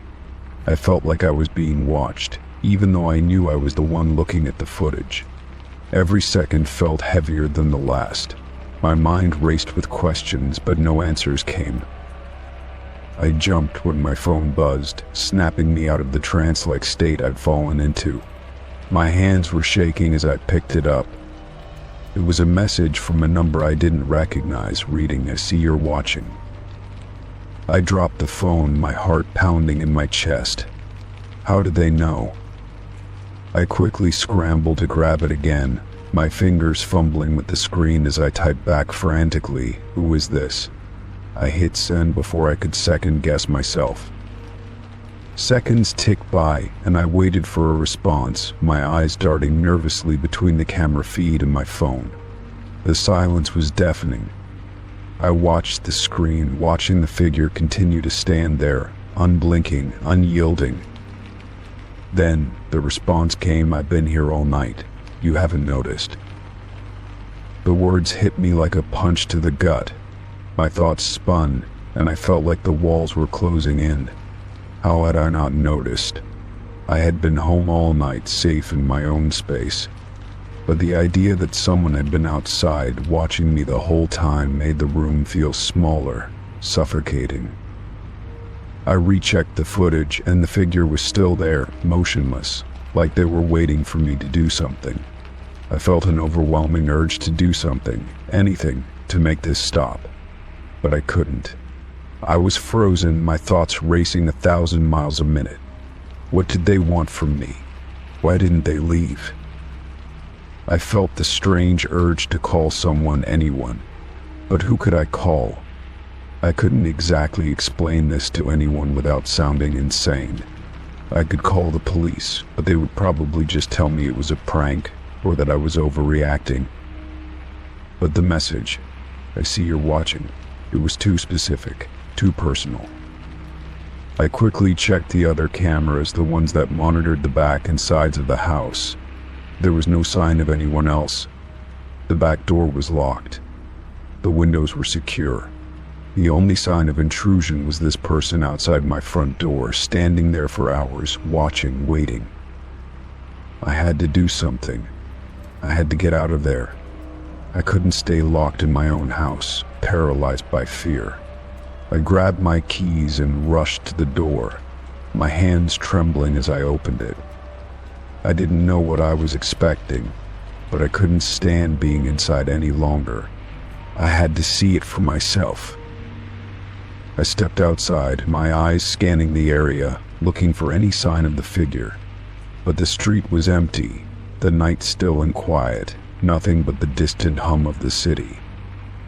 I felt like I was being watched, even though I knew I was the one looking at the footage. Every second felt heavier than the last. My mind raced with questions, but no answers came. I jumped when my phone buzzed, snapping me out of the trance-like state I'd fallen into. My hands were shaking as I picked it up. It was a message from a number I didn't recognize, reading, "I see you're watching." I dropped the phone, my heart pounding in my chest. How did they know? I quickly scrambled to grab it again, my fingers fumbling with the screen as I typed back frantically, "Who is this?" I hit send before I could second guess myself. Seconds ticked by, and I waited for a response, my eyes darting nervously between the camera feed and my phone. The silence was deafening. I watched the screen, watching the figure continue to stand there, unblinking, unyielding. Then, the response came, "I've been here all night. You haven't noticed." The words hit me like a punch to the gut. My thoughts spun, and I felt like the walls were closing in. How had I not noticed? I had been home all night, safe in my own space. But the idea that someone had been outside, watching me the whole time, made the room feel smaller, suffocating. I rechecked the footage, and the figure was still there, motionless, like they were waiting for me to do something. I felt an overwhelming urge to do something, anything, to make this stop. But I couldn't. I was frozen, my thoughts racing 1,000 miles a minute. What did they want from me? Why didn't they leave? I felt the strange urge to call someone, anyone. But who could I call? I couldn't exactly explain this to anyone without sounding insane. I could call the police, but they would probably just tell me it was a prank, or that I was overreacting. But the message, "I see you're watching," it was too specific, too personal. I quickly checked the other cameras, the ones that monitored the back and sides of the house. There was no sign of anyone else. The back door was locked. The windows were secure. The only sign of intrusion was this person outside my front door, standing there for hours, watching, waiting. I had to do something. I had to get out of there. I couldn't stay locked in my own house, paralyzed by fear. I grabbed my keys and rushed to the door, my hands trembling as I opened it. I didn't know what I was expecting, but I couldn't stand being inside any longer. I had to see it for myself. I stepped outside, my eyes scanning the area, looking for any sign of the figure. But the street was empty, the night still and quiet, nothing but the distant hum of the city.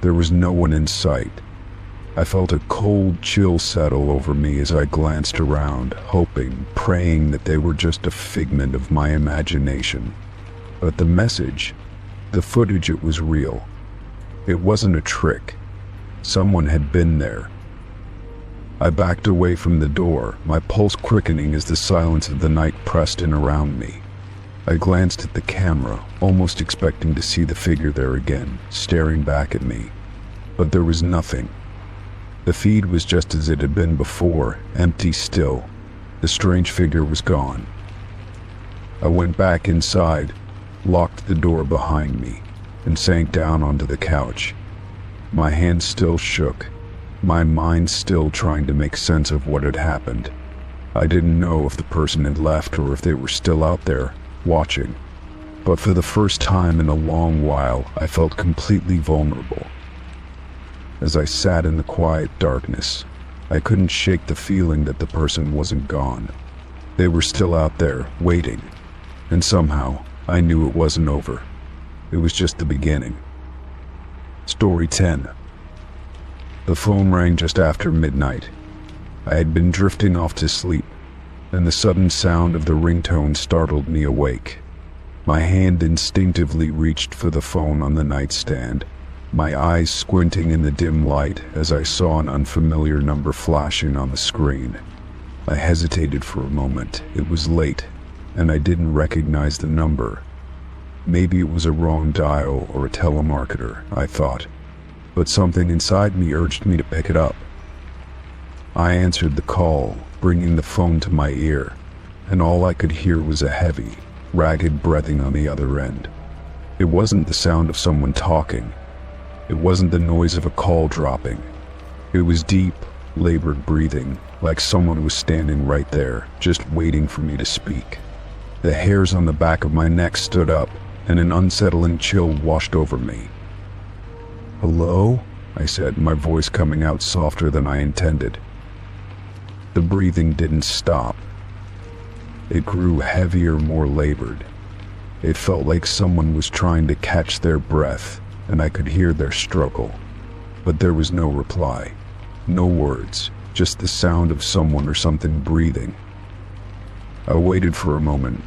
There was no one in sight. I felt a cold chill settle over me as I glanced around, hoping, praying that they were just a figment of my imagination. But the message, the footage, it was real. It wasn't a trick. Someone had been there. I backed away from the door, my pulse quickening as the silence of the night pressed in around me. I glanced at the camera, almost expecting to see the figure there again, staring back at me. But there was nothing. The feed was just as it had been before, empty still. The strange figure was gone. I went back inside, locked the door behind me, and sank down onto the couch. My hands still shook, my mind still trying to make sense of what had happened. I didn't know if the person had left or if they were still out there, watching. But for the first time in a long while, I felt completely vulnerable. As I sat in the quiet darkness, I couldn't shake the feeling that the person wasn't gone. They were still out there, waiting. And somehow, I knew it wasn't over. It was just the beginning. Story 10. The phone rang just after midnight. I had been drifting off to sleep, and the sudden sound of the ringtone startled me awake. My hand instinctively reached for the phone on the nightstand, my eyes squinting in the dim light as I saw an unfamiliar number flashing on the screen. I hesitated for a moment. It was late, and I didn't recognize the number. Maybe it was a wrong dial or a telemarketer, I thought, but something inside me urged me to pick it up. I answered the call, bringing the phone to my ear, and all I could hear was a heavy, ragged breathing on the other end. It wasn't the sound of someone talking. It wasn't the noise of a call dropping. It was deep, labored breathing, like someone was standing right there, just waiting for me to speak. The hairs on the back of my neck stood up, and an unsettling chill washed over me. "Hello?" I said, my voice coming out softer than I intended. The breathing didn't stop. It grew heavier, more labored. It felt like someone was trying to catch their breath, and I could hear their struggle. But there was no reply. No words, just the sound of someone or something breathing. I waited for a moment,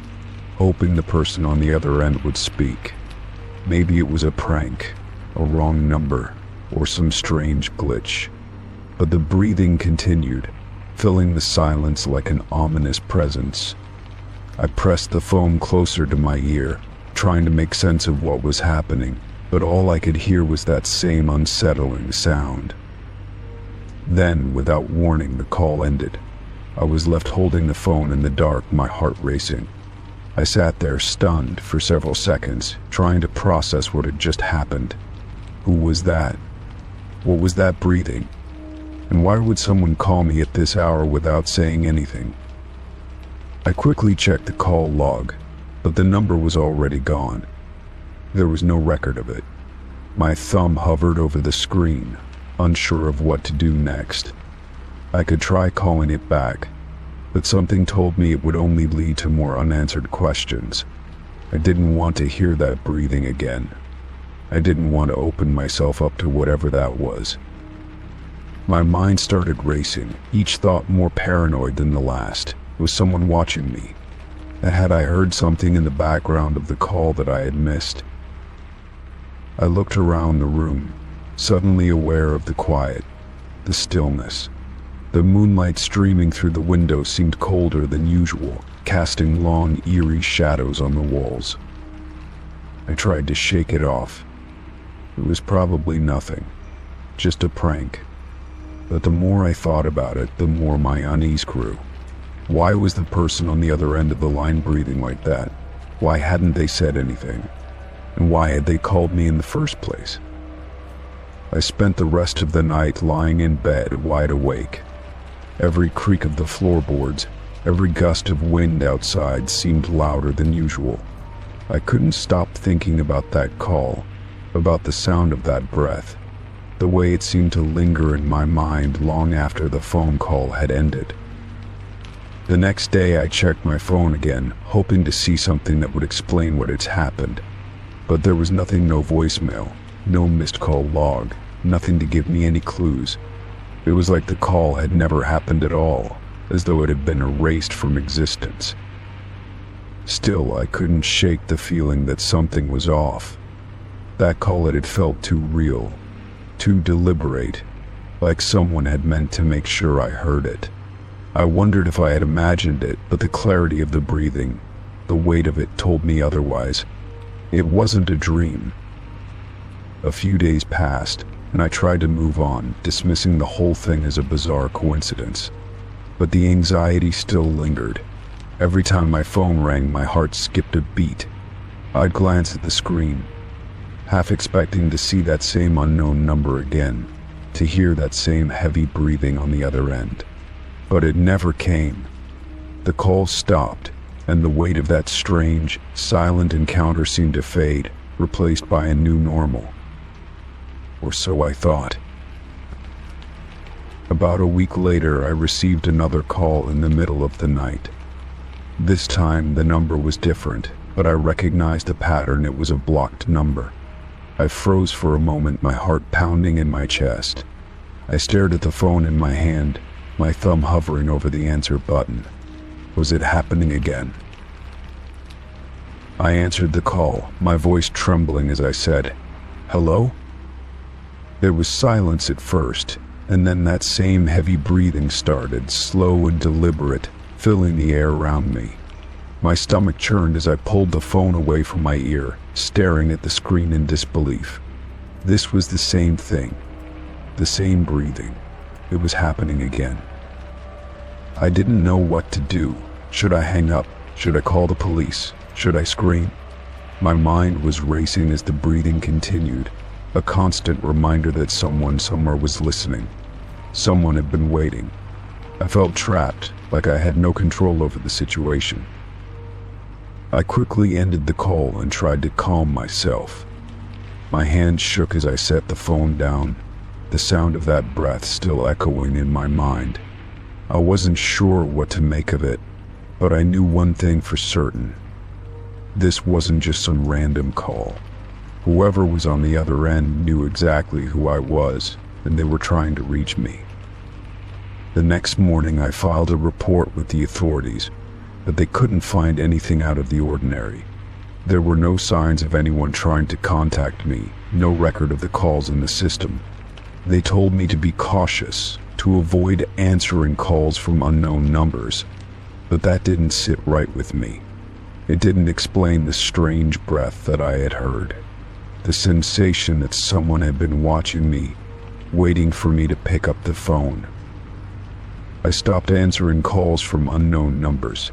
hoping the person on the other end would speak. Maybe it was a prank, a wrong number, or some strange glitch. But the breathing continued, filling the silence like an ominous presence. I pressed the phone closer to my ear, trying to make sense of what was happening, but all I could hear was that same unsettling sound. Then, without warning, the call ended. I was left holding the phone in the dark, my heart racing. I sat there stunned for several seconds, trying to process what had just happened. Who was that? What was that breathing? And why would someone call me at this hour without saying anything? I quickly checked the call log, but the number was already gone. There was no record of it. My thumb hovered over the screen, unsure of what to do next. I could try calling it back, but something told me it would only lead to more unanswered questions. I didn't want to hear that breathing again. I didn't want to open myself up to whatever that was. My mind started racing, each thought more paranoid than the last. Was someone watching me? And had I heard something in the background of the call that I had missed? I looked around the room, suddenly aware of the quiet, the stillness. The moonlight streaming through the window seemed colder than usual, casting long, eerie shadows on the walls. I tried to shake it off. It was probably nothing, just a prank. But the more I thought about it, the more my unease grew. Why was the person on the other end of the line breathing like that? Why hadn't they said anything? And why had they called me in the first place? I spent the rest of the night lying in bed, wide awake. Every creak of the floorboards, every gust of wind outside seemed louder than usual. I couldn't stop thinking about that call, about the sound of that breath, the way it seemed to linger in my mind long after the phone call had ended. The next day I checked my phone again, hoping to see something that would explain what had happened. But there was nothing, no voicemail, no missed call log, nothing to give me any clues. It was like the call had never happened at all, as though it had been erased from existence. Still, I couldn't shake the feeling that something was off. That call had felt too real, too deliberate, like someone had meant to make sure I heard it. I wondered if I had imagined it, but the clarity of the breathing, the weight of it told me otherwise. It wasn't a dream. A few days passed, and I tried to move on, dismissing the whole thing as a bizarre coincidence. But the anxiety still lingered. Every time my phone rang, my heart skipped a beat. I'd glance at the screen, half expecting to see that same unknown number again, to hear that same heavy breathing on the other end. But it never came. The call stopped, and the weight of that strange, silent encounter seemed to fade, replaced by a new normal. Or so I thought. About a week later, I received another call in the middle of the night. This time, the number was different, but I recognized the pattern. It was a blocked number. I froze for a moment, my heart pounding in my chest. I stared at the phone in my hand, my thumb hovering over the answer button. Was it happening again? I answered the call, my voice trembling as I said, "Hello?" There was silence at first, and then that same heavy breathing started, slow and deliberate, filling the air around me. My stomach churned as I pulled the phone away from my ear, staring at the screen in disbelief. This was the same thing, the same breathing. It was happening again. I didn't know what to do. Should I hang up? Should I call the police? Should I scream? My mind was racing as the breathing continued, a constant reminder that someone somewhere was listening. Someone had been waiting. I felt trapped, like I had no control over the situation. I quickly ended the call and tried to calm myself. My hands shook as I set the phone down, the sound of that breath still echoing in my mind. I wasn't sure what to make of it, but I knew one thing for certain. This wasn't just some random call. Whoever was on the other end knew exactly who I was, and they were trying to reach me. The next morning I filed a report with the authorities, but they couldn't find anything out of the ordinary. There were no signs of anyone trying to contact me, no record of the calls in the system. They told me to be cautious, to avoid answering calls from unknown numbers, but that didn't sit right with me. It didn't explain the strange breath that I had heard, the sensation that someone had been watching me, waiting for me to pick up the phone. I stopped answering calls from unknown numbers.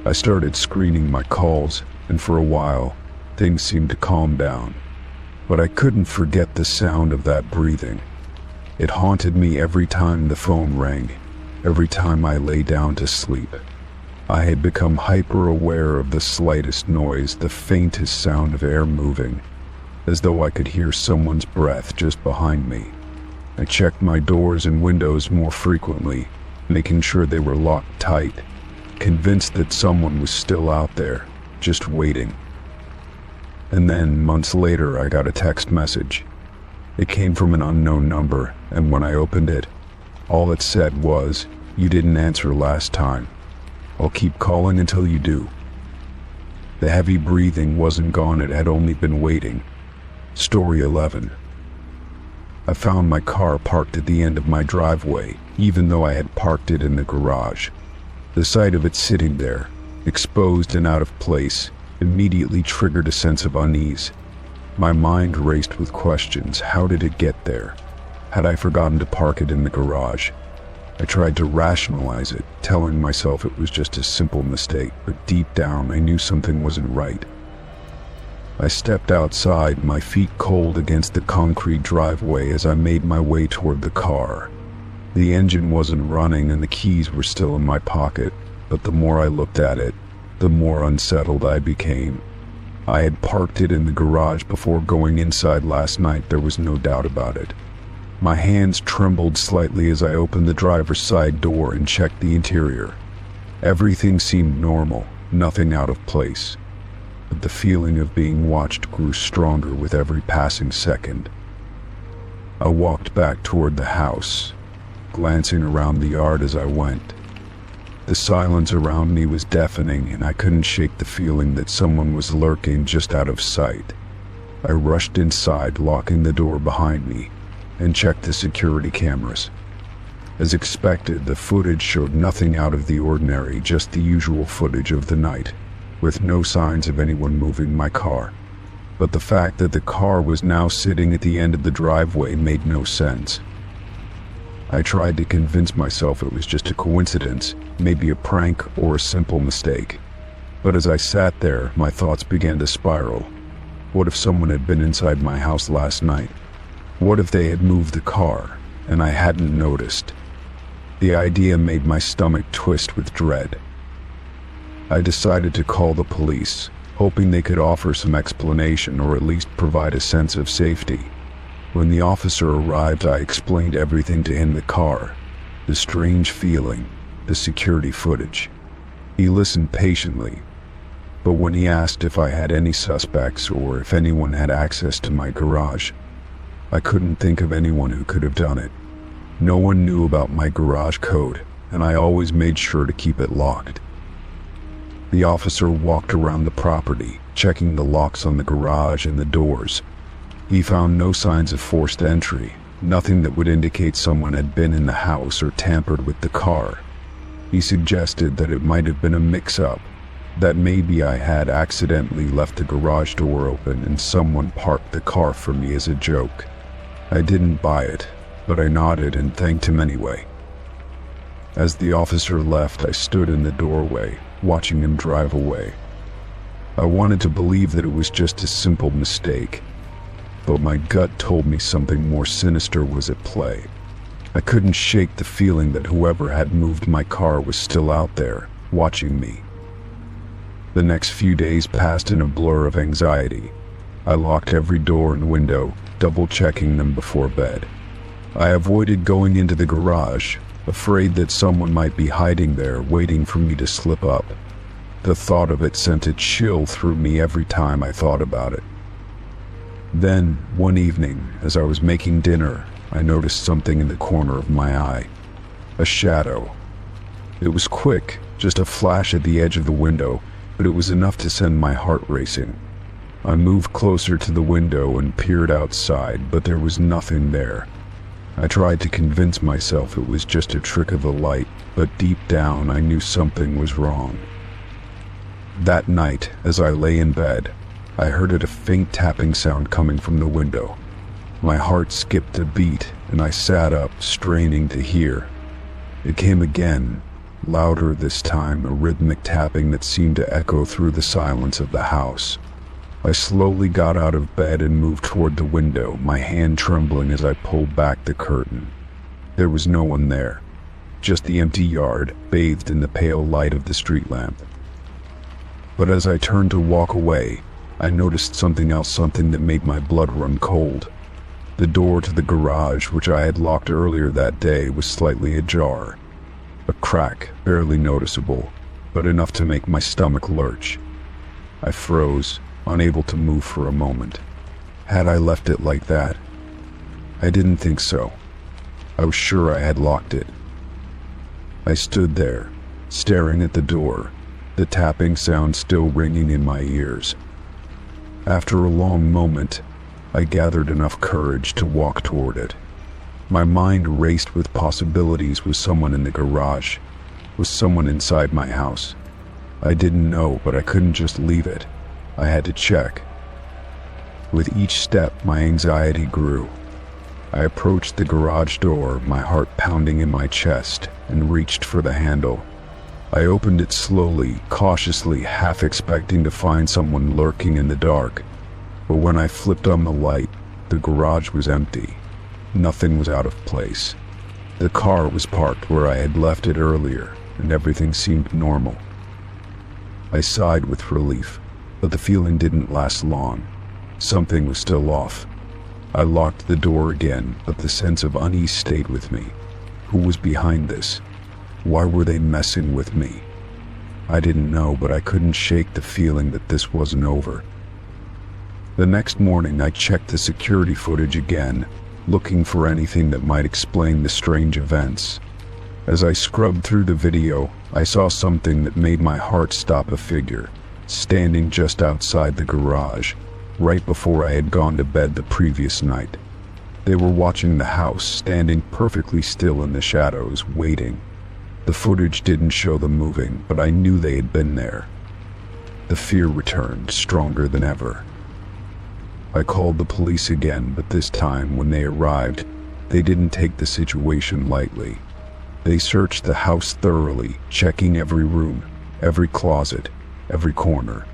I started screening my calls, and for a while, things seemed to calm down. But I couldn't forget the sound of that breathing. It haunted me every time the phone rang, every time I lay down to sleep. I had become hyper-aware of the slightest noise, the faintest sound of air moving, as though I could hear someone's breath just behind me. I checked my doors and windows more frequently, making sure they were locked tight, convinced that someone was still out there, just waiting. And then, months later, I got a text message. It came from an unknown number, and when I opened it, all it said was, "You didn't answer last time. I'll keep calling until you do." The heavy breathing wasn't gone, it had only been waiting. Story 11. I found my car parked at the end of my driveway, even though I had parked it in the garage. The sight of it sitting there, exposed and out of place, immediately triggered a sense of unease. My mind raced with questions. How did it get there? Had I forgotten to park it in the garage? I tried to rationalize it, telling myself it was just a simple mistake, but deep down I knew something wasn't right. I stepped outside, my feet cold against the concrete driveway as I made my way toward the car. The engine wasn't running and the keys were still in my pocket, but the more I looked at it, the more unsettled I became. I had parked it in the garage before going inside last night, there was no doubt about it. My hands trembled slightly as I opened the driver's side door and checked the interior. Everything seemed normal, nothing out of place. But the feeling of being watched grew stronger with every passing second. I walked back toward the house, glancing around the yard as I went. The silence around me was deafening, and I couldn't shake the feeling that someone was lurking just out of sight. I rushed inside, locking the door behind me, and checked the security cameras. As expected, the footage showed nothing out of the ordinary, just the usual footage of the night, with no signs of anyone moving my car. But the fact that the car was now sitting at the end of the driveway made no sense. I tried to convince myself it was just a coincidence, maybe a prank or a simple mistake. But as I sat there, my thoughts began to spiral. What if someone had been inside my house last night? What if they had moved the car, and I hadn't noticed? The idea made my stomach twist with dread. I decided to call the police, hoping they could offer some explanation or at least provide a sense of safety. When the officer arrived, I explained everything to him: the car, the strange feeling, the security footage. He listened patiently, but when he asked if I had any suspects or if anyone had access to my garage, I couldn't think of anyone who could have done it. No one knew about my garage code, and I always made sure to keep it locked. The officer walked around the property, checking the locks on the garage and the doors. He found no signs of forced entry, nothing that would indicate someone had been in the house or tampered with the car. He suggested that it might have been a mix-up, that maybe I had accidentally left the garage door open and someone parked the car for me as a joke. I didn't buy it, but I nodded and thanked him anyway. As the officer left, I stood in the doorway, watching him drive away. I wanted to believe that it was just a simple mistake, but my gut told me something more sinister was at play. I couldn't shake the feeling that whoever had moved my car was still out there, watching me. The next few days passed in a blur of anxiety. I locked every door and window, double-checking them before bed. I avoided going into the garage, afraid that someone might be hiding there, waiting for me to slip up. The thought of it sent a chill through me every time I thought about it. Then, one evening, as I was making dinner, I noticed something in the corner of my eye. A shadow. It was quick, just a flash at the edge of the window, but it was enough to send my heart racing. I moved closer to the window and peered outside, but there was nothing there. I tried to convince myself it was just a trick of the light, but deep down I knew something was wrong. That night, as I lay in bed, I heard a faint tapping sound coming from the window. My heart skipped a beat, and I sat up, straining to hear. It came again, louder this time, a rhythmic tapping that seemed to echo through the silence of the house. I slowly got out of bed and moved toward the window, my hand trembling as I pulled back the curtain. There was no one there, just the empty yard, bathed in the pale light of the street lamp. But as I turned to walk away, I noticed something else, something that made my blood run cold. The door to the garage, which I had locked earlier that day, was slightly ajar. A crack, barely noticeable, but enough to make my stomach lurch. I froze, unable to move for a moment. Had I left it like that? I didn't think so. I was sure I had locked it. I stood there, staring at the door, the tapping sound still ringing in my ears. After a long moment, I gathered enough courage to walk toward it. My mind raced with possibilities. Was someone in the garage? Was someone inside my house? I didn't know, but I couldn't just leave it. I had to check. With each step, my anxiety grew. I approached the garage door, my heart pounding in my chest, and reached for the handle. I opened it slowly, cautiously, half expecting to find someone lurking in the dark. But when I flipped on the light, the garage was empty. Nothing was out of place. The car was parked where I had left it earlier, and everything seemed normal. I sighed with relief, but the feeling didn't last long. Something was still off. I locked the door again, but the sense of unease stayed with me. Who was behind this? Why were they messing with me? I didn't know, but I couldn't shake the feeling that this wasn't over. The next morning, I checked the security footage again, looking for anything that might explain the strange events. As I scrubbed through the video, I saw something that made my heart stop. A figure, standing just outside the garage, right before I had gone to bed the previous night. They were watching the house, standing perfectly still in the shadows, waiting. The footage didn't show them moving, but I knew they had been there. The fear returned, stronger than ever. I called the police again, but this time when they arrived, they didn't take the situation lightly. They searched the house thoroughly, checking every room, every closet, every corner.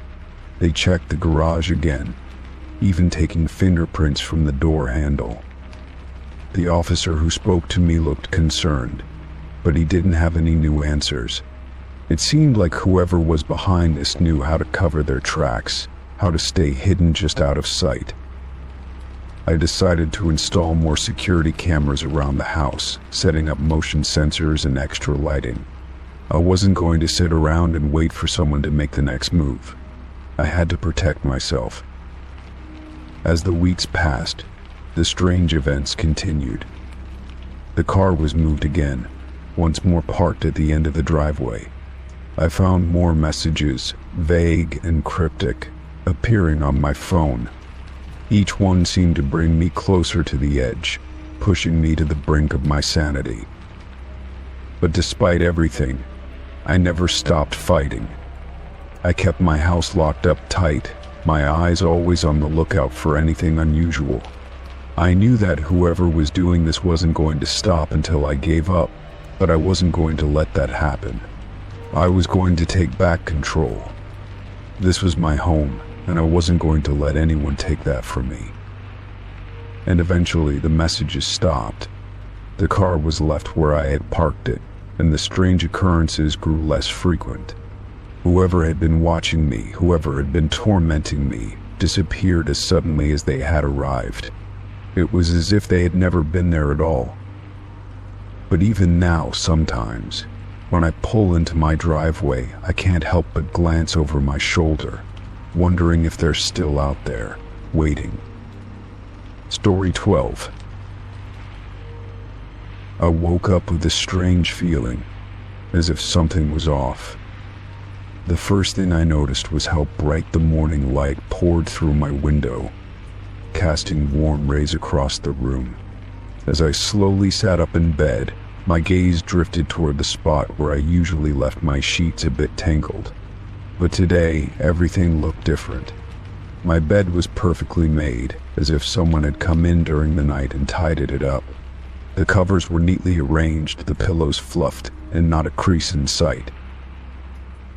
They checked the garage again, even taking fingerprints from the door handle. The officer who spoke to me looked concerned, but he didn't have any new answers. It seemed like whoever was behind this knew how to cover their tracks, how to stay hidden just out of sight. I decided to install more security cameras around the house, setting up motion sensors and extra lighting. I wasn't going to sit around and wait for someone to make the next move. I had to protect myself. As the weeks passed, the strange events continued. The car was moved again, once more parked at the end of the driveway. I found more messages, vague and cryptic, appearing on my phone. Each one seemed to bring me closer to the edge, pushing me to the brink of my sanity. But despite everything, I never stopped fighting. I kept my house locked up tight, my eyes always on the lookout for anything unusual. I knew that whoever was doing this wasn't going to stop until I gave up, but I wasn't going to let that happen. I was going to take back control. This was my home, and I wasn't going to let anyone take that from me. And eventually the messages stopped. The car was left where I had parked it, and the strange occurrences grew less frequent. Whoever had been watching me, whoever had been tormenting me, disappeared as suddenly as they had arrived. It was as if they had never been there at all. But even now, sometimes, when I pull into my driveway, I can't help but glance over my shoulder, wondering if they're still out there, waiting. Story 12. I woke up with a strange feeling, as if something was off. The first thing I noticed was how bright the morning light poured through my window, casting warm rays across the room. As I slowly sat up in bed, my gaze drifted toward the spot where I usually left my sheets a bit tangled. But today, everything looked different. My bed was perfectly made, as if someone had come in during the night and tidied it up. The covers were neatly arranged, the pillows fluffed, and not a crease in sight.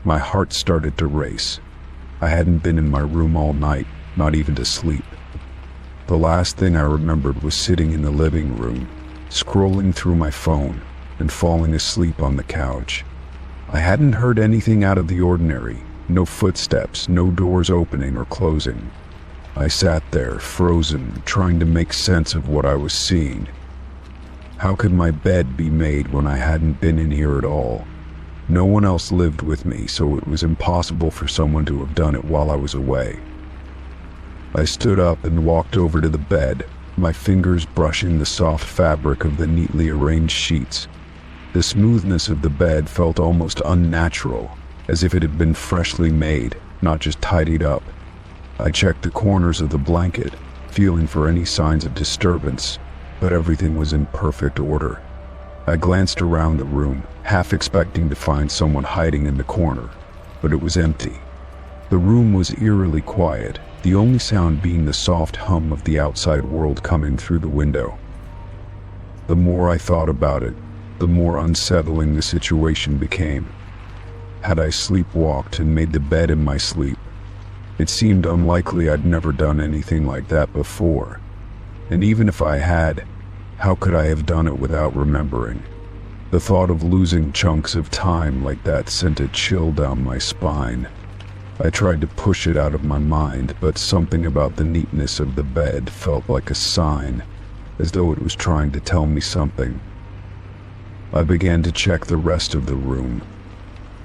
My heart started to race. I hadn't been in my room all night, not even to sleep. The last thing I remembered was sitting in the living room, scrolling through my phone, and falling asleep on the couch. I hadn't heard anything out of the ordinary. No footsteps, no doors opening or closing. I sat there, frozen, trying to make sense of what I was seeing. How could my bed be made when I hadn't been in here at all? No one else lived with me, so it was impossible for someone to have done it while I was away. I stood up and walked over to the bed, my fingers brushing the soft fabric of the neatly arranged sheets. The smoothness of the bed felt almost unnatural, as if it had been freshly made, not just tidied up. I checked the corners of the blanket, feeling for any signs of disturbance, but everything was in perfect order. I glanced around the room, half expecting to find someone hiding in the corner, but it was empty. The room was eerily quiet, the only sound being the soft hum of the outside world coming through the window. The more I thought about it, the more unsettling the situation became. Had I sleepwalked and made the bed in my sleep? It seemed unlikely. I'd never done anything like that before. And even if I had, how could I have done it without remembering? The thought of losing chunks of time like that sent a chill down my spine. I tried to push it out of my mind, but something about the neatness of the bed felt like a sign, as though it was trying to tell me something. I began to check the rest of the room.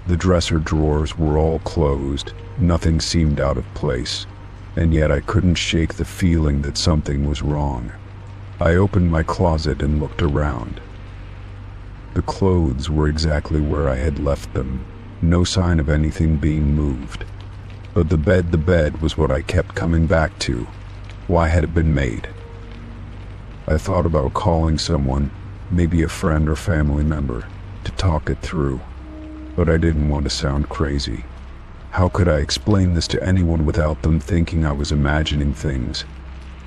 The dresser drawers were all closed, nothing seemed out of place, and yet I couldn't shake the feeling that something was wrong. I opened my closet and looked around. The clothes were exactly where I had left them, no sign of anything being moved. But the bed was what I kept coming back to. Why had it been made? I thought about calling someone, maybe a friend or family member, to talk it through, but I didn't want to sound crazy. How could I explain this to anyone without them thinking I was imagining things?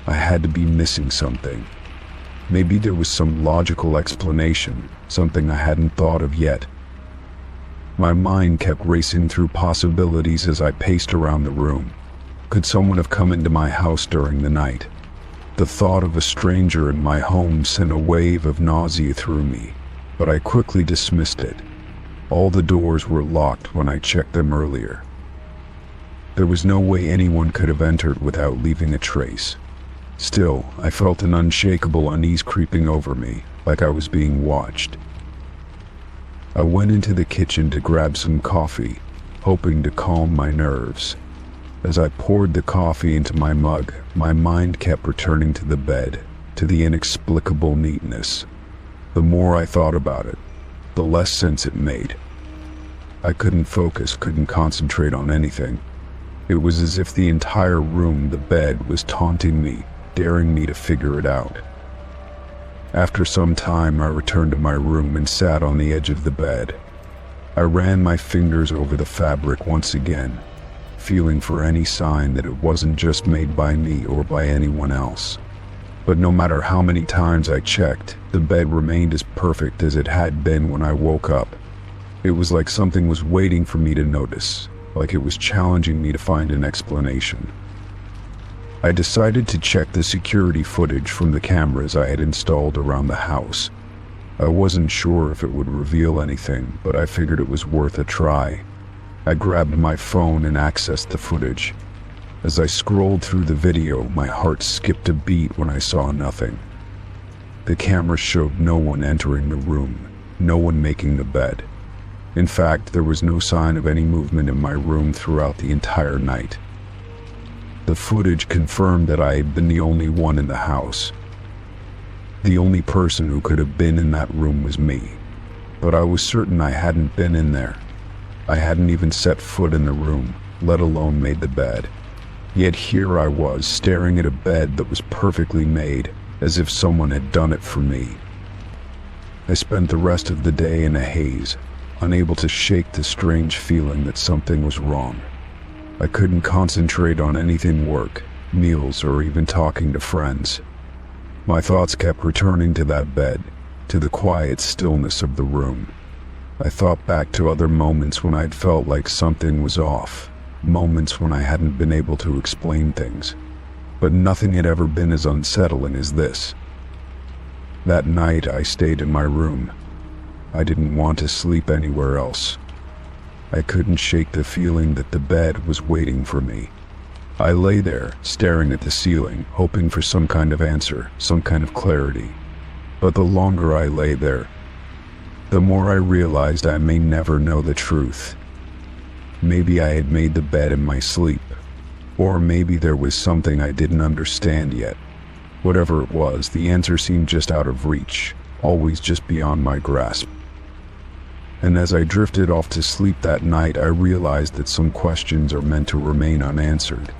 I had to be missing something. Maybe there was some logical explanation, something I hadn't thought of yet. My mind kept racing through possibilities as I paced around the room. Could someone have come into my house during the night? The thought of a stranger in my home sent a wave of nausea through me, but I quickly dismissed it. All the doors were locked when I checked them earlier. There was no way anyone could have entered without leaving a trace. Still, I felt an unshakable unease creeping over me, like I was being watched. I went into the kitchen to grab some coffee, hoping to calm my nerves. As I poured the coffee into my mug, my mind kept returning to the bed, to the inexplicable neatness. The more I thought about it, the less sense it made. I couldn't focus, couldn't concentrate on anything. It was as if the entire room, the bed, was taunting me, daring me to figure it out. After some time, I returned to my room and sat on the edge of the bed. I ran my fingers over the fabric once again, feeling for any sign that it wasn't just made by me or by anyone else. But no matter how many times I checked, the bed remained as perfect as it had been when I woke up. It was like something was waiting for me to notice, like it was challenging me to find an explanation. I decided to check the security footage from the cameras I had installed around the house. I wasn't sure if it would reveal anything, but I figured it was worth a try. I grabbed my phone and accessed the footage. As I scrolled through the video, my heart skipped a beat when I saw nothing. The camera showed no one entering the room, no one making the bed. In fact, there was no sign of any movement in my room throughout the entire night. The footage confirmed that I had been the only one in the house. The only person who could have been in that room was me, but I was certain I hadn't been in there. I hadn't even set foot in the room, let alone made the bed. Yet here I was, staring at a bed that was perfectly made, as if someone had done it for me. I spent the rest of the day in a haze, unable to shake the strange feeling that something was wrong. I couldn't concentrate on anything: work, meals, or even talking to friends. My thoughts kept returning to that bed, to the quiet stillness of the room. I thought back to other moments when I'd felt like something was off, moments when I hadn't been able to explain things, but nothing had ever been as unsettling as this. That night I stayed in my room. I didn't want to sleep anywhere else. I couldn't shake the feeling that the bed was waiting for me. I lay there, staring at the ceiling, hoping for some kind of answer, some kind of clarity. But the longer I lay there, the more I realized I may never know the truth. Maybe I had made the bed in my sleep, or maybe there was something I didn't understand yet. Whatever it was, the answer seemed just out of reach, always just beyond my grasp. And as I drifted off to sleep that night, I realized that some questions are meant to remain unanswered.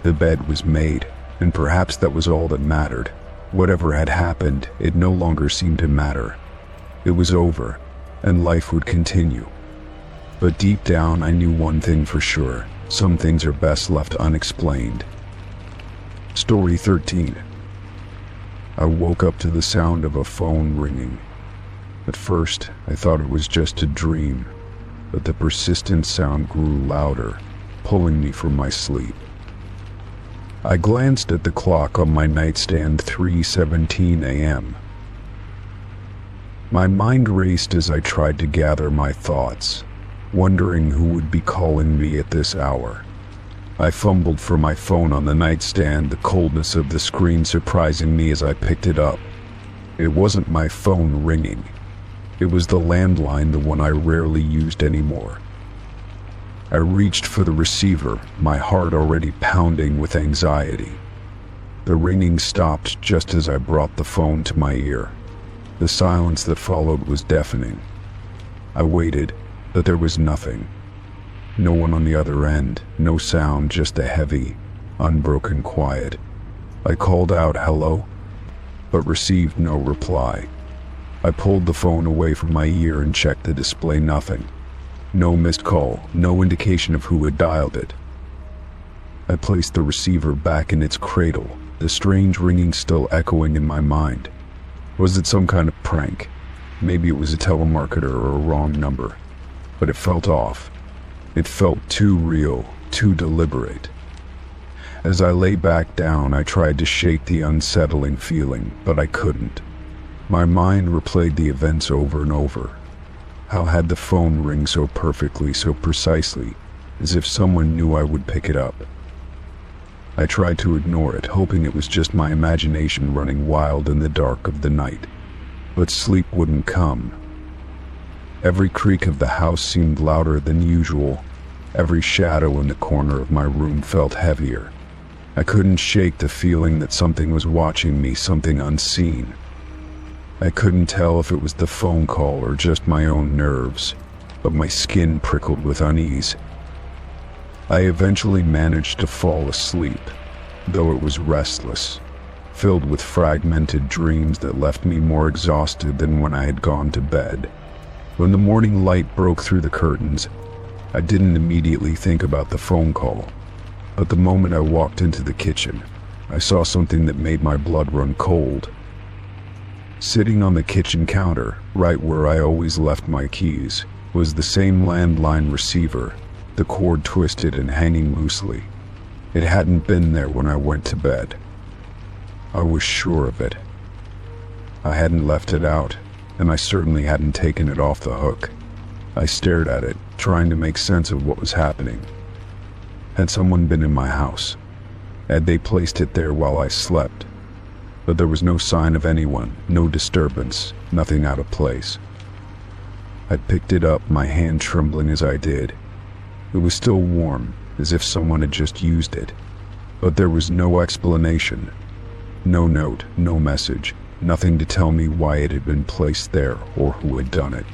The bed was made, and perhaps that was all that mattered. Whatever had happened, it no longer seemed to matter. It was over, and life would continue. But deep down, I knew one thing for sure: some things are best left unexplained. Story 13. I woke up to the sound of a phone ringing. At first, I thought it was just a dream, but the persistent sound grew louder, pulling me from my sleep. I glanced at the clock on my nightstand, 3:17 a.m. My mind raced as I tried to gather my thoughts, wondering who would be calling me at this hour. I fumbled for my phone on the nightstand, the coldness of the screen surprising me as I picked it up. It wasn't my phone ringing. It was the landline, the one I rarely used anymore. I reached for the receiver, my heart already pounding with anxiety. The ringing stopped just as I brought the phone to my ear. The silence that followed was deafening. I waited, but there was nothing. No one on the other end, no sound, just a heavy, unbroken quiet. I called out, "Hello?" but received no reply. I pulled the phone away from my ear and checked the display. Nothing. No missed call, no indication of who had dialed it. I placed the receiver back in its cradle, the strange ringing still echoing in my mind. Was it some kind of prank? Maybe it was a telemarketer or a wrong number. But it felt off. It felt too real, too deliberate. As I lay back down, I tried to shake the unsettling feeling, but I couldn't. My mind replayed the events over and over. How had the phone ring so perfectly, so precisely, as if someone knew I would pick it up? I tried to ignore it, hoping it was just my imagination running wild in the dark of the night. But sleep wouldn't come. Every creak of the house seemed louder than usual. Every shadow in the corner of my room felt heavier. I couldn't shake the feeling that something was watching me, something unseen. I couldn't tell if it was the phone call or just my own nerves, but my skin prickled with unease. I eventually managed to fall asleep, though it was restless, filled with fragmented dreams that left me more exhausted than when I had gone to bed. When the morning light broke through the curtains, I didn't immediately think about the phone call, but the moment I walked into the kitchen, I saw something that made my blood run cold. Sitting on the kitchen counter, right where I always left my keys, was the same landline receiver, the cord twisted and hanging loosely. It hadn't been there when I went to bed. I was sure of it. I hadn't left it out, and I certainly hadn't taken it off the hook. I stared at it, trying to make sense of what was happening. Had someone been in my house? Had they placed it there while I slept? But there was no sign of anyone, no disturbance, nothing out of place. I picked it up, my hand trembling as I did. It was still warm, as if someone had just used it. But there was no explanation. No note, no message, nothing to tell me why it had been placed there or who had done it.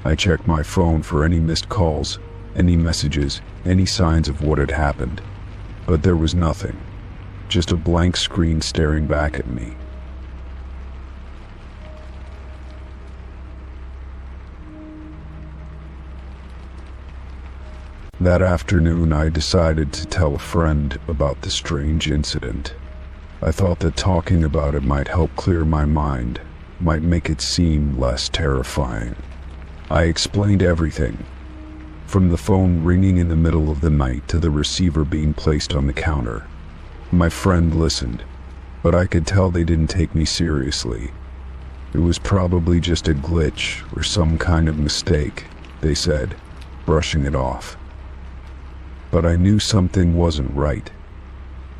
I checked my phone for any missed calls, any messages, any signs of what had happened. But there was nothing. Just a blank screen staring back at me. That afternoon, I decided to tell a friend about the strange incident. I thought that talking about it might help clear my mind, might make it seem less terrifying. I explained everything, from the phone ringing in the middle of the night to the receiver being placed on the counter. My friend listened, but I could tell they didn't take me seriously. It was probably just a glitch or some kind of mistake, they said, brushing it off. But I knew something wasn't right.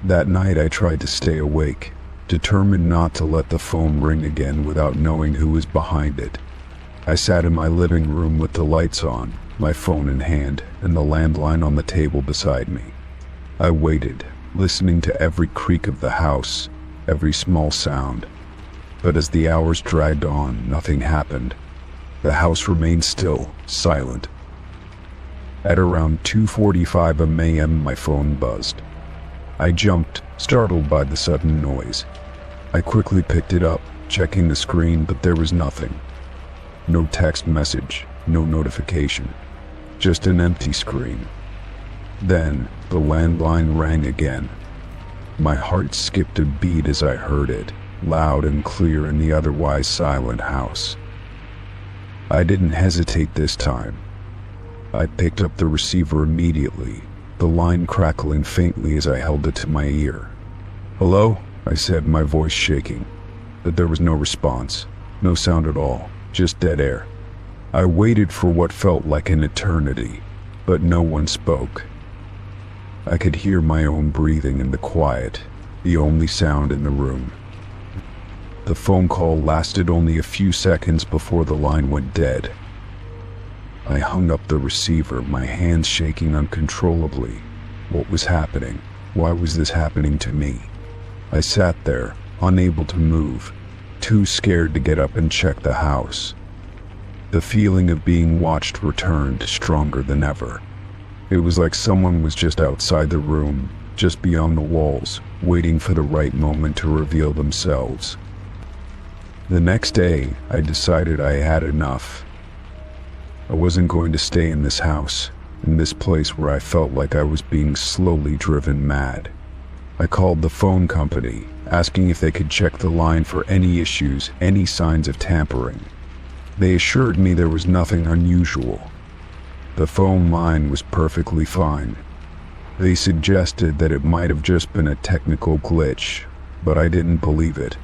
That night I tried to stay awake, determined not to let the phone ring again without knowing who was behind it. I sat in my living room with the lights on, my phone in hand, and the landline on the table beside me. I waited, listening to every creak of the house, every small sound. But as the hours dragged on, nothing happened. The house remained still, silent. At around 2:45 a.m., my phone buzzed. I jumped, startled by the sudden noise. I quickly picked it up, checking the screen, but there was nothing. No text message, no notification, just an empty screen. Then, the landline rang again. My heart skipped a beat as I heard it, loud and clear in the otherwise silent house. I didn't hesitate this time. I picked up the receiver immediately, the line crackling faintly as I held it to my ear. "Hello?" I said, my voice shaking. But there was no response, no sound at all, just dead air. I waited for what felt like an eternity, but no one spoke. I could hear my own breathing in the quiet, the only sound in the room. The phone call lasted only a few seconds before the line went dead. I hung up the receiver, my hands shaking uncontrollably. What was happening? Why was this happening to me? I sat there, unable to move, too scared to get up and check the house. The feeling of being watched returned, stronger than ever. It was like someone was just outside the room, just beyond the walls, waiting for the right moment to reveal themselves. The next day, I decided I had enough. I wasn't going to stay in this house, in this place where I felt like I was being slowly driven mad. I called the phone company, asking if they could check the line for any issues, any signs of tampering. They assured me there was nothing unusual. The phone line was perfectly fine. They suggested that it might have just been a technical glitch, but I didn't believe it.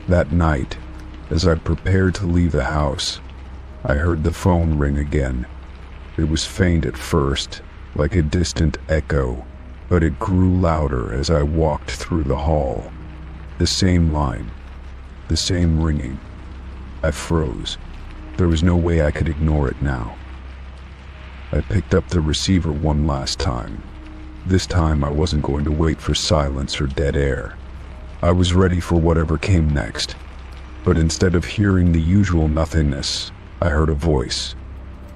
That night, as I prepared to leave the house, I heard the phone ring again. It was faint at first, like a distant echo, but it grew louder as I walked through the hall. The same line, the same ringing. I froze. There was no way I could ignore it now. I picked up the receiver one last time. This time I wasn't going to wait for silence or dead air. I was ready for whatever came next. But instead of hearing the usual nothingness, I heard a voice.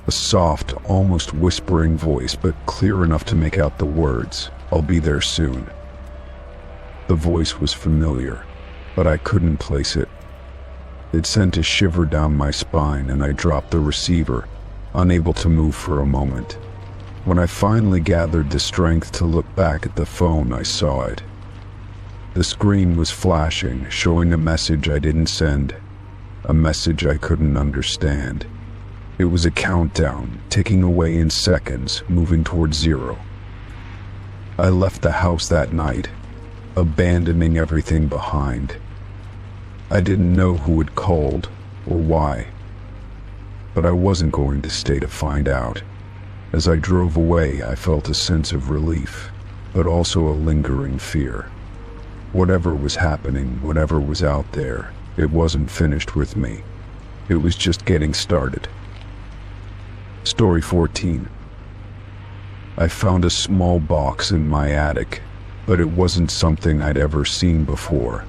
A soft, almost whispering voice, but clear enough to make out the words, "I'll be there soon." The voice was familiar, but I couldn't place it. It sent a shiver down my spine, and I dropped the receiver, unable to move for a moment. When I finally gathered the strength to look back at the phone, I saw it. The screen was flashing, showing a message I didn't send, a message I couldn't understand. It was a countdown, ticking away in seconds, moving towards zero. I left the house that night, abandoning everything behind. I didn't know who had called, or why, but I wasn't going to stay to find out. As I drove away, I felt a sense of relief, but also a lingering fear. Whatever was happening, whatever was out there, it wasn't finished with me. It was just getting started. Story 14. I found a small box in my attic, but it wasn't something I'd ever seen before.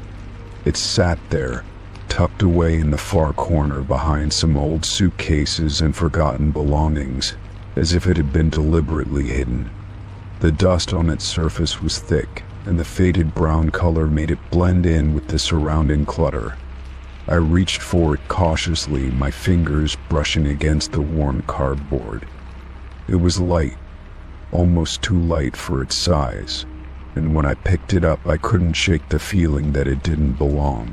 It sat there, tucked away in the far corner behind some old suitcases and forgotten belongings, as if it had been deliberately hidden. The dust on its surface was thick, and the faded brown color made it blend in with the surrounding clutter. I reached for it cautiously, my fingers brushing against the worn cardboard. It was light, almost too light for its size, and when I picked it up, I couldn't shake the feeling that it didn't belong.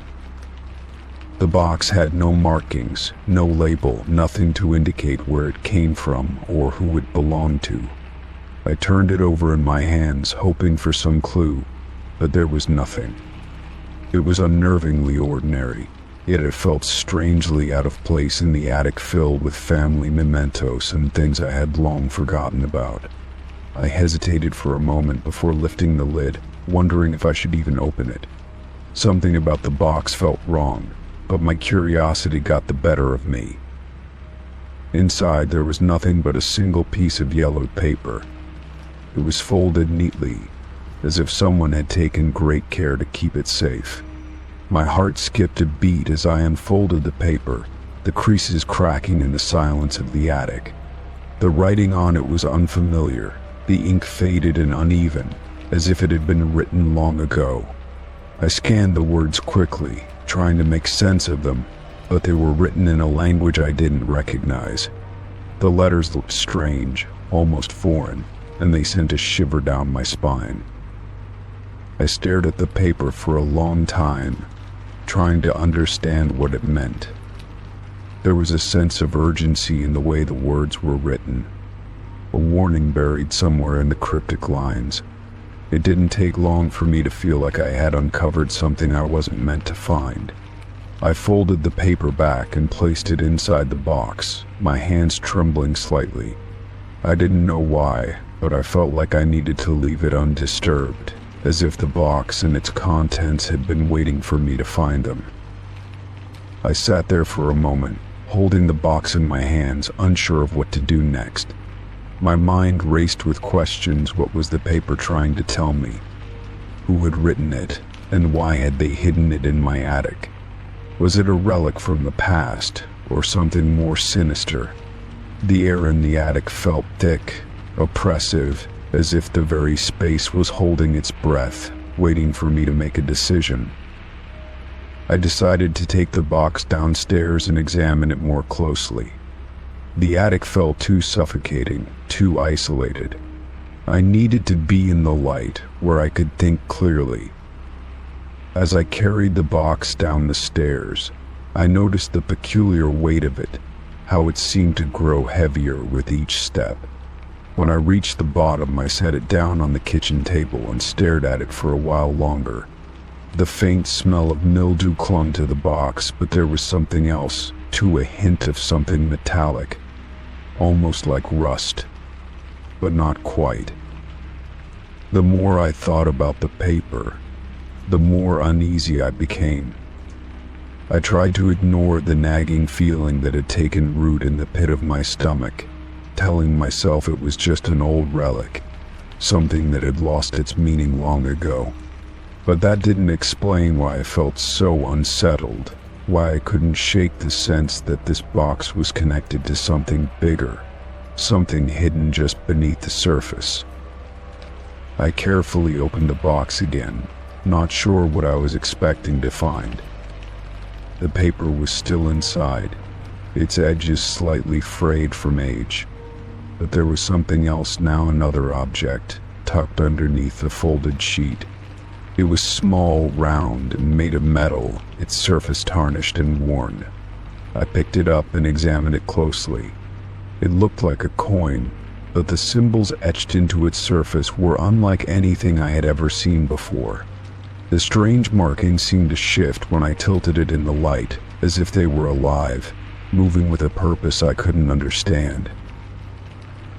The box had no markings, no label, nothing to indicate where it came from or who it belonged to. I turned it over in my hands, hoping for some clue, but there was nothing. It was unnervingly ordinary, yet it felt strangely out of place in the attic filled with family mementos and things I had long forgotten about. I hesitated for a moment before lifting the lid, wondering if I should even open it. Something about the box felt wrong, but my curiosity got the better of me. Inside there was nothing but a single piece of yellowed paper. It was folded neatly, as if someone had taken great care to keep it safe. My heart skipped a beat as I unfolded the paper, the creases cracking in the silence of the attic. The writing on it was unfamiliar, the ink faded and uneven, as if it had been written long ago. I scanned the words quickly, trying to make sense of them, but they were written in a language I didn't recognize. The letters looked strange, almost foreign, and they sent a shiver down my spine. I stared at the paper for a long time, trying to understand what it meant. There was a sense of urgency in the way the words were written, a warning buried somewhere in the cryptic lines. It didn't take long for me to feel like I had uncovered something I wasn't meant to find. I folded the paper back and placed it inside the box, my hands trembling slightly. I didn't know why, but I felt like I needed to leave it undisturbed, as if the box and its contents had been waiting for me to find them. I sat there for a moment, holding the box in my hands, unsure of what to do next. My mind raced with questions. What was the paper trying to tell me? Who had written it, and why had they hidden it in my attic? Was it a relic from the past, or something more sinister? The air in the attic felt thick, oppressive, as if the very space was holding its breath, waiting for me to make a decision. I decided to take the box downstairs and examine it more closely. The attic felt too suffocating, too isolated. I needed to be in the light, where I could think clearly. As I carried the box down the stairs, I noticed the peculiar weight of it, how it seemed to grow heavier with each step. When I reached the bottom, I set it down on the kitchen table and stared at it for a while longer. The faint smell of mildew clung to the box, but there was something else, too, a hint of something metallic, almost like rust, but not quite. The more I thought about the paper, the more uneasy I became. I tried to ignore the nagging feeling that had taken root in the pit of my stomach, telling myself it was just an old relic, something that had lost its meaning long ago. But that didn't explain why I felt so unsettled, why I couldn't shake the sense that this box was connected to something bigger, something hidden just beneath the surface. I carefully opened the box again, not sure what I was expecting to find. The paper was still inside, its edges slightly frayed from age. But there was something else now, another object, tucked underneath the folded sheet. It was small, round, and made of metal, its surface tarnished and worn. I picked it up and examined it closely. It looked like a coin, but the symbols etched into its surface were unlike anything I had ever seen before. The strange markings seemed to shift when I tilted it in the light, as if they were alive, moving with a purpose I couldn't understand.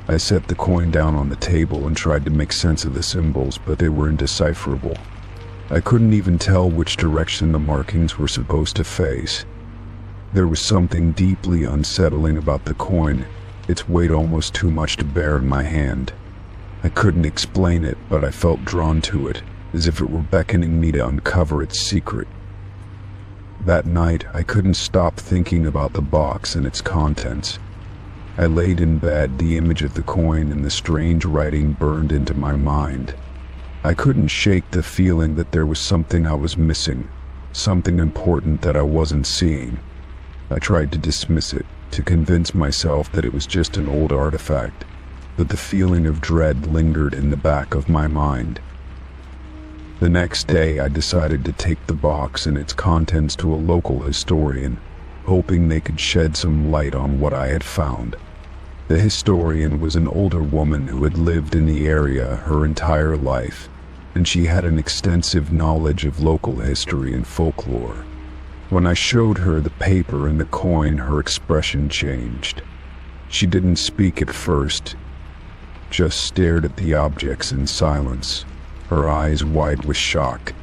I set the coin down on the table and tried to make sense of the symbols, but they were indecipherable. I couldn't even tell which direction the markings were supposed to face. There was something deeply unsettling about the coin, its weight almost too much to bear in my hand. I couldn't explain it, but I felt drawn to it, as if it were beckoning me to uncover its secret. That night, I couldn't stop thinking about the box and its contents. I laid in bed, the image of the coin and the strange writing burned into my mind. I couldn't shake the feeling that there was something I was missing, something important that I wasn't seeing. I tried to dismiss it, to convince myself that it was just an old artifact, but the feeling of dread lingered in the back of my mind. The next day, I decided to take the box and its contents to a local historian, hoping they could shed some light on what I had found. The historian was an older woman who had lived in the area her entire life, and she had an extensive knowledge of local history and folklore. When I showed her the paper and the coin, her expression changed. She didn't speak at first, just stared at the objects in silence, her eyes wide with shock.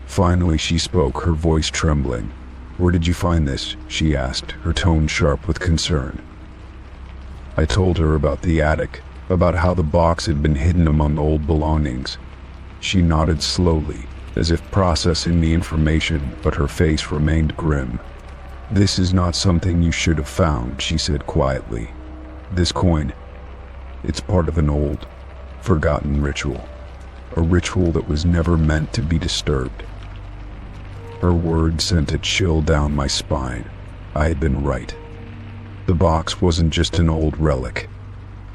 Finally she spoke, her voice trembling. "Where did you find this?" she asked, her tone sharp with concern. I told her about the attic, about how the box had been hidden among old belongings. She nodded slowly, as if processing the information, but her face remained grim. "This is not something you should have found," she said quietly. "This coin, it's part of an old, forgotten ritual. A ritual that was never meant to be disturbed." Her words sent a chill down my spine. I had been right. The box wasn't just an old relic.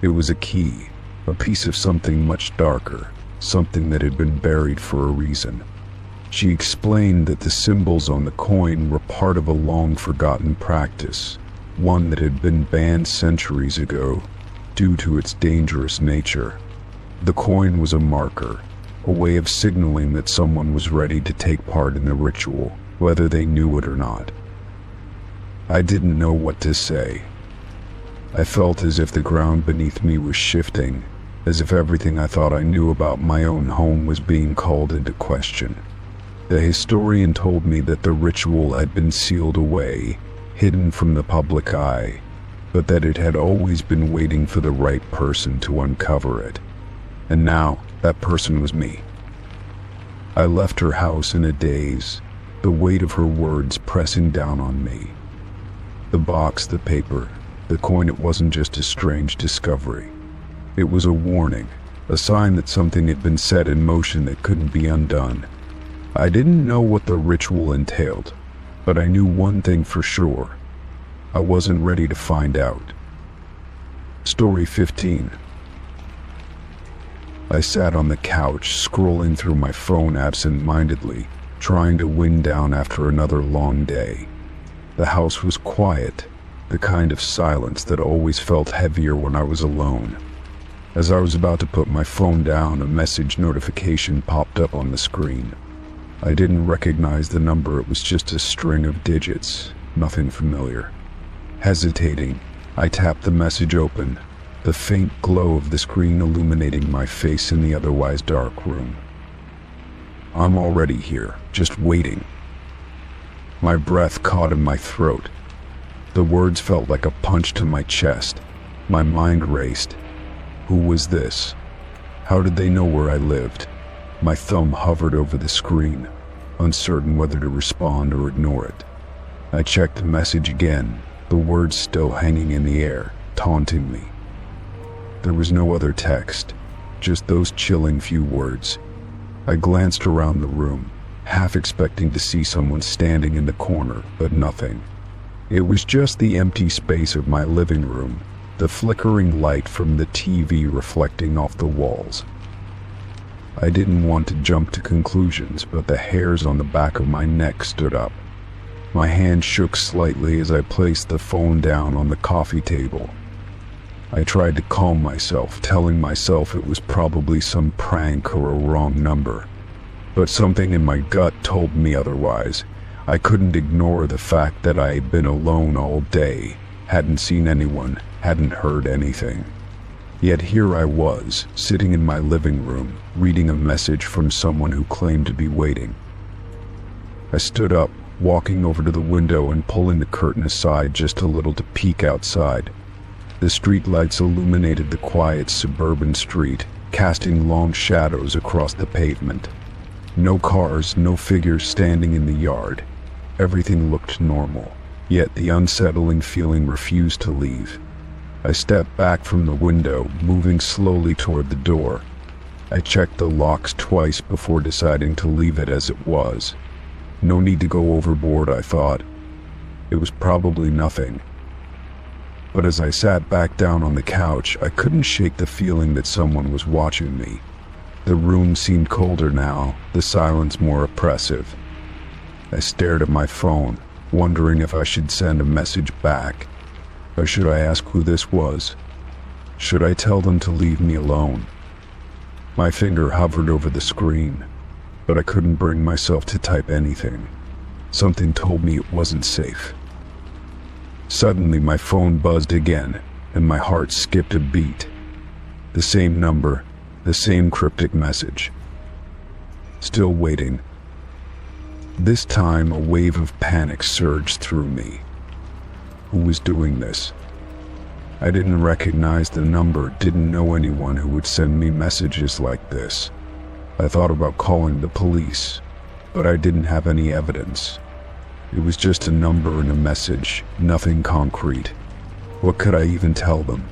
It was a key, a piece of something much darker, something that had been buried for a reason. She explained that the symbols on the coin were part of a long-forgotten practice, one that had been banned centuries ago due to its dangerous nature. The coin was a marker, a way of signaling that someone was ready to take part in the ritual, whether they knew it or not. I didn't know what to say. I felt as if the ground beneath me was shifting, as if everything I thought I knew about my own home was being called into question. The historian told me that the ritual had been sealed away, hidden from the public eye, but that it had always been waiting for the right person to uncover it. And now, that person was me. I left her house in a daze, the weight of her words pressing down on me. The box, the paper, the coin, it wasn't just a strange discovery. It was a warning, a sign that something had been set in motion that couldn't be undone. I didn't know what the ritual entailed, but I knew one thing for sure. I wasn't ready to find out. Story 15. I sat on the couch, scrolling through my phone absent-mindedly, trying to wind down after another long day. The house was quiet, the kind of silence that always felt heavier when I was alone. As I was about to put my phone down, a message notification popped up on the screen. I didn't recognize the number, it was just a string of digits, nothing familiar. Hesitating, I tapped the message open, the faint glow of the screen illuminating my face in the otherwise dark room. I'm already here, just waiting. My breath caught in my throat. The words felt like a punch to my chest. My mind raced. Who was this? How did they know where I lived? My thumb hovered over the screen, uncertain whether to respond or ignore it. I checked the message again, the words still hanging in the air, taunting me. There was no other text, just those chilling few words. I glanced around the room, half expecting to see someone standing in the corner, but nothing. It was just the empty space of my living room, the flickering light from the TV reflecting off the walls. I didn't want to jump to conclusions, but the hairs on the back of my neck stood up. My hand shook slightly as I placed the phone down on the coffee table. I tried to calm myself, telling myself it was probably some prank or a wrong number. But something in my gut told me otherwise. I couldn't ignore the fact that I had been alone all day, hadn't seen anyone, hadn't heard anything. Yet here I was, sitting in my living room, reading a message from someone who claimed to be waiting. I stood up, walking over to the window and pulling the curtain aside just a little to peek outside. The streetlights illuminated the quiet suburban street, casting long shadows across the pavement. No cars, no figures standing in the yard. Everything looked normal, yet the unsettling feeling refused to leave. I stepped back from the window, moving slowly toward the door. I checked the locks twice before deciding to leave it as it was. No need to go overboard, I thought. It was probably nothing. But as I sat back down on the couch, I couldn't shake the feeling that someone was watching me. The room seemed colder now, the silence more oppressive. I stared at my phone, wondering if I should send a message back. Or should I ask who this was? Should I tell them to leave me alone? My finger hovered over the screen, but I couldn't bring myself to type anything. Something told me it wasn't safe. Suddenly my phone buzzed again, and my heart skipped a beat. The same number, the same cryptic message. Still waiting. This time a wave of panic surged through me. Who was doing this? I didn't recognize the number, didn't know anyone who would send me messages like this. I thought about calling the police, but I didn't have any evidence. It was just a number and a message, nothing concrete. What could I even tell them?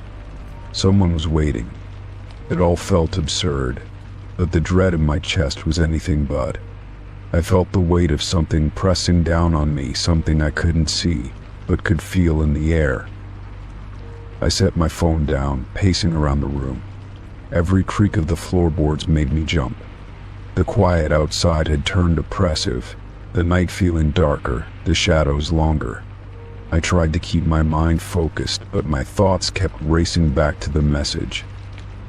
Someone was waiting. It all felt absurd, but the dread in my chest was anything but. I felt the weight of something pressing down on me, something I couldn't see, but could feel in the air. I set my phone down, pacing around the room. Every creak of the floorboards made me jump. The quiet outside had turned oppressive, the night feeling darker, the shadows longer. I tried to keep my mind focused, but my thoughts kept racing back to the message.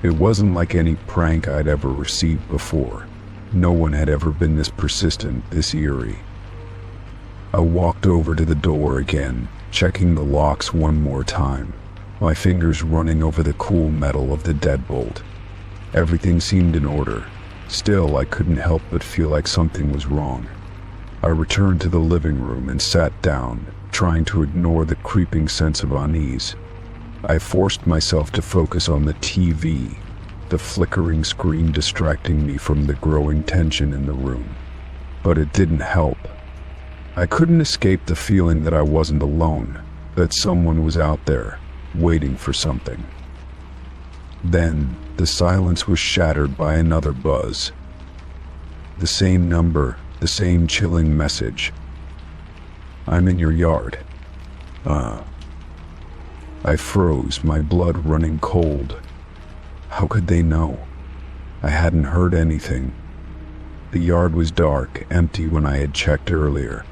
It wasn't like any prank I'd ever received before. No one had ever been this persistent, this eerie. I walked over to the door again, checking the locks one more time, my fingers running over the cool metal of the deadbolt. Everything seemed in order. Still, I couldn't help but feel like something was wrong. I returned to the living room and sat down, trying to ignore the creeping sense of unease. I forced myself to focus on the TV, the flickering screen distracting me from the growing tension in the room. But it didn't help. I couldn't escape the feeling that I wasn't alone, that someone was out there, waiting for something. Then, the silence was shattered by another buzz. The same number, the same chilling message. "I'm in your yard." I froze, my blood running cold. How could they know? I hadn't heard anything. The yard was dark, empty when I had checked earlier.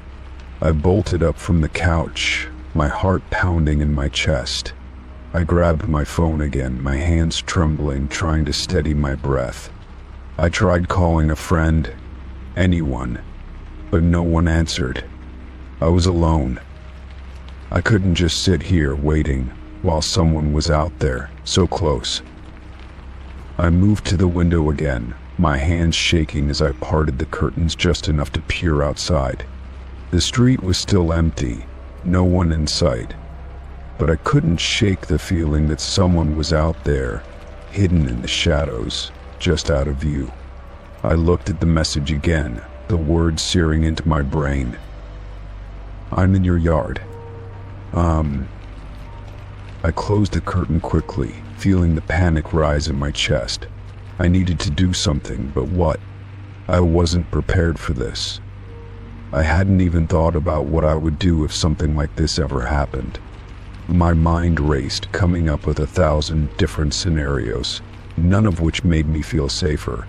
I bolted up from the couch, my heart pounding in my chest. I grabbed my phone again, my hands trembling, trying to steady my breath. I tried calling a friend, anyone, but no one answered. I was alone. I couldn't just sit here waiting while someone was out there, so close. I moved to the window again, my hands shaking as I parted the curtains just enough to peer outside. The street was still empty, no one in sight, but I couldn't shake the feeling that someone was out there, hidden in the shadows, just out of view. I looked at the message again, the words searing into my brain. "I'm in your yard." I closed the curtain quickly, feeling the panic rise in my chest. I needed to do something, but what? I wasn't prepared for this. I hadn't even thought about what I would do if something like this ever happened. My mind raced, coming up with 1,000 different scenarios, none of which made me feel safer.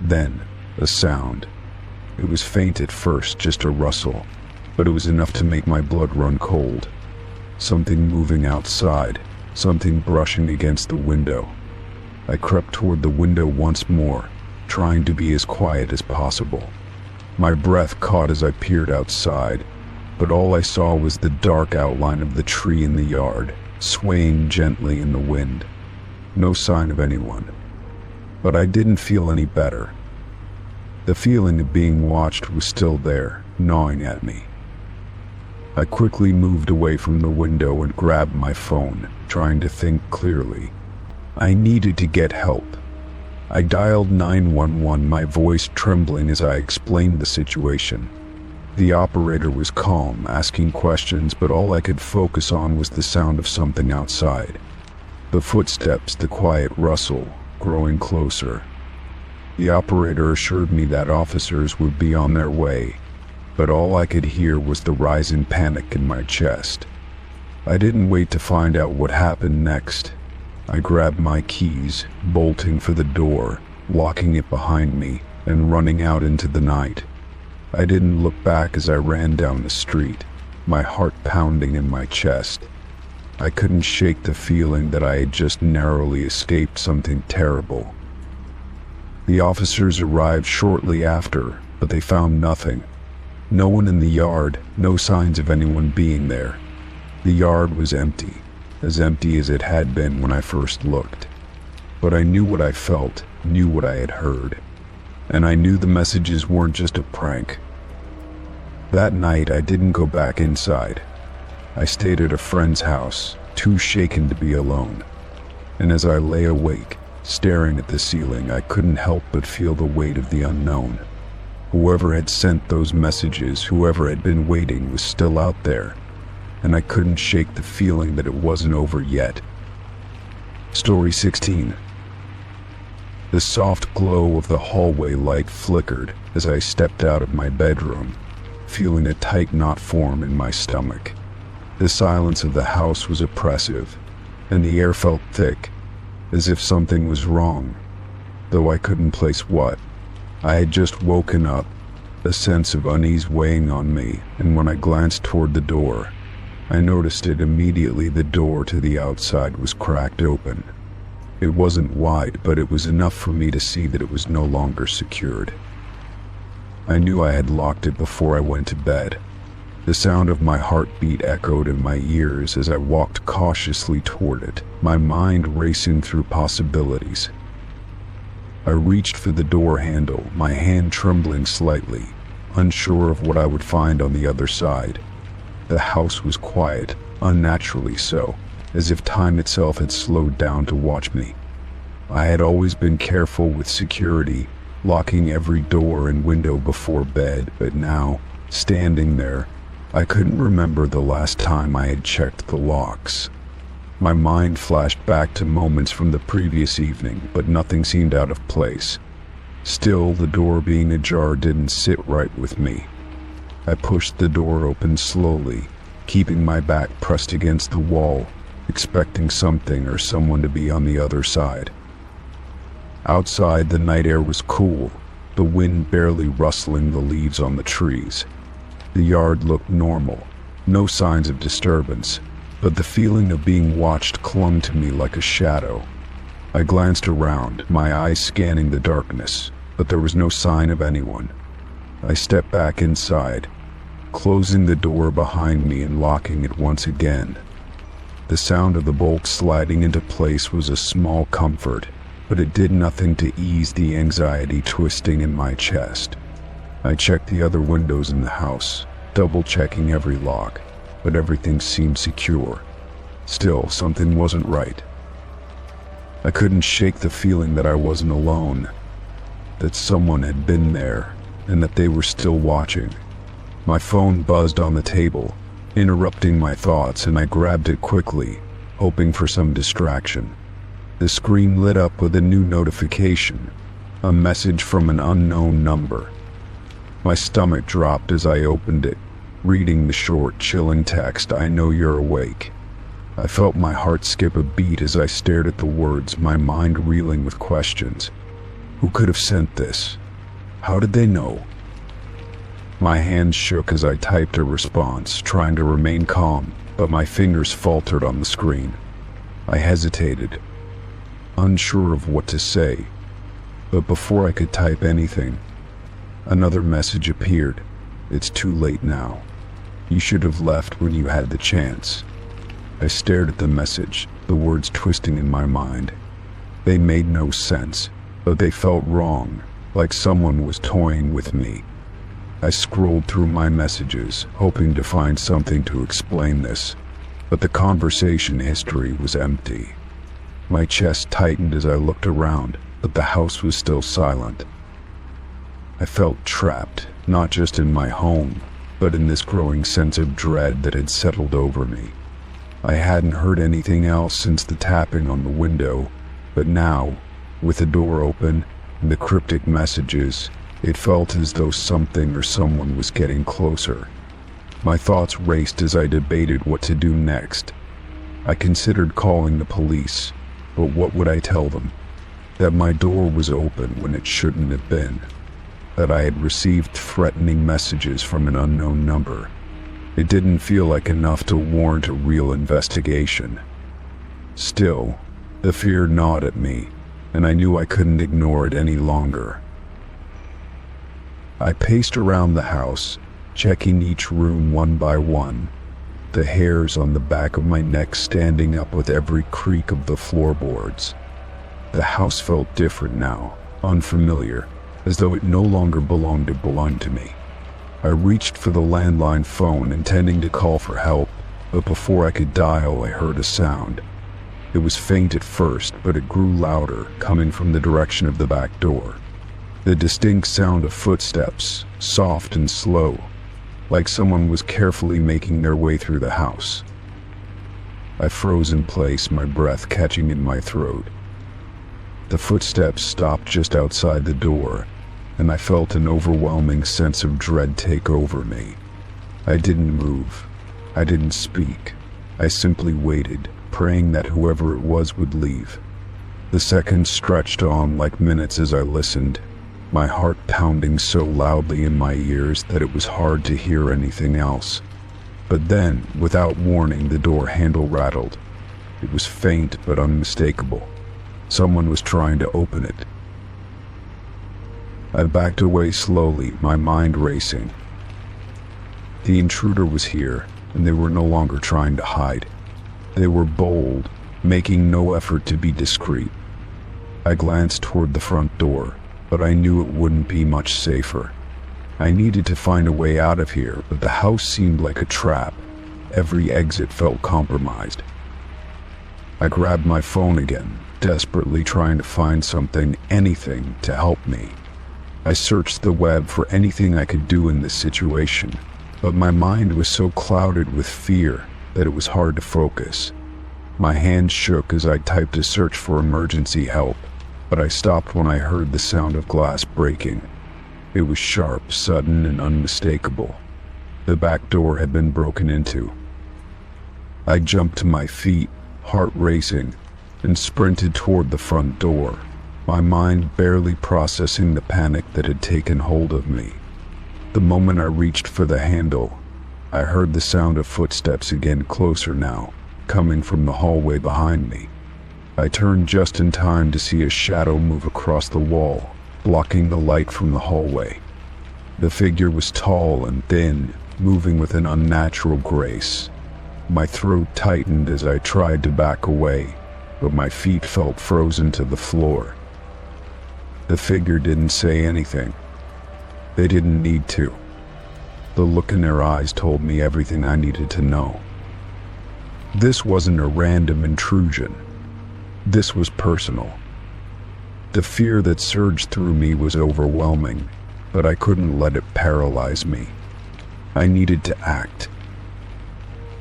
Then, a sound. It was faint at first, just a rustle, but it was enough to make my blood run cold. Something moving outside, something brushing against the window. I crept toward the window once more, trying to be as quiet as possible. My breath caught as I peered outside, but all I saw was the dark outline of the tree in the yard, swaying gently in the wind. No sign of anyone. But I didn't feel any better. The feeling of being watched was still there, gnawing at me. I quickly moved away from the window and grabbed my phone, trying to think clearly. I needed to get help. I dialed 911, my voice trembling as I explained the situation. The operator was calm, asking questions, but all I could focus on was the sound of something outside. The footsteps, the quiet rustle, growing closer. The operator assured me that officers would be on their way, but all I could hear was the rising panic in my chest. I didn't wait to find out what happened next. I grabbed my keys, bolting for the door, locking it behind me, and running out into the night. I didn't look back as I ran down the street, my heart pounding in my chest. I couldn't shake the feeling that I had just narrowly escaped something terrible. The officers arrived shortly after, but they found nothing. No one in the yard, no signs of anyone being there. The yard was empty as it had been when I first looked. But I knew what I felt, knew what I had heard, and I knew the messages weren't just a prank. That night, I didn't go back inside. I stayed at a friend's house, too shaken to be alone. And as I lay awake, staring at the ceiling, I couldn't help but feel the weight of the unknown. Whoever had sent those messages, whoever had been waiting, was still out there, and I couldn't shake the feeling that it wasn't over yet. Story 16. The soft glow of the hallway light flickered as I stepped out of my bedroom, feeling a tight knot form in my stomach. The silence of the house was oppressive, and the air felt thick, as if something was wrong, though I couldn't place what. I had just woken up, a sense of unease weighing on me, and when I glanced toward the door, I noticed it immediately. The door to the outside was cracked open. It wasn't wide, but it was enough for me to see that it was no longer secured. I knew I had locked it before I went to bed. The sound of my heartbeat echoed in my ears as I walked cautiously toward it, my mind racing through possibilities. I reached for the door handle, my hand trembling slightly, unsure of what I would find on the other side. The house was quiet, unnaturally so, as if time itself had slowed down to watch me. I had always been careful with security, locking every door and window before bed, but now, standing there, I couldn't remember the last time I had checked the locks. My mind flashed back to moments from the previous evening, but nothing seemed out of place. Still, the door being ajar didn't sit right with me. I pushed the door open slowly, keeping my back pressed against the wall, expecting something or someone to be on the other side. Outside, the night air was cool, the wind barely rustling the leaves on the trees. The yard looked normal, no signs of disturbance, but the feeling of being watched clung to me like a shadow. I glanced around, my eyes scanning the darkness, but there was no sign of anyone. I stepped back inside, closing the door behind me and locking it once again. The sound of the bolt sliding into place was a small comfort, but it did nothing to ease the anxiety twisting in my chest. I checked the other windows in the house, double-checking every lock, but everything seemed secure. Still, something wasn't right. I couldn't shake the feeling that I wasn't alone, that someone had been there, and that they were still watching. My phone buzzed on the table, interrupting my thoughts, and I grabbed it quickly, hoping for some distraction. The screen lit up with a new notification, a message from an unknown number. My stomach dropped as I opened it, reading the short, chilling text, "I know you're awake." I felt my heart skip a beat as I stared at the words, my mind reeling with questions. Who could have sent this? How did they know? My hands shook as I typed a response, trying to remain calm, but my fingers faltered on the screen. I hesitated, unsure of what to say, but before I could type anything, another message appeared. "It's too late now. You should have left when you had the chance." I stared at the message, the words twisting in my mind. They made no sense, but they felt wrong, like someone was toying with me. I scrolled through my messages, hoping to find something to explain this, but the conversation history was empty. My chest tightened as I looked around, but the house was still silent. I felt trapped, not just in my home, but in this growing sense of dread that had settled over me. I hadn't heard anything else since the tapping on the window, but now, with the door open and the cryptic messages, it felt as though something or someone was getting closer. My thoughts raced as I debated what to do next. I considered calling the police, but what would I tell them? That my door was open when it shouldn't have been. That I had received threatening messages from an unknown number. It didn't feel like enough to warrant a real investigation. Still, the fear gnawed at me, and I knew I couldn't ignore it any longer. I paced around the house, checking each room one by one, the hairs on the back of my neck standing up with every creak of the floorboards. The house felt different now, unfamiliar, as though it no longer belonged to me. I reached for the landline phone, intending to call for help, but before I could dial, I heard a sound. It was faint at first, but it grew louder, coming from the direction of the back door. The distinct sound of footsteps, soft and slow, like someone was carefully making their way through the house. I froze in place, my breath catching in my throat. The footsteps stopped just outside the door, and I felt an overwhelming sense of dread take over me. I didn't move. I didn't speak. I simply waited, praying that whoever it was would leave. The seconds stretched on like minutes as I listened, my heart pounding so loudly in my ears that it was hard to hear anything else. But then, without warning, the door handle rattled. It was faint but unmistakable. Someone was trying to open it. I backed away slowly, my mind racing. The intruder was here, and they were no longer trying to hide. They were bold, making no effort to be discreet. I glanced toward the front door, but I knew it wouldn't be much safer. I needed to find a way out of here, but the house seemed like a trap. Every exit felt compromised. I grabbed my phone again, desperately trying to find something, anything, to help me. I searched the web for anything I could do in this situation, but my mind was so clouded with fear that it was hard to focus. My hands shook as I typed a search for emergency help, but I stopped when I heard the sound of glass breaking. It was sharp, sudden, and unmistakable. The back door had been broken into. I jumped to my feet, heart racing, and sprinted toward the front door, my mind barely processing the panic that had taken hold of me. The moment I reached for the handle, I heard the sound of footsteps again, closer now, coming from the hallway behind me. I turned just in time to see a shadow move across the wall, blocking the light from the hallway. The figure was tall and thin, moving with an unnatural grace. My throat tightened as I tried to back away, but my feet felt frozen to the floor. The figure didn't say anything. They didn't need to. The look in their eyes told me everything I needed to know. This wasn't a random intrusion. This was personal. The fear that surged through me was overwhelming, but I couldn't let it paralyze me. I needed to act.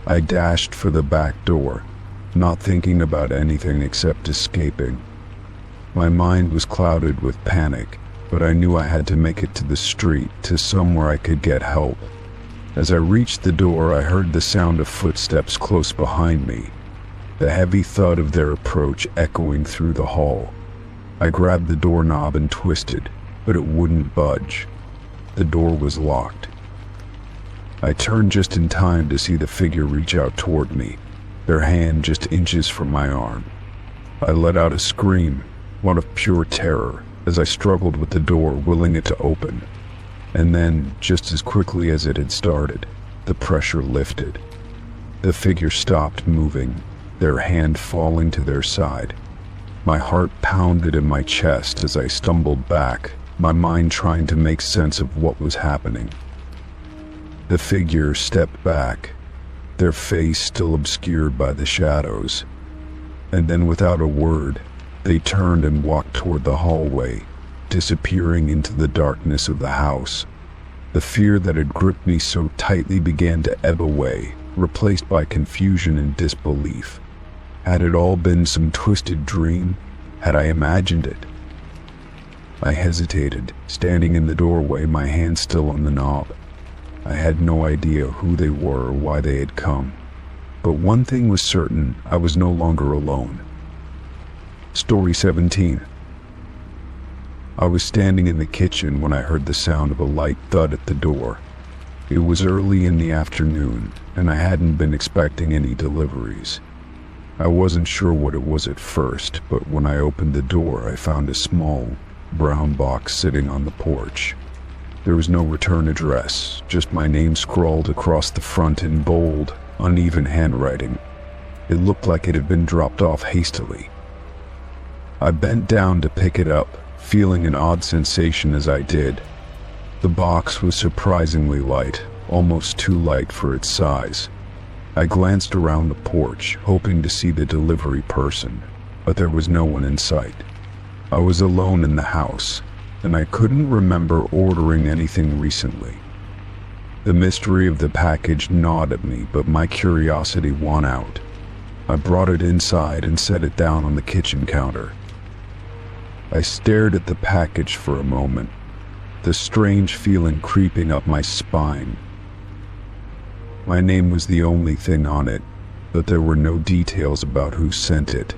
I dashed for the back door, not thinking about anything except escaping. My mind was clouded with panic, but I knew I had to make it to the street, to somewhere I could get help. As I reached the door, I heard the sound of footsteps close behind me, the heavy thud of their approach echoing through the hall. I grabbed the doorknob and twisted, but it wouldn't budge. The door was locked. I turned just in time to see the figure reach out toward me, their hand just inches from my arm. I let out a scream, one of pure terror, as I struggled with the door, willing it to open. And then, just as quickly as it had started, the pressure lifted. The figure stopped moving, their hand falling to their side. My heart pounded in my chest as I stumbled back, my mind trying to make sense of what was happening. The figure stepped back, their face still obscured by the shadows. And then, without a word, they turned and walked toward the hallway, disappearing into the darkness of the house. The fear that had gripped me so tightly began to ebb away, replaced by confusion and disbelief. Had it all been some twisted dream? Had I imagined it? I hesitated, standing in the doorway, my hand still on the knob. I had no idea who they were or why they had come. But one thing was certain, I was no longer alone. Story 17. I was standing in the kitchen when I heard the sound of a light thud at the door. It was early in the afternoon, and I hadn't been expecting any deliveries. I wasn't sure what it was at first, but when I opened the door, I found a small, brown box sitting on the porch. There was no return address, just my name scrawled across the front in bold, uneven handwriting. It looked like it had been dropped off hastily. I bent down to pick it up, feeling an odd sensation as I did. The box was surprisingly light, almost too light for its size. I glanced around the porch, hoping to see the delivery person, but there was no one in sight. I was alone in the house, and I couldn't remember ordering anything recently. The mystery of the package gnawed at me, but my curiosity won out. I brought it inside and set it down on the kitchen counter. I stared at the package for a moment, the strange feeling creeping up my spine. My name was the only thing on it, but there were no details about who sent it.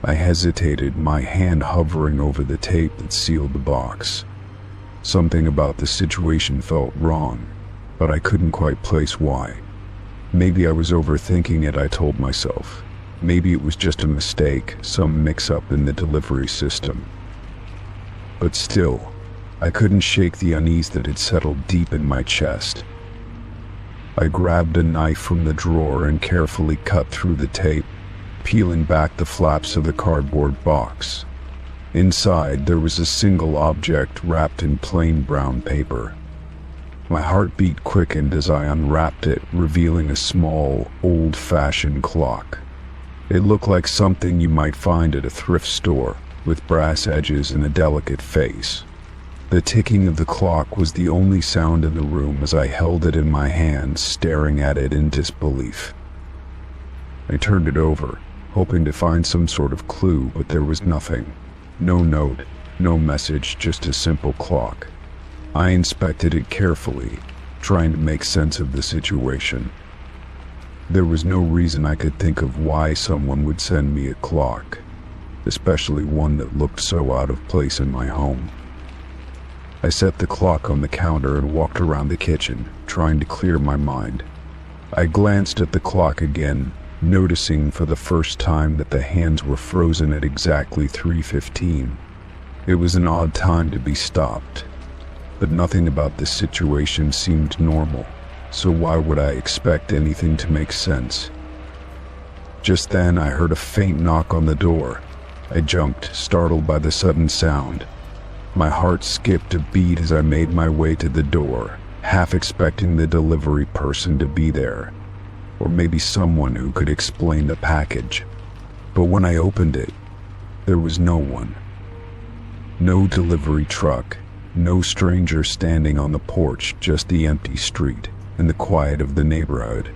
I hesitated, my hand hovering over the tape that sealed the box. Something about the situation felt wrong, but I couldn't quite place why. Maybe I was overthinking it, I told myself. Maybe it was just a mistake, some mix-up in the delivery system. But still, I couldn't shake the unease that had settled deep in my chest. I grabbed a knife from the drawer and carefully cut through the tape, peeling back the flaps of the cardboard box. Inside, there was a single object wrapped in plain brown paper. My heartbeat quickened as I unwrapped it, revealing a small, old-fashioned clock. It looked like something you might find at a thrift store, with brass edges and a delicate face. The ticking of the clock was the only sound in the room as I held it in my hands, staring at it in disbelief. I turned it over, hoping to find some sort of clue, but there was nothing. No note, no message, just a simple clock. I inspected it carefully, trying to make sense of the situation. There was no reason I could think of why someone would send me a clock, especially one that looked so out of place in my home. I set the clock on the counter and walked around the kitchen, trying to clear my mind. I glanced at the clock again, noticing for the first time that the hands were frozen at exactly 3:15. It was an odd time to be stopped, but nothing about this situation seemed normal, so why would I expect anything to make sense? Just then I heard a faint knock on the door. I jumped, startled by the sudden sound. My heart skipped a beat as I made my way to the door, half expecting the delivery person to be there, or maybe someone who could explain the package. But when I opened it, there was no one. No delivery truck, no stranger standing on the porch, just the empty street and the quiet of the neighborhood.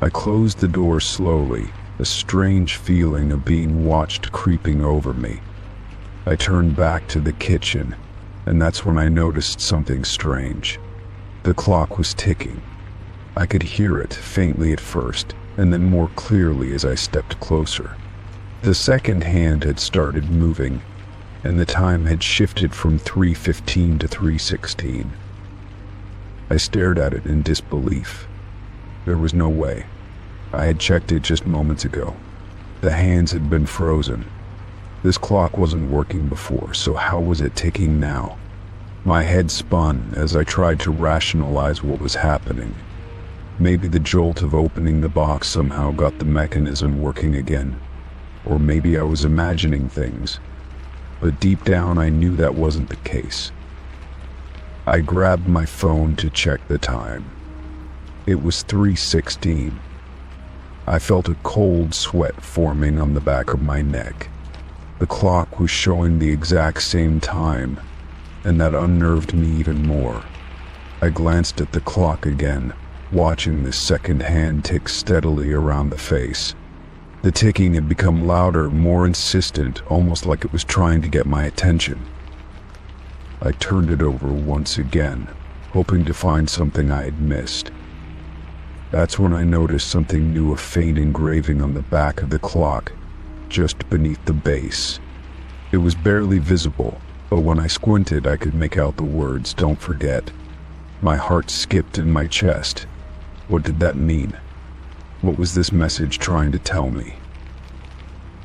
I closed the door slowly, a strange feeling of being watched creeping over me. I turned back to the kitchen, and that's when I noticed something strange. The clock was ticking. I could hear it faintly at first, and then more clearly as I stepped closer. The second hand had started moving, and the time had shifted from 3:15 to 3:16. I stared at it in disbelief. There was no way. I had checked it just moments ago. The hands had been frozen. This clock wasn't working before, so how was it ticking now? My head spun as I tried to rationalize what was happening. Maybe the jolt of opening the box somehow got the mechanism working again. Or maybe I was imagining things. But deep down I knew that wasn't the case. I grabbed my phone to check the time. It was 3:16. I felt a cold sweat forming on the back of my neck. The clock was showing the exact same time, and that unnerved me even more. I glanced at the clock again, watching the second hand tick steadily around the face. The ticking had become louder, more insistent, almost like it was trying to get my attention. I turned it over once again, hoping to find something I had missed. That's when I noticed something new, a faint engraving on the back of the clock, just beneath the base. It was barely visible, but when I squinted I could make out the words, "Don't forget." My heart skipped in my chest. What did that mean? What was this message trying to tell me?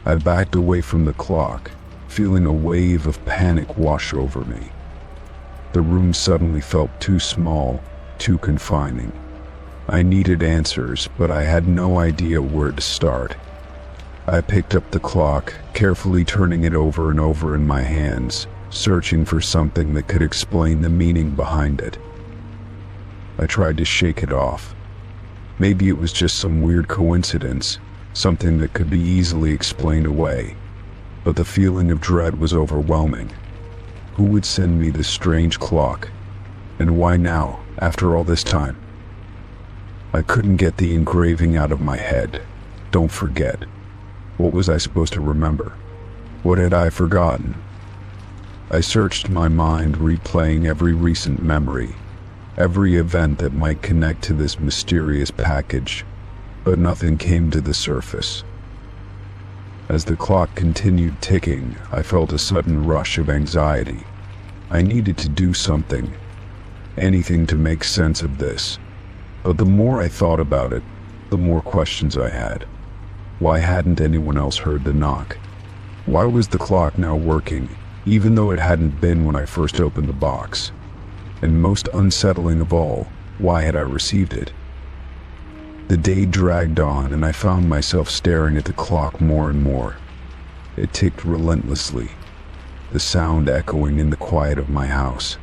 I backed away from the clock, feeling a wave of panic wash over me. The room suddenly felt too small, too confining. I needed answers, but I had no idea where to start. I picked up the clock, carefully turning it over and over in my hands, searching for something that could explain the meaning behind it. I tried to shake it off. Maybe it was just some weird coincidence, something that could be easily explained away. But the feeling of dread was overwhelming. Who would send me this strange clock? And why now, after all this time? I couldn't get the engraving out of my head. Don't forget. What was I supposed to remember? What had I forgotten? I searched my mind, replaying every recent memory, every event that might connect to this mysterious package, but nothing came to the surface. As the clock continued ticking, I felt a sudden rush of anxiety. I needed to do something, anything to make sense of this. But the more I thought about it, the more questions I had. Why hadn't anyone else heard the knock? Why was the clock now working, even though it hadn't been when I first opened the box? And most unsettling of all, why had I received it? The day dragged on, and I found myself staring at the clock more and more. It ticked relentlessly, the sound echoing in the quiet of my house.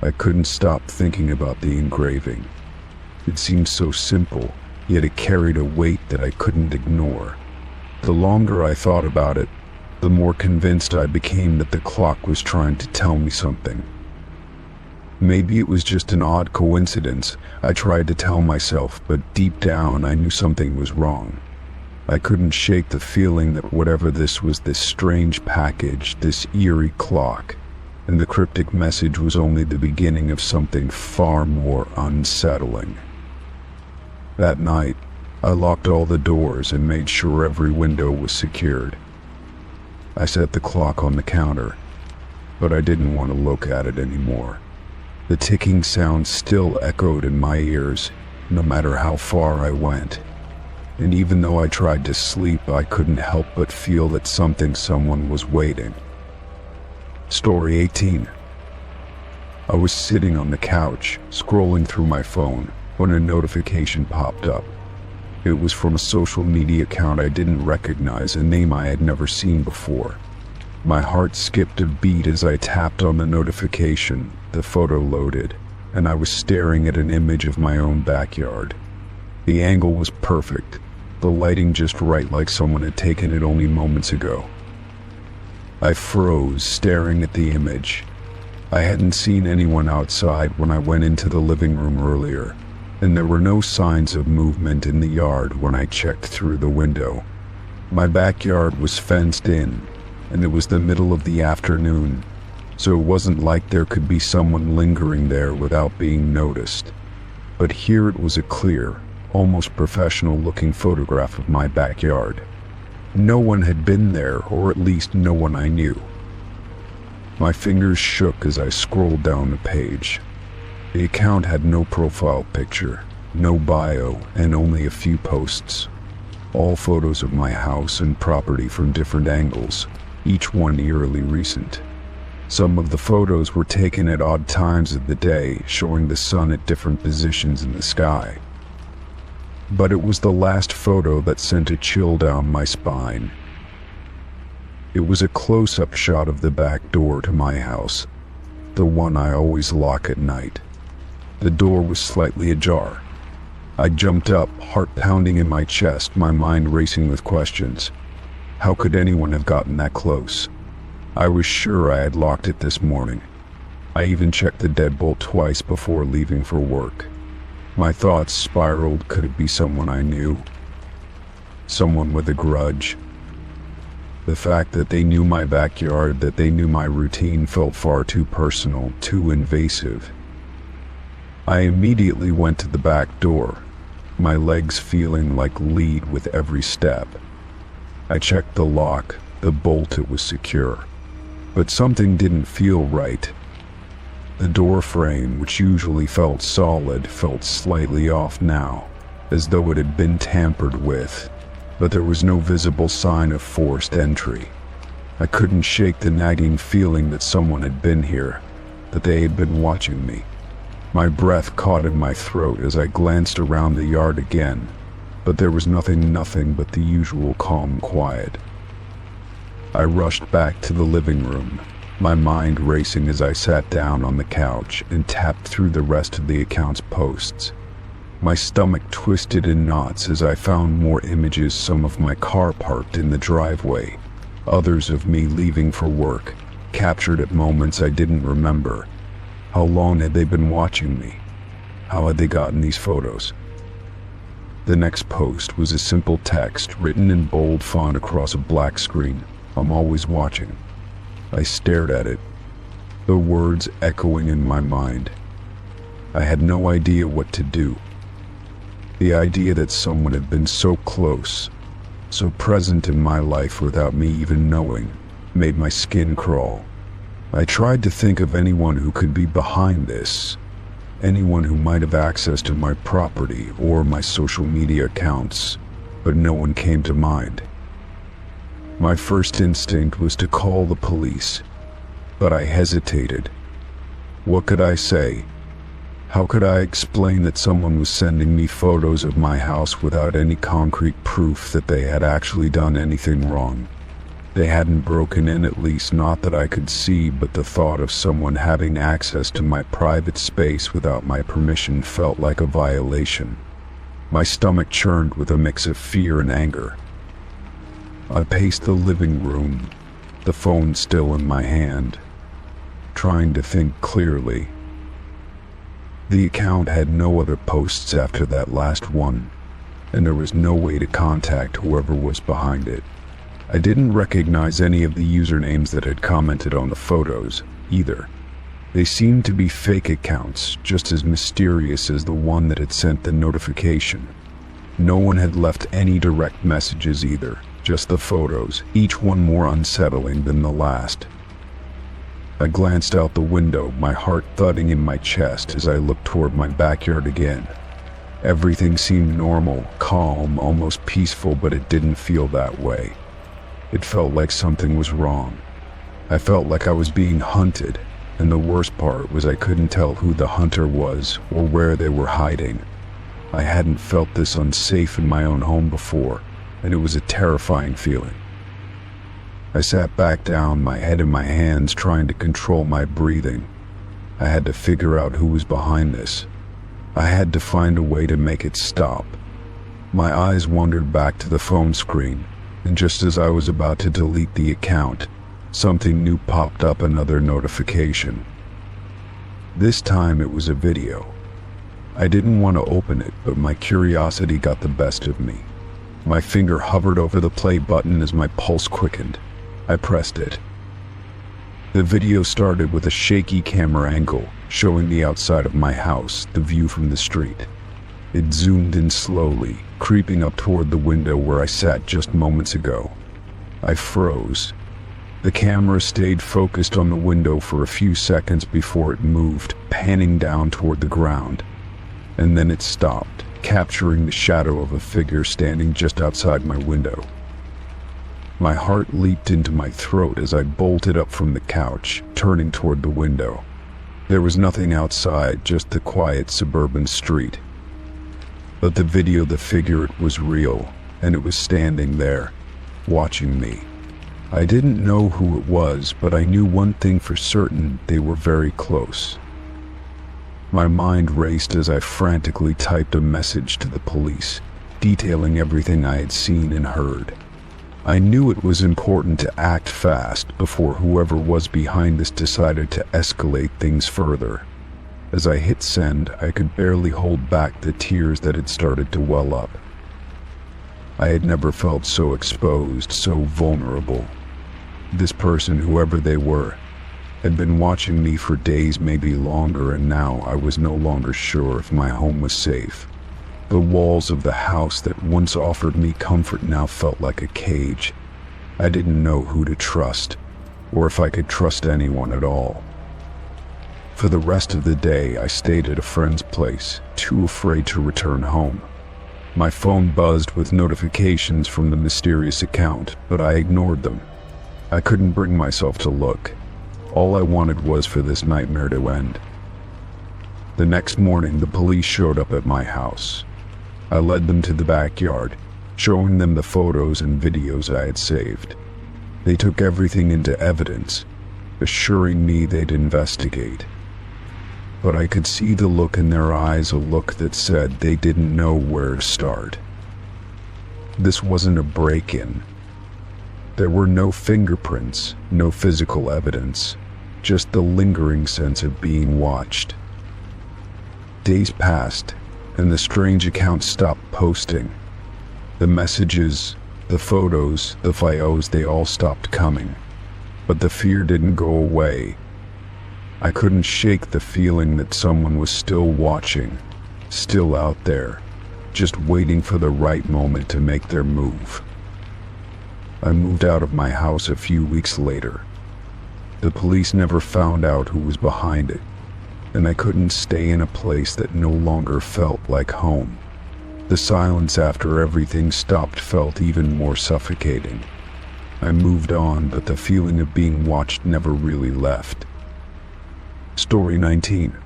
I couldn't stop thinking about the engraving. It seemed so simple, yet it carried a weight that I couldn't ignore. The longer I thought about it, the more convinced I became that the clock was trying to tell me something. Maybe it was just an odd coincidence, I tried to tell myself, but deep down I knew something was wrong. I couldn't shake the feeling that whatever this was, this strange package, this eerie clock, and the cryptic message was only the beginning of something far more unsettling. That night, I locked all the doors and made sure every window was secured. I set the clock on the counter, but I didn't want to look at it anymore. The ticking sound still echoed in my ears, no matter how far I went. And even though I tried to sleep, I couldn't help but feel that someone was waiting. Story 18. I was sitting on the couch, scrolling through my phone, when a notification popped up. It was from a social media account I didn't recognize, a name I had never seen before. My heart skipped a beat as I tapped on the notification. The photo loaded, and I was staring at an image of my own backyard. The angle was perfect, the lighting just right, like someone had taken it only moments ago. I froze, staring at the image. I hadn't seen anyone outside when I went into the living room earlier, and there were no signs of movement in the yard when I checked through the window. My backyard was fenced in, and it was the middle of the afternoon, so it wasn't like there could be someone lingering there without being noticed. But here it was, a clear, almost professional-looking photograph of my backyard. No one had been there, or at least no one I knew. My fingers shook as I scrolled down the page. The account had no profile picture, no bio, and only a few posts. All photos of my house and property from different angles, each one eerily recent. Some of the photos were taken at odd times of the day, showing the sun at different positions in the sky. But it was the last photo that sent a chill down my spine. It was a close-up shot of the back door to my house, the one I always lock at night. The door was slightly ajar. I jumped up, heart pounding in my chest, my mind racing with questions. How could anyone have gotten that close? I was sure I had locked it this morning. I even checked the deadbolt twice before leaving for work. My thoughts spiraled. Could it be someone I knew? Someone with a grudge? The fact that they knew my backyard, that they knew my routine, felt far too personal, too invasive. I immediately went to the back door, my legs feeling like lead with every step. I checked the lock, the bolt, it was secure. But something didn't feel right. The door frame, which usually felt solid, felt slightly off now, as though it had been tampered with, but there was no visible sign of forced entry. I couldn't shake the nagging feeling that someone had been here, that they had been watching me. My breath caught in my throat as I glanced around the yard again, but there was nothing but the usual calm quiet. I rushed back to the living room, my mind racing as I sat down on the couch and tapped through the rest of the account's posts. My stomach twisted in knots as I found more images, some of my car parked in the driveway, others of me leaving for work, captured at moments I didn't remember. How long had they been watching me? How had they gotten these photos? The next post was a simple text written in bold font across a black screen. I'm always watching. I stared at it, the words echoing in my mind. I had no idea what to do. The idea that someone had been so close, so present in my life without me even knowing, made my skin crawl. I tried to think of anyone who could be behind this, anyone who might have access to my property or my social media accounts, but no one came to mind. My first instinct was to call the police, but I hesitated. What could I say? How could I explain that someone was sending me photos of my house without any concrete proof that they had actually done anything wrong? They hadn't broken in, at least not that I could see, but the thought of someone having access to my private space without my permission felt like a violation. My stomach churned with a mix of fear and anger. I paced the living room, the phone still in my hand, trying to think clearly. The account had no other posts after that last one, and there was no way to contact whoever was behind it. I didn't recognize any of the usernames that had commented on the photos, either. They seemed to be fake accounts, just as mysterious as the one that had sent the notification. No one had left any direct messages either, just the photos, each one more unsettling than the last. I glanced out the window, my heart thudding in my chest as I looked toward my backyard again. Everything seemed normal, calm, almost peaceful, but it didn't feel that way. It felt like something was wrong. I felt like I was being hunted, and the worst part was I couldn't tell who the hunter was or where they were hiding. I hadn't felt this unsafe in my own home before, and it was a terrifying feeling. I sat back down, my head in my hands, trying to control my breathing. I had to figure out who was behind this. I had to find a way to make it stop. My eyes wandered back to the phone screen, and just as I was about to delete the account, something new popped up, another notification. This time it was a video. I didn't want to open it, but my curiosity got the best of me. My finger hovered over the play button as my pulse quickened. I pressed it. The video started with a shaky camera angle, showing the outside of my house, the view from the street. It zoomed in slowly, creeping up toward the window where I sat just moments ago. I froze. The camera stayed focused on the window for a few seconds before it moved, panning down toward the ground. And then it stopped, capturing the shadow of a figure standing just outside my window. My heart leaped into my throat as I bolted up from the couch, turning toward the window. There was nothing outside, just the quiet suburban street. But the video, the figure, it was real, and it was standing there, watching me. I didn't know who it was, but I knew one thing for certain: they were very close. My mind raced as I frantically typed a message to the police, detailing everything I had seen and heard. I knew it was important to act fast before whoever was behind this decided to escalate things further. As I hit send, I could barely hold back the tears that had started to well up. I had never felt so exposed, so vulnerable. This person, whoever they were, had been watching me for days, maybe longer, and now I was no longer sure if my home was safe. The walls of the house that once offered me comfort now felt like a cage. I didn't know who to trust, or if I could trust anyone at all. For the rest of the day, I stayed at a friend's place, too afraid to return home. My phone buzzed with notifications from the mysterious account, but I ignored them. I couldn't bring myself to look. All I wanted was for this nightmare to end. The next morning, the police showed up at my house. I led them to the backyard, showing them the photos and videos I had saved. They took everything into evidence, assuring me they'd investigate. But I could see the look in their eyes, a look that said they didn't know where to start. This wasn't a break-in. There were no fingerprints, no physical evidence, just the lingering sense of being watched. Days passed, and the strange account stopped posting. The messages, the photos, the files, they all stopped coming. But the fear didn't go away. I couldn't shake the feeling that someone was still watching, still out there, just waiting for the right moment to make their move. I moved out of my house a few weeks later. The police never found out who was behind it, and I couldn't stay in a place that no longer felt like home. The silence after everything stopped felt even more suffocating. I moved on, but the feeling of being watched never really left. Story 19.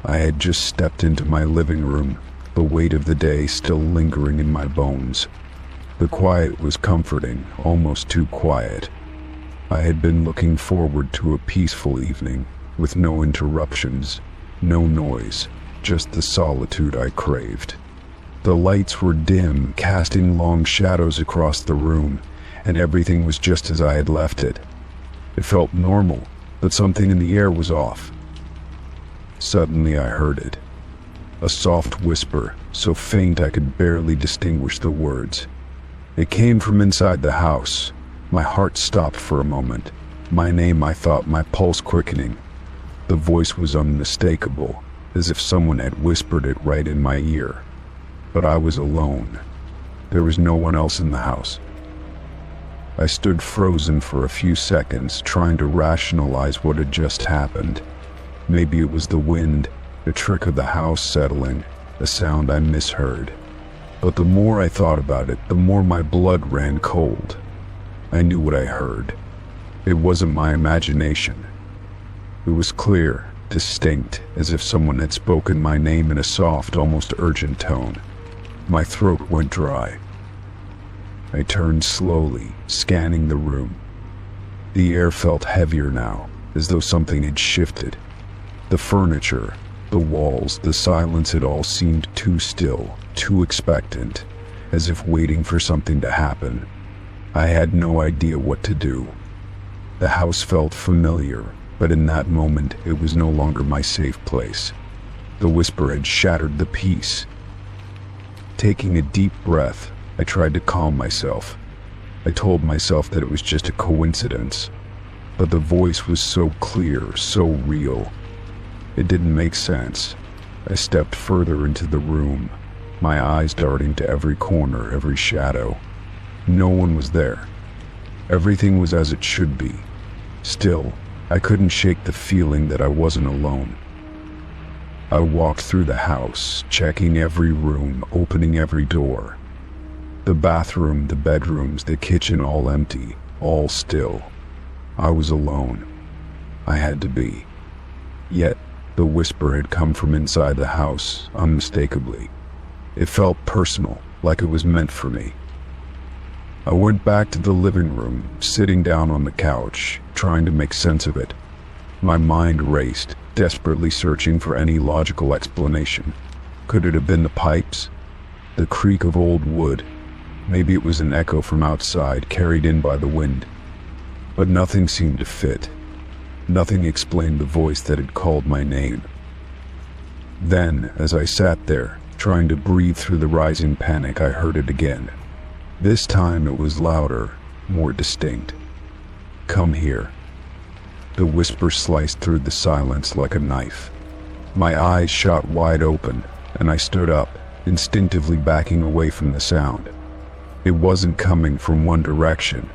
I had just stepped into my living room, the weight of the day still lingering in my bones. The quiet was comforting, almost too quiet. I had been looking forward to a peaceful evening, with no interruptions, no noise, just the solitude I craved. The lights were dim, casting long shadows across the room, and everything was just as I had left it. It felt normal, but something in the air was off. Suddenly I heard it. A soft whisper, so faint I could barely distinguish the words. It came from inside the house. My heart stopped for a moment. My name, I thought, my pulse quickening. The voice was unmistakable, as if someone had whispered it right in my ear. But I was alone. There was no one else in the house. I stood frozen for a few seconds, trying to rationalize what had just happened. Maybe it was the wind, the trick of the house settling, a sound I misheard. But the more I thought about it, the more my blood ran cold. I knew what I heard. It wasn't my imagination. It was clear, distinct, as if someone had spoken my name in a soft, almost urgent tone. My throat went dry. I turned slowly, scanning the room. The air felt heavier now, as though something had shifted. The furniture, the walls, the silence, it all seemed too still, too expectant, as if waiting for something to happen. I had no idea what to do. The house felt familiar, but in that moment it was no longer my safe place. The whisper had shattered the peace. Taking a deep breath, I tried to calm myself. I told myself that it was just a coincidence, but the voice was so clear, so real. It didn't make sense. I stepped further into the room, my eyes darting to every corner, every shadow. No one was there. Everything was as it should be. Still, I couldn't shake the feeling that I wasn't alone. I walked through the house, checking every room, opening every door. The bathroom, the bedrooms, the kitchen, all empty, all still. I was alone. I had to be. Yet, the whisper had come from inside the house, unmistakably. It felt personal, like it was meant for me. I went back to the living room, sitting down on the couch, trying to make sense of it. My mind raced, desperately searching for any logical explanation. Could it have been the pipes? The creak of old wood? Maybe it was an echo from outside, carried in by the wind. But nothing seemed to fit. Nothing explained the voice that had called my name. Then, as I sat there, trying to breathe through the rising panic, I heard it again. This time it was louder, more distinct. "Come here." The whisper sliced through the silence like a knife. My eyes shot wide open, and I stood up, instinctively backing away from the sound. It wasn't coming from one direction.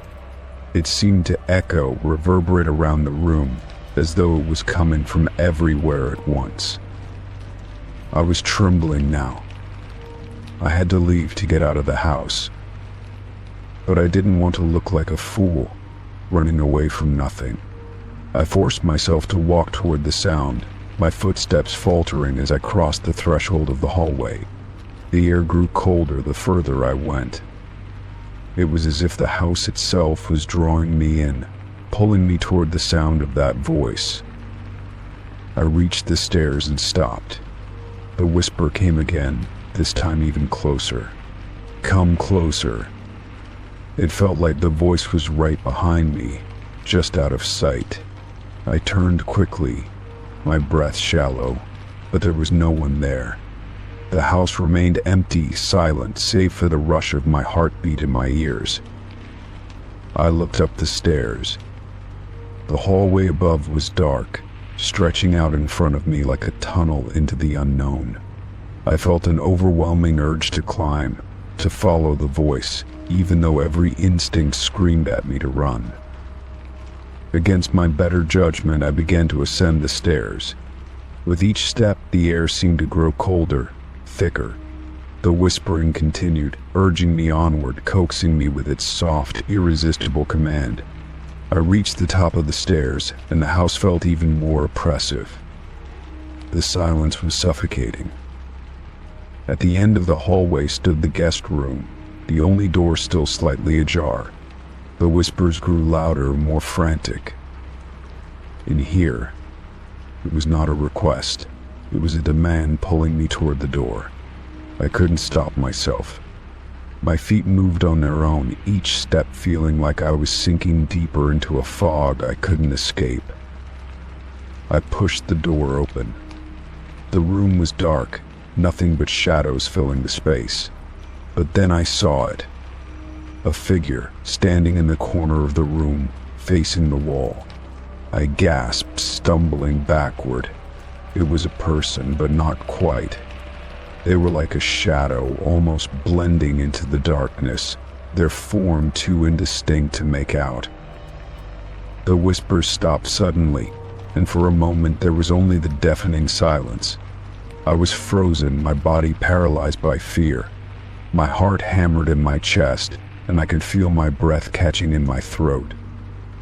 It seemed to echo, reverberate around the room, as though it was coming from everywhere at once. I was trembling now. I had to leave to get out of the house. But I didn't want to look like a fool, running away from nothing. I forced myself to walk toward the sound, my footsteps faltering as I crossed the threshold of the hallway. The air grew colder the further I went. It was as if the house itself was drawing me in, pulling me toward the sound of that voice. I reached the stairs and stopped. The whisper came again, this time even closer. "Come closer." It felt like the voice was right behind me, just out of sight. I turned quickly, my breath shallow, but there was no one there. The house remained empty, silent, save for the rush of my heartbeat in my ears. I looked up the stairs. The hallway above was dark, stretching out in front of me like a tunnel into the unknown. I felt an overwhelming urge to climb, to follow the voice, even though every instinct screamed at me to run. Against my better judgment, I began to ascend the stairs. With each step, the air seemed to grow colder, thicker. The whispering continued, urging me onward, coaxing me with its soft, irresistible command. I reached the top of the stairs, and the house felt even more oppressive. The silence was suffocating. At the end of the hallway stood the guest room, the only door still slightly ajar. The whispers grew louder, more frantic. In here, it was not a request. It was a demand pulling me toward the door. I couldn't stop myself. My feet moved on their own, each step feeling like I was sinking deeper into a fog I couldn't escape. I pushed the door open. The room was dark, nothing but shadows filling the space. But then I saw it. A figure standing in the corner of the room, facing the wall. I gasped, stumbling backward. It was a person, but not quite. They were like a shadow, almost blending into the darkness, their form too indistinct to make out. The whispers stopped suddenly, and for a moment there was only the deafening silence. I was frozen, my body paralyzed by fear. My heart hammered in my chest, and I could feel my breath catching in my throat.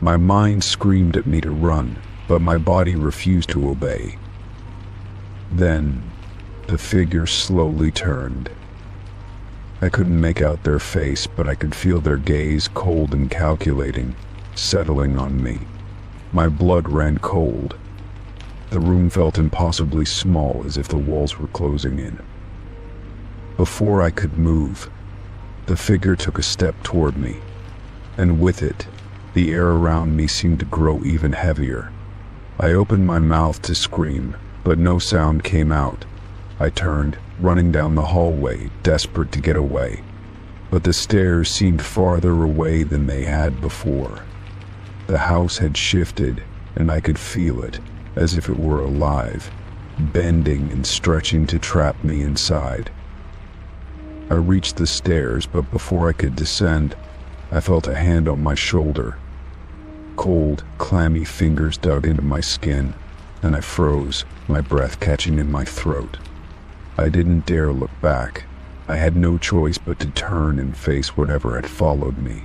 My mind screamed at me to run, but my body refused to obey. Then, the figure slowly turned. I couldn't make out their face, but I could feel their gaze, cold and calculating, settling on me. My blood ran cold. The room felt impossibly small, as if the walls were closing in. Before I could move, the figure took a step toward me, and with it, the air around me seemed to grow even heavier. I opened my mouth to scream, but no sound came out. I turned, running down the hallway, desperate to get away. But the stairs seemed farther away than they had before. The house had shifted, and I could feel it, as if it were alive, bending and stretching to trap me inside. I reached the stairs, but before I could descend, I felt a hand on my shoulder. Cold, clammy fingers dug into my skin, and I froze, my breath catching in my throat. I didn't dare look back. I had no choice but to turn and face whatever had followed me.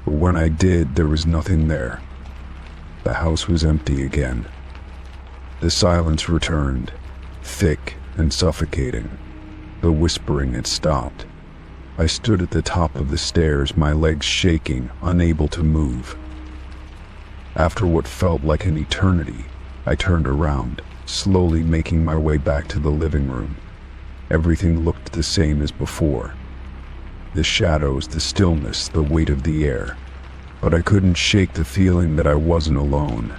But when I did, there was nothing there. The house was empty again. The silence returned, thick and suffocating. The whispering had stopped. I stood at the top of the stairs, my legs shaking, unable to move. After what felt like an eternity, I turned around, slowly making my way back to the living room. Everything looked the same as before. The shadows, the stillness, the weight of the air. But I couldn't shake the feeling that I wasn't alone.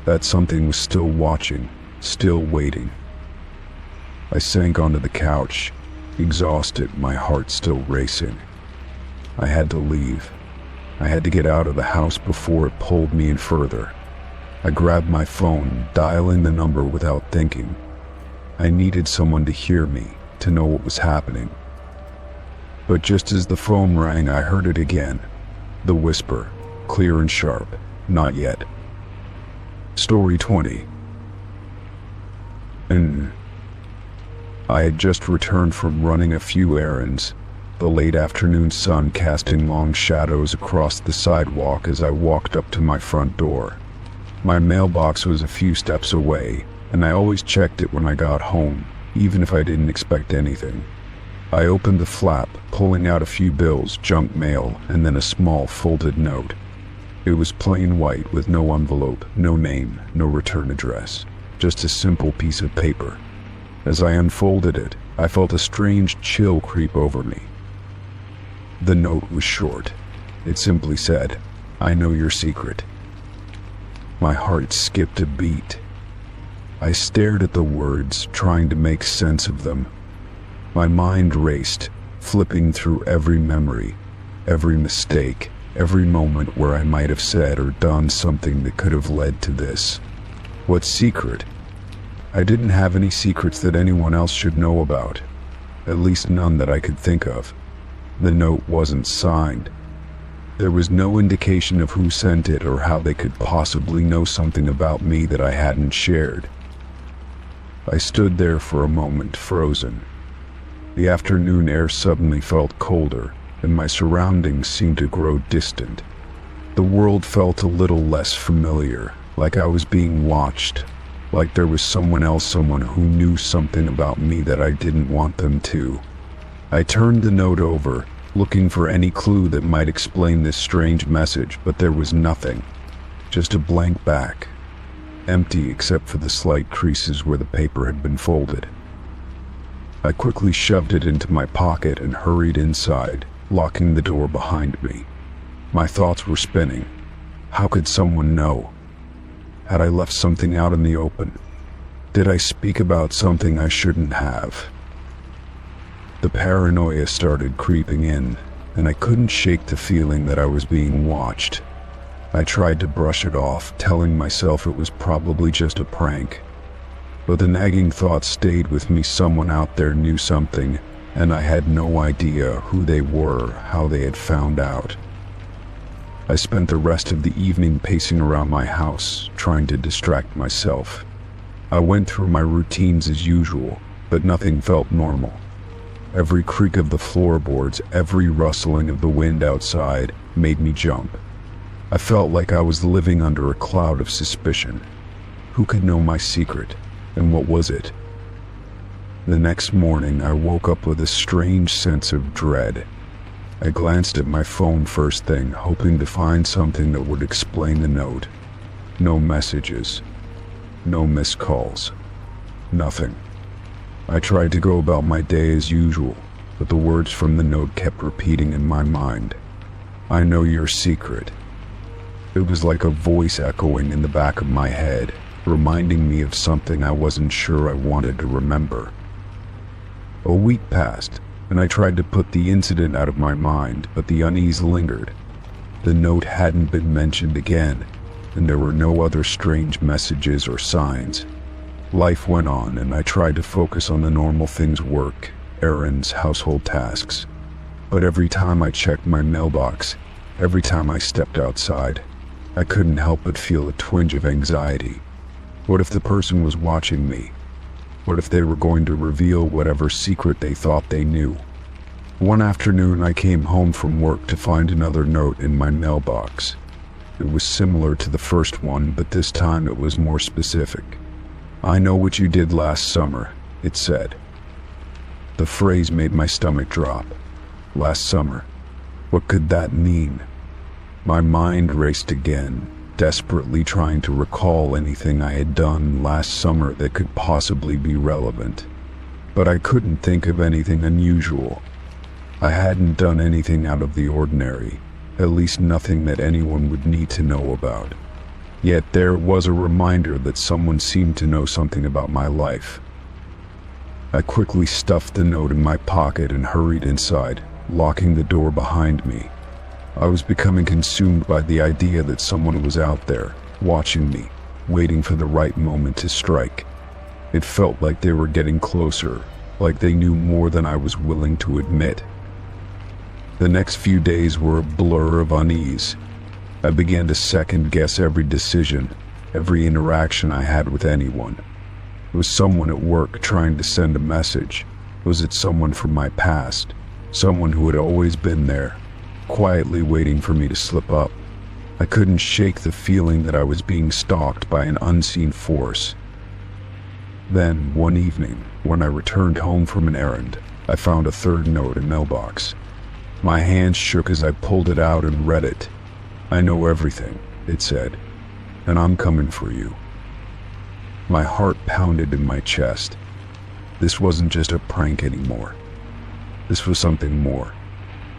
That something was still watching, still waiting. I sank onto the couch, exhausted, my heart still racing. I had to leave. I had to get out of the house before it pulled me in further. I grabbed my phone, dialing the number without thinking. I needed someone to hear me, to know what was happening. But just as the phone rang, I heard it again. The whisper, clear and sharp, "Not yet." Story 20. I had just returned from running a few errands, the late afternoon sun casting long shadows across the sidewalk as I walked up to my front door. My mailbox was a few steps away, and I always checked it when I got home, even if I didn't expect anything. I opened the flap, pulling out a few bills, junk mail, and then a small folded note. It was plain white with no envelope, no name, no return address, just a simple piece of paper. As I unfolded it, I felt a strange chill creep over me. The note was short. It simply said, "I know your secret." My heart skipped a beat. I stared at the words, trying to make sense of them. My mind raced, flipping through every memory, every mistake, every moment where I might have said or done something that could have led to this. What secret? I didn't have any secrets that anyone else should know about. at least none that I could think of. The note wasn't signed. There was no indication of who sent it or how they could possibly know something about me that I hadn't shared. I stood there for a moment, frozen. The afternoon air suddenly felt colder, and my surroundings seemed to grow distant. The world felt a little less familiar, like I was being watched, like there was someone else, someone who knew something about me that I didn't want them to. I turned the note over, looking for any clue that might explain this strange message, but there was nothing. Just a blank back, empty except for the slight creases where the paper had been folded. I quickly shoved it into my pocket and hurried inside, locking the door behind me. My thoughts were spinning. How could someone know? Had I left something out in the open? Did I speak about something I shouldn't have? The paranoia started creeping in, and I couldn't shake the feeling that I was being watched. I tried to brush it off, telling myself it was probably just a prank. But the nagging thought stayed with me. Someone out there knew something, and I had no idea who they were, how they had found out. I spent the rest of the evening pacing around my house, trying to distract myself. I went through my routines as usual, but nothing felt normal. Every creak of the floorboards, every rustling of the wind outside made me jump. I felt like I was living under a cloud of suspicion. Who could know my secret, and what was it? The next morning, I woke up with a strange sense of dread. I glanced at my phone first thing, hoping to find something that would explain the note. No messages. No missed calls. Nothing. I tried to go about my day as usual, but the words from the note kept repeating in my mind. I know your secret. It was like a voice echoing in the back of my head, reminding me of something I wasn't sure I wanted to remember. A week passed, and I tried to put the incident out of my mind, but the unease lingered. The note hadn't been mentioned again, and there were no other strange messages or signs. Life went on, and I tried to focus on the normal things: work, errands, household tasks. But every time I checked my mailbox, every time I stepped outside, I couldn't help but feel a twinge of anxiety. What if the person was watching me? What if they were going to reveal whatever secret they thought they knew? One afternoon, I came home from work to find another note in my mailbox. It was similar to the first one, but this time it was more specific. I know what you did last summer, it said. The phrase made my stomach drop. Last summer. What could that mean? My mind raced again, desperately trying to recall anything I had done last summer that could possibly be relevant. But I couldn't think of anything unusual. I hadn't done anything out of the ordinary, at least nothing that anyone would need to know about. Yet there was a reminder that someone seemed to know something about my life. I quickly stuffed the note in my pocket and hurried inside, locking the door behind me. I was becoming consumed by the idea that someone was out there, watching me, waiting for the right moment to strike. It felt like they were getting closer, like they knew more than I was willing to admit. The next few days were a blur of unease. I began to second-guess every decision, every interaction I had with anyone. Was someone at work trying to send a message? Was it someone from my past? Someone who had always been there, quietly waiting for me to slip up? I couldn't shake the feeling that I was being stalked by an unseen force. Then, one evening, when I returned home from an errand, I found a third note in the mailbox. My hands shook as I pulled it out and read it. I know everything, it said, and I'm coming for you. My heart pounded in my chest. This wasn't just a prank anymore. This was something more.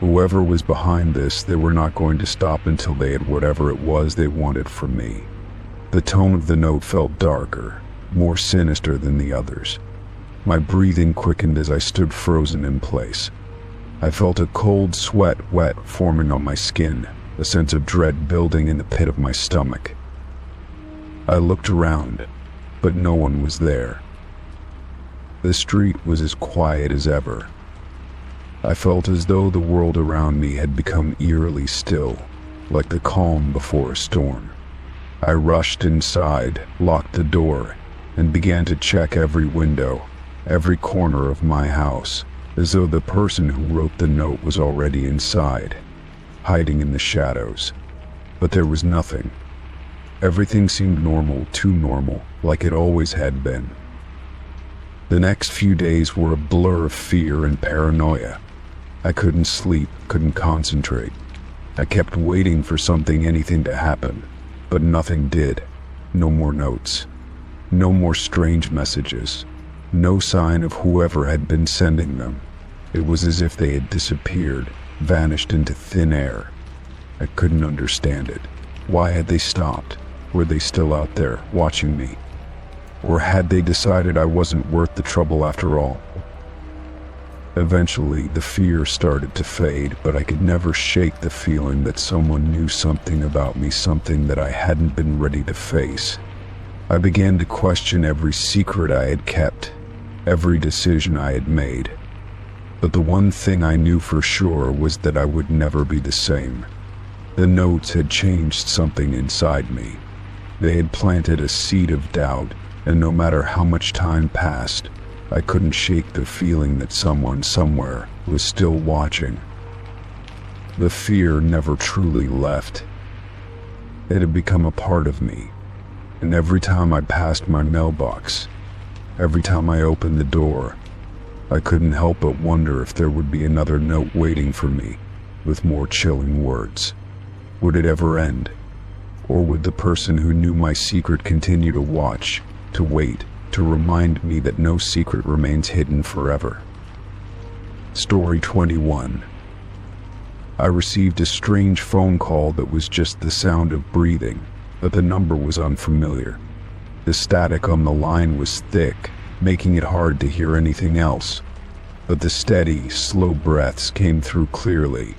Whoever was behind this, they were not going to stop until they had whatever it was they wanted from me. The tone of the note felt darker, more sinister than the others. My breathing quickened as I stood frozen in place. I felt a cold sweat wet forming on my skin, a sense of dread building in the pit of my stomach. I looked around, but no one was there. The street was as quiet as ever, I felt as though the world around me had become eerily still, like the calm before a storm. I rushed inside, locked the door, and began to check every window, every corner of my house, as though the person who wrote the note was already inside, hiding in the shadows. But there was nothing. Everything seemed normal, too normal, like it always had been. The next few days were a blur of fear and paranoia. I couldn't sleep, couldn't concentrate. I kept waiting for anything to happen, but nothing did. No more notes. No more strange messages. No sign of whoever had been sending them. It was as if they had disappeared, vanished into thin air. I couldn't understand it. Why had they stopped? Were they still out there, watching me? Or had they decided I wasn't worth the trouble after all? Eventually, the fear started to fade, but I could never shake the feeling that someone knew something about me, something that I hadn't been ready to face. I began to question every secret I had kept, every decision I had made. But the one thing I knew for sure was that I would never be the same. The notes had changed something inside me. They had planted a seed of doubt, and no matter how much time passed, I couldn't shake the feeling that someone somewhere was still watching. The fear never truly left. It had become a part of me, and every time I passed my mailbox, every time I opened the door, I couldn't help but wonder if there would be another note waiting for me, with more chilling words. Would it ever end? Or would the person who knew my secret continue to watch, to wait, to remind me that no secret remains hidden forever? Story 21. I received a strange phone call that was just the sound of breathing, but the number was unfamiliar. The static on the line was thick, making it hard to hear anything else, but the steady, slow breaths came through clearly.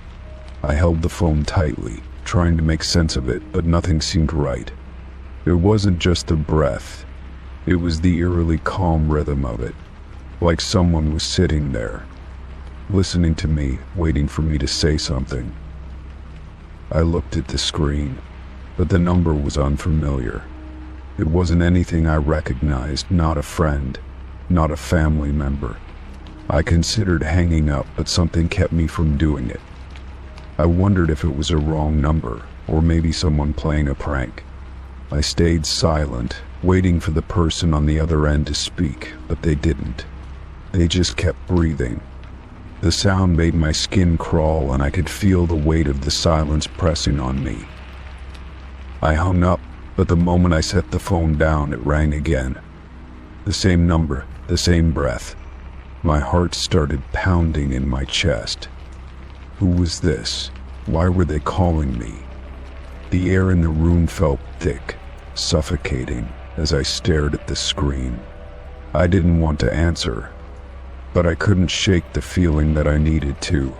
I held the phone tightly, trying to make sense of it, but nothing seemed right. It wasn't just the breath. It was the eerily calm rhythm of it, like someone was sitting there, listening to me, waiting for me to say something. I looked at the screen, but the number was unfamiliar. It wasn't anything I recognized, not a friend, not a family member. I considered hanging up, but something kept me from doing it. I wondered if it was a wrong number, or maybe someone playing a prank. I stayed silent, waiting for the person on the other end to speak, but they didn't. They just kept breathing. The sound made my skin crawl, and I could feel the weight of the silence pressing on me. I hung up, but the moment I set the phone down, it rang again. The same number, the same breath. My heart started pounding in my chest. Who was this? Why were they calling me? The air in the room felt thick, suffocating, as I stared at the screen. I didn't want to answer, but I couldn't shake the feeling that I needed to,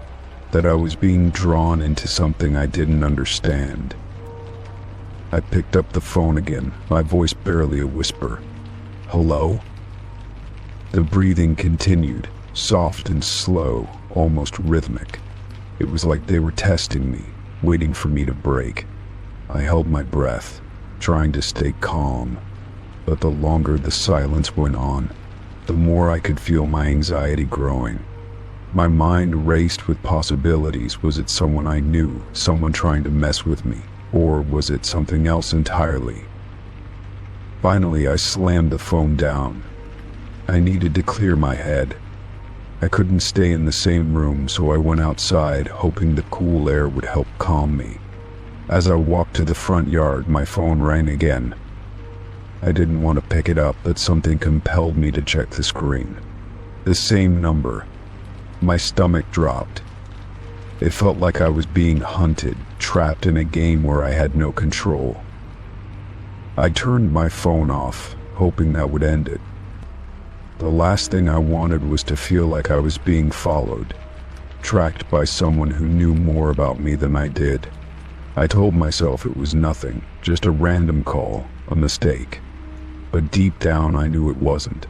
that I was being drawn into something I didn't understand. I picked up the phone again, my voice barely a whisper. Hello? The breathing continued, soft and slow, almost rhythmic. It was like they were testing me, waiting for me to break. I held my breath, trying to stay calm, but the longer the silence went on, the more I could feel my anxiety growing. My mind raced with possibilities. Was it someone I knew, someone trying to mess with me, or was it something else entirely? Finally, I slammed the phone down. I needed to clear my head. I couldn't stay in the same room, so I went outside, hoping the cool air would help calm me. As I walked to the front yard, my phone rang again. I didn't want to pick it up, but something compelled me to check the screen. The same number. My stomach dropped. It felt like I was being hunted, trapped in a game where I had no control. I turned my phone off, hoping that would end it. The last thing I wanted was to feel like I was being followed, tracked by someone who knew more about me than I did. I told myself it was nothing, just a random call, a mistake. But deep down I knew it wasn't.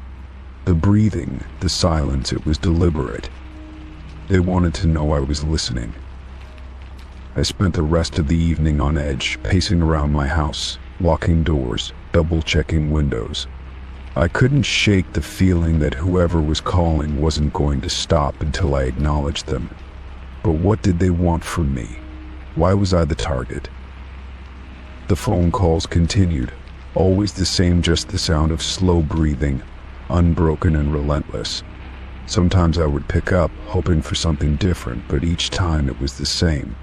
The breathing, the silence, it was deliberate. They wanted to know I was listening. I spent the rest of the evening on edge, pacing around my house, locking doors, double-checking windows. I couldn't shake the feeling that whoever was calling wasn't going to stop until I acknowledged them. But what did they want from me? Why was I the target? The phone calls continued, always the same, just the sound of slow breathing, unbroken and relentless. Sometimes I would pick up, hoping for something different, but each time it was the same.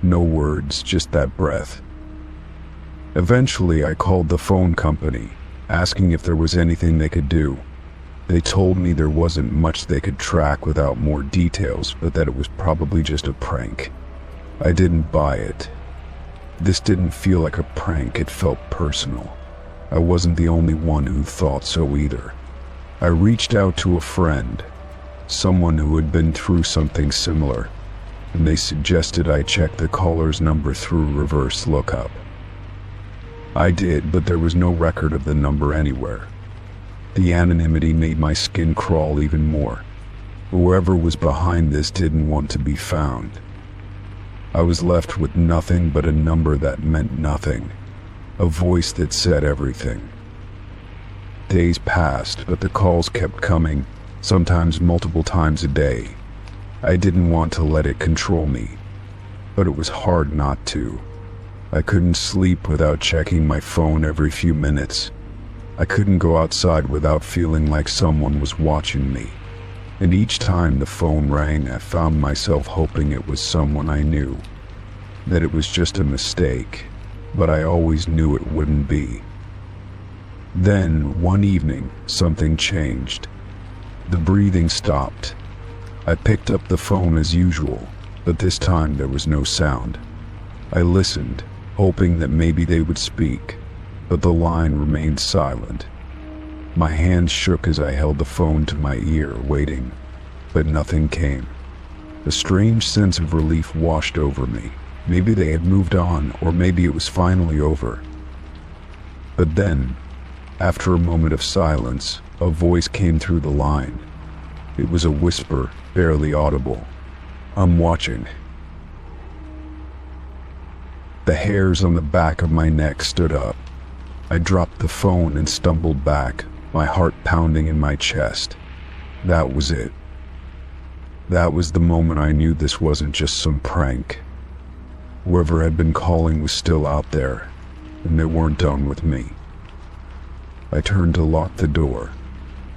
No words, just that breath. Eventually, I called the phone company, asking if there was anything they could do. They told me there wasn't much they could track without more details, but that it was probably just a prank. I didn't buy it. This didn't feel like a prank, it felt personal. I wasn't the only one who thought so either. I reached out to a friend, someone who had been through something similar, and they suggested I check the caller's number through reverse lookup. I did, but there was no record of the number anywhere. The anonymity made my skin crawl even more. Whoever was behind this didn't want to be found. I was left with nothing but a number that meant nothing, a voice that said everything. Days passed, but the calls kept coming, sometimes multiple times a day. I didn't want to let it control me, but it was hard not to. I couldn't sleep without checking my phone every few minutes. I couldn't go outside without feeling like someone was watching me. And each time the phone rang, I found myself hoping it was someone I knew, that it was just a mistake, but I always knew it wouldn't be. Then, one evening, something changed. The breathing stopped. I picked up the phone as usual, but this time there was no sound. I listened, hoping that maybe they would speak, but the line remained silent. My hand shook as I held the phone to my ear, waiting, but nothing came. A strange sense of relief washed over me. Maybe they had moved on, or maybe it was finally over. But then, after a moment of silence, a voice came through the line. It was a whisper, barely audible. "I'm watching." The hairs on the back of my neck stood up. I dropped the phone and stumbled back, my heart pounding in my chest. That was it. That was the moment I knew this wasn't just some prank. Whoever had been calling was still out there, and they weren't done with me. I turned to lock the door,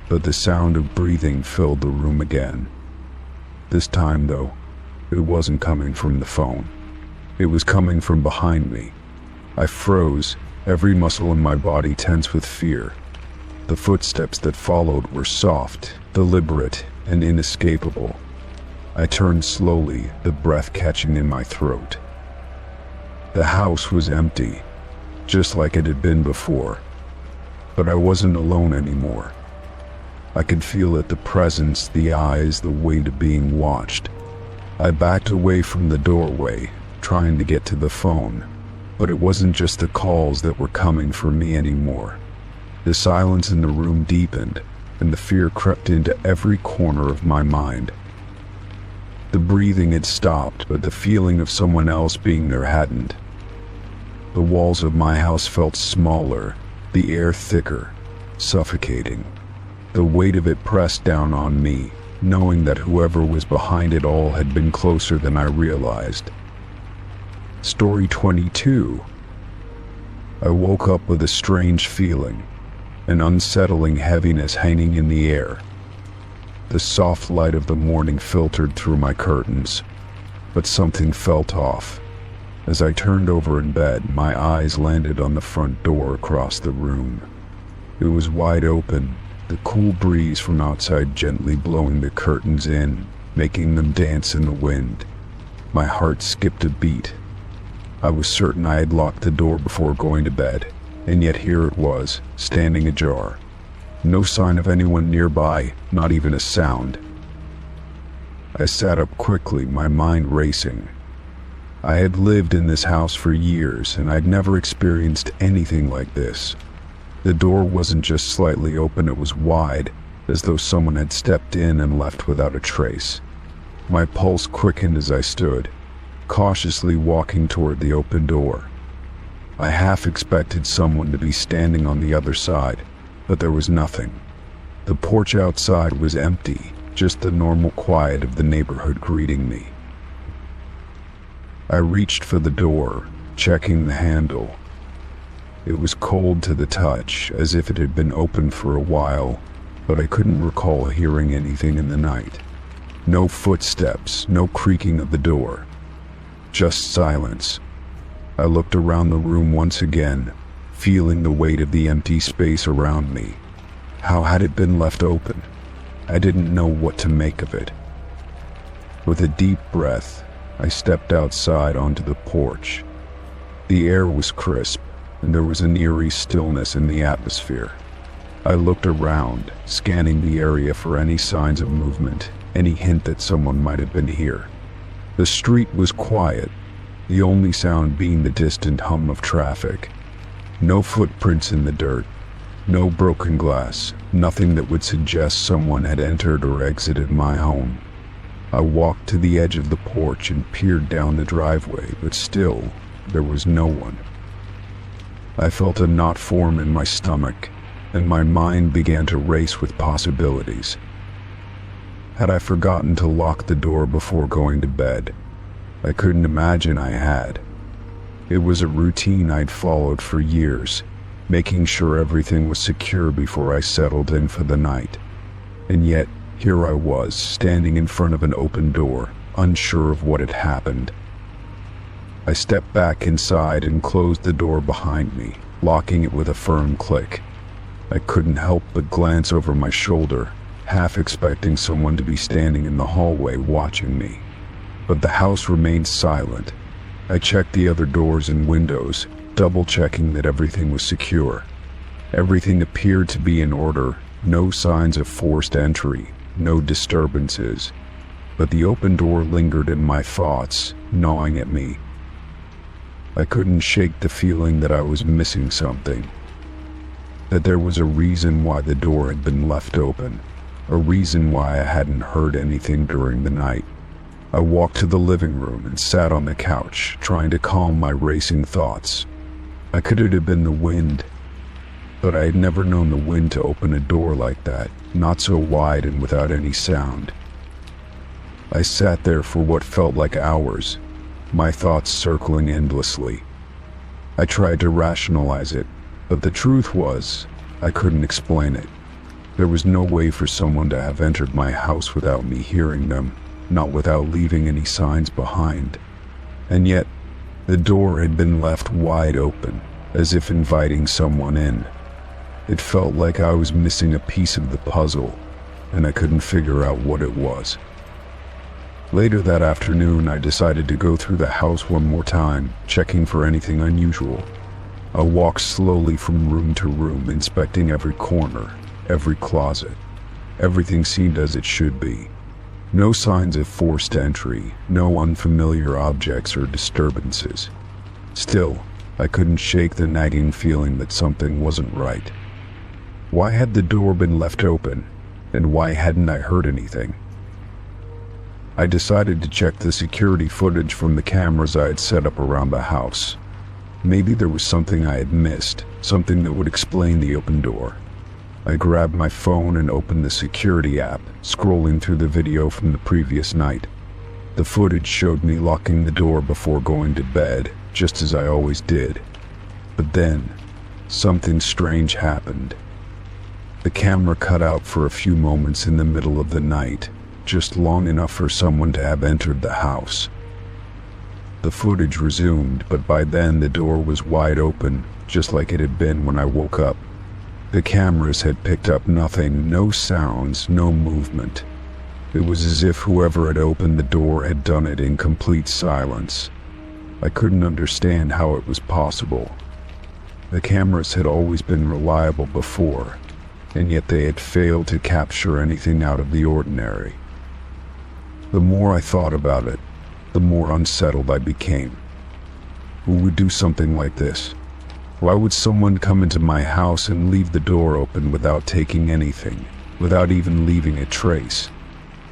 but the sound of breathing filled the room again. This time, though, it wasn't coming from the phone. It was coming from behind me. I froze, every muscle in my body tense with fear. The footsteps that followed were soft, deliberate, and inescapable. I turned slowly, the breath catching in my throat. The house was empty, just like it had been before. But I wasn't alone anymore. I could feel it, the presence, the eyes, the weight of being watched. I backed away from the doorway, trying to get to the phone, but it wasn't just the calls that were coming for me anymore. The silence in the room deepened, and the fear crept into every corner of my mind. The breathing had stopped, but the feeling of someone else being there hadn't. The walls of my house felt smaller, the air thicker, suffocating. The weight of it pressed down on me, knowing that whoever was behind it all had been closer than I realized. Story 22. I woke up with a strange feeling, an unsettling heaviness hanging in the air. The soft light of the morning filtered through my curtains, but something felt off. As I turned over in bed, my eyes landed on the front door across the room. It was wide open, the cool breeze from outside gently blowing the curtains in, making them dance in the wind. My heart skipped a beat. I was certain I had locked the door before going to bed, and yet here it was, standing ajar. No sign of anyone nearby, not even a sound. I sat up quickly, my mind racing. I had lived in this house for years, and I'd never experienced anything like this. The door wasn't just slightly open, it was wide, as though someone had stepped in and left without a trace. My pulse quickened as I stood, cautiously walking toward the open door. I half expected someone to be standing on the other side, but there was nothing. The porch outside was empty, just the normal quiet of the neighborhood greeting me. I reached for the door, checking the handle. It was cold to the touch, as if it had been open for a while, but I couldn't recall hearing anything in the night. No footsteps, no creaking of the door. Just silence. I looked around the room once again, feeling the weight of the empty space around me. How had it been left open? I didn't know what to make of it. With a deep breath, I stepped outside onto the porch. The air was crisp, and there was an eerie stillness in the atmosphere. I looked around, scanning the area for any signs of movement, any hint that someone might have been here. The street was quiet, the only sound being the distant hum of traffic. No footprints in the dirt, no broken glass, nothing that would suggest someone had entered or exited my home. I walked to the edge of the porch and peered down the driveway, but still, there was no one. I felt a knot form in my stomach, and my mind began to race with possibilities. Had I forgotten to lock the door before going to bed? I couldn't imagine I had. It was a routine I'd followed for years, making sure everything was secure before I settled in for the night. And yet, here I was, standing in front of an open door, unsure of what had happened. I stepped back inside and closed the door behind me, locking it with a firm click. I couldn't help but glance over my shoulder, half expecting someone to be standing in the hallway watching me. But the house remained silent. I checked the other doors and windows, double-checking that everything was secure. Everything appeared to be in order, no signs of forced entry, no disturbances. But the open door lingered in my thoughts, gnawing at me. I couldn't shake the feeling that I was missing something. That there was a reason why the door had been left open, a reason why I hadn't heard anything during the night. I walked to the living room and sat on the couch, trying to calm my racing thoughts. Could it have been the wind? But I had never known the wind to open a door like that, not so wide and without any sound. I sat there for what felt like hours, my thoughts circling endlessly. I tried to rationalize it, but the truth was, I couldn't explain it. There was no way for someone to have entered my house without me hearing them, not without leaving any signs behind. And yet, the door had been left wide open, as if inviting someone in. It felt like I was missing a piece of the puzzle, and I couldn't figure out what it was. Later that afternoon, I decided to go through the house one more time, checking for anything unusual. I walked slowly from room to room, inspecting every corner, every closet. Everything seemed as it should be. No signs of forced entry, no unfamiliar objects or disturbances. Still, I couldn't shake the nagging feeling that something wasn't right. Why had the door been left open, and why hadn't I heard anything? I decided to check the security footage from the cameras I had set up around the house. Maybe there was something I had missed, something that would explain the open door. I grabbed my phone and opened the security app, scrolling through the video from the previous night. The footage showed me locking the door before going to bed, just as I always did. But then, something strange happened. The camera cut out for a few moments in the middle of the night, just long enough for someone to have entered the house. The footage resumed, but by then the door was wide open, just like it had been when I woke up. The cameras had picked up nothing, no sounds, no movement. It was as if whoever had opened the door had done it in complete silence. I couldn't understand how it was possible. The cameras had always been reliable before, and yet they had failed to capture anything out of the ordinary. The more I thought about it, the more unsettled I became. Who would do something like this? Why would someone come into my house and leave the door open without taking anything, without even leaving a trace?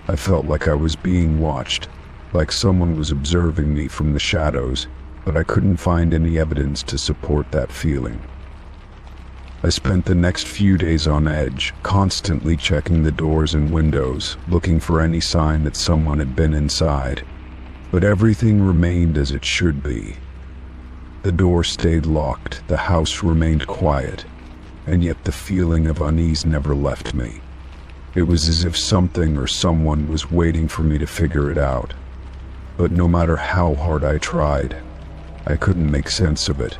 I felt like I was being watched, like someone was observing me from the shadows, but I couldn't find any evidence to support that feeling. I spent the next few days on edge, constantly checking the doors and windows, looking for any sign that someone had been inside. But everything remained as it should be. The door stayed locked, the house remained quiet, and yet the feeling of unease never left me. It was as if something or someone was waiting for me to figure it out. But no matter how hard I tried, I couldn't make sense of it.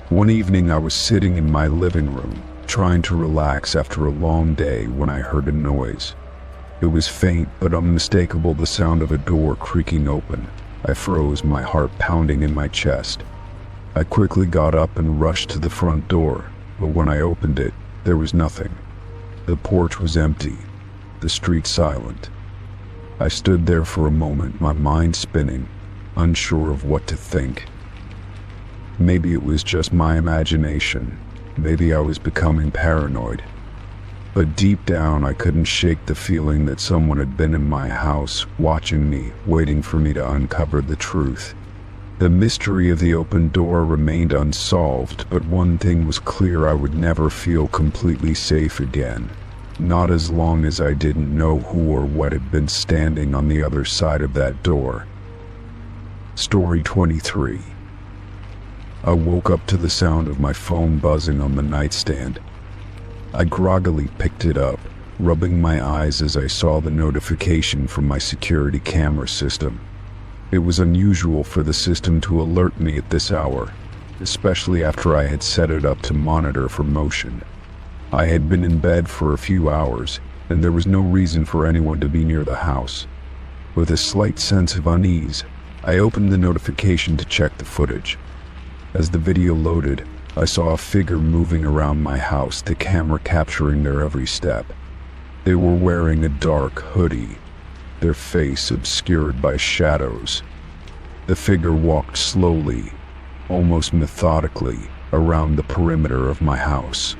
One evening I was sitting in my living room, trying to relax after a long day when I heard a noise. It was faint but unmistakable, the sound of a door creaking open. I froze, my heart pounding in my chest. I quickly got up and rushed to the front door, but when I opened it, there was nothing. The porch was empty, the street silent. I stood there for a moment, my mind spinning, unsure of what to think. Maybe it was just my imagination. Maybe I was becoming paranoid. But deep down, I couldn't shake the feeling that someone had been in my house, watching me, waiting for me to uncover the truth. The mystery of the open door remained unsolved, but one thing was clear: I would never feel completely safe again. Not as long as I didn't know who or what had been standing on the other side of that door. Story 23. I woke up to the sound of my phone buzzing on the nightstand. I groggily picked it up, rubbing my eyes as I saw the notification from my security camera system. It was unusual for the system to alert me at this hour, especially after I had set it up to monitor for motion. I had been in bed for a few hours, and there was no reason for anyone to be near the house. With a slight sense of unease, I opened the notification to check the footage. As the video loaded, I saw a figure moving around my house, the camera capturing their every step. They were wearing a dark hoodie, their face obscured by shadows. The figure walked slowly, almost methodically, around the perimeter of my house.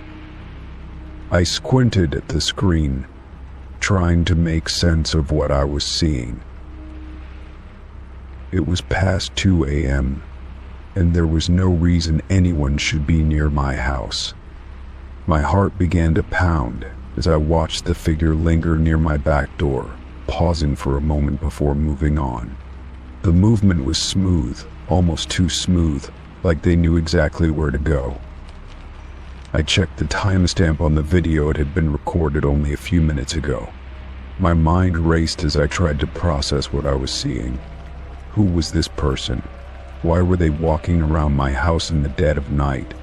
I squinted at the screen, trying to make sense of what I was seeing. It was past 2 a.m., and there was no reason anyone should be near my house. My heart began to pound as I watched the figure linger near my back door, pausing for a moment before moving on. The movement was smooth, almost too smooth, like they knew exactly where to go. I checked the timestamp on the video. It had been recorded only a few minutes ago. My mind raced as I tried to process what I was seeing. Who was this person? Why were they walking around my house in the dead of night?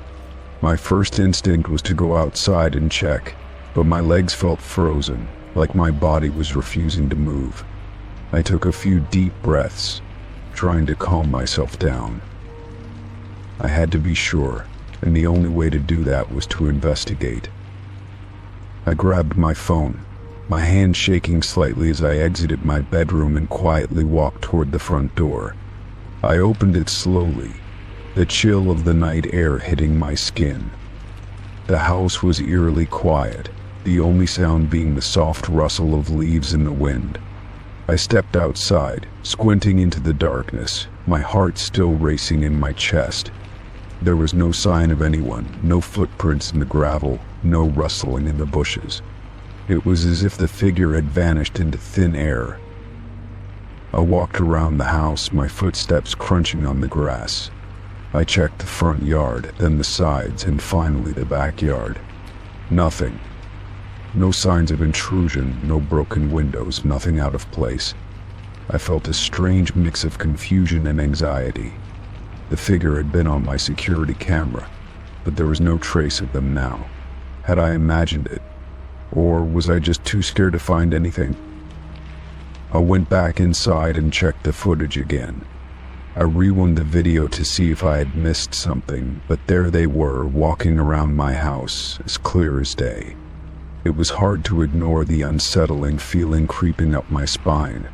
My first instinct was to go outside and check, but my legs felt frozen, like my body was refusing to move. I took a few deep breaths, trying to calm myself down. I had to be sure, and the only way to do that was to investigate. I grabbed my phone, my hand shaking slightly as I exited my bedroom and quietly walked toward the front door. I opened it slowly, the chill of the night air hitting my skin. The house was eerily quiet, the only sound being the soft rustle of leaves in the wind. I stepped outside, squinting into the darkness, my heart still racing in my chest. There was no sign of anyone, no footprints in the gravel, no rustling in the bushes. It was as if the figure had vanished into thin air. I walked around the house, my footsteps crunching on the grass. I checked the front yard, then the sides, and finally the backyard. Nothing. No signs of intrusion, no broken windows, nothing out of place. I felt a strange mix of confusion and anxiety. The figure had been on my security camera, but there was no trace of them now. Had I imagined it? Or was I just too scared to find anything? I went back inside and checked the footage again. I rewound the video to see if I had missed something, but there they were, walking around my house, as clear as day. It was hard to ignore the unsettling feeling creeping up my spine.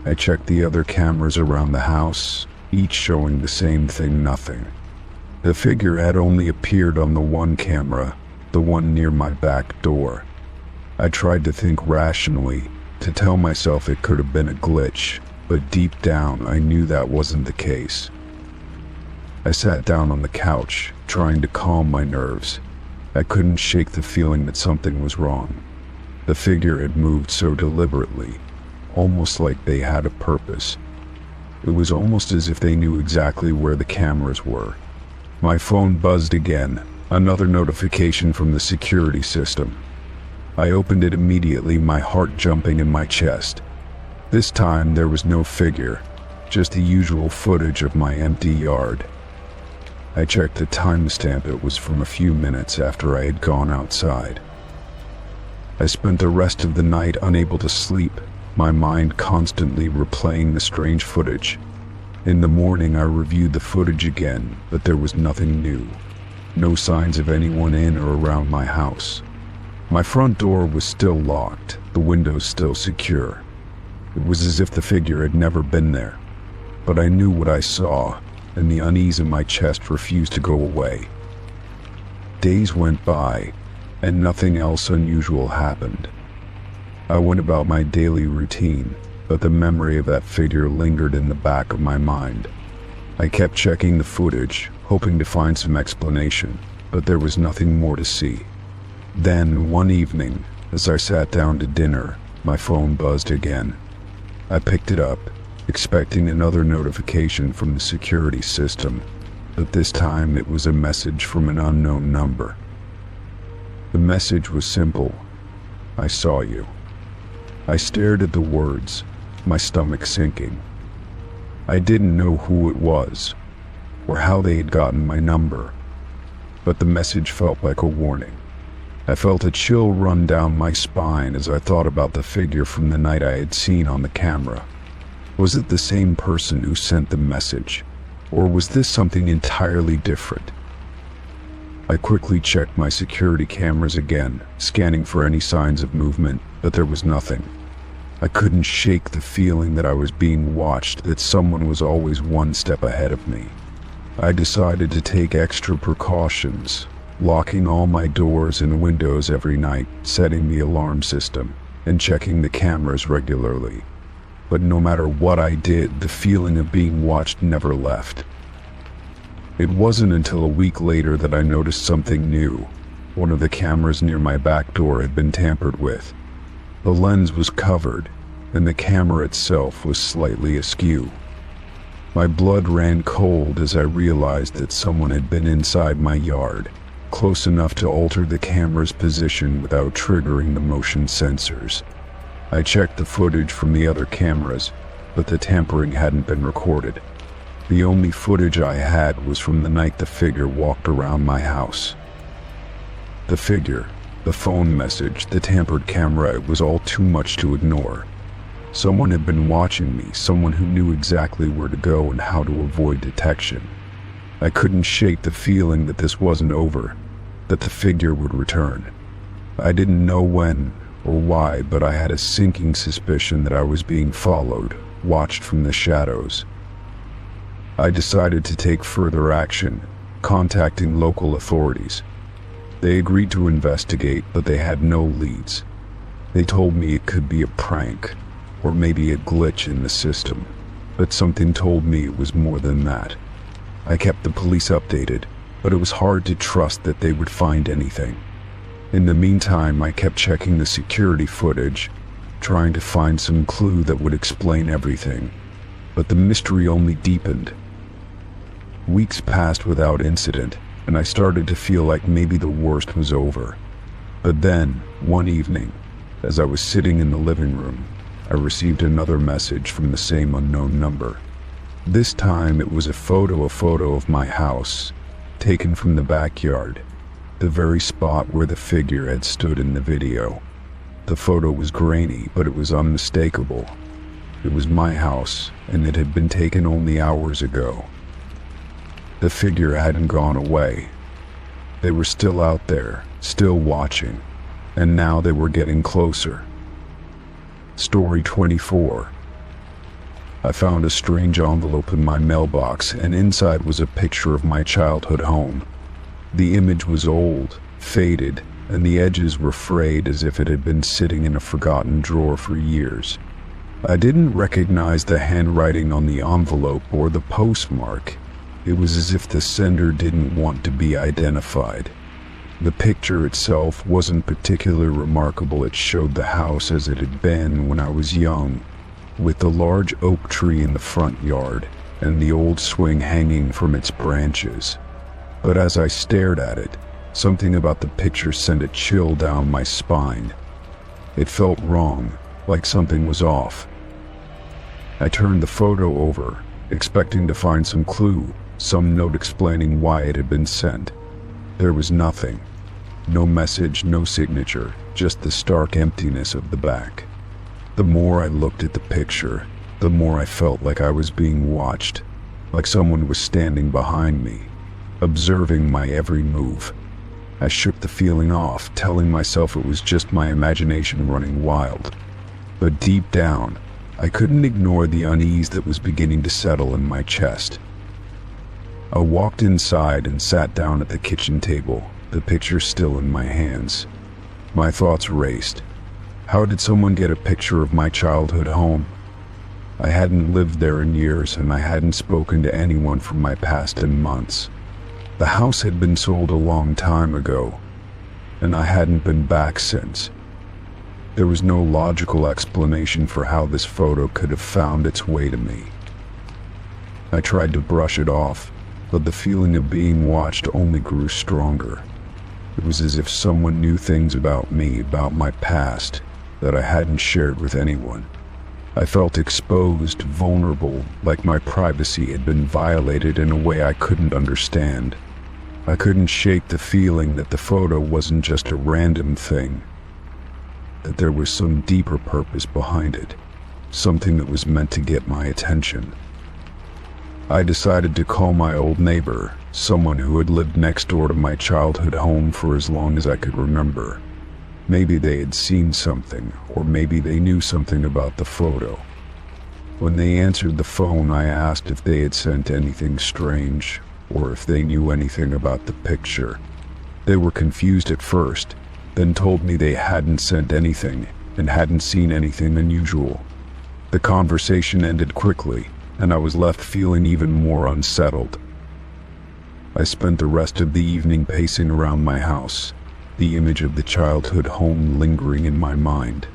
I checked the other cameras around the house, each showing the same thing: nothing. The figure had only appeared on the one camera, the one near my back door. I tried to think rationally, to tell myself it could have been a glitch, but deep down I knew that wasn't the case. I sat down on the couch, trying to calm my nerves. I couldn't shake the feeling that something was wrong. The figure had moved so deliberately, almost like they had a purpose. It was almost as if they knew exactly where the cameras were. My phone buzzed again, another notification from the security system. I opened it immediately, my heart jumping in my chest. This time there was no figure, just the usual footage of my empty yard. I checked the timestamp. It was from a few minutes after I had gone outside. I spent the rest of the night unable to sleep, my mind constantly replaying the strange footage. In the morning I reviewed the footage again, but there was nothing new. No signs of anyone in or around my house. My front door was still locked, the windows still secure. It was as if the figure had never been there. But I knew what I saw, and the unease in my chest refused to go away. Days went by, and nothing else unusual happened. I went about my daily routine, but the memory of that figure lingered in the back of my mind. I kept checking the footage, hoping to find some explanation, but there was nothing more to see. Then, one evening, as I sat down to dinner, my phone buzzed again. I picked it up, expecting another notification from the security system, but this time it was a message from an unknown number. The message was simple: I saw you. I stared at the words, my stomach sinking. I didn't know who it was, or how they had gotten my number, but the message felt like a warning. I felt a chill run down my spine as I thought about the figure from the night I had seen on the camera. Was it the same person who sent the message, or was this something entirely different? I quickly checked my security cameras again, scanning for any signs of movement, but there was nothing. I couldn't shake the feeling that I was being watched, that someone was always one step ahead of me. I decided to take extra precautions, locking all my doors and windows every night, setting the alarm system, and checking the cameras regularly. But no matter what I did, the feeling of being watched never left. It wasn't until a week later that I noticed something new. One of the cameras near my back door had been tampered with. The lens was covered, and the camera itself was slightly askew. My blood ran cold as I realized that someone had been inside my yard, close enough to alter the camera's position without triggering the motion sensors. I checked the footage from the other cameras, but the tampering hadn't been recorded. The only footage I had was from the night the figure walked around my house. The figure, the phone message, the tampered camera, it was all too much to ignore. Someone had been watching me, someone who knew exactly where to go and how to avoid detection. I couldn't shake the feeling that this wasn't over, that the figure would return. I didn't know when or why, but I had a sinking suspicion that I was being followed, watched from the shadows. I decided to take further action, contacting local authorities. They agreed to investigate, but they had no leads. They told me it could be a prank, or maybe a glitch in the system, but something told me it was more than that. I kept the police updated, but it was hard to trust that they would find anything. In the meantime, I kept checking the security footage, trying to find some clue that would explain everything, but the mystery only deepened. Weeks passed without incident, and I started to feel like maybe the worst was over. But then, one evening, as I was sitting in the living room, I received another message from the same unknown number. This time it was a photo of my house, taken from the backyard, the very spot where the figure had stood in the video. The photo was grainy, but it was unmistakable. It was my house, and it had been taken only hours ago. The figure hadn't gone away. They were still out there, still watching, and now they were getting closer. Story 24. I found a strange envelope in my mailbox, and inside was a picture of my childhood home. The image was old, faded, and the edges were frayed as if it had been sitting in a forgotten drawer for years. I didn't recognize the handwriting on the envelope or the postmark. It was as if the sender didn't want to be identified. The picture itself wasn't particularly remarkable. It showed the house as it had been when I was young, with the large oak tree in the front yard and the old swing hanging from its branches. But as I stared at it, something about the picture sent a chill down my spine. It felt wrong, like something was off. I turned the photo over, expecting to find some clue, some note explaining why it had been sent. There was nothing. No message, no signature, just the stark emptiness of the back. The more I looked at the picture, the more I felt like I was being watched, like someone was standing behind me, observing my every move. I shook the feeling off, telling myself it was just my imagination running wild. But deep down, I couldn't ignore the unease that was beginning to settle in my chest. I walked inside and sat down at the kitchen table, the picture still in my hands. My thoughts raced. How did someone get a picture of my childhood home? I hadn't lived there in years, and I hadn't spoken to anyone from my past in months. The house had been sold a long time ago, and I hadn't been back since. There was no logical explanation for how this photo could have found its way to me. I tried to brush it off, but the feeling of being watched only grew stronger. It was as if someone knew things about me, about my past, that I hadn't shared with anyone. I felt exposed, vulnerable, like my privacy had been violated in a way I couldn't understand. I couldn't shake the feeling that the photo wasn't just a random thing, that there was some deeper purpose behind it, something that was meant to get my attention. I decided to call my old neighbor, someone who had lived next door to my childhood home for as long as I could remember. Maybe they had seen something, or maybe they knew something about the photo. When they answered the phone, I asked if they had sent anything strange, or if they knew anything about the picture. They were confused at first, then told me they hadn't sent anything, and hadn't seen anything unusual. The conversation ended quickly, and I was left feeling even more unsettled. I spent the rest of the evening pacing around my house, the image of the childhood home lingering in my mind.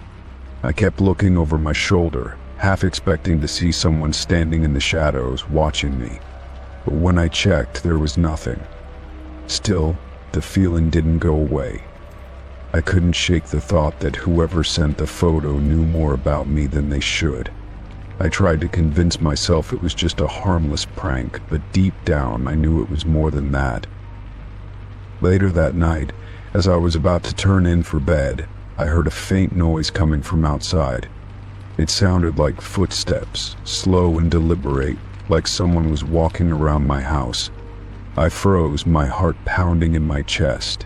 I kept looking over my shoulder, half expecting to see someone standing in the shadows watching me. But when I checked, there was nothing. Still, the feeling didn't go away. I couldn't shake the thought that whoever sent the photo knew more about me than they should. I tried to convince myself it was just a harmless prank, but deep down I knew it was more than that. Later that night, as I was about to turn in for bed, I heard a faint noise coming from outside. It sounded like footsteps, slow and deliberate, like someone was walking around my house. I froze, my heart pounding in my chest.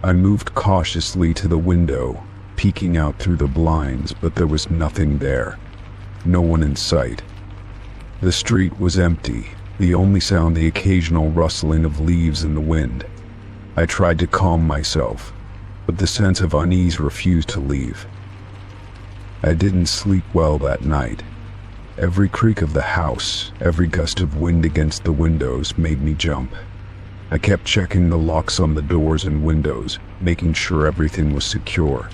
I moved cautiously to the window, peeking out through the blinds, but there was nothing there. No one in sight. The street was empty, the only sound the occasional rustling of leaves in the wind. I tried to calm myself, but the sense of unease refused to leave. I didn't sleep well that night. Every creak of the house, every gust of wind against the windows made me jump. I kept checking the locks on the doors and windows, making sure everything was secure.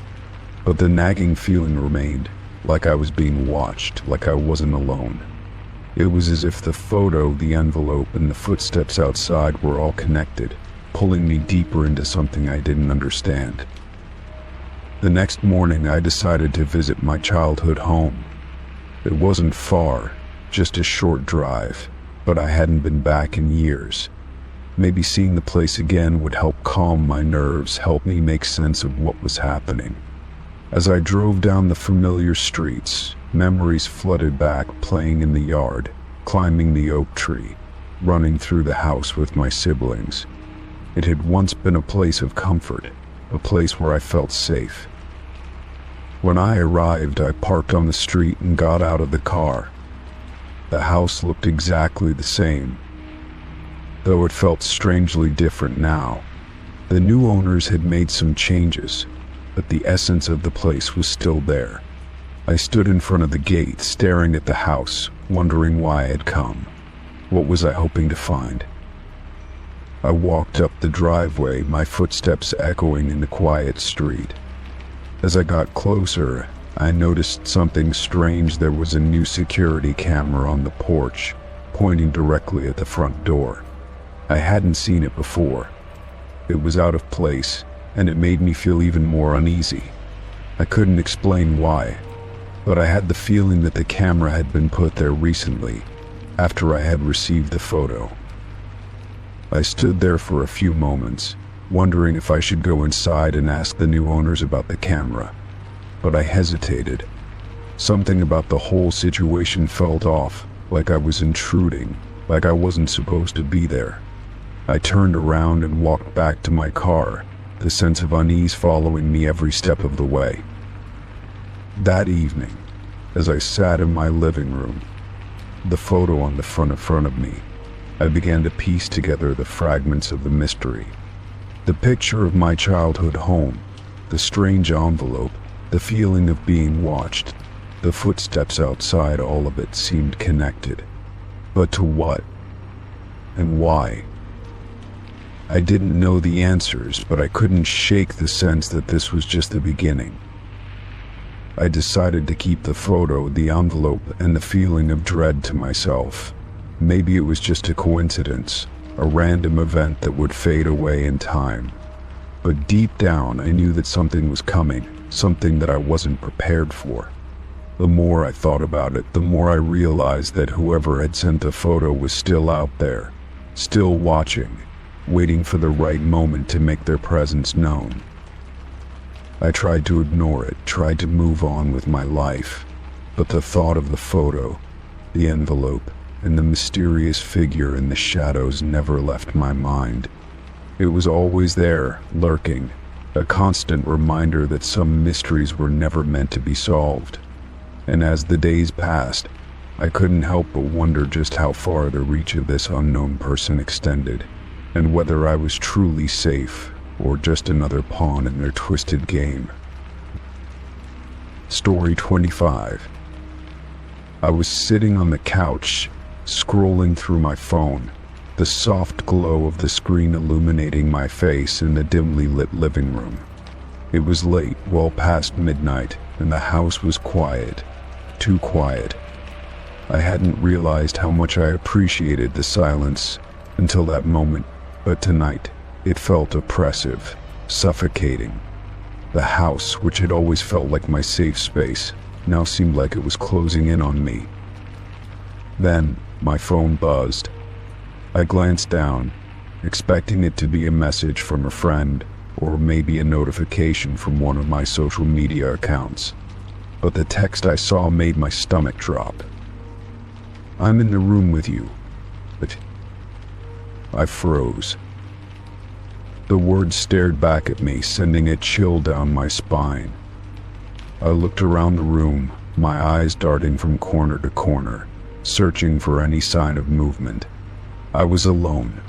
But the nagging feeling remained, like I was being watched, like I wasn't alone. It was as if the photo, the envelope, and the footsteps outside were all connected, pulling me deeper into something I didn't understand. The next morning, I decided to visit my childhood home. It wasn't far, just a short drive, but I hadn't been back in years. Maybe seeing the place again would help calm my nerves, help me make sense of what was happening. As I drove down the familiar streets, memories flooded back, playing in the yard, climbing the oak tree, running through the house with my siblings. It had once been a place of comfort, a place where I felt safe. When I arrived, I parked on the street and got out of the car. The house looked exactly the same, though it felt strangely different now. The new owners had made some changes, but the essence of the place was still there. I stood in front of the gate, staring at the house, wondering why I had come. What was I hoping to find? I walked up the driveway, my footsteps echoing in the quiet street. As I got closer, I noticed something strange. There was a new security camera on the porch, pointing directly at the front door. I hadn't seen it before. It was out of place, and it made me feel even more uneasy. I couldn't explain why, but I had the feeling that the camera had been put there recently, after I had received the photo. I stood there for a few moments, wondering if I should go inside and ask the new owners about the camera, but I hesitated. Something about the whole situation felt off, like I was intruding, like I wasn't supposed to be there. I turned around and walked back to my car, the sense of unease following me every step of the way. That evening, as I sat in my living room, the photo on the front of me, I began to piece together the fragments of the mystery. The picture of my childhood home, the strange envelope, the feeling of being watched, the footsteps outside, all of it seemed connected. But to what? And why? I didn't know the answers, but I couldn't shake the sense that this was just the beginning. I decided to keep the photo, the envelope, and the feeling of dread to myself. Maybe it was just a coincidence, a random event that would fade away in time. But deep down, I knew that something was coming, something that I wasn't prepared for. The more I thought about it, the more I realized that whoever had sent the photo was still out there, still watching, waiting for the right moment to make their presence known. I tried to ignore it, tried to move on with my life, but the thought of the photo, the envelope, and the mysterious figure in the shadows never left my mind. It was always there, lurking, a constant reminder that some mysteries were never meant to be solved. And as the days passed, I couldn't help but wonder just how far the reach of this unknown person extended, and whether I was truly safe, or just another pawn in their twisted game. Story 25. I was sitting on the couch, scrolling through my phone, the soft glow of the screen illuminating my face in the dimly lit living room. It was late, well past midnight, and the house was quiet, too quiet. I hadn't realized how much I appreciated the silence until that moment, but tonight, it felt oppressive, suffocating. The house, which had always felt like my safe space, now seemed like it was closing in on me. Then, my phone buzzed. I glanced down, expecting it to be a message from a friend, or maybe a notification from one of my social media accounts. But the text I saw made my stomach drop. "I'm in the room with you." But I froze. The words stared back at me, sending a chill down my spine. I looked around the room, my eyes darting from corner to corner, searching for any sign of movement. I was alone.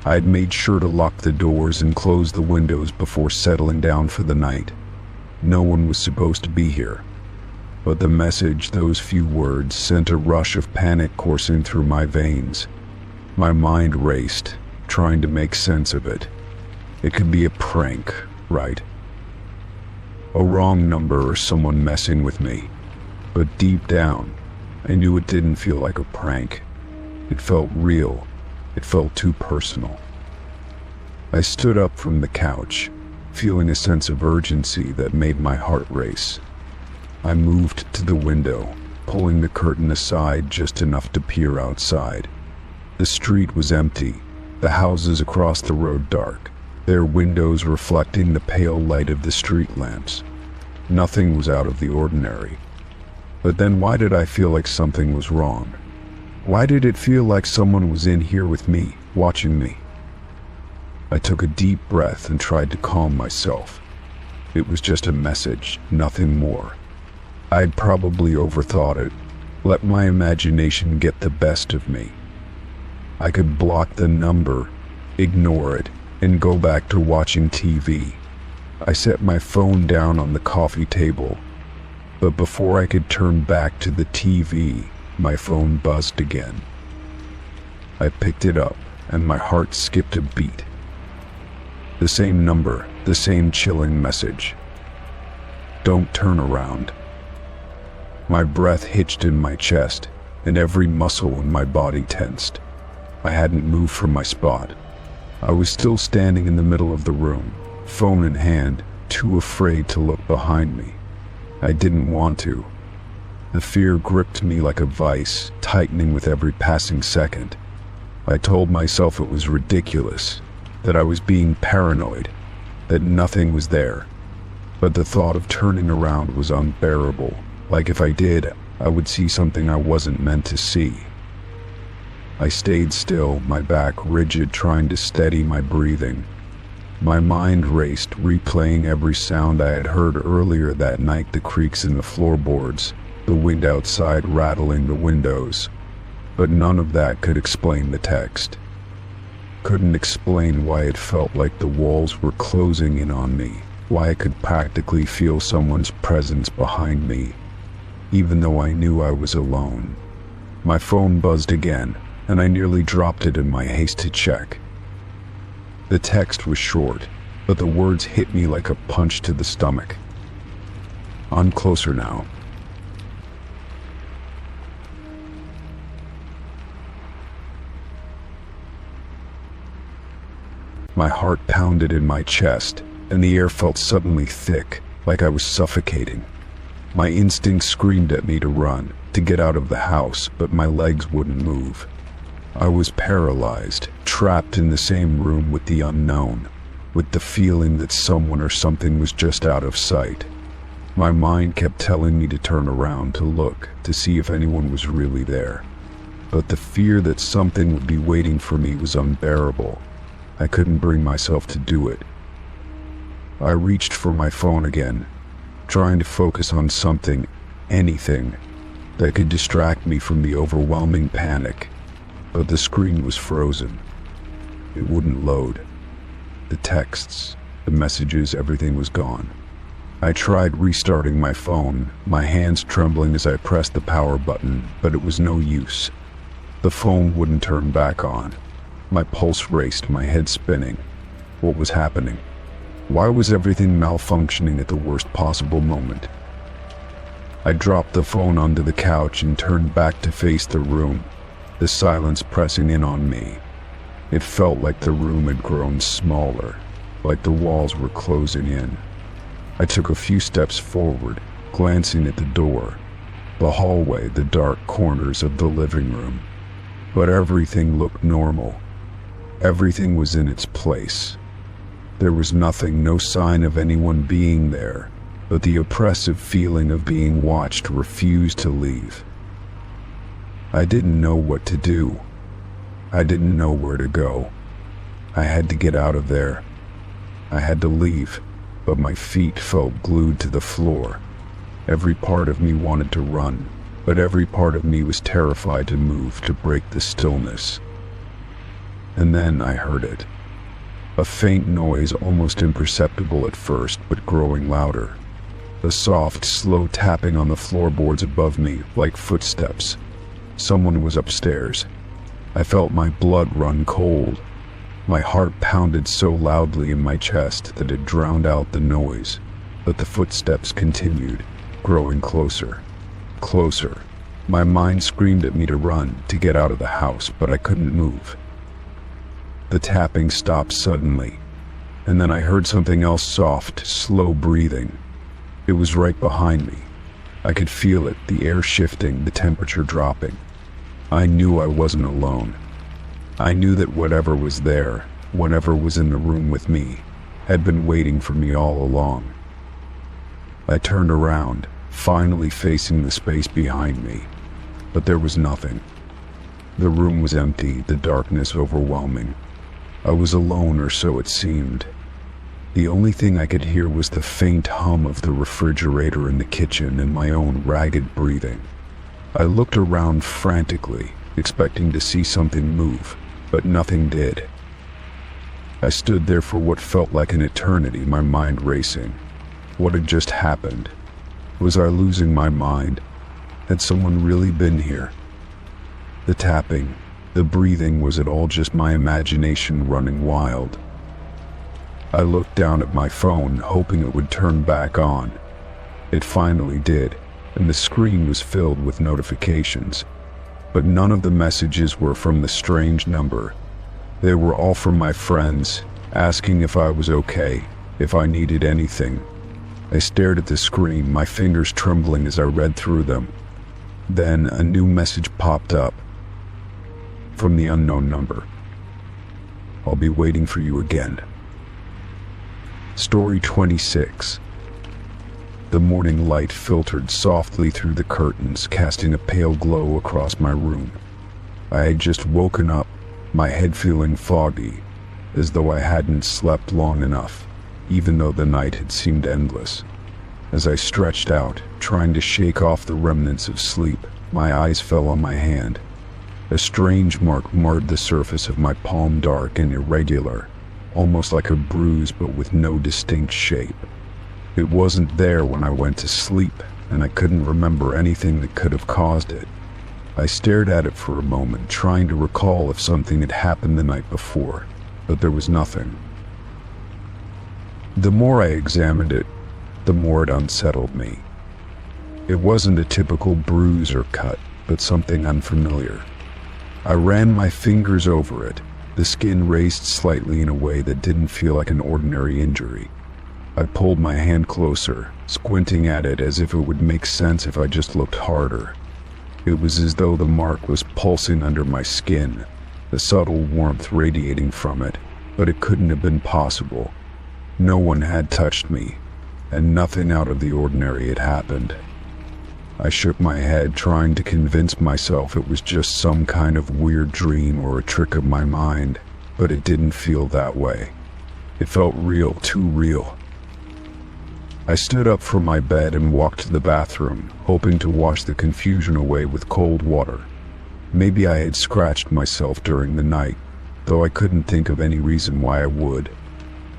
I had made sure to lock the doors and close the windows before settling down for the night. No one was supposed to be here. But the message, those few words, sent a rush of panic coursing through my veins. My mind raced, trying to make sense of it. It could be a prank, right? A wrong number or someone messing with me. But deep down, I knew it didn't feel like a prank. It felt real. It felt too personal. I stood up from the couch, feeling a sense of urgency that made my heart race. I moved to the window, pulling the curtain aside just enough to peer outside. The street was empty, the houses across the road dark, their windows reflecting the pale light of the street lamps. Nothing was out of the ordinary. But then why did I feel like something was wrong? Why did it feel like someone was in here with me, watching me? I took a deep breath and tried to calm myself. It was just a message, nothing more. I'd probably overthought it, let my imagination get the best of me. I could block the number, ignore it, and go back to watching TV. I set my phone down on the coffee table, but before I could turn back to the TV, my phone buzzed again. I picked it up, and my heart skipped a beat. The same number, the same chilling message. Don't turn around. My breath hitched in my chest, and every muscle in my body tensed. I hadn't moved from my spot. I was still standing in the middle of the room, phone in hand, too afraid to look behind me. I didn't want to. The fear gripped me like a vice, tightening with every passing second. I told myself it was ridiculous, that I was being paranoid, that nothing was there. But the thought of turning around was unbearable, like if I did, I would see something I wasn't meant to see. I stayed still, my back rigid, trying to steady my breathing. My mind raced, replaying every sound I had heard earlier that night, the creaks in the floorboards, the wind outside rattling the windows. But none of that could explain the text. Couldn't explain why it felt like the walls were closing in on me, why I could practically feel someone's presence behind me, even though I knew I was alone. My phone buzzed again, and I nearly dropped it in my haste to check. The text was short, but the words hit me like a punch to the stomach. I'm closer now. My heart pounded in my chest, and the air felt suddenly thick, like I was suffocating. My instincts screamed at me to run, to get out of the house, but my legs wouldn't move. I was paralyzed, trapped in the same room with the unknown, with the feeling that someone or something was just out of sight. My mind kept telling me to turn around, to look, to see if anyone was really there. But the fear that something would be waiting for me was unbearable. I couldn't bring myself to do it. I reached for my phone again, trying to focus on something, anything, that could distract me from the overwhelming panic. But the screen was frozen. It wouldn't load. The texts, the messages, everything was gone. I tried restarting my phone, my hands trembling as I pressed the power button, but it was no use. The phone wouldn't turn back on. My pulse raced, my head spinning. What was happening? Why was everything malfunctioning at the worst possible moment? I dropped the phone onto the couch and turned back to face the room, the silence pressing in on me. It felt like the room had grown smaller, like the walls were closing in. I took a few steps forward, glancing at the door, the hallway, the dark corners of the living room. But everything looked normal. Everything was in its place. There was nothing, no sign of anyone being there, but the oppressive feeling of being watched refused to leave. I didn't know what to do. I didn't know where to go. I had to get out of there. I had to leave, but my feet felt glued to the floor. Every part of me wanted to run, but every part of me was terrified to move, to break the stillness. And then I heard it. A faint noise, almost imperceptible at first, but growing louder. A soft, slow tapping on the floorboards above me, like footsteps. Someone was upstairs. I felt my blood run cold. My heart pounded so loudly in my chest that it drowned out the noise. But the footsteps continued, growing closer. Closer. My mind screamed at me to run, to get out of the house, but I couldn't move. The tapping stopped suddenly, and then I heard something else, soft, slow breathing. It was right behind me. I could feel it, the air shifting, the temperature dropping. I knew I wasn't alone. I knew that whatever was there, whatever was in the room with me, had been waiting for me all along. I turned around, finally facing the space behind me, but there was nothing. The room was empty, the darkness overwhelming. I was alone, or so it seemed. The only thing I could hear was the faint hum of the refrigerator in the kitchen and my own ragged breathing. I looked around frantically, expecting to see something move, but nothing did. I stood there for what felt like an eternity, my mind racing. What had just happened? Was I losing my mind? Had someone really been here? The tapping, the breathing, was it all just my imagination running wild? I looked down at my phone, hoping it would turn back on. It finally did, and the screen was filled with notifications. But none of the messages were from the strange number. They were all from my friends, asking if I was okay, if I needed anything. I stared at the screen, my fingers trembling as I read through them. Then a new message popped up. From the unknown number. I'll be waiting for you again. Story 26. The morning light filtered softly through the curtains, casting a pale glow across my room. I had just woken up, my head feeling foggy, as though I hadn't slept long enough, even though the night had seemed endless. As I stretched out, trying to shake off the remnants of sleep, my eyes fell on my hand. A strange mark marred the surface of my palm, dark and irregular, almost like a bruise but with no distinct shape. It wasn't there when I went to sleep, and I couldn't remember anything that could have caused it. I stared at it for a moment, trying to recall if something had happened the night before, but there was nothing. The more I examined it, the more it unsettled me. It wasn't a typical bruise or cut, but something unfamiliar. I ran my fingers over it, the skin raised slightly in a way that didn't feel like an ordinary injury. I pulled my hand closer, squinting at it as if it would make sense if I just looked harder. It was as though the mark was pulsing under my skin, the subtle warmth radiating from it, but it couldn't have been possible. No one had touched me, and nothing out of the ordinary had happened. I shook my head, trying to convince myself it was just some kind of weird dream or a trick of my mind, but it didn't feel that way. It felt real, too real. I stood up from my bed and walked to the bathroom, hoping to wash the confusion away with cold water. Maybe I had scratched myself during the night, though I couldn't think of any reason why I would.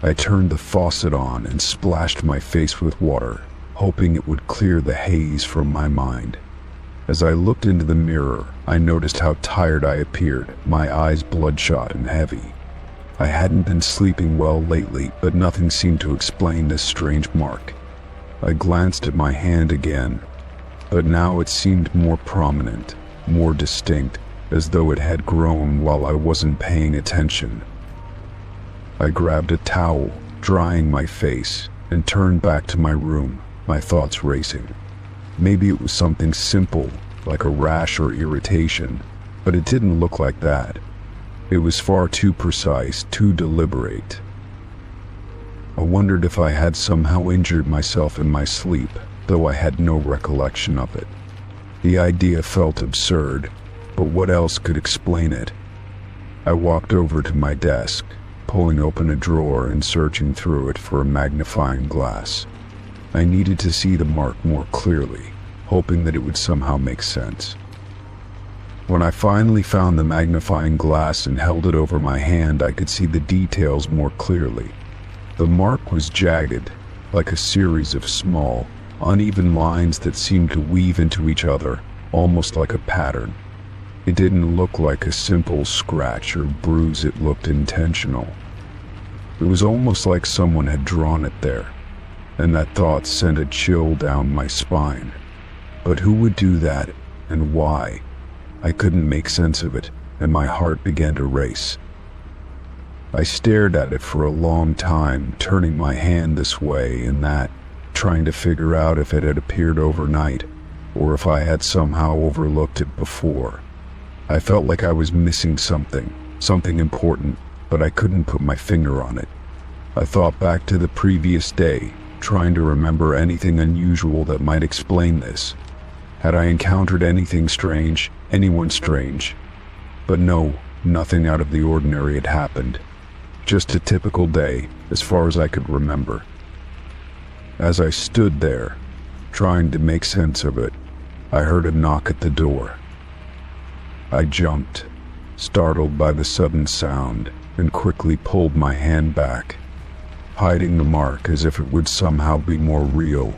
I turned the faucet on and splashed my face with water, hoping it would clear the haze from my mind. As I looked into the mirror, I noticed how tired I appeared, my eyes bloodshot and heavy. I hadn't been sleeping well lately, but nothing seemed to explain this strange mark. I glanced at my hand again, but now it seemed more prominent, more distinct, as though it had grown while I wasn't paying attention. I grabbed a towel, drying my face, and turned back to my room, my thoughts racing. Maybe it was something simple, like a rash or irritation, but it didn't look like that. It was far too precise, too deliberate. I wondered if I had somehow injured myself in my sleep, though I had no recollection of it. The idea felt absurd, but what else could explain it? I walked over to my desk, pulling open a drawer and searching through it for a magnifying glass. I needed to see the mark more clearly, hoping that it would somehow make sense. When I finally found the magnifying glass and held it over my hand, I could see the details more clearly. The mark was jagged, like a series of small, uneven lines that seemed to weave into each other, almost like a pattern. It didn't look like a simple scratch or bruise, it looked intentional. It was almost like someone had drawn it there, and that thought sent a chill down my spine. But who would do that, and why? I couldn't make sense of it, and my heart began to race. I stared at it for a long time, turning my hand this way and that, trying to figure out if it had appeared overnight, or if I had somehow overlooked it before. I felt like I was missing something important, but I couldn't put my finger on it. I thought back to the previous day, trying to remember anything unusual that might explain this. Had I encountered anything strange, anyone strange? But no, nothing out of the ordinary had happened. Just a typical day, as far as I could remember. As I stood there, trying to make sense of it, I heard a knock at the door. I jumped. startled by the sudden sound, and quickly pulled my hand back, hiding the mark as if it would somehow be more real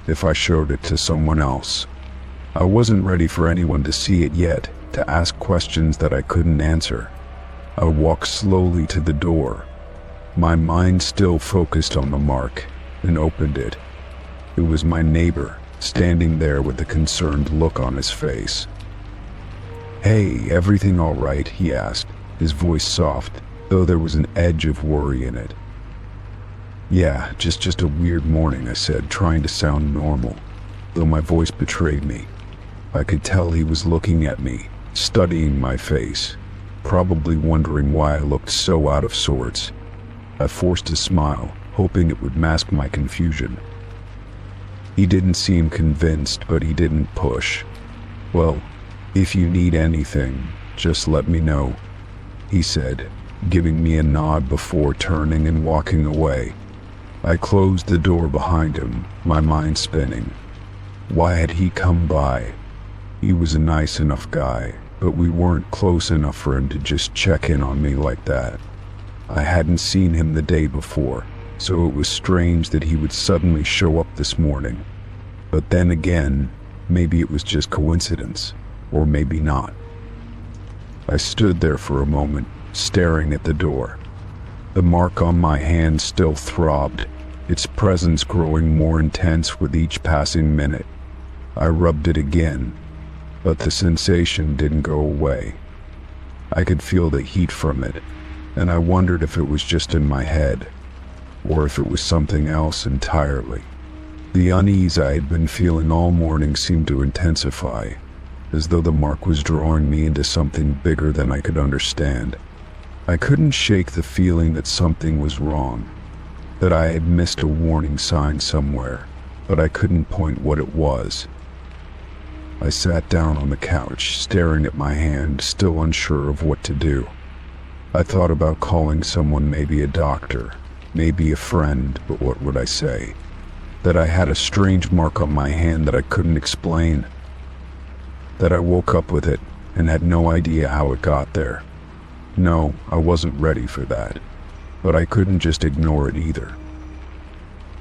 if I showed it to someone else. I wasn't ready for anyone to see it yet, to ask questions that I couldn't answer. I walked slowly to the door, my mind still focused on the mark, and opened it. It was my neighbor, standing there with a concerned look on his face. "Hey, everything all right?" he asked, his voice soft, though there was an edge of worry in it. "Yeah, just a weird morning," I said, trying to sound normal, though my voice betrayed me. I could tell he was looking at me, studying my face, probably wondering why I looked so out of sorts. I forced a smile, hoping it would mask my confusion. He didn't seem convinced, but he didn't push. "Well, if you need anything, just let me know," he said, giving me a nod before turning and walking away. I closed the door behind him, my mind spinning. Why had he come by? He was a nice enough guy, but we weren't close enough for him to just check in on me like that. I hadn't seen him the day before, so it was strange that he would suddenly show up this morning. But then again, maybe it was just coincidence, or maybe not. I stood there for a moment, staring at the door. The mark on my hand still throbbed, its presence growing more intense with each passing minute. I rubbed it again, but the sensation didn't go away. I could feel the heat from it, and I wondered if it was just in my head, or if it was something else entirely. The unease I had been feeling all morning seemed to intensify, as though the mark was drawing me into something bigger than I could understand. I couldn't shake the feeling that something was wrong, that I had missed a warning sign somewhere, but I couldn't point what it was. I sat down on the couch, staring at my hand, still unsure of what to do. I thought about calling someone, maybe a doctor, maybe a friend, but what would I say? That I had a strange mark on my hand that I couldn't explain. That I woke up with it and had no idea how it got there. No, I wasn't ready for that, but I couldn't just ignore it either.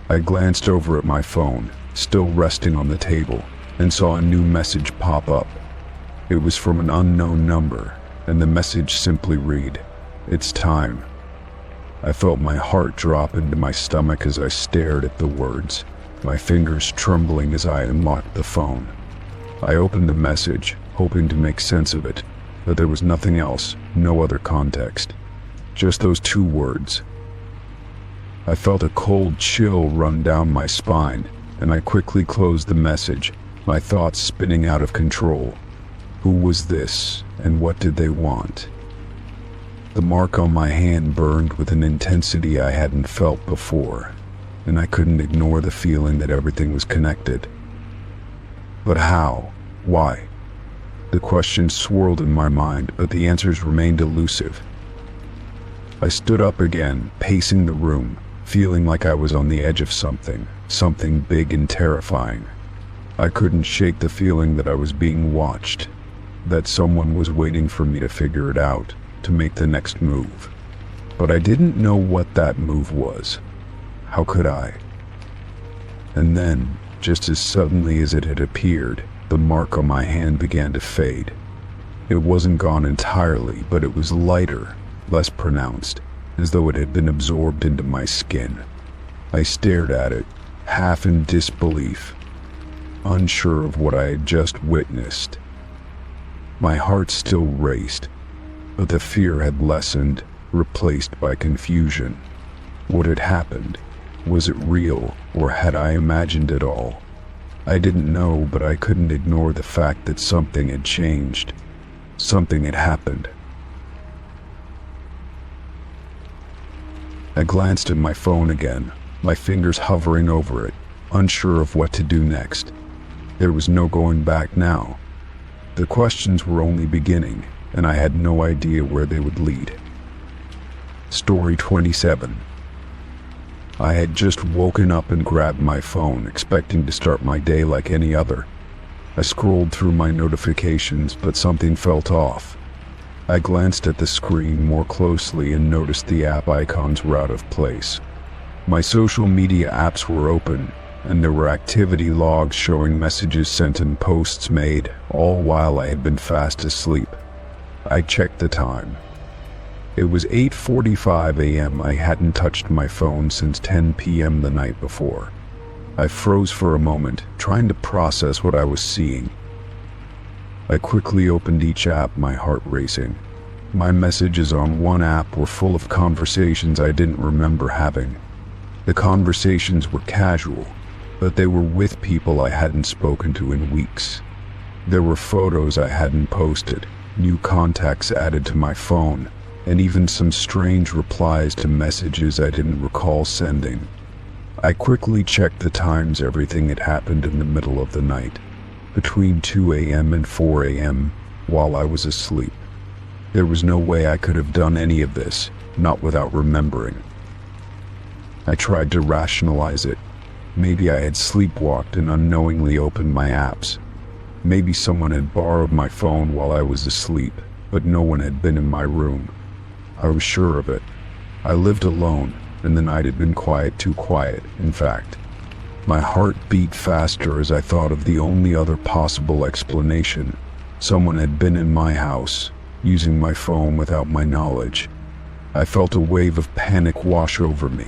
I glanced over at my phone, still resting on the table, and saw a new message pop up. It was from an unknown number, and the message simply read, "It's time." I felt my heart drop into my stomach as I stared at the words, my fingers trembling as I unlocked the phone. I opened the message, hoping to make sense of it, but there was nothing else, no other context. Just those two words. I felt a cold chill run down my spine, and I quickly closed the message, my thoughts spinning out of control. Who was this, and what did they want? The mark on my hand burned with an intensity I hadn't felt before, and I couldn't ignore the feeling that everything was connected. But how? Why? The questions swirled in my mind, but the answers remained elusive. I stood up again, pacing the room, feeling like I was on the edge of something big and terrifying. I couldn't shake the feeling that I was being watched, that someone was waiting for me to figure it out, to make the next move. But I didn't know what that move was. How could I? And then, just as suddenly as it had appeared, the mark on my hand began to fade. It wasn't gone entirely, but it was lighter, less pronounced, as though it had been absorbed into my skin. I stared at it, half in disbelief, unsure of what I had just witnessed. My heart still raced, but the fear had lessened, replaced by confusion. What had happened? Was it real, or had I imagined it all? I didn't know, but I couldn't ignore the fact that something had changed. Something had happened. I glanced at my phone again, my fingers hovering over it, unsure of what to do next. There was no going back now. The questions were only beginning, and I had no idea where they would lead. Story 27. I had just woken up and grabbed my phone, expecting to start my day like any other. I scrolled through my notifications, but something felt off. I glanced at the screen more closely and noticed the app icons were out of place. My social media apps were open, and there were activity logs showing messages sent and posts made, all while I had been fast asleep. I checked the time. It was 8:45 a.m. I hadn't touched my phone since 10 p.m. the night before. I froze for a moment, trying to process what I was seeing. I quickly opened each app, my heart racing. My messages on one app were full of conversations I didn't remember having. The conversations were casual, but they were with people I hadn't spoken to in weeks. There were photos I hadn't posted, new contacts added to my phone, and even some strange replies to messages I didn't recall sending. I quickly checked the times everything had happened in the middle of the night, between 2 a.m. and 4 a.m., while I was asleep. There was no way I could have done any of this, not without remembering. I tried to rationalize it. Maybe I had sleepwalked and unknowingly opened my apps. Maybe someone had borrowed my phone while I was asleep, but no one had been in my room. I was sure of it. I lived alone, and the night had been quiet, too quiet, in fact. My heart beat faster as I thought of the only other possible explanation. Someone had been in my house, using my phone without my knowledge. I felt a wave of panic wash over me,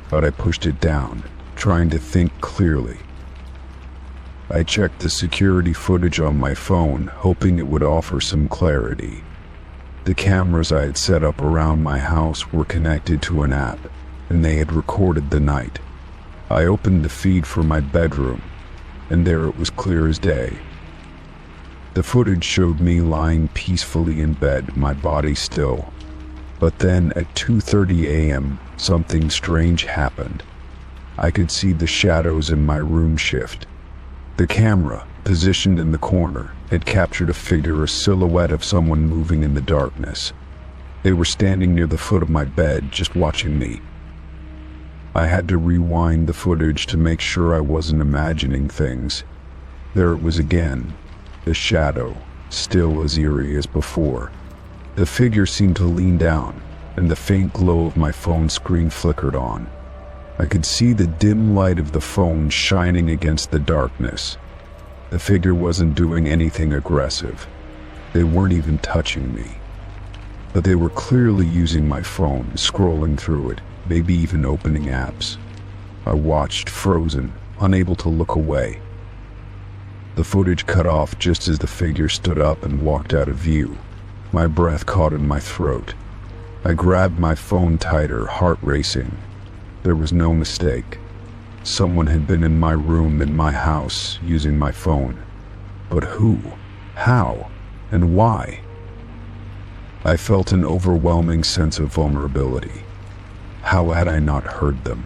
but I pushed it down, trying to think clearly. I checked the security footage on my phone, hoping it would offer some clarity. The cameras I had set up around my house were connected to an app, and they had recorded the night. I opened the feed for my bedroom, and there it was clear as day. The footage showed me lying peacefully in bed, my body still. But then at 2:30 a.m., something strange happened. I could see the shadows in my room shift. The camera, positioned in the corner, had captured a figure, a silhouette of someone moving in the darkness. They were standing near the foot of my bed, just watching me. I had to rewind the footage to make sure I wasn't imagining things. There it was again, the shadow, still as eerie as before. The figure seemed to lean down, and the faint glow of my phone screen flickered on. I could see the dim light of the phone shining against the darkness. The figure wasn't doing anything aggressive. They weren't even touching me. But they were clearly using my phone, scrolling through it, maybe even opening apps. I watched, frozen, unable to look away. The footage cut off just as the figure stood up and walked out of view. My breath caught in my throat. I grabbed my phone tighter, heart racing. There was no mistake. Someone had been in my room, in my house, using my phone. But who? How? And why? I felt an overwhelming sense of vulnerability. How had I not heard them?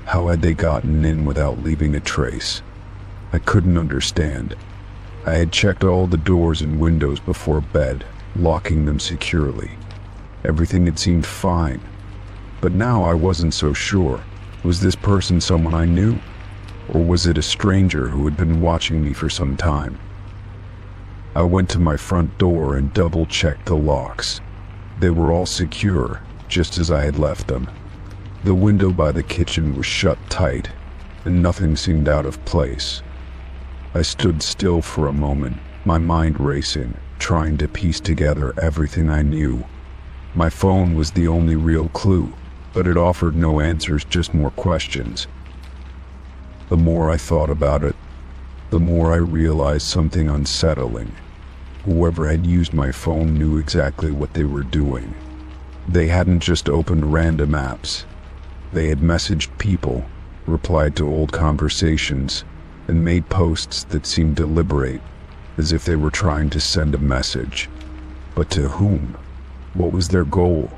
How had they gotten in without leaving a trace? I couldn't understand. I had checked all the doors and windows before bed, locking them securely. Everything had seemed fine. But now I wasn't so sure. Was this person someone I knew? Or was it a stranger who had been watching me for some time? I went to my front door and double-checked the locks. They were all secure, just as I had left them. The window by the kitchen was shut tight, and nothing seemed out of place. I stood still for a moment, my mind racing, trying to piece together everything I knew. My phone was the only real clue, but it offered no answers, just more questions. The more I thought about it, the more I realized something unsettling. Whoever had used my phone knew exactly what they were doing. They hadn't just opened random apps. They had messaged people, replied to old conversations, and made posts that seemed deliberate, as if they were trying to send a message. But to whom? What was their goal?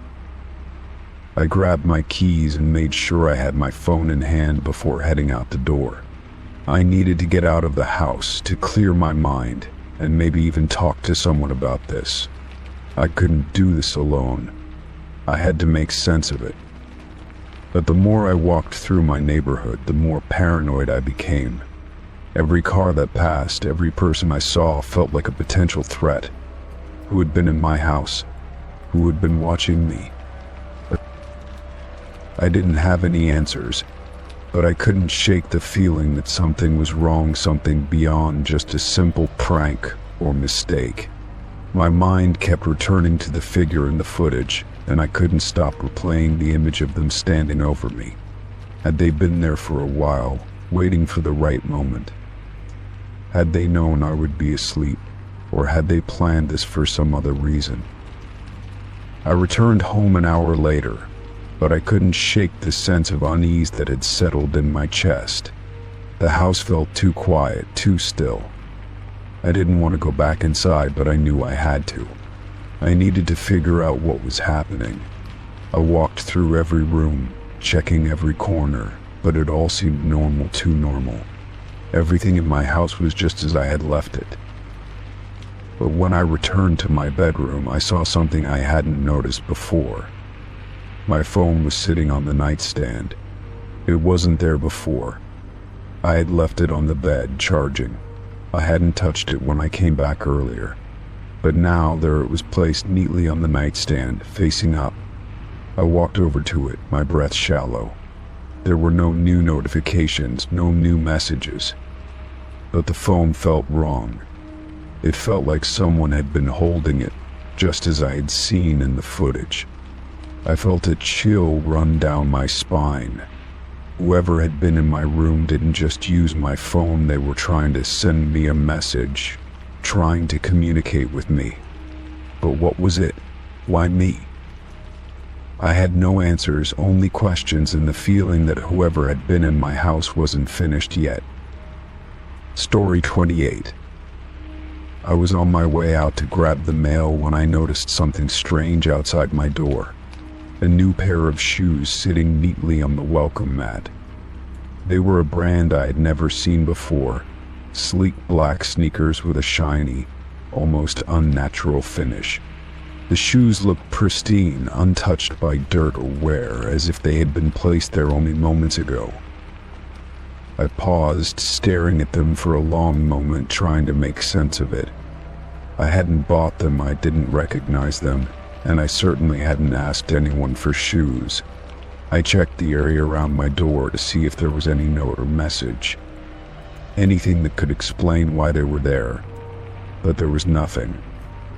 I grabbed my keys and made sure I had my phone in hand before heading out the door. I needed to get out of the house, to clear my mind, and maybe even talk to someone about this. I couldn't do this alone. I had to make sense of it. But the more I walked through my neighborhood, the more paranoid I became. Every car that passed, every person I saw felt like a potential threat. who had been in my house, who had been watching me. I didn't have any answers, but I couldn't shake the feeling that something was wrong, something beyond just a simple prank or mistake. My mind kept returning to the figure in the footage, and I couldn't stop replaying the image of them standing over me. Had they been there for a while, waiting for the right moment? Had they known I would be asleep, or had they planned this for some other reason? I returned home an hour later, but I couldn't shake the sense of unease that had settled in my chest. The house felt too quiet, too still. I didn't want to go back inside, but I knew I had to. I needed to figure out what was happening. I walked through every room, checking every corner, but it all seemed normal, too normal. Everything in my house was just as I had left it. But when I returned to my bedroom, I saw something I hadn't noticed before. My phone was sitting on the nightstand. It wasn't there before. I had left it on the bed, charging. I hadn't touched it when I came back earlier. But now there it was, placed neatly on the nightstand, facing up. I walked over to it, my breath shallow. There were no new notifications, no new messages. But the phone felt wrong. It felt like someone had been holding it, just as I had seen in the footage. I felt a chill run down my spine. Whoever had been in my room didn't just use my phone, they were trying to send me a message, trying to communicate with me. But what was it? Why me? I had no answers, only questions and the feeling that whoever had been in my house wasn't finished yet. Story 28. I was on my way out to grab the mail when I noticed something strange outside my door. A new pair of shoes sitting neatly on the welcome mat. They were a brand I had never seen before, sleek black sneakers with a shiny, almost unnatural finish. The shoes looked pristine, untouched by dirt or wear, as if they had been placed there only moments ago. I paused, staring at them for a long moment, trying to make sense of it. I hadn't bought them, I didn't recognize them, and I certainly hadn't asked anyone for shoes. I checked the area around my door to see if there was any note or message. Anything that could explain why they were there. But there was nothing.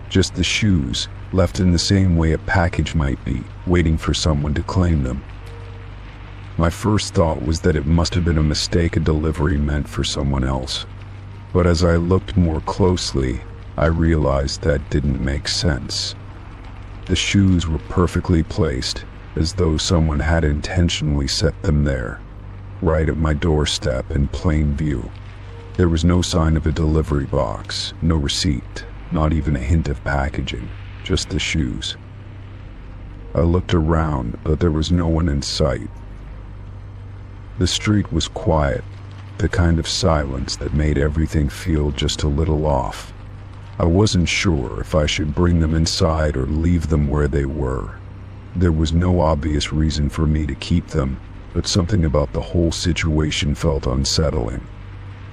Just the shoes, left in the same way a package might be, waiting for someone to claim them. My first thought was that it must have been a mistake, a delivery meant for someone else. But as I looked more closely, I realized that didn't make sense. The shoes were perfectly placed, as though someone had intentionally set them there, right at my doorstep in plain view. There was no sign of a delivery box, no receipt, not even a hint of packaging, just the shoes. I looked around, but there was no one in sight. The street was quiet, the kind of silence that made everything feel just a little off. I wasn't sure if I should bring them inside or leave them where they were. There was no obvious reason for me to keep them, but something about the whole situation felt unsettling.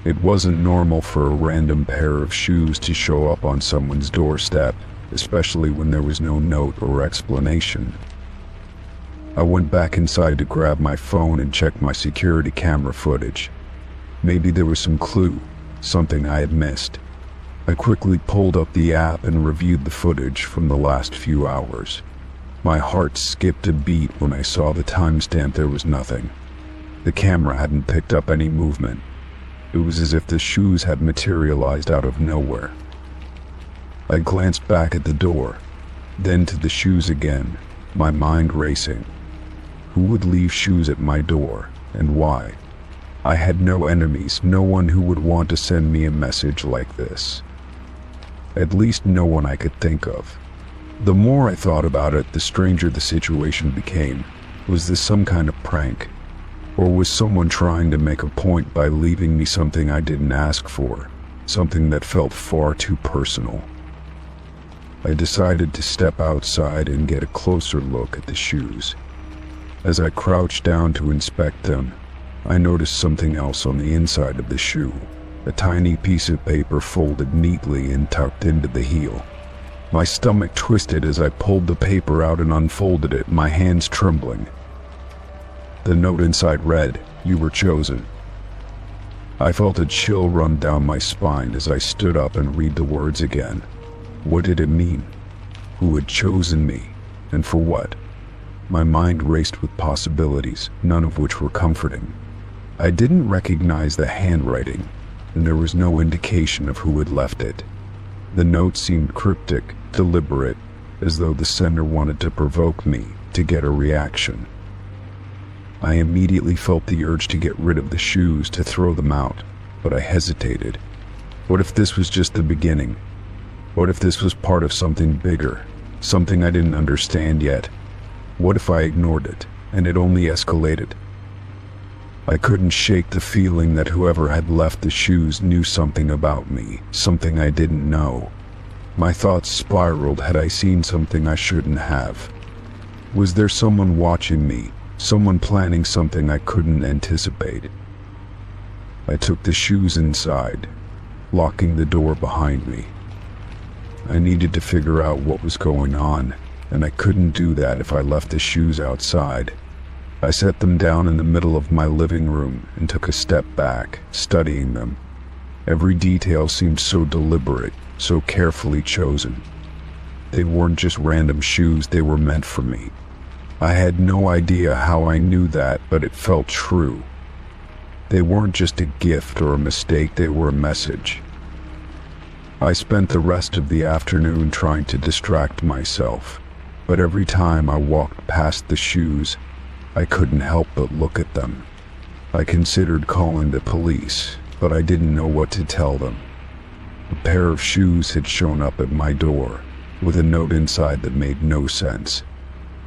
It wasn't normal for a random pair of shoes to show up on someone's doorstep, especially when there was no note or explanation. I went back inside to grab my phone and check my security camera footage. Maybe there was some clue, something I had missed. I quickly pulled up the app and reviewed the footage from the last few hours. My heart skipped a beat when I saw the timestamp. There was nothing. The camera hadn't picked up any movement. It was as if the shoes had materialized out of nowhere. I glanced back at the door, then to the shoes again, my mind racing. Who would leave shoes at my door, and why? I had no enemies, no one who would want to send me a message like this. At least no one I could think of. The more I thought about it, the stranger the situation became. Was this some kind of prank? Or was someone trying to make a point by leaving me something I didn't ask for? Something that felt far too personal. I decided to step outside and get a closer look at the shoes. As I crouched down to inspect them, I noticed something else on the inside of the shoe. A tiny piece of paper folded neatly and tucked into the heel. My stomach twisted as I pulled the paper out and unfolded it, my hands trembling. The note inside read, "You were chosen." I felt a chill run down my spine as I stood up and read the words again. What did it mean? Who had chosen me? And for what? My mind raced with possibilities, none of which were comforting. I didn't recognize the handwriting, and there was no indication of who had left it. The note seemed cryptic, deliberate, as though the sender wanted to provoke me to get a reaction. I immediately felt the urge to get rid of the shoes, to throw them out, but I hesitated. What if this was just the beginning? What if this was part of something bigger, something I didn't understand yet? What if I ignored it, and it only escalated? I couldn't shake the feeling that whoever had left the shoes knew something about me, something I didn't know. My thoughts spiraled. Had I seen something I shouldn't have? Was there someone watching me, someone planning something I couldn't anticipate? I took the shoes inside, locking the door behind me. I needed to figure out what was going on, and I couldn't do that if I left the shoes outside. I set them down in the middle of my living room and took a step back, studying them. Every detail seemed so deliberate, so carefully chosen. They weren't just random shoes, they were meant for me. I had no idea how I knew that, but it felt true. They weren't just a gift or a mistake, they were a message. I spent the rest of the afternoon trying to distract myself, but every time I walked past the shoes, I couldn't help but look at them. I considered calling the police, but I didn't know what to tell them. A pair of shoes had shown up at my door, with a note inside that made no sense.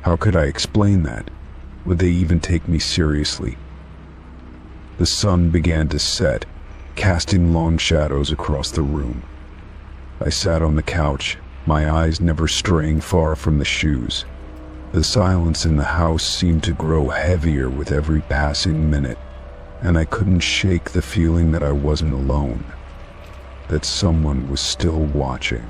How could I explain that? Would they even take me seriously? The sun began to set, casting long shadows across the room. I sat on the couch, my eyes never straying far from the shoes. The silence in the house seemed to grow heavier with every passing minute, and I couldn't shake the feeling that I wasn't alone, that someone was still watching.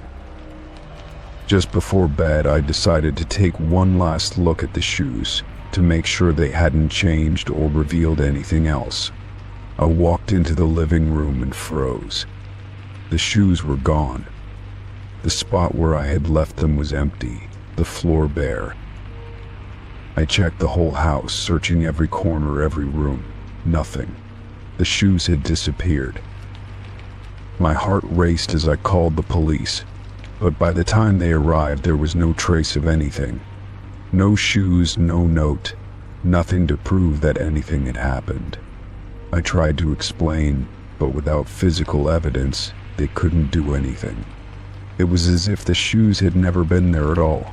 Just before bed, I decided to take one last look at the shoes, to make sure they hadn't changed or revealed anything else. I walked into the living room and froze. The shoes were gone. The spot where I had left them was empty, the floor bare. I checked the whole house, searching every corner, every room. Nothing. The shoes had disappeared. My heart raced as I called the police, but by the time they arrived, there was no trace of anything. No shoes, no note, nothing to prove that anything had happened. I tried to explain, but without physical evidence, they couldn't do anything. It was as if the shoes had never been there at all.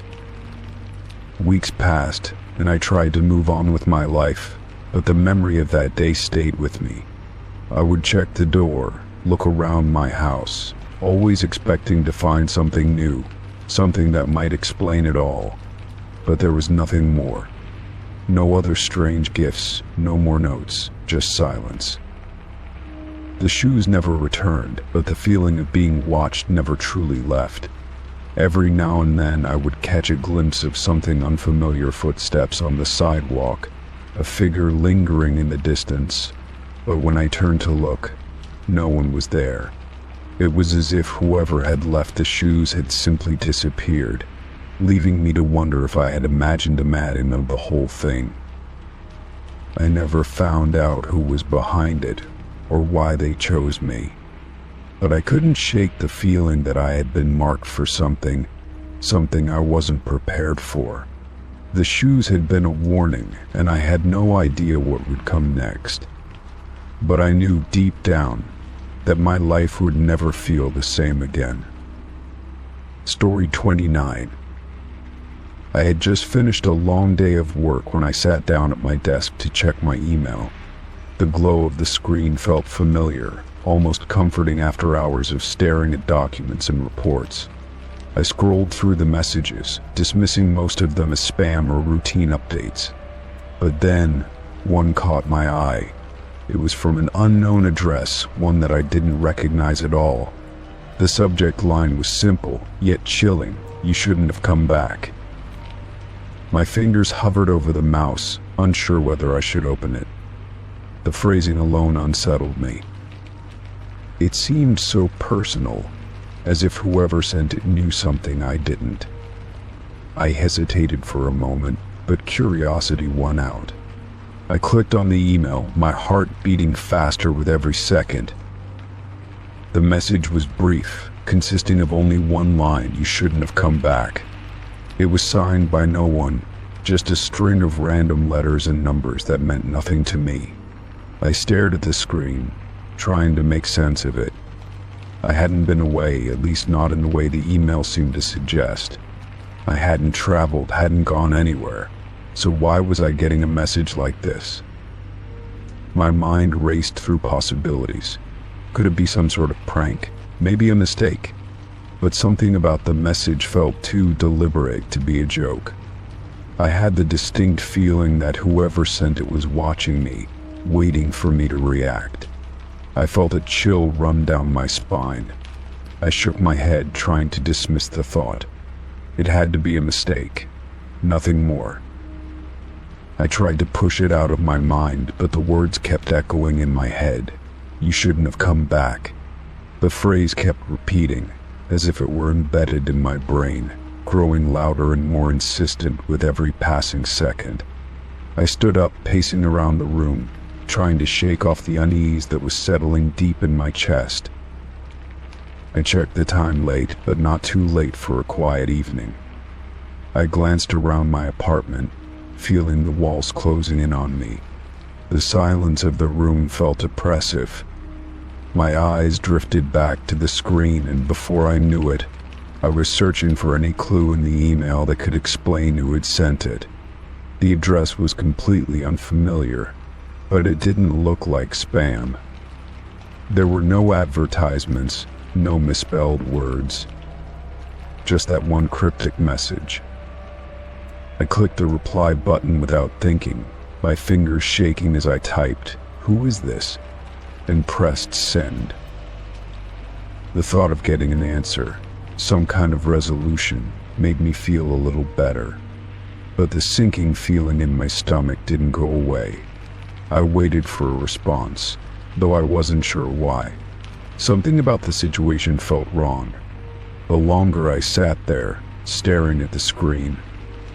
Weeks passed, and I tried to move on with my life, but the memory of that day stayed with me. I would check the door, look around my house, always expecting to find something new, something that might explain it all. But there was nothing more. No other strange gifts, no more notes, just silence. The shoes never returned, but the feeling of being watched never truly left. Every now and then I would catch a glimpse of something unfamiliar, footsteps on the sidewalk, a figure lingering in the distance, but when I turned to look, no one was there. It was as if whoever had left the shoes had simply disappeared, leaving me to wonder if I had imagined a maddening of the whole thing. I never found out who was behind it, or why they chose me. But I couldn't shake the feeling that I had been marked for something I wasn't prepared for. The shoes had been a warning, and I had no idea what would come next. But I knew deep down that my life would never feel the same again. Story 29. I had just finished a long day of work when I sat down at my desk to check my email. The glow of the screen felt familiar, almost comforting after hours of staring at documents and reports. I scrolled through the messages, dismissing most of them as spam or routine updates. But then, one caught my eye. It was from an unknown address, one that I didn't recognize at all. The subject line was simple, yet chilling. You shouldn't have come back. My fingers hovered over the mouse, unsure whether I should open it. The phrasing alone unsettled me. It seemed so personal, as if whoever sent it knew something I didn't. I hesitated for a moment, but curiosity won out. I clicked on the email, my heart beating faster with every second. The message was brief, consisting of only one line: "You shouldn't have come back." It was signed by no one, just a string of random letters and numbers that meant nothing to me. I stared at the screen, trying to make sense of it. I hadn't been away, at least not in the way the email seemed to suggest. I hadn't traveled, hadn't gone anywhere, so why was I getting a message like this? My mind raced through possibilities. Could it be some sort of prank? Maybe a mistake? But something about the message felt too deliberate to be a joke. I had the distinct feeling that whoever sent it was watching me, waiting for me to react. I felt a chill run down my spine. I shook my head, trying to dismiss the thought. It had to be a mistake, nothing more. I tried to push it out of my mind, but the words kept echoing in my head. "You shouldn't have come back." The phrase kept repeating, as if it were embedded in my brain, growing louder and more insistent with every passing second. I stood up, pacing around the room, trying to shake off the unease that was settling deep in my chest. I checked the time late, but not too late for a quiet evening. I glanced around my apartment, feeling the walls closing in on me. The silence of the room felt oppressive. My eyes drifted back to the screen, and before I knew it, I was searching for any clue in the email that could explain who had sent it. The address was completely unfamiliar, but it didn't look like spam. There were no advertisements, no misspelled words, just that one cryptic message. I clicked the reply button without thinking, my fingers shaking as I typed, "Who is this?" and pressed send. The thought of getting an answer, some kind of resolution, made me feel a little better. But the sinking feeling in my stomach didn't go away. I waited for a response, though I wasn't sure why. Something about the situation felt wrong. The longer I sat there, staring at the screen,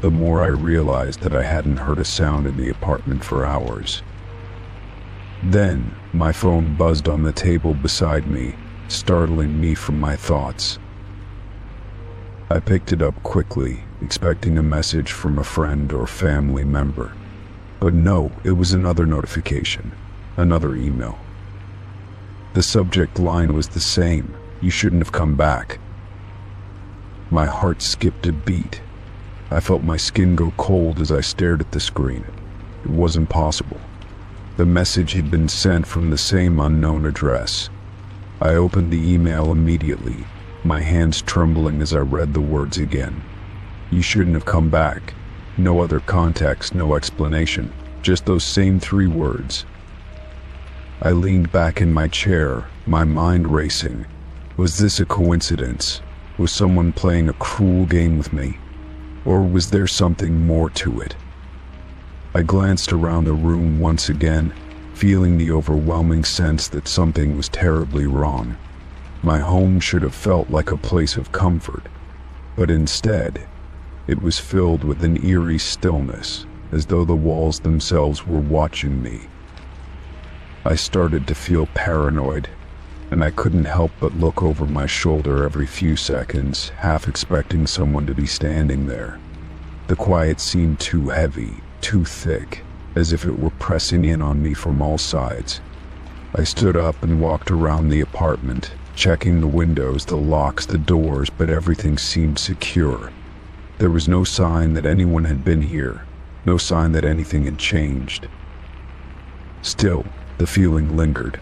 the more I realized that I hadn't heard a sound in the apartment for hours. Then, my phone buzzed on the table beside me, startling me from my thoughts. I picked it up quickly, expecting a message from a friend or family member. But no, it was another notification, another email. The subject line was the same: "You shouldn't have come back." My heart skipped a beat. I felt my skin go cold as I stared at the screen. It wasn't possible. The message had been sent from the same unknown address. I opened the email immediately, my hands trembling as I read the words again. "You shouldn't have come back." No other context, no explanation, just those same 3 words. I leaned back in my chair, my mind racing. Was this a coincidence? Was someone playing a cruel game with me? Or was there something more to it? I glanced around the room once again, feeling the overwhelming sense that something was terribly wrong. My home should have felt like a place of comfort, but instead, it was filled with an eerie stillness, as though the walls themselves were watching me. I started to feel paranoid, and I couldn't help but look over my shoulder every few seconds, half expecting someone to be standing there. The quiet seemed too heavy, too thick, as if it were pressing in on me from all sides. I stood up and walked around the apartment, checking the windows, the locks, the doors, but everything seemed secure. There was no sign that anyone had been here, no sign that anything had changed. Still, the feeling lingered.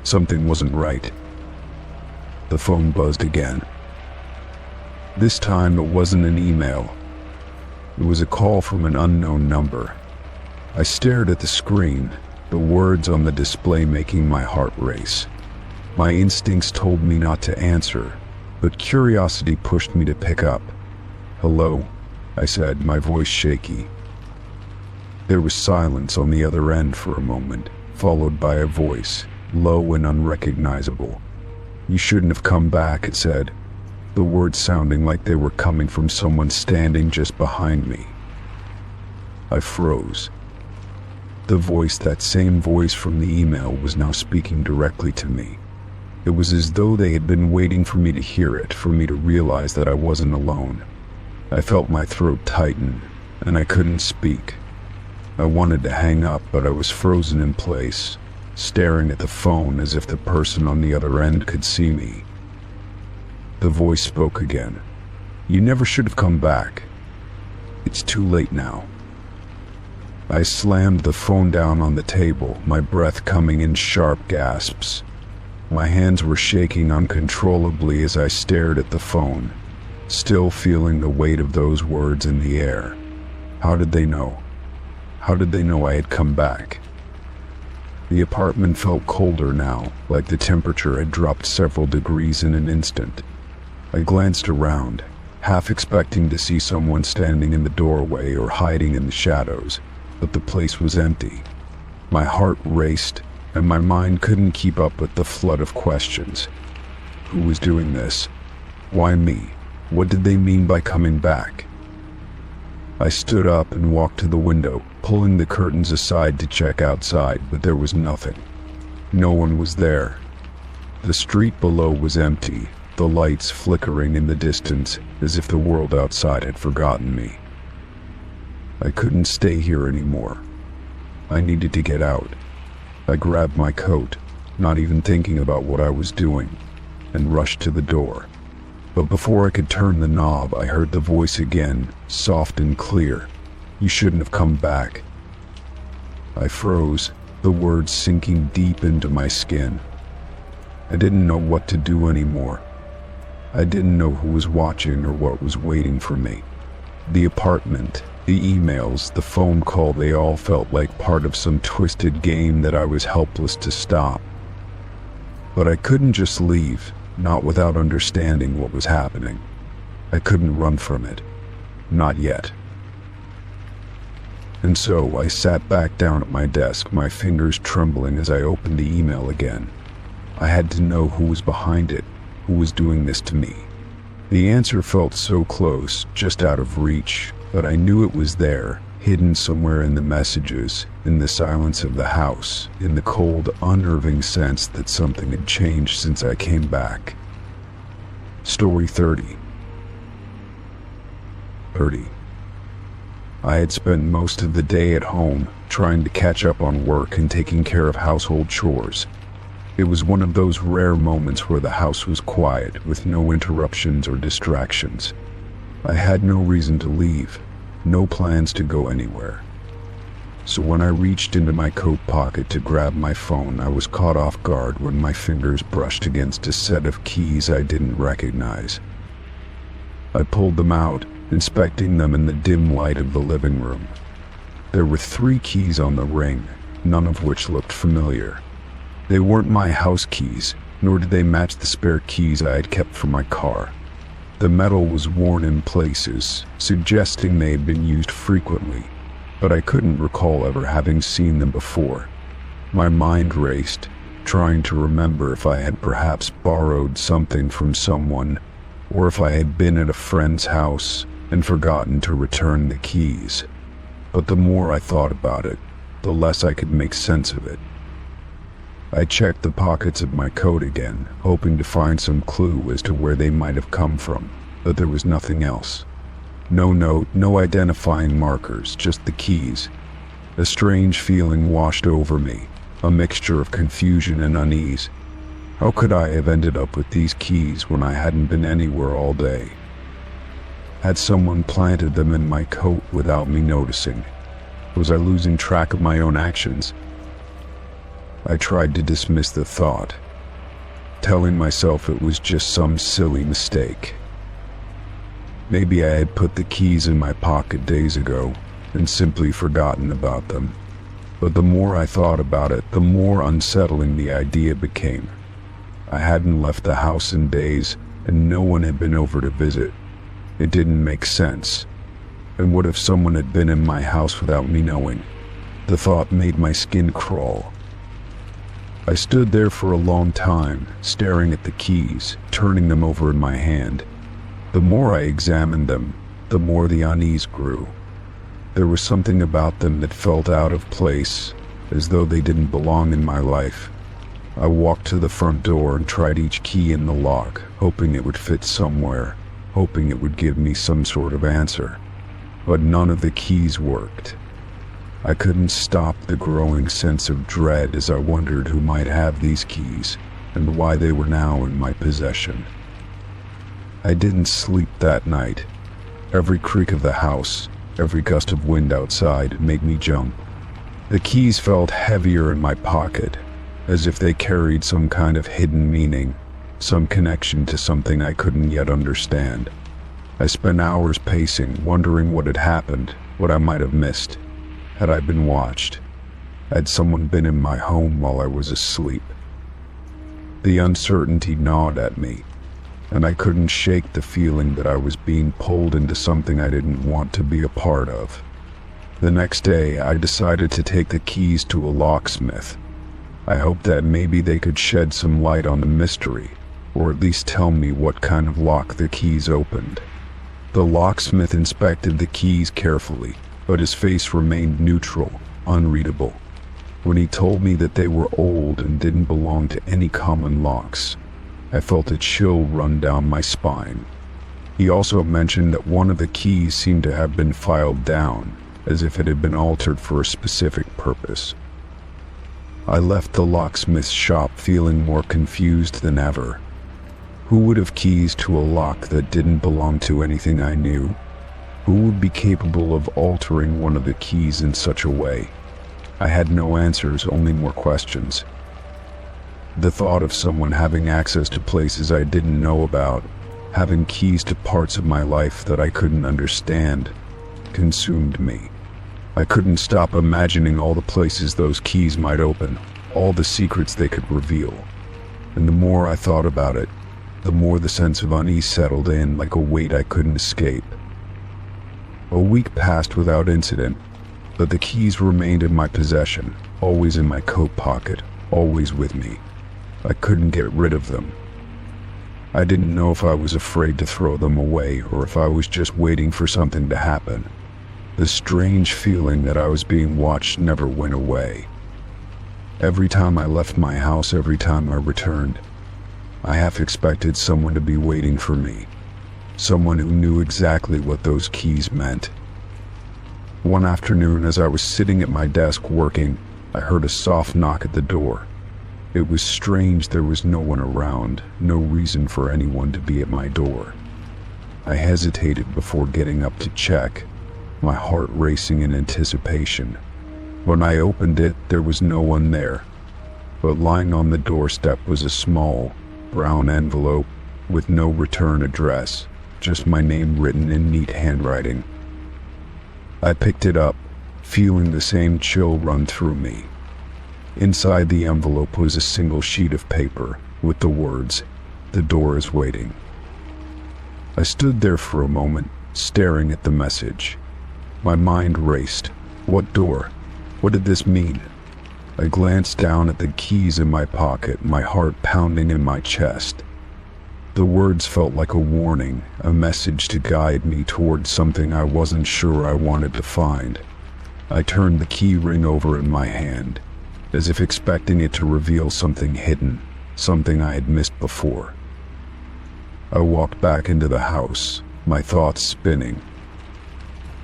Something wasn't right. The phone buzzed again. This time it wasn't an email. It was a call from an unknown number. I stared at the screen, the words on the display making my heart race. My instincts told me not to answer, but curiosity pushed me to pick up. "Hello," I said, my voice shaky. There was silence on the other end for a moment, followed by a voice, low and unrecognizable. "You shouldn't have come back," it said, the words sounding like they were coming from someone standing just behind me. I froze. The voice, that same voice from the email, was now speaking directly to me. It was as though they had been waiting for me to hear it, for me to realize that I wasn't alone. I felt my throat tighten, and I couldn't speak. I wanted to hang up, but I was frozen in place, staring at the phone as if the person on the other end could see me. The voice spoke again. "You never should have come back. It's too late now." I slammed the phone down on the table, my breath coming in sharp gasps. My hands were shaking uncontrollably as I stared at the phone, still feeling the weight of those words in the air. How did they know? How did they know I had come back? The apartment felt colder now, like the temperature had dropped several degrees in an instant. I glanced around, half expecting to see someone standing in the doorway or hiding in the shadows, but the place was empty. My heart raced, and my mind couldn't keep up with the flood of questions. Who was doing this? Why me? What did they mean by coming back? I stood up and walked to the window, pulling the curtains aside to check outside, but there was nothing. No one was there. The street below was empty, the lights flickering in the distance as if the world outside had forgotten me. I couldn't stay here anymore. I needed to get out. I grabbed my coat, not even thinking about what I was doing, and rushed to the door. But before I could turn the knob, I heard the voice again, soft and clear. "You shouldn't have come back." I froze, the words sinking deep into my skin. I didn't know what to do anymore. I didn't know who was watching or what was waiting for me. The apartment, the emails, the phone call, they all felt like part of some twisted game that I was helpless to stop. But I couldn't just leave, not without understanding what was happening. I couldn't run from it. Not yet. And so I sat back down at my desk, my fingers trembling as I opened the email again. I had to know who was behind it, who was doing this to me. The answer felt so close, just out of reach, but I knew it was there, hidden somewhere in the messages, in the silence of the house, in the cold, unnerving sense that something had changed since I came back. Story 30. I had spent most of the day at home, trying to catch up on work and taking care of household chores. It was one of those rare moments where the house was quiet, with no interruptions or distractions. I had no reason to leave, no plans to go anywhere. So when I reached into my coat pocket to grab my phone, I was caught off guard when my fingers brushed against a set of keys I didn't recognize. I pulled them out, inspecting them in the dim light of the living room. There were 3 keys on the ring, none of which looked familiar. They weren't my house keys, nor did they match the spare keys I had kept for my car. The metal was worn in places, suggesting they had been used frequently, but I couldn't recall ever having seen them before. My mind raced, trying to remember if I had perhaps borrowed something from someone, or if I had been at a friend's house and forgotten to return the keys. But the more I thought about it, the less I could make sense of it. I checked the pockets of my coat again, hoping to find some clue as to where they might have come from, but there was nothing else. No note, no identifying markers, just the keys. A strange feeling washed over me, a mixture of confusion and unease. How could I have ended up with these keys when I hadn't been anywhere all day? Had someone planted them in my coat without me noticing? Was I losing track of my own actions? I tried to dismiss the thought, telling myself it was just some silly mistake. Maybe I had put the keys in my pocket days ago and simply forgotten about them. But the more I thought about it, the more unsettling the idea became. I hadn't left the house in days, and no one had been over to visit. It didn't make sense. And what if someone had been in my house without me knowing? The thought made my skin crawl. I stood there for a long time, staring at the keys, turning them over in my hand. The more I examined them, the more the unease grew. There was something about them that felt out of place, as though they didn't belong in my life. I walked to the front door and tried each key in the lock, hoping it would fit somewhere, hoping it would give me some sort of answer. But none of the keys worked. I couldn't stop the growing sense of dread as I wondered who might have these keys and why they were now in my possession. I didn't sleep that night. Every creak of the house, every gust of wind outside made me jump. The keys felt heavier in my pocket, as if they carried some kind of hidden meaning, some connection to something I couldn't yet understand. I spent hours pacing, wondering what had happened, what I might have missed. Had I been watched? Had someone been in my home while I was asleep? The uncertainty gnawed at me, and I couldn't shake the feeling that I was being pulled into something I didn't want to be a part of. The next day, I decided to take the keys to a locksmith. I hoped that maybe they could shed some light on the mystery, or at least tell me what kind of lock the keys opened. The locksmith inspected the keys carefully, but his face remained neutral, unreadable. When he told me that they were old and didn't belong to any common locks, I felt a chill run down my spine. He also mentioned that one of the keys seemed to have been filed down, as if it had been altered for a specific purpose. I left the locksmith's shop feeling more confused than ever. Who would have keys to a lock that didn't belong to anything I knew? Who would be capable of altering one of the keys in such a way? I had no answers, only more questions. The thought of someone having access to places I didn't know about, having keys to parts of my life that I couldn't understand, consumed me. I couldn't stop imagining all the places those keys might open, all the secrets they could reveal. And the more I thought about it, the more the sense of unease settled in like a weight I couldn't escape. A week passed without incident, but the keys remained in my possession, always in my coat pocket, always with me. I couldn't get rid of them. I didn't know if I was afraid to throw them away or if I was just waiting for something to happen. The strange feeling that I was being watched never went away. Every time I left my house, every time I returned, I half expected someone to be waiting for me. Someone who knew exactly what those keys meant. One afternoon, as I was sitting at my desk working, I heard a soft knock at the door. It was strange there was no one around, no reason for anyone to be at my door. I hesitated before getting up to check, my heart racing in anticipation. When I opened it, there was no one there, but lying on the doorstep was a small, brown envelope with no return address, just my name written in neat handwriting. I picked it up, feeling the same chill run through me. Inside the envelope was a single sheet of paper with the words, "The door is waiting." I stood there for a moment, staring at the message. My mind raced. What door? What did this mean? I glanced down at the keys in my pocket, my heart pounding in my chest. The words felt like a warning, a message to guide me towards something I wasn't sure I wanted to find. I turned the key ring over in my hand, as if expecting it to reveal something hidden, something I had missed before. I walked back into the house, my thoughts spinning.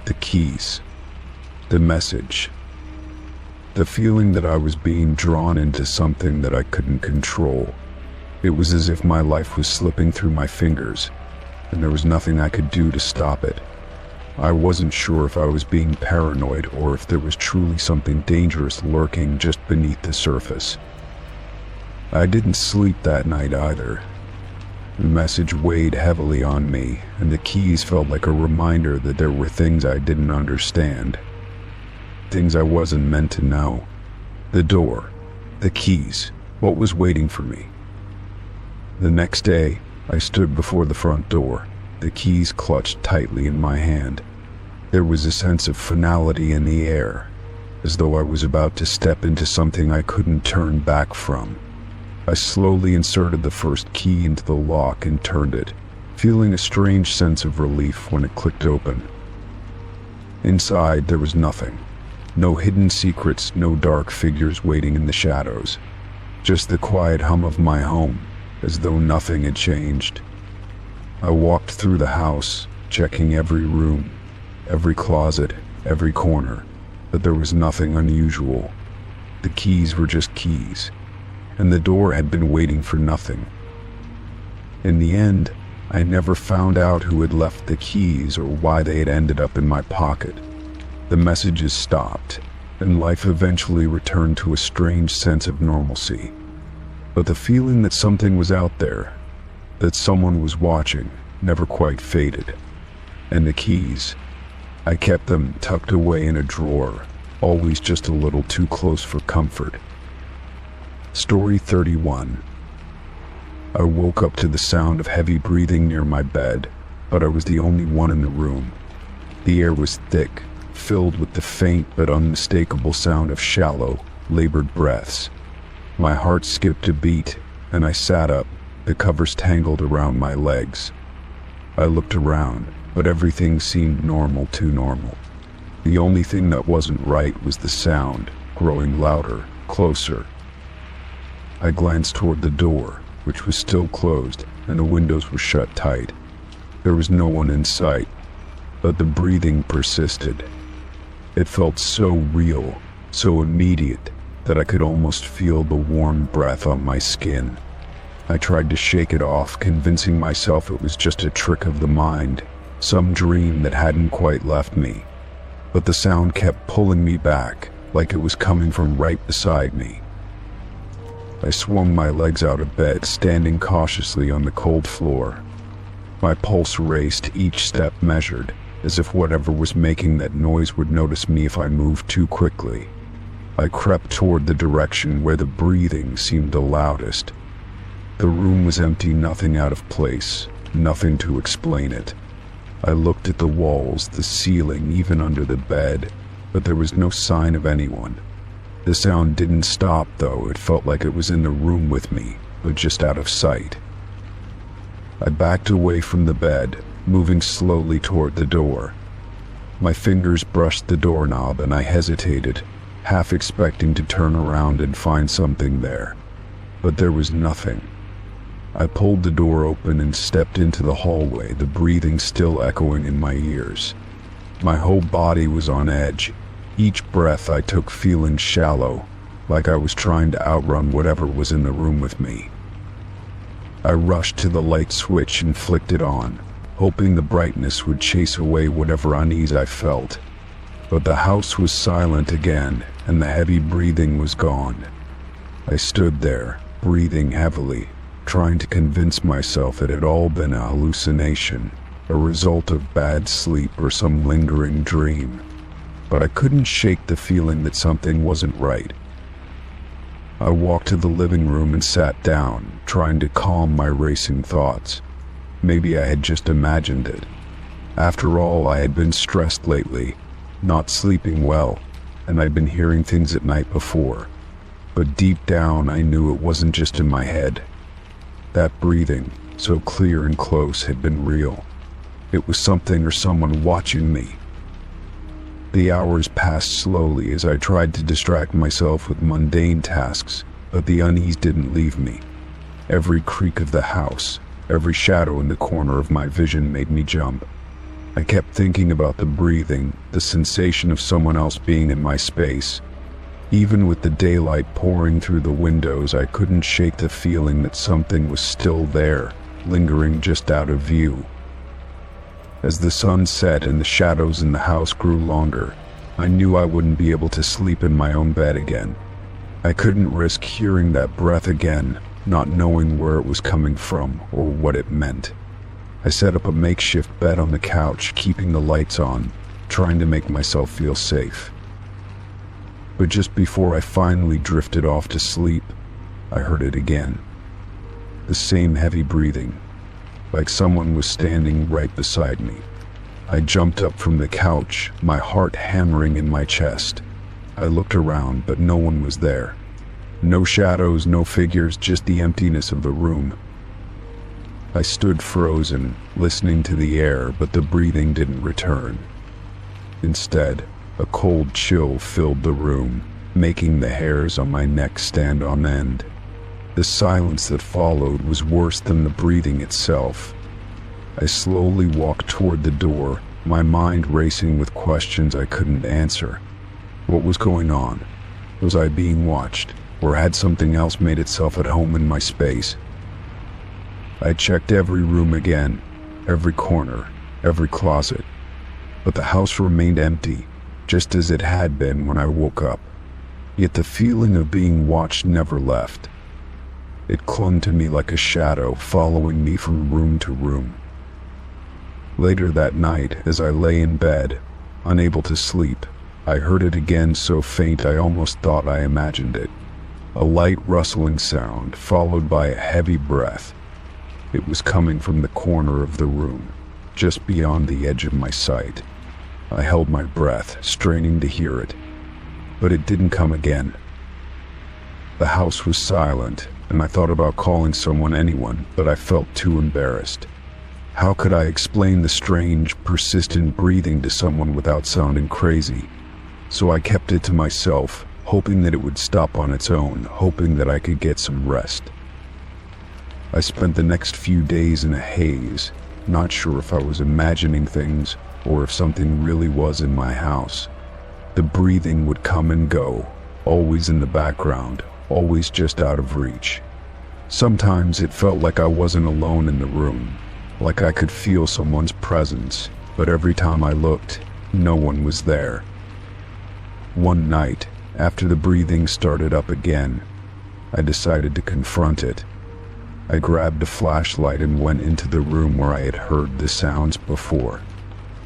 The keys. The message. The feeling that I was being drawn into something that I couldn't control. It was as if my life was slipping through my fingers, and there was nothing I could do to stop it. I wasn't sure if I was being paranoid or if there was truly something dangerous lurking just beneath the surface. I didn't sleep that night either. The message weighed heavily on me, and the keys felt like a reminder that there were things I didn't understand. Things I wasn't meant to know. The door, the keys, what was waiting for me? The next day, I stood before the front door, the keys clutched tightly in my hand. There was a sense of finality in the air, as though I was about to step into something I couldn't turn back from. I slowly inserted the first key into the lock and turned it, feeling a strange sense of relief when it clicked open. Inside, there was nothing. No hidden secrets, no dark figures waiting in the shadows. Just the quiet hum of my home, as though nothing had changed. I walked through the house, checking every room, every closet, every corner, but there was nothing unusual. The keys were just keys, and the door had been waiting for nothing. In the end, I never found out who had left the keys or why they had ended up in my pocket. The messages stopped, and life eventually returned to a strange sense of normalcy. But the feeling that something was out there, that someone was watching, never quite faded. And the keys, I kept them tucked away in a drawer, always just a little too close for comfort. Story 31. I woke up to the sound of heavy breathing near my bed, but I was the only one in the room. The air was thick, filled with the faint but unmistakable sound of shallow, labored breaths. My heart skipped a beat, and I sat up, the covers tangled around my legs. I looked around, but everything seemed normal to normal. The only thing that wasn't right was the sound, growing louder, closer. I glanced toward the door, which was still closed, and the windows were shut tight. There was no one in sight, but the breathing persisted. It felt so real, so immediate, that I could almost feel the warm breath on my skin. I tried to shake it off, convincing myself it was just a trick of the mind, some dream that hadn't quite left me. But the sound kept pulling me back, like it was coming from right beside me. I swung my legs out of bed, standing cautiously on the cold floor. My pulse raced, each step measured, as if whatever was making that noise would notice me if I moved too quickly. I crept toward the direction where the breathing seemed the loudest. The room was empty, nothing out of place, nothing to explain it. I looked at the walls, the ceiling, even under the bed, but there was no sign of anyone. The sound didn't stop, though. It felt like it was in the room with me, but just out of sight. I backed away from the bed, moving slowly toward the door. My fingers brushed the doorknob and I hesitated, half expecting to turn around and find something there. But there was nothing. I pulled the door open and stepped into the hallway, the breathing still echoing in my ears. My whole body was on edge, each breath I took feeling shallow, like I was trying to outrun whatever was in the room with me. I rushed to the light switch and flicked it on, hoping the brightness would chase away whatever unease I felt. But the house was silent again, and the heavy breathing was gone. I stood there, breathing heavily, trying to convince myself it had all been a hallucination, a result of bad sleep or some lingering dream. But I couldn't shake the feeling that something wasn't right. I walked to the living room and sat down, trying to calm my racing thoughts. Maybe I had just imagined it. After all, I had been stressed lately, not sleeping well, and I'd been hearing things at night before. But deep down, I knew it wasn't just in my head. That breathing, so clear and close, had been real. It was something or someone watching me. The hours passed slowly as I tried to distract myself with mundane tasks, but the unease didn't leave me. Every creak of the house, every shadow in the corner of my vision made me jump. I kept thinking about the breathing, the sensation of someone else being in my space. Even with the daylight pouring through the windows, I couldn't shake the feeling that something was still there, lingering just out of view. As the sun set and the shadows in the house grew longer, I knew I wouldn't be able to sleep in my own bed again. I couldn't risk hearing that breath again, not knowing where it was coming from or what it meant. I set up a makeshift bed on the couch, keeping the lights on, trying to make myself feel safe. But just before I finally drifted off to sleep, I heard it again. The same heavy breathing, like someone was standing right beside me. I jumped up from the couch, my heart hammering in my chest. I looked around, but no one was there. No shadows, no figures, just the emptiness of the room. I stood frozen, listening to the air, but the breathing didn't return. Instead, a cold chill filled the room, making the hairs on my neck stand on end. The silence that followed was worse than the breathing itself. I slowly walked toward the door, my mind racing with questions I couldn't answer. What was going on? Was I being watched, or had something else made itself at home in my space? I checked every room again, every corner, every closet, but the house remained empty, just as it had been when I woke up. Yet the feeling of being watched never left. It clung to me like a shadow, following me from room to room. Later that night, as I lay in bed, unable to sleep, I heard it again, so faint I almost thought I imagined it. A light rustling sound, followed by a heavy breath. It was coming from the corner of the room, just beyond the edge of my sight. I held my breath, straining to hear it, but it didn't come again. The house was silent, and I thought about calling anyone, but I felt too embarrassed. How could I explain the strange, persistent breathing to someone without sounding crazy? So I kept it to myself, hoping that it would stop on its own, hoping that I could get some rest. I spent the next few days in a haze, not sure if I was imagining things or if something really was in my house. The breathing would come and go, always in the background, always just out of reach. Sometimes it felt like I wasn't alone in the room, like I could feel someone's presence, but every time I looked, no one was there. One night, after the breathing started up again, I decided to confront it. I grabbed a flashlight and went into the room where I had heard the sounds before.